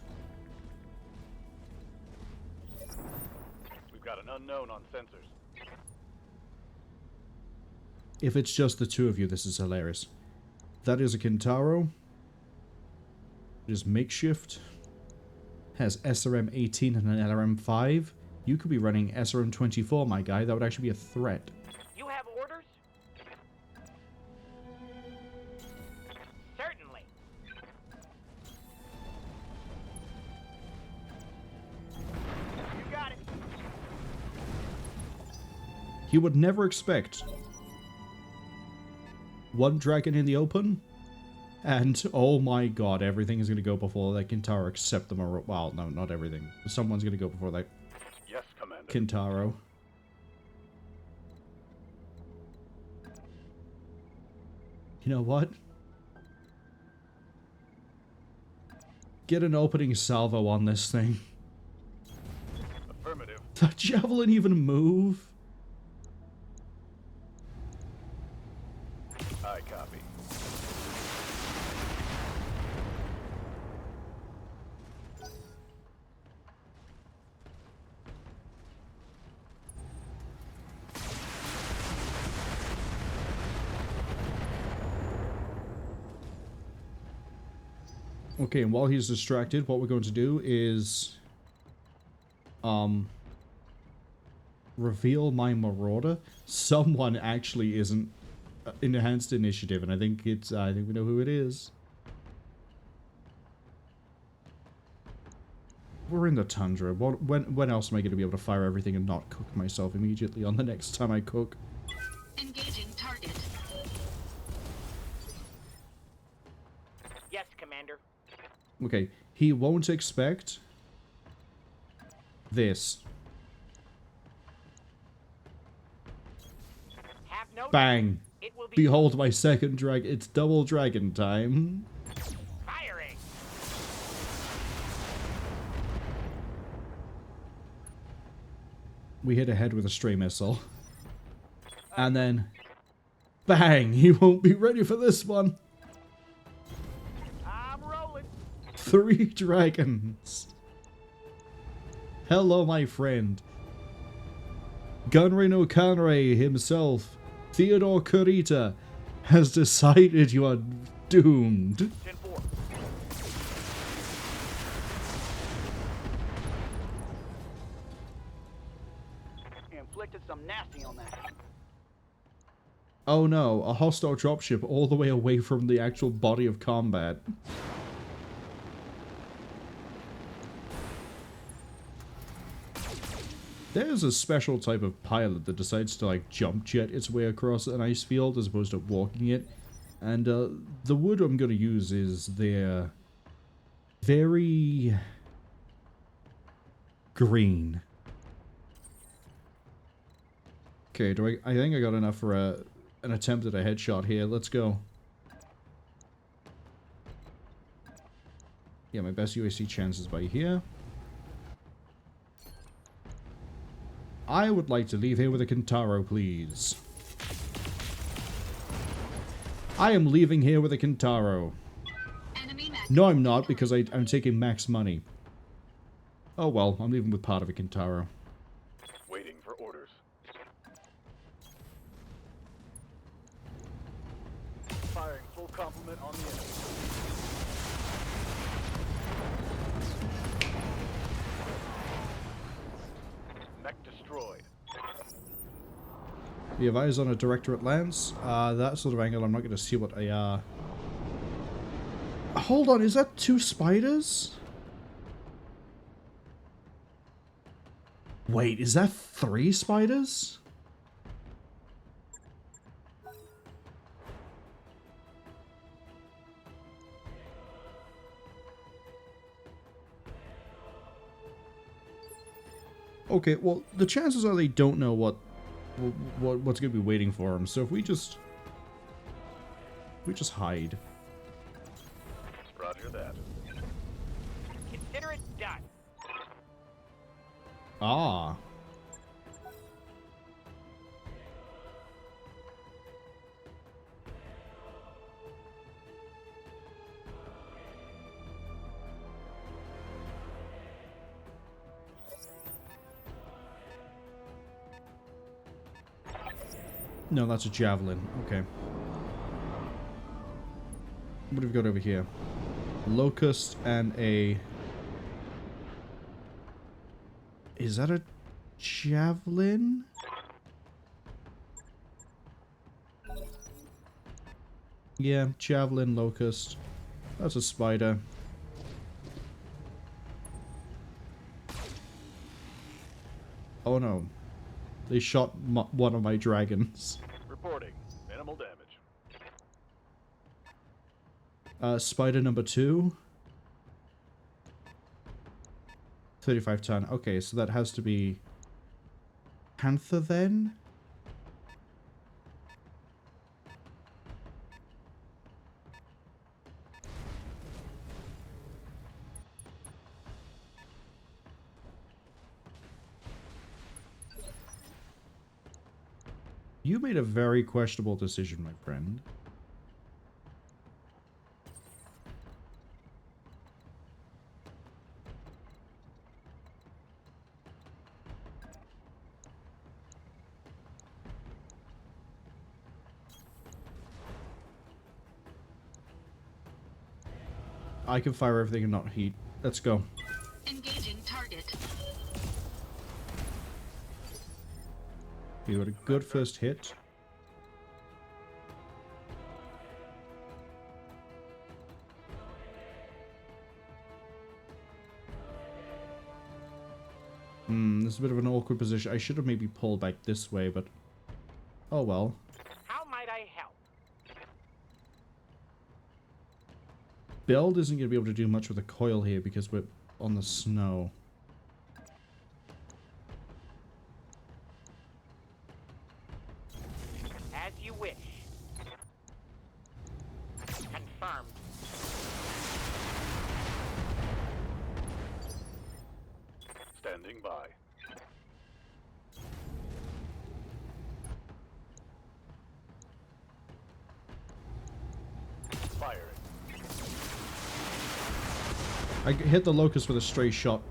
We've got an unknown on sensors. If it's just the two of you, this is hilarious. That is a Kintaro. It is makeshift. Has SRM 18 and an LRM 5. You could be running SRM 24, my guy. That would actually be a threat. You have orders? Certainly. You got it. He would never expect one dragon in the open, and oh my god, everything is going to go before that Kintaro except the Marwol. Well, no, not everything. Someone's going to go before that Yes, Commander. Kintaro. You know what? Get an opening salvo on this thing. Affirmative. Did that javelin even move? I copy. Okay, and while he's distracted, what we're going to do is reveal my Marauder. Someone actually isn't enhanced initiative, and I think we know who it is. We're in the tundra. When else am I going to be able to fire everything and not cook myself immediately on the next time I cook? Engaging target. Yes, Commander. Okay, he won't expect this. Have no Bang! It will be Behold my second dragon. It's double dragon time. firing. We hit ahead with a stray missile. And then... bang! He won't be ready for this one. I'm rolling. 3 dragons. Hello, my friend. Gunray no Kanray himself, Theodore Kurita, has decided you are doomed. 10-4. Inflicted some nasty on that. Oh no, a hostile dropship all the way away from the actual body of combat. There's a special type of pilot that decides to like jump jet its way across an ice field as opposed to walking it. And the wood I'm going to use is their very green. Okay, I think I got enough for an attempt at a headshot here. Let's go. Yeah, my best UAC chances by here. I would like to leave here with a Kintaro, please. I am leaving here with a Kintaro. Enemy mech. No, I'm not, because I'm taking max money. Oh well, I'm leaving with part of a Kintaro. Waiting for orders. Firing full complement on the enemy. Mech destroyed. destroyed. We have eyes on a directorate lens. That sort of angle, I'm not going to see what they are. Hold on, is that 2 spiders? Wait, is that 3 spiders? Okay, well, the chances are they don't know what's going to be waiting for them. So if we just hide. Roger that. Consider it done. Ah. No, that's a javelin. Okay. What have we got over here? Locust and a... Is that a javelin? Yeah, javelin, locust. That's a spider. Oh no. They shot one of my dragons. Reporting. Minimal damage. Spider number 2. 35 ton. Okay, so that has to be... Panther then? You made a very questionable decision, my friend. I can fire everything and not heat. Let's go. Engaging target. You got a good first hit. This is a bit of an awkward position. I should have maybe pulled back this way, but... Oh well. How might I help? Build isn't going to be able to do much with a coil here because we're on the snow. As you wish. Confirmed. Standing by. Firing. I hit the locust with a stray shot.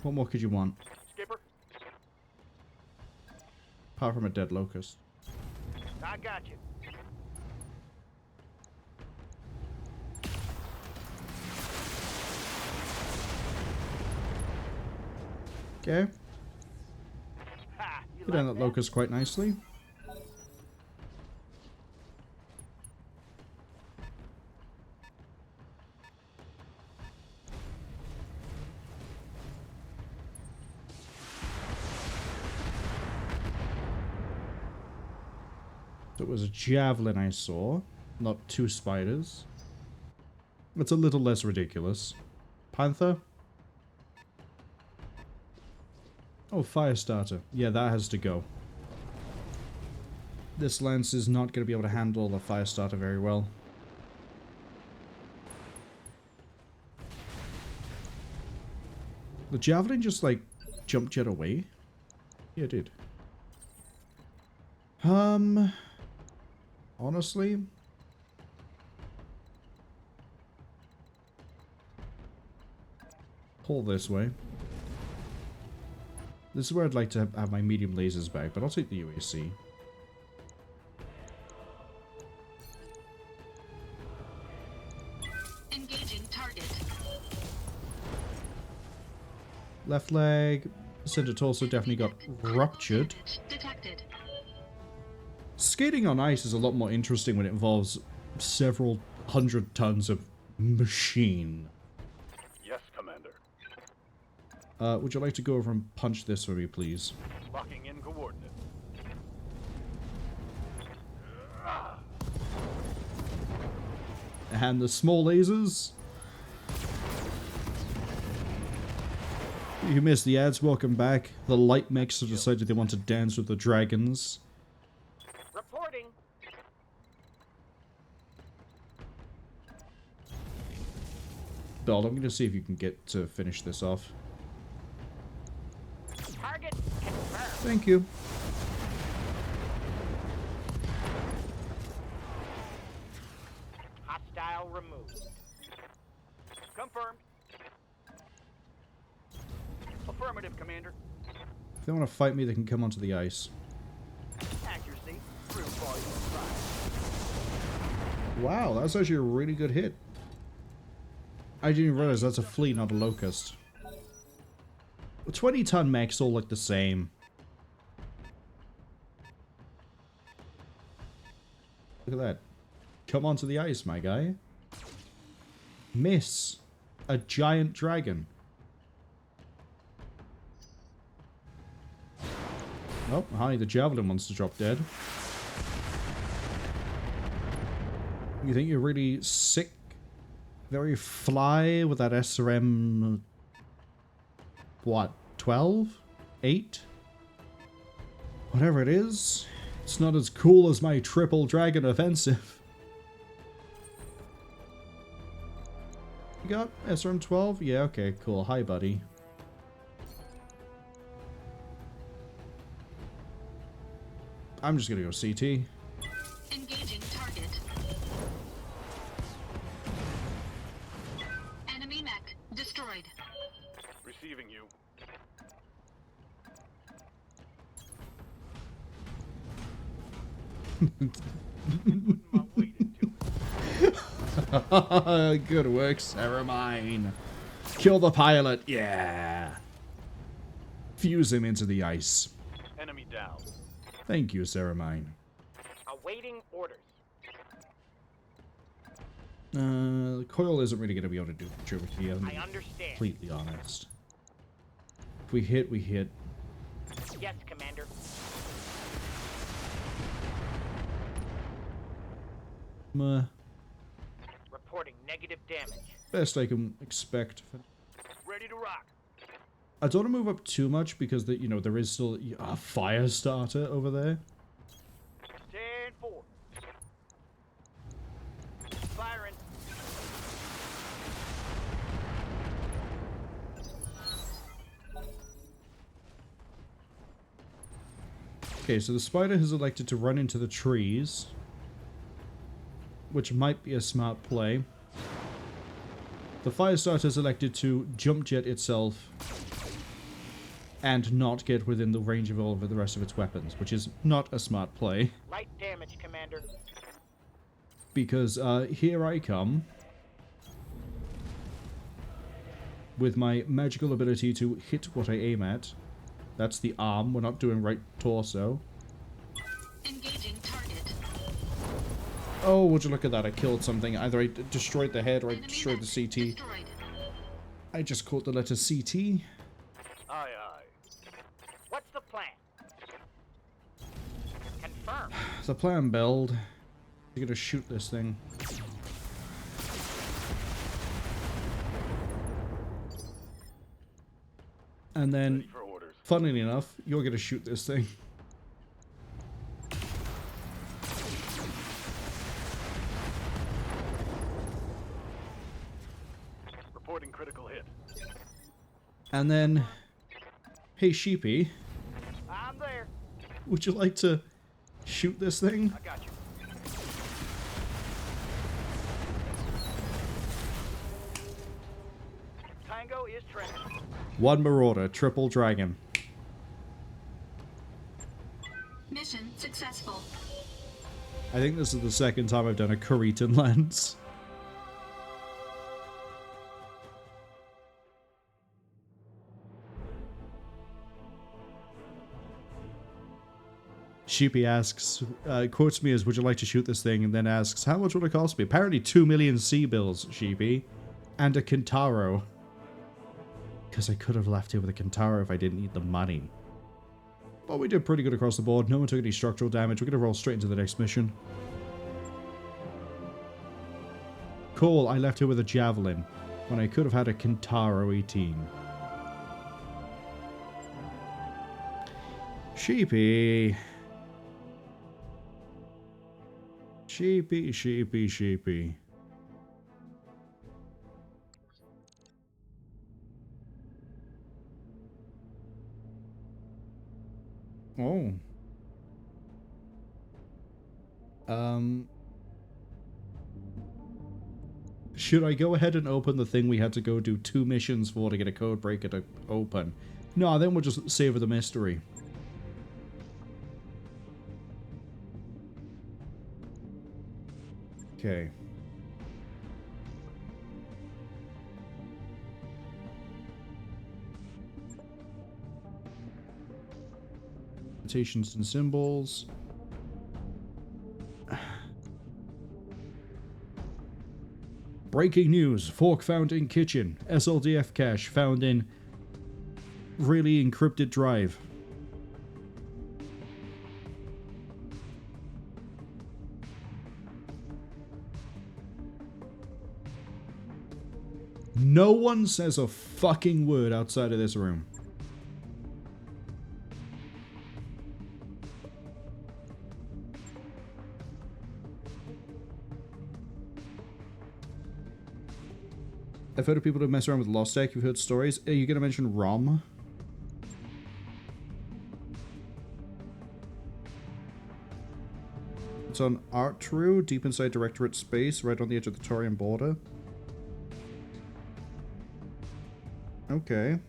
What more could you want? Skipper, Apart from a dead locust. I got you. Okay. Ha! You Hit down like that locust quite nicely. So it was a javelin I saw, not 2 spiders. It's a little less ridiculous. Panther? Oh, Firestarter. Yeah, that has to go. This lance is not going to be able to handle the Firestarter very well. The javelin just, like, jumped jet away? Yeah, it did. Honestly... Pull this way. This is where I'd like to have my medium lasers back, but I'll take the UAC. Engaging target. Left leg, Center torso definitely got ruptured. Damage detected. Skating on ice is a lot more interesting when it involves several hundred tons of machine. Yes, Commander. Would you like to go over and punch this for me, please? Locking in coordinates. And the small lasers. You missed the ads, welcome back. The light mechs have decided they want to dance with the dragons. Reporting. Belt, I'm going to see if you can get to finish this off. Target confirmed. Thank you. Hostile removed. Confirmed. Affirmative, Commander. If they want to fight me, they can come onto the ice. Accuracy. Real volume of Wow, that's actually a really good hit. I didn't even realize that's a flea, not a locust. 20-ton mechs all look the same. Look at that. Come onto the ice, my guy. Miss. A giant dragon. Oh, hi, the javelin wants to drop dead. You think you're really sick? Very fly with that SRM... What? 12? 8? Whatever it is. It's not as cool as my triple dragon offensive. You got SRM 12? Yeah, okay, cool. Hi, buddy. I'm just gonna go CT. Engaging target. Enemy mech destroyed. Receiving you. Good work, Saramine. Kill the pilot, yeah. Fuse him into the ice. Enemy down. Thank you, Saramine. awaiting orders. The coil isn't really going to be able to do the trick here. I understand. Completely honest. If we hit, we hit. Yes, Commander. Reporting negative damage. Best I can expect. Ready to rock. I don't want to move up too much because you know there is still a fire starter over there. 10-4. Firing. Okay, so the spider has elected to run into the trees, which might be a smart play. The fire starter has elected to jump jet itself and not get within the range of all of the rest of its weapons, which is not a smart play. Light damage, Commander. Because here I come with my magical ability to hit what I aim at. That's the arm. We're not doing right torso. Engaging target. Oh, would you look at that? I killed something. Either I destroyed the head or I Enemy destroyed the mech CT. destroyed. I just caught the letter CT. Aye, aye. What's the plan? Confirm. The plan build. You're gonna shoot this thing. And then, Ready for orders. funnily enough, you're gonna shoot this thing. Reporting critical hit. And then, hey sheepy, I'm there. would you like to shoot this thing? I got you. Tango is tracking. One marauder, triple dragon. Mission successful. I think this is the second time I've done a Kuritan lens. Sheepy asks, quotes me as, would you like to shoot this thing? And then asks, how much would it cost me? Apparently 2 million sea bills, Sheepy. And a Kintaro. Because I could have left here with a Kintaro if I didn't need the money. But we did pretty good across the board. No one took any structural damage. We're going to roll straight into the next mission. Cool, I left here with a Javelin. When I could have had a Kintaro 18. Sheepy. Sheepy, sheepy, sheepy. Oh. Should I go ahead and open the thing we had to go do 2 missions for to get a code breaker to open? No, then we'll just savor the mystery. Okay. Notations and symbols. Breaking news. Fork found in kitchen. SLDF cache found in really encrypted drive. No one says a fucking word outside of this room. I've heard of people who mess around with Lost Tech. You've heard stories. Are you going to mention ROM? It's on Artru, deep inside Directorate space, right on the edge of the Taurian border. Okay.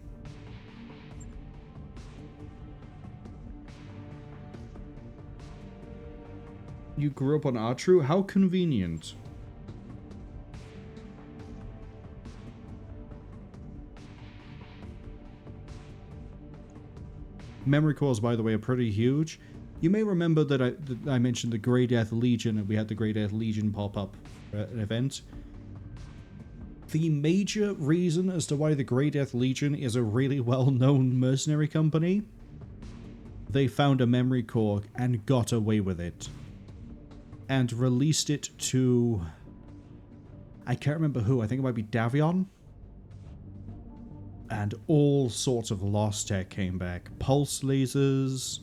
You grew up on Artru? How convenient. Memory cores, by the way, are pretty huge. You may remember that I mentioned the Grey Death Legion, and we had the Grey Death Legion pop up at an event. The major reason as to why the Grey Death Legion is a really well-known mercenary company, they found a memory core and got away with it. And released it to... I can't remember who, I think it might be Davion? And all sorts of Lost Tech came back. Pulse lasers.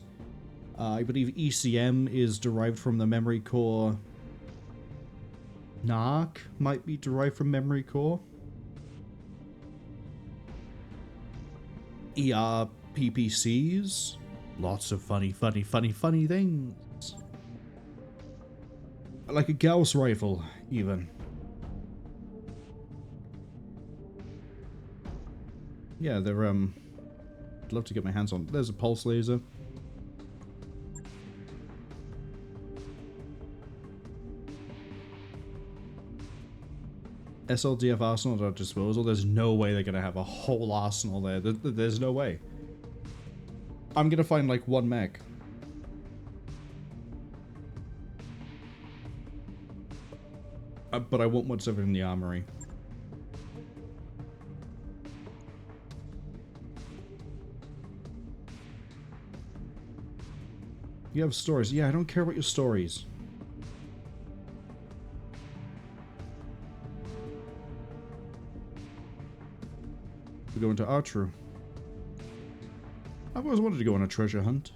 I believe ECM is derived from the memory core. Narc might be derived from memory core. PPCs. Lots of funny things. Like a Gauss rifle, even. Yeah, they're, I'd love to get my hands on. There's a pulse laser. SLDF arsenal at our disposal. There's no way they're going to have a whole arsenal there. There's no way. I'm going to find, like, 1 mech. But I want what's ever in the armory. You have stories. Yeah, I don't care about your stories. We're going to Artru. I've always wanted to go on a treasure hunt.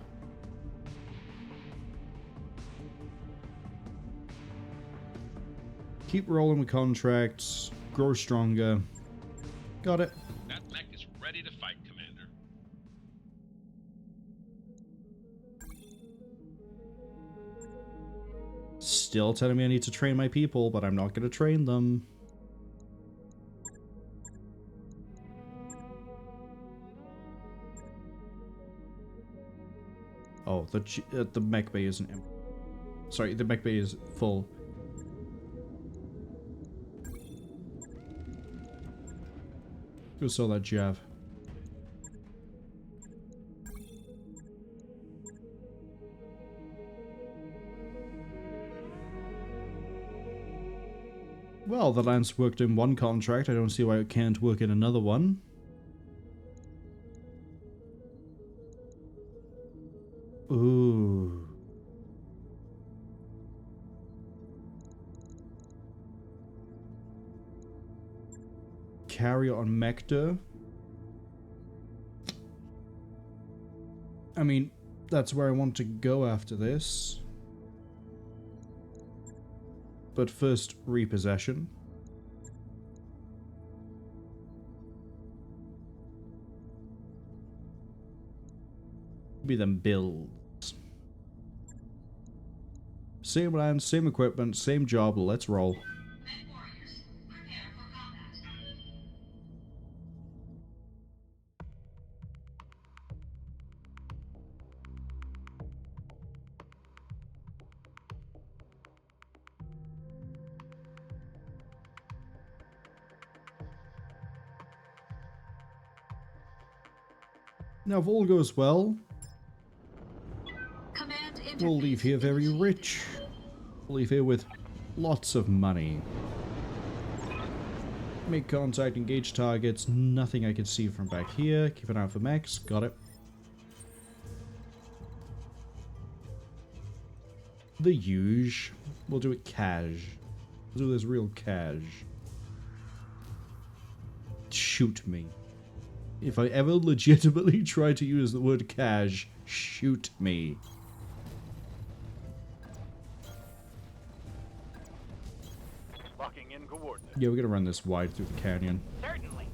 Keep rolling with contracts. Grow stronger. Got it. That mech is ready to fight, Commander. Still telling me I need to train my people, but I'm not going to train them. Oh, the mech bay isn't empty. Sorry, the mech bay is full. Go sell that Jav. Well, the lance worked in one contract. I don't see why it can't work in another one. Ooh. Carrier on Mector. I mean, that's where I want to go after this. But first, Repossession. Be them builds. Same land, same equipment, same job, let's roll. Now, if all goes well, we'll leave here very rich. We'll leave here with lots of money. Make contact, engage targets. Nothing I can see from back here. Keep an eye out for mechs. Got it. The huge. We'll do it cash. We'll do this real cash. Shoot me. If I ever legitimately try to use the word cash, shoot me. Locking in coordinates. Yeah, we're gonna run this wide through the canyon. Certainly.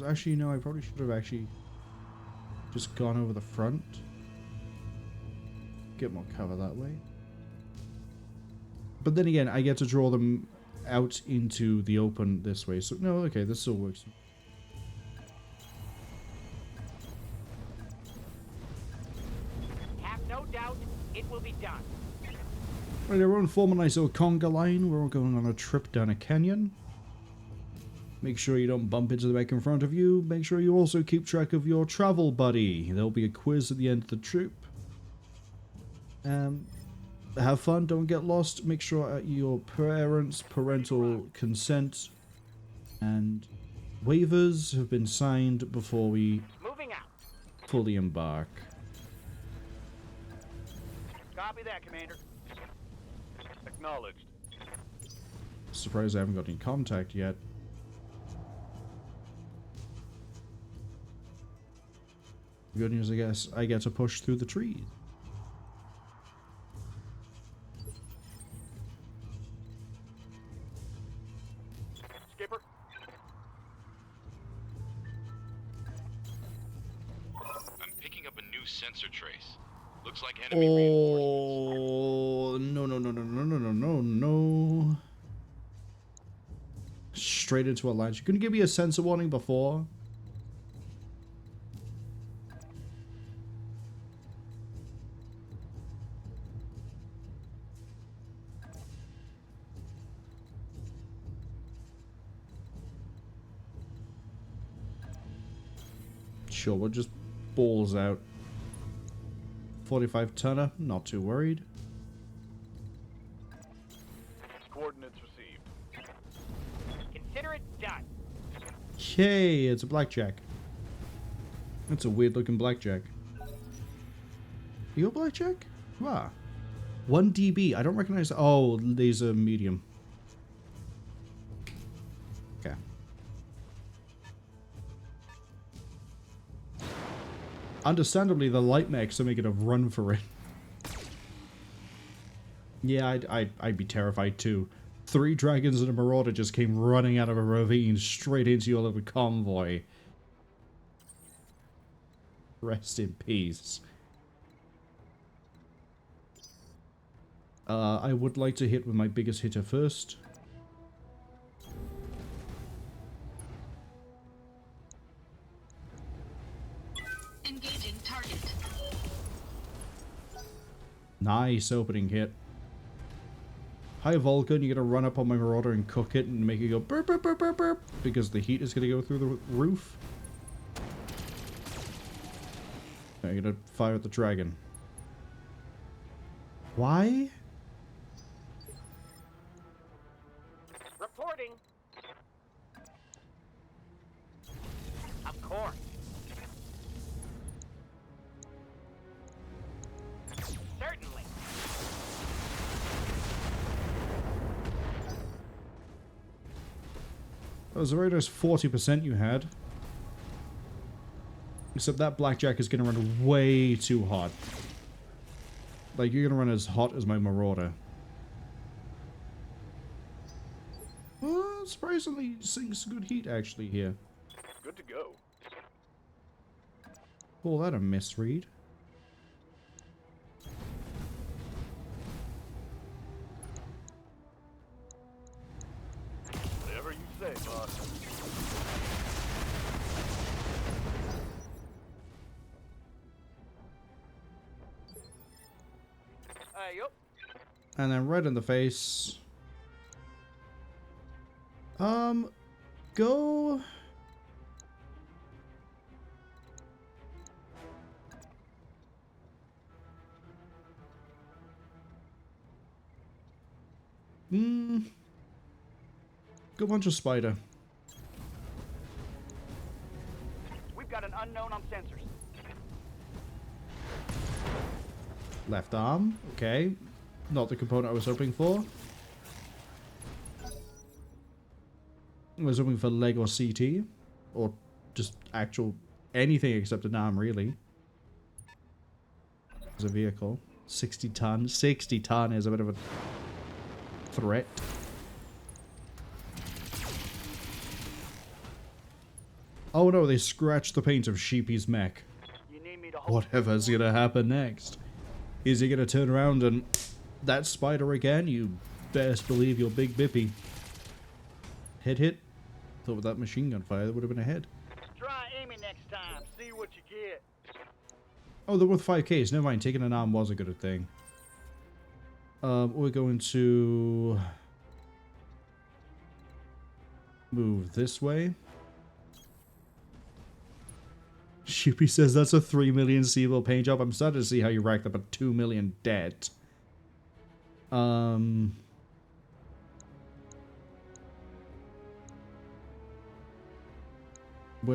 Actually, no, I probably should have actually just gone over the front. Get more cover that way. But then again, I get to draw them out into the open this way. So, no, okay, this still works. Have no doubt it will be done. Right, everyone, form a nice little conga line. We're all going on a trip down a canyon. Make sure you don't bump into the mech in front of you. Make sure you also keep track of your travel buddy. There'll be a quiz at the end of the trip. Have fun, don't get lost. Make sure your parents' parental consent and waivers have been signed before we fully embark. Copy that, Commander. Acknowledged. Surprised I haven't got any contact yet. Good news, I guess, I get to push through the trees. Skipper. I'm picking up a new sensor trace. Looks like enemy reinforcements. No. Straight into a line. You couldn't give me a sensor warning before? Sure, we'll just balls out. 45 tonner, not too worried. Coordinates received. Consider it done. Yay, it's a blackjack. That's a weird looking blackjack. You a blackjack? Ah. 1 dB. I don't recognize. Oh, laser medium. Okay. Understandably, the light mechs are making a run for it. Yeah, I'd be terrified too. 3 dragons and a marauder just came running out of a ravine straight into your little convoy. Rest in peace. I would like to hit with my biggest hitter first. Engaging target. Nice opening hit. Hi Vulcan, you're gonna run up on my Marauder and cook it and make it go burp burp burp burp burp because the heat is gonna go through the roof. Now you're gonna fire at the dragon. Why? Reporting. Of course. Certainly. That was a very nice 40% you had. Except that blackjack is going to run way too hot. Like, you're going to run as hot as my Marauder. Well, surprisingly, seeing some good heat actually here. Good to go. Call that a misread. Whatever you say, boss. Yup. And then red in the face. Go... Go bunch of spider. We've got an unknown on sensors. Left arm, okay. Not the component I was hoping for. I was hoping for leg or CT. Or just actual anything except an arm, really. As a vehicle. 60 ton. 60 ton is a bit of a threat. Oh no, they scratched the paint of Sheepy's mech. You need me to hold Whatever's gonna happen next? Is he gonna turn around and... that spider again? You best believe your big bippy. Head hit? Thought with that machine gun fire, that would have been a head. Try aiming next time. See what you get. Oh, they're worth 5Ks. Never mind, taking an arm was a good thing. We're going to... move this way. Sheepy says that's a 3 million Seaville paint job. I'm starting to see how you racked up a 2 million debt. We're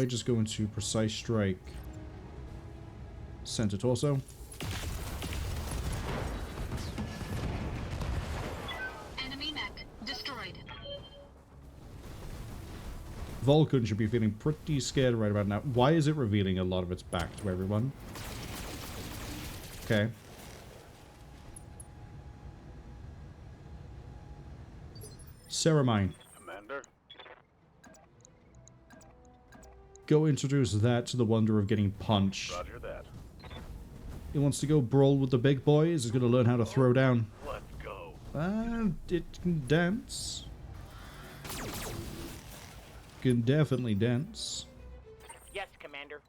just going to precise strike. Center torso. Enemy mech destroyed. Vulcan should be feeling pretty scared right about now. Why is it revealing a lot of its back to everyone? Okay. Ceramine. Commander. Go introduce that to the wonder of getting punched. Roger that. He wants to go brawl with the big boys. He's going to learn how to throw down. Let's go. It can dance. Can definitely dance. Yes, Commander.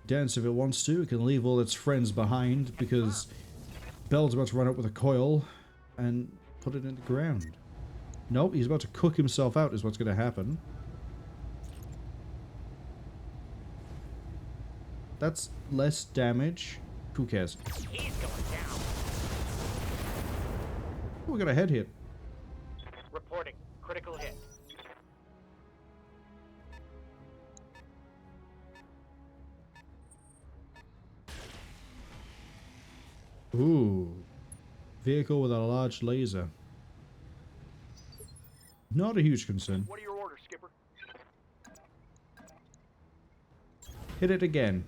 Dance if it wants to. It can leave all its friends behind because Bell's about to run up with a coil and put it in the ground. Nope, he's about to cook himself out is what's going to happen. That's less damage. Who cares? He's going down. Oh, we got a head hit. Reporting. Critical hit. Ooh. Vehicle with a large laser. Not a huge concern. What are your orders, Skipper? Hit it again.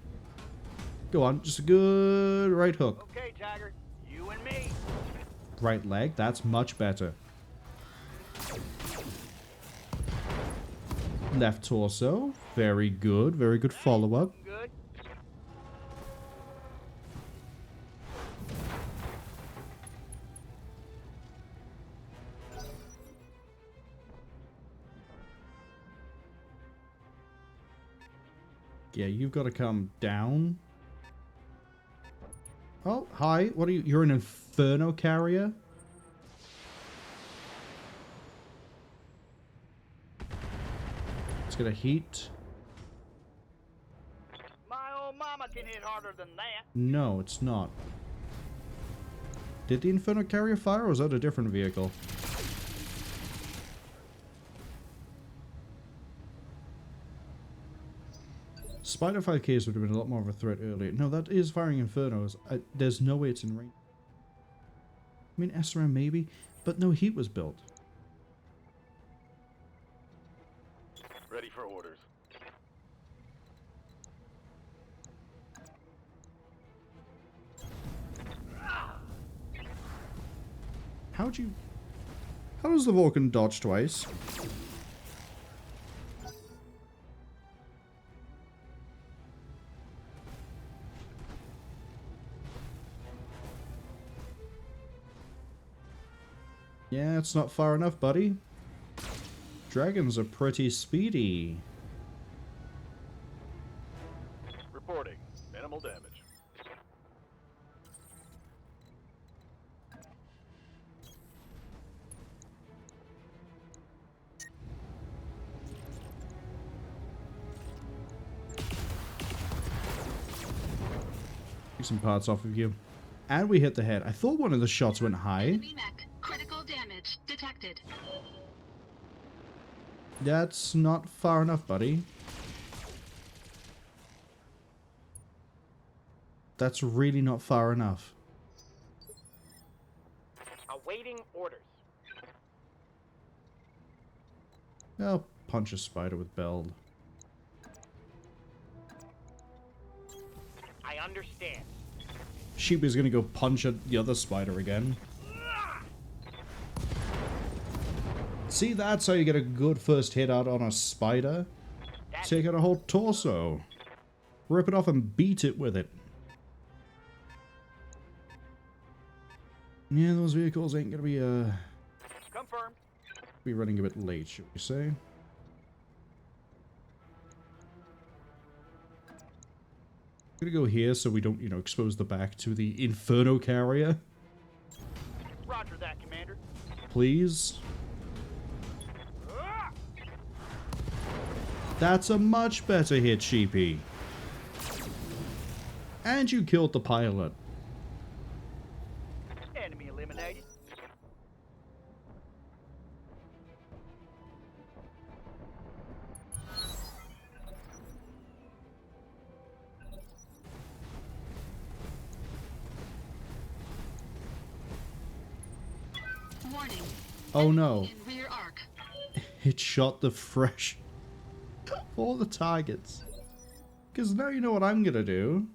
Go on, just a good right hook. Okay, Tiger. You and me. Right leg, that's much better. Left torso, very good follow-up. Good. Yeah, you've got to come down. Oh, hi. What are you? You're an Inferno carrier? get a heat. My old mama can hit harder than that. No, it's not. Did the Inferno carry a fire, or was that a different vehicle? Spider 5Ks would have been a lot more of a threat earlier. No, that is firing Infernos. There's no way it's in range. I mean, SRM maybe, but no heat was built. Ready for orders. How does the Vulcan dodge twice? Yeah, it's not far enough, buddy. Dragons are pretty speedy. Reporting. Minimal damage. Take some parts off of you. And we hit the head. I thought one of the shots went high. Enemy mech. Critical damage detected. That's not far enough, buddy. That's really not far enough. Awaiting orders. I'll punch a spider with Beld. I understand. Sheep is gonna go punch at the other spider again. See, that's how you get a good first hit out on a spider. Take out a whole torso. Rip it off and beat it with it. Yeah, those vehicles ain't gonna be Confirmed. be running a bit late, should we say? I'm gonna go here so we don't, you know, expose the back to the Inferno carrier. Roger that, Commander. Please. That's a much better hit, Sheepy. And you killed the pilot. Enemy eliminated. Warning. Oh no. In rear arc. It shot the fresh... all the targets. Because now you know what I'm gonna do.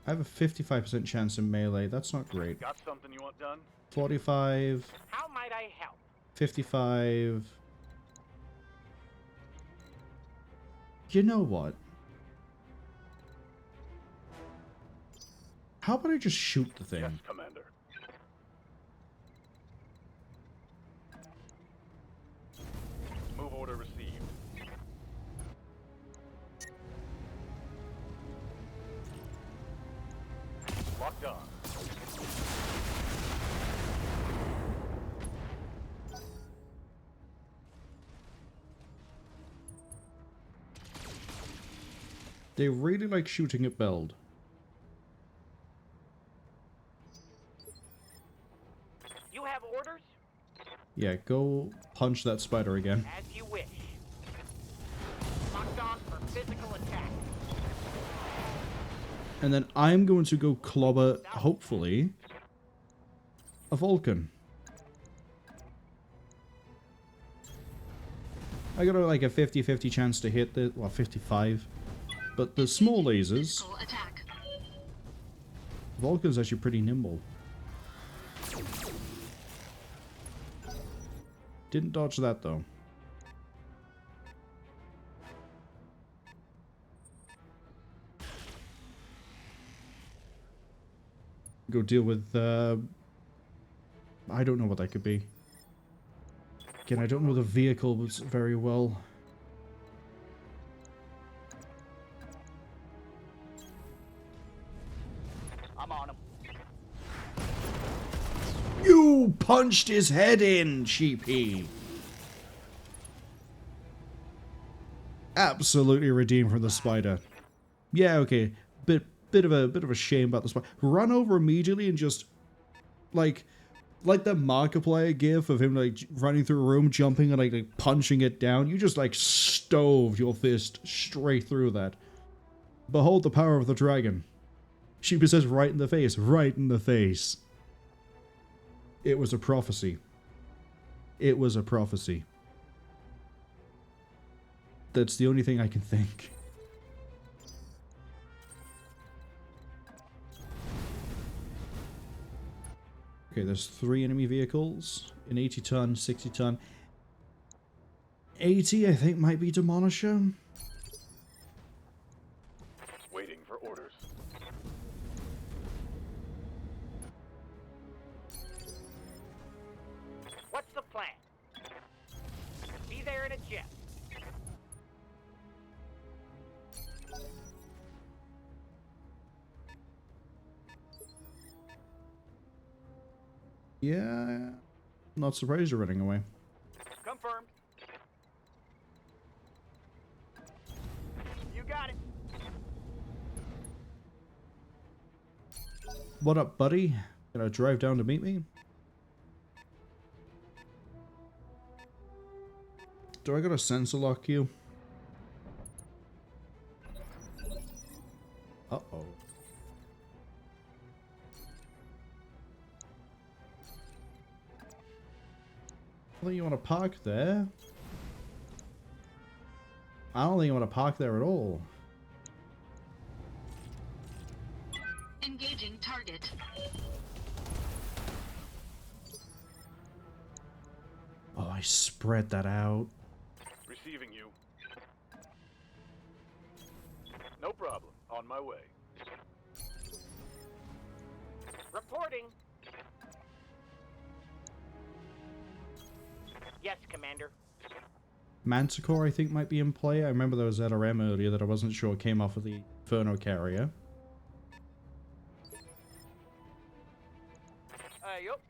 I have a 55% chance in melee. That's not great. Got something you want done? 45... How might I help? 55... You know what? How about I just shoot the thing? Yes, Commander. Move order received. Locked on. They really like shooting at Beld. You have orders? Yeah, go punch that spider again. As you wish. Locked on for physical attack. And then I'm going to go clobber, hopefully, a Vulcan. I got like a 50-50 chance to hit the... well, 55. But the small lasers... Physical attack. Vulcan's actually pretty nimble. Didn't dodge that, though. Go deal with, I don't know what that could be. Again, I don't know the vehicle very well. I'm on him. You punched his head in, sheepy. Absolutely redeemed from the spider. Yeah, okay. Bit of a shame about the spider. Run over immediately and just like the Markiplier gif of him like running through a room, jumping and like punching it down. You just like stoved your fist straight through that. Behold the power of the dragon. Sheepy says right in the face. Right in the face. It was a prophecy. It was a prophecy. That's the only thing I can think. Okay, there's 3 enemy vehicles. An 80-ton, 60-ton. 80, I think, might be Demolisher. Waiting for orders. What's the plan? Be there in a jiff. Yeah, not surprised you're running away. Confirmed. You got it. What up, buddy? Gonna drive down to meet me? Do I gotta sensor lock you? Uh-oh. I don't think you want to park there. I don't think you want to park there at all. Engaging target. Oh, I spread that out. Receiving you. No problem. On my way. Reporting. Yes, Commander. Manticore, I think, might be in play. I remember there was ZRM earlier that I wasn't sure came off of the Inferno carrier. Yup.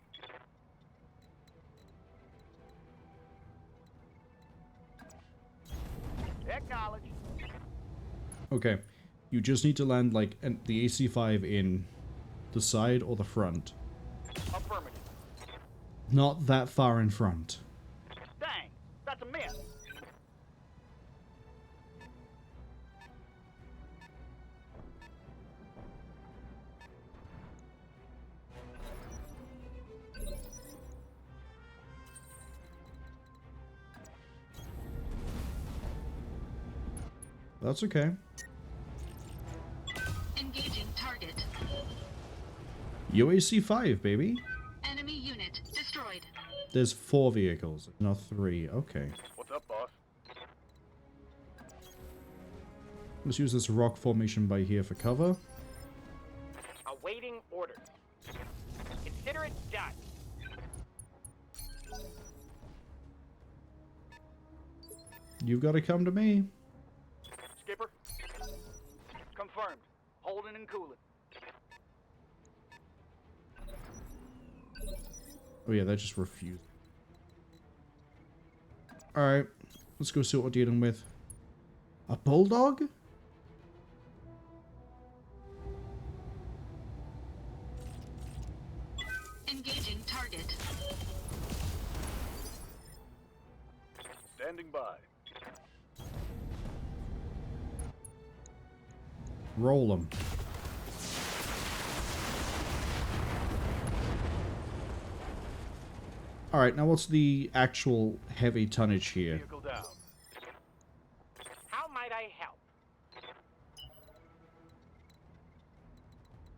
Acknowledge. Okay. You just need to land, like, the AC-5 in the side or the front. Affirmative. Not that far in front. Dang, that's a miss. That's okay. Engaging target. UAC-5, baby. Enemy unit destroyed. There's 4 vehicles, not 3. Okay. What's up, boss? Let's use this rock formation by here for cover. Awaiting orders. Consider it done. You've got to come to me. Skipper. Confirmed. Holding and cooling. Oh yeah, that just refused. Alright, let's go see what we're dealing with. A bulldog? Engaging target. Standing by. Roll them. Alright, now what's the actual heavy tonnage here? Vehicle down. How might I help?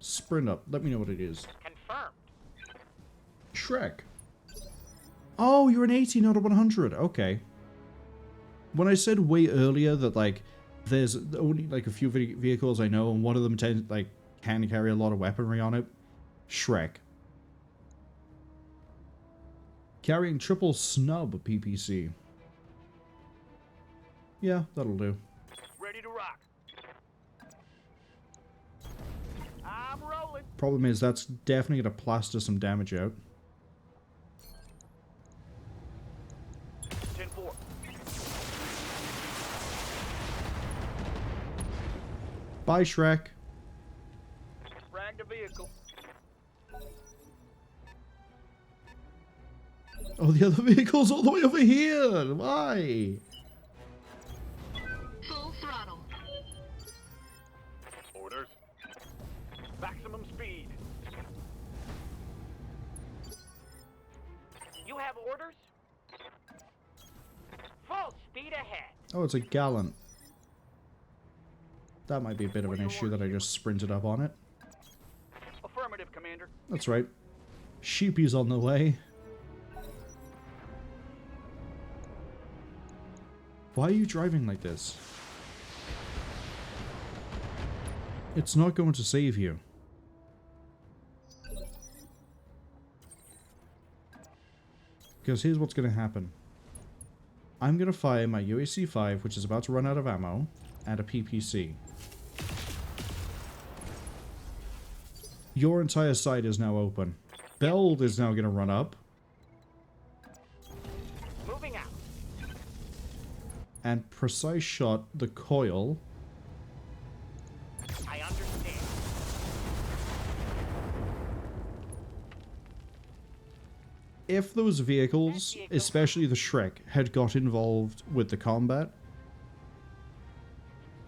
Sprint up. Let me know what it is. Confirmed. Shrek. Oh, you're an 80, not a 100. Okay. When I said way earlier that, like, there's only, like, a few vehicles I know, and one of them can carry a lot of weaponry on it. Shrek. Carrying triple snub PPC. Yeah, that'll do. Ready to rock. I'm rolling. Problem is, that's definitely going to plaster some damage out. Bye, Shrek. Frag the vehicle. Oh, the other vehicle's all the way over here. Why? Full throttle. Orders. Maximum speed. You have orders? Full speed ahead. Oh, it's a Gallant. That might be a bit of an issue that I just sprinted up on it. Affirmative, Commander. That's right. Sheepy's on the way. Why are you driving like this? It's not going to save you. Because here's what's going to happen. I'm going to fire my UAC-5, which is about to run out of ammo, at a PPC. Your entire side is now open. Beld is now going to run up. Moving out. And precise shot the coil. I understand. If those vehicles, especially the Shrek, had got involved with the combat,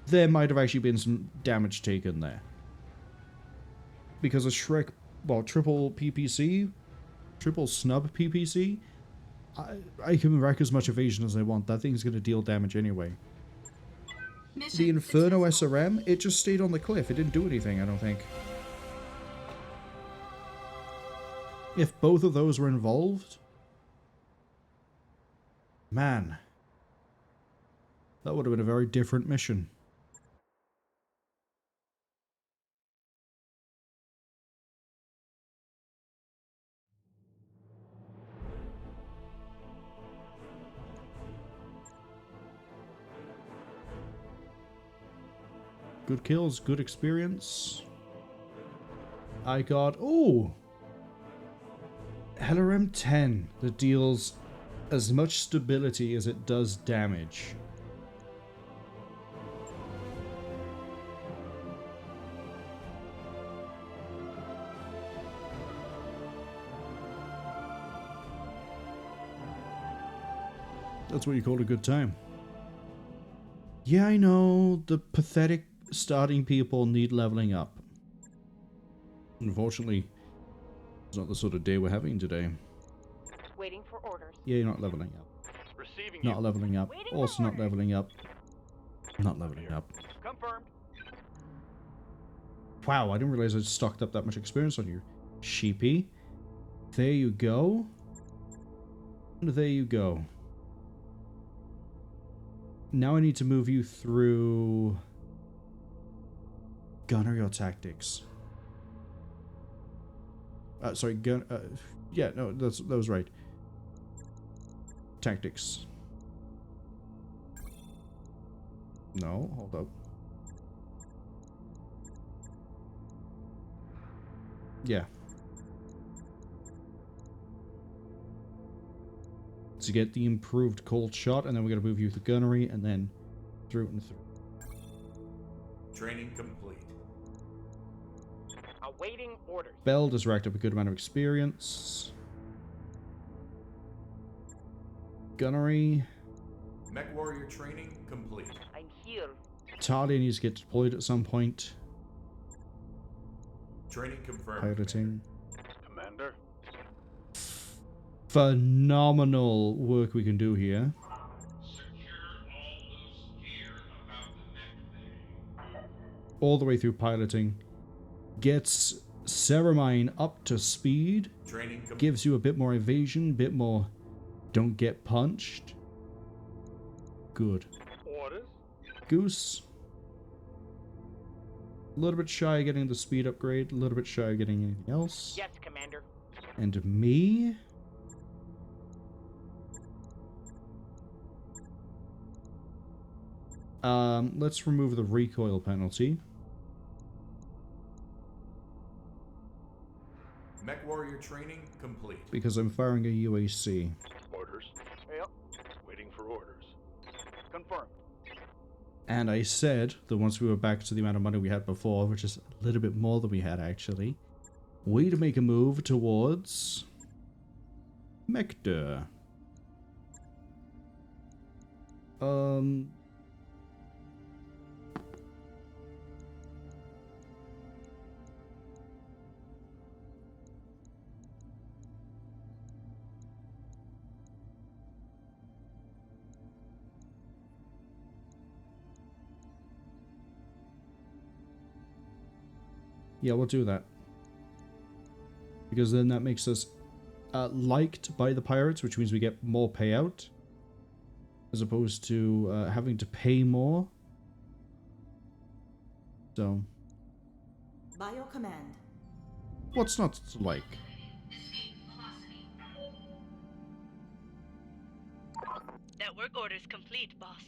there might have actually been some damage taken there. Because a Shrek, well, triple PPC, triple snub PPC, I can wreck as much evasion as I want. That thing's going to deal damage anyway. Mission The Inferno successful. SRM, it just stayed on the cliff. It didn't do anything, I don't think. If both of those were involved, man, that would have been a very different mission. Good kills, good experience. I got, oh, LRM 10 that deals as much stability as it does damage. That's what you call a good time. Yeah, I know, the pathetic starting people need leveling up. Unfortunately, it's not the sort of day we're having today. Waiting for orders. Yeah, you're not leveling up. Receiving Not you. leveling up. Waiting for Also not orders. leveling up. Not leveling up. Confirmed. Wow, I didn't realize I'd stocked up that much experience on you. Sheepy. There you go. And there you go. Now I need to move you through gunnery or tactics. Sorry, gun. Yeah, no, that was right. Tactics. No, hold up. Yeah. To get the improved cold shot, and then we're gonna move you to gunnery, and then through and through. Training complete. Awaiting orders. Beld has racked up a good amount of experience. Gunnery. Mech warrior training complete. I'm here. Talia needs to get deployed at some point. Training confirmed. Piloting. Commander. Phenomenal work we can do here. All the way through piloting. Gets Ceramine up to speed. Training complete. Gives you a bit more evasion, bit more don't get punched. Good. Orders. Goose. A little bit shy of getting the speed upgrade, a little bit shy of getting anything else. Yes, Commander. And me? Let's remove the recoil penalty. Mech warrior training complete. Because I'm firing a UAC. Orders. Yep. Waiting for orders. Confirmed. And I said that once we were back to the amount of money we had before, which is a little bit more than we had actually, we'd make a move towards Mekdur. Yeah, we'll do that. Because then that makes us liked by the pirates, which means we get more payout. As opposed to having to pay more. So. By your command. What's not to like? That work order's complete, boss.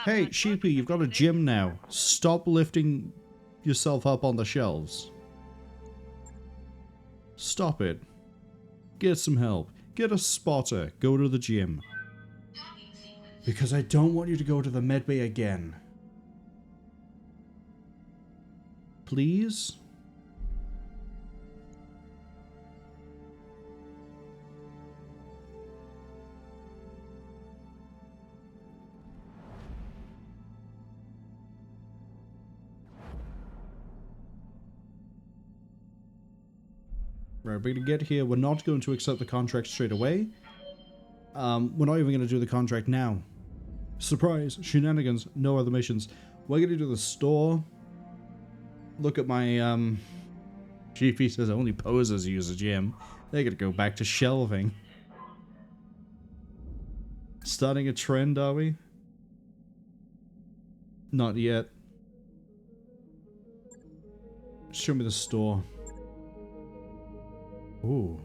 Hey, Sheepy, you've got a gym now. Stop lifting yourself up on the shelves. Stop it. Get some help. Get a spotter. Go to the gym. Because I don't want you to go to the medbay again. Please? Right, we're going to get here. We're not going to accept the contract straight away. We're not even going to do the contract now. Surprise! Shenanigans. No other missions. We're going to do the store. Look at my, GP says only posers use a gym. They're going to go back to shelving. Starting a trend, are we? Not yet. Show me the store. Ooh.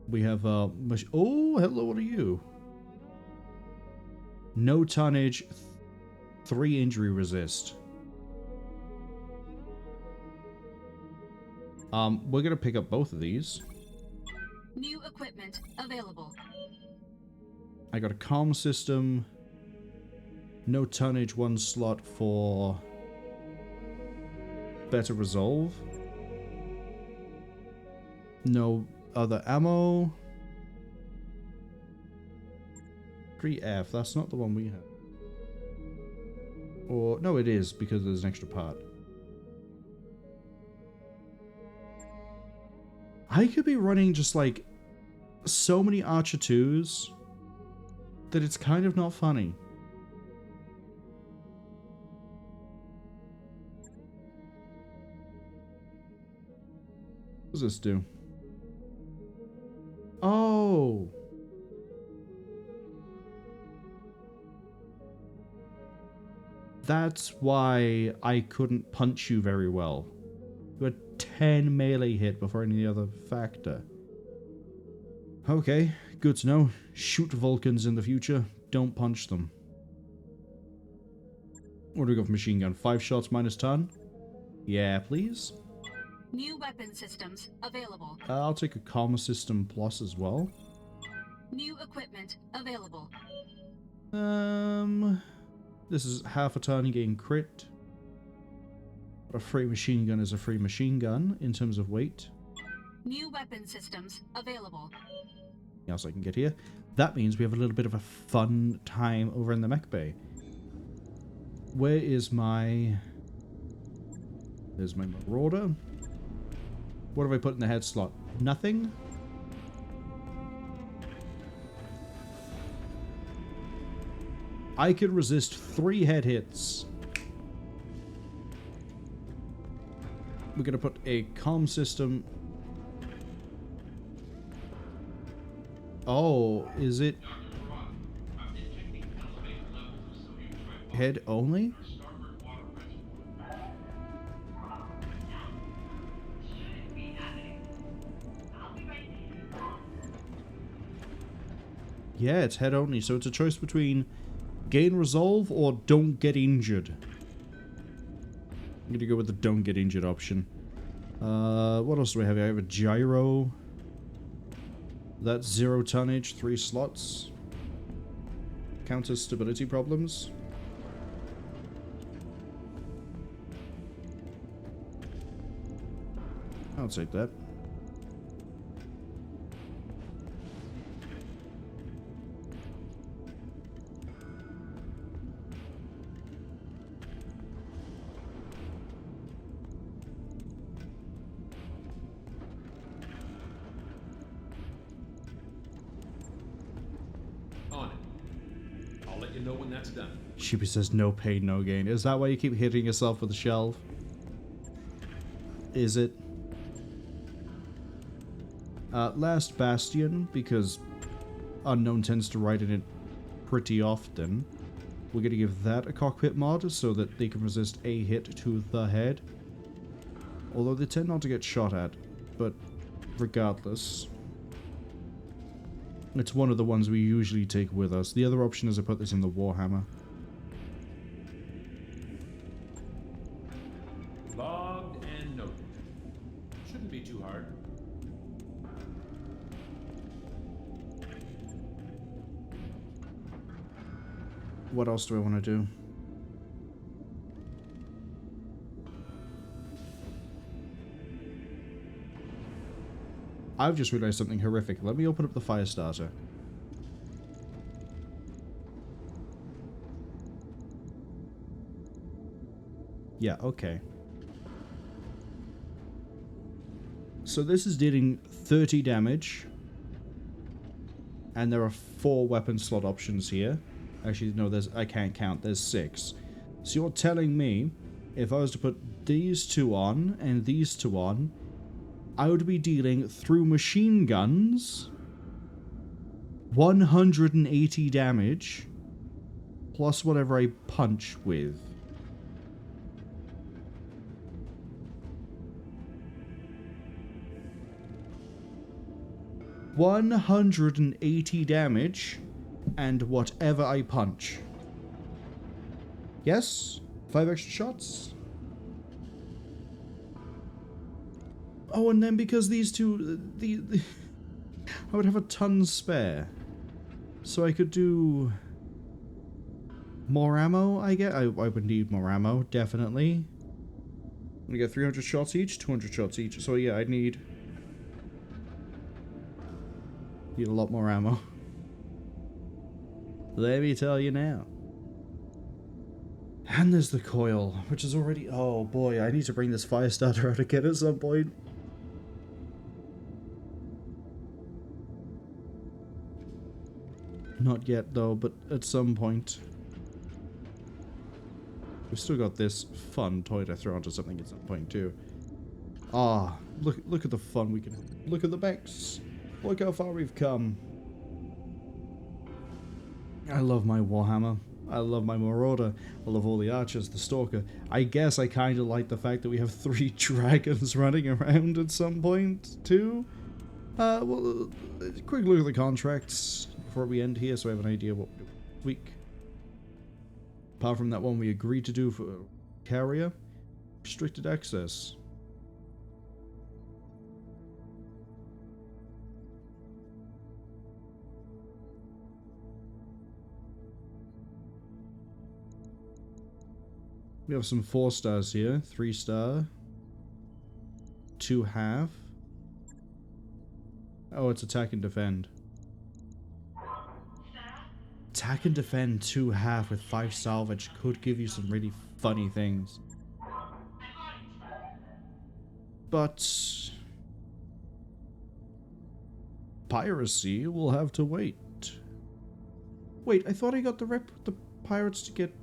We have, oh, hello, what are you? No tonnage, 3 injury resist. We're gonna pick up both of these. New equipment available. I got a comm system. No tonnage, 1 slot for better resolve. No other ammo. 3F, that's not the one we have. Or, no it is, because there's an extra part. I could be running just like so many Archer 2s that it's kind of not funny. What does this do? Oh! That's why I couldn't punch you very well. You had 10 melee hit before any other factor. Okay, good to know. Shoot Vulcans in the future. Don't punch them. What do we got for machine gun? 5 shots minus ton? Yeah, please. New weapon systems available. I'll take a comm system plus as well. New equipment available. This is half a ton gain crit. A free machine gun is a free machine gun in terms of weight. New weapon systems available. Anything else I can get here? That means we have a little bit of a fun time over in the mech bay. Where is my... There's my Marauder. What have I put in the head slot? Nothing? I could resist 3 head hits. We're going to put a comm system. Oh, is it head only? Yeah, it's head only, so it's a choice between gain resolve or don't get injured. I'm gonna go with the don't get injured option. What else do we have here? I have a gyro. That's 0 tonnage, 3 slots. counter stability problems. I'll take that. On it. I'll let you know when that's done. Sheepy says no pain, no gain. Is that why you keep hitting yourself with the shelf? Is it? Last Bastion, because Unknown tends to ride in it pretty often. We're going to give that a cockpit mod so that they can resist a hit to the head. Although they tend not to get shot at, but regardless. It's one of the ones we usually take with us. The other option is to put this in the Warhammer. Logged and noted. Shouldn't be too hard. What else do I want to do? I've just realized something horrific. Let me open up the fire starter. Yeah, okay. So this is dealing 30 damage. And there are 4 weapon slot options here. Actually, no, I can't count. There's 6. So you're telling me, if I was to put these 2 on, and these 2 on, I would be dealing, through machine guns, 180 damage, plus whatever I punch with. $180 damage, and whatever I punch. Yes? 5 extra shots? Oh, and then because these two... I would have a ton spare. So I could do... more ammo, I guess? I would need more ammo, definitely. I'm gonna get 300 shots each, 200 shots each. So yeah, I'd need a lot more ammo. Let me tell you now. And there's the coil, which is already... oh boy, I need to bring this fire starter out again at some point. Not yet though, but at some point. We've still got this fun toy to throw onto something at some point too. Ah, look at the fun we can... look at the mechs. Look how far we've come. I love my Warhammer. I love my Marauder. I love all the archers, the Stalker. I guess I kind of like the fact that we have 3 dragons running around at some point, too. Well, quick look at the contracts before we end here so I have an idea what we're doing this week. Apart from that one we agreed to do for carrier, restricted access. We have some 4 stars here, 3 star, 2 half. Oh, it's attack and defend. Attack and defend 2 half with 5 salvage could give you some really funny things. But piracy will have to wait. Wait, I thought I got the pirates to get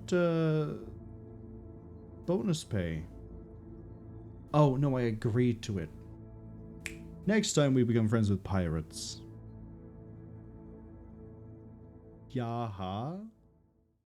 bonus pay. Oh, no, I agreed to it. Next time we become friends with pirates. Yaha.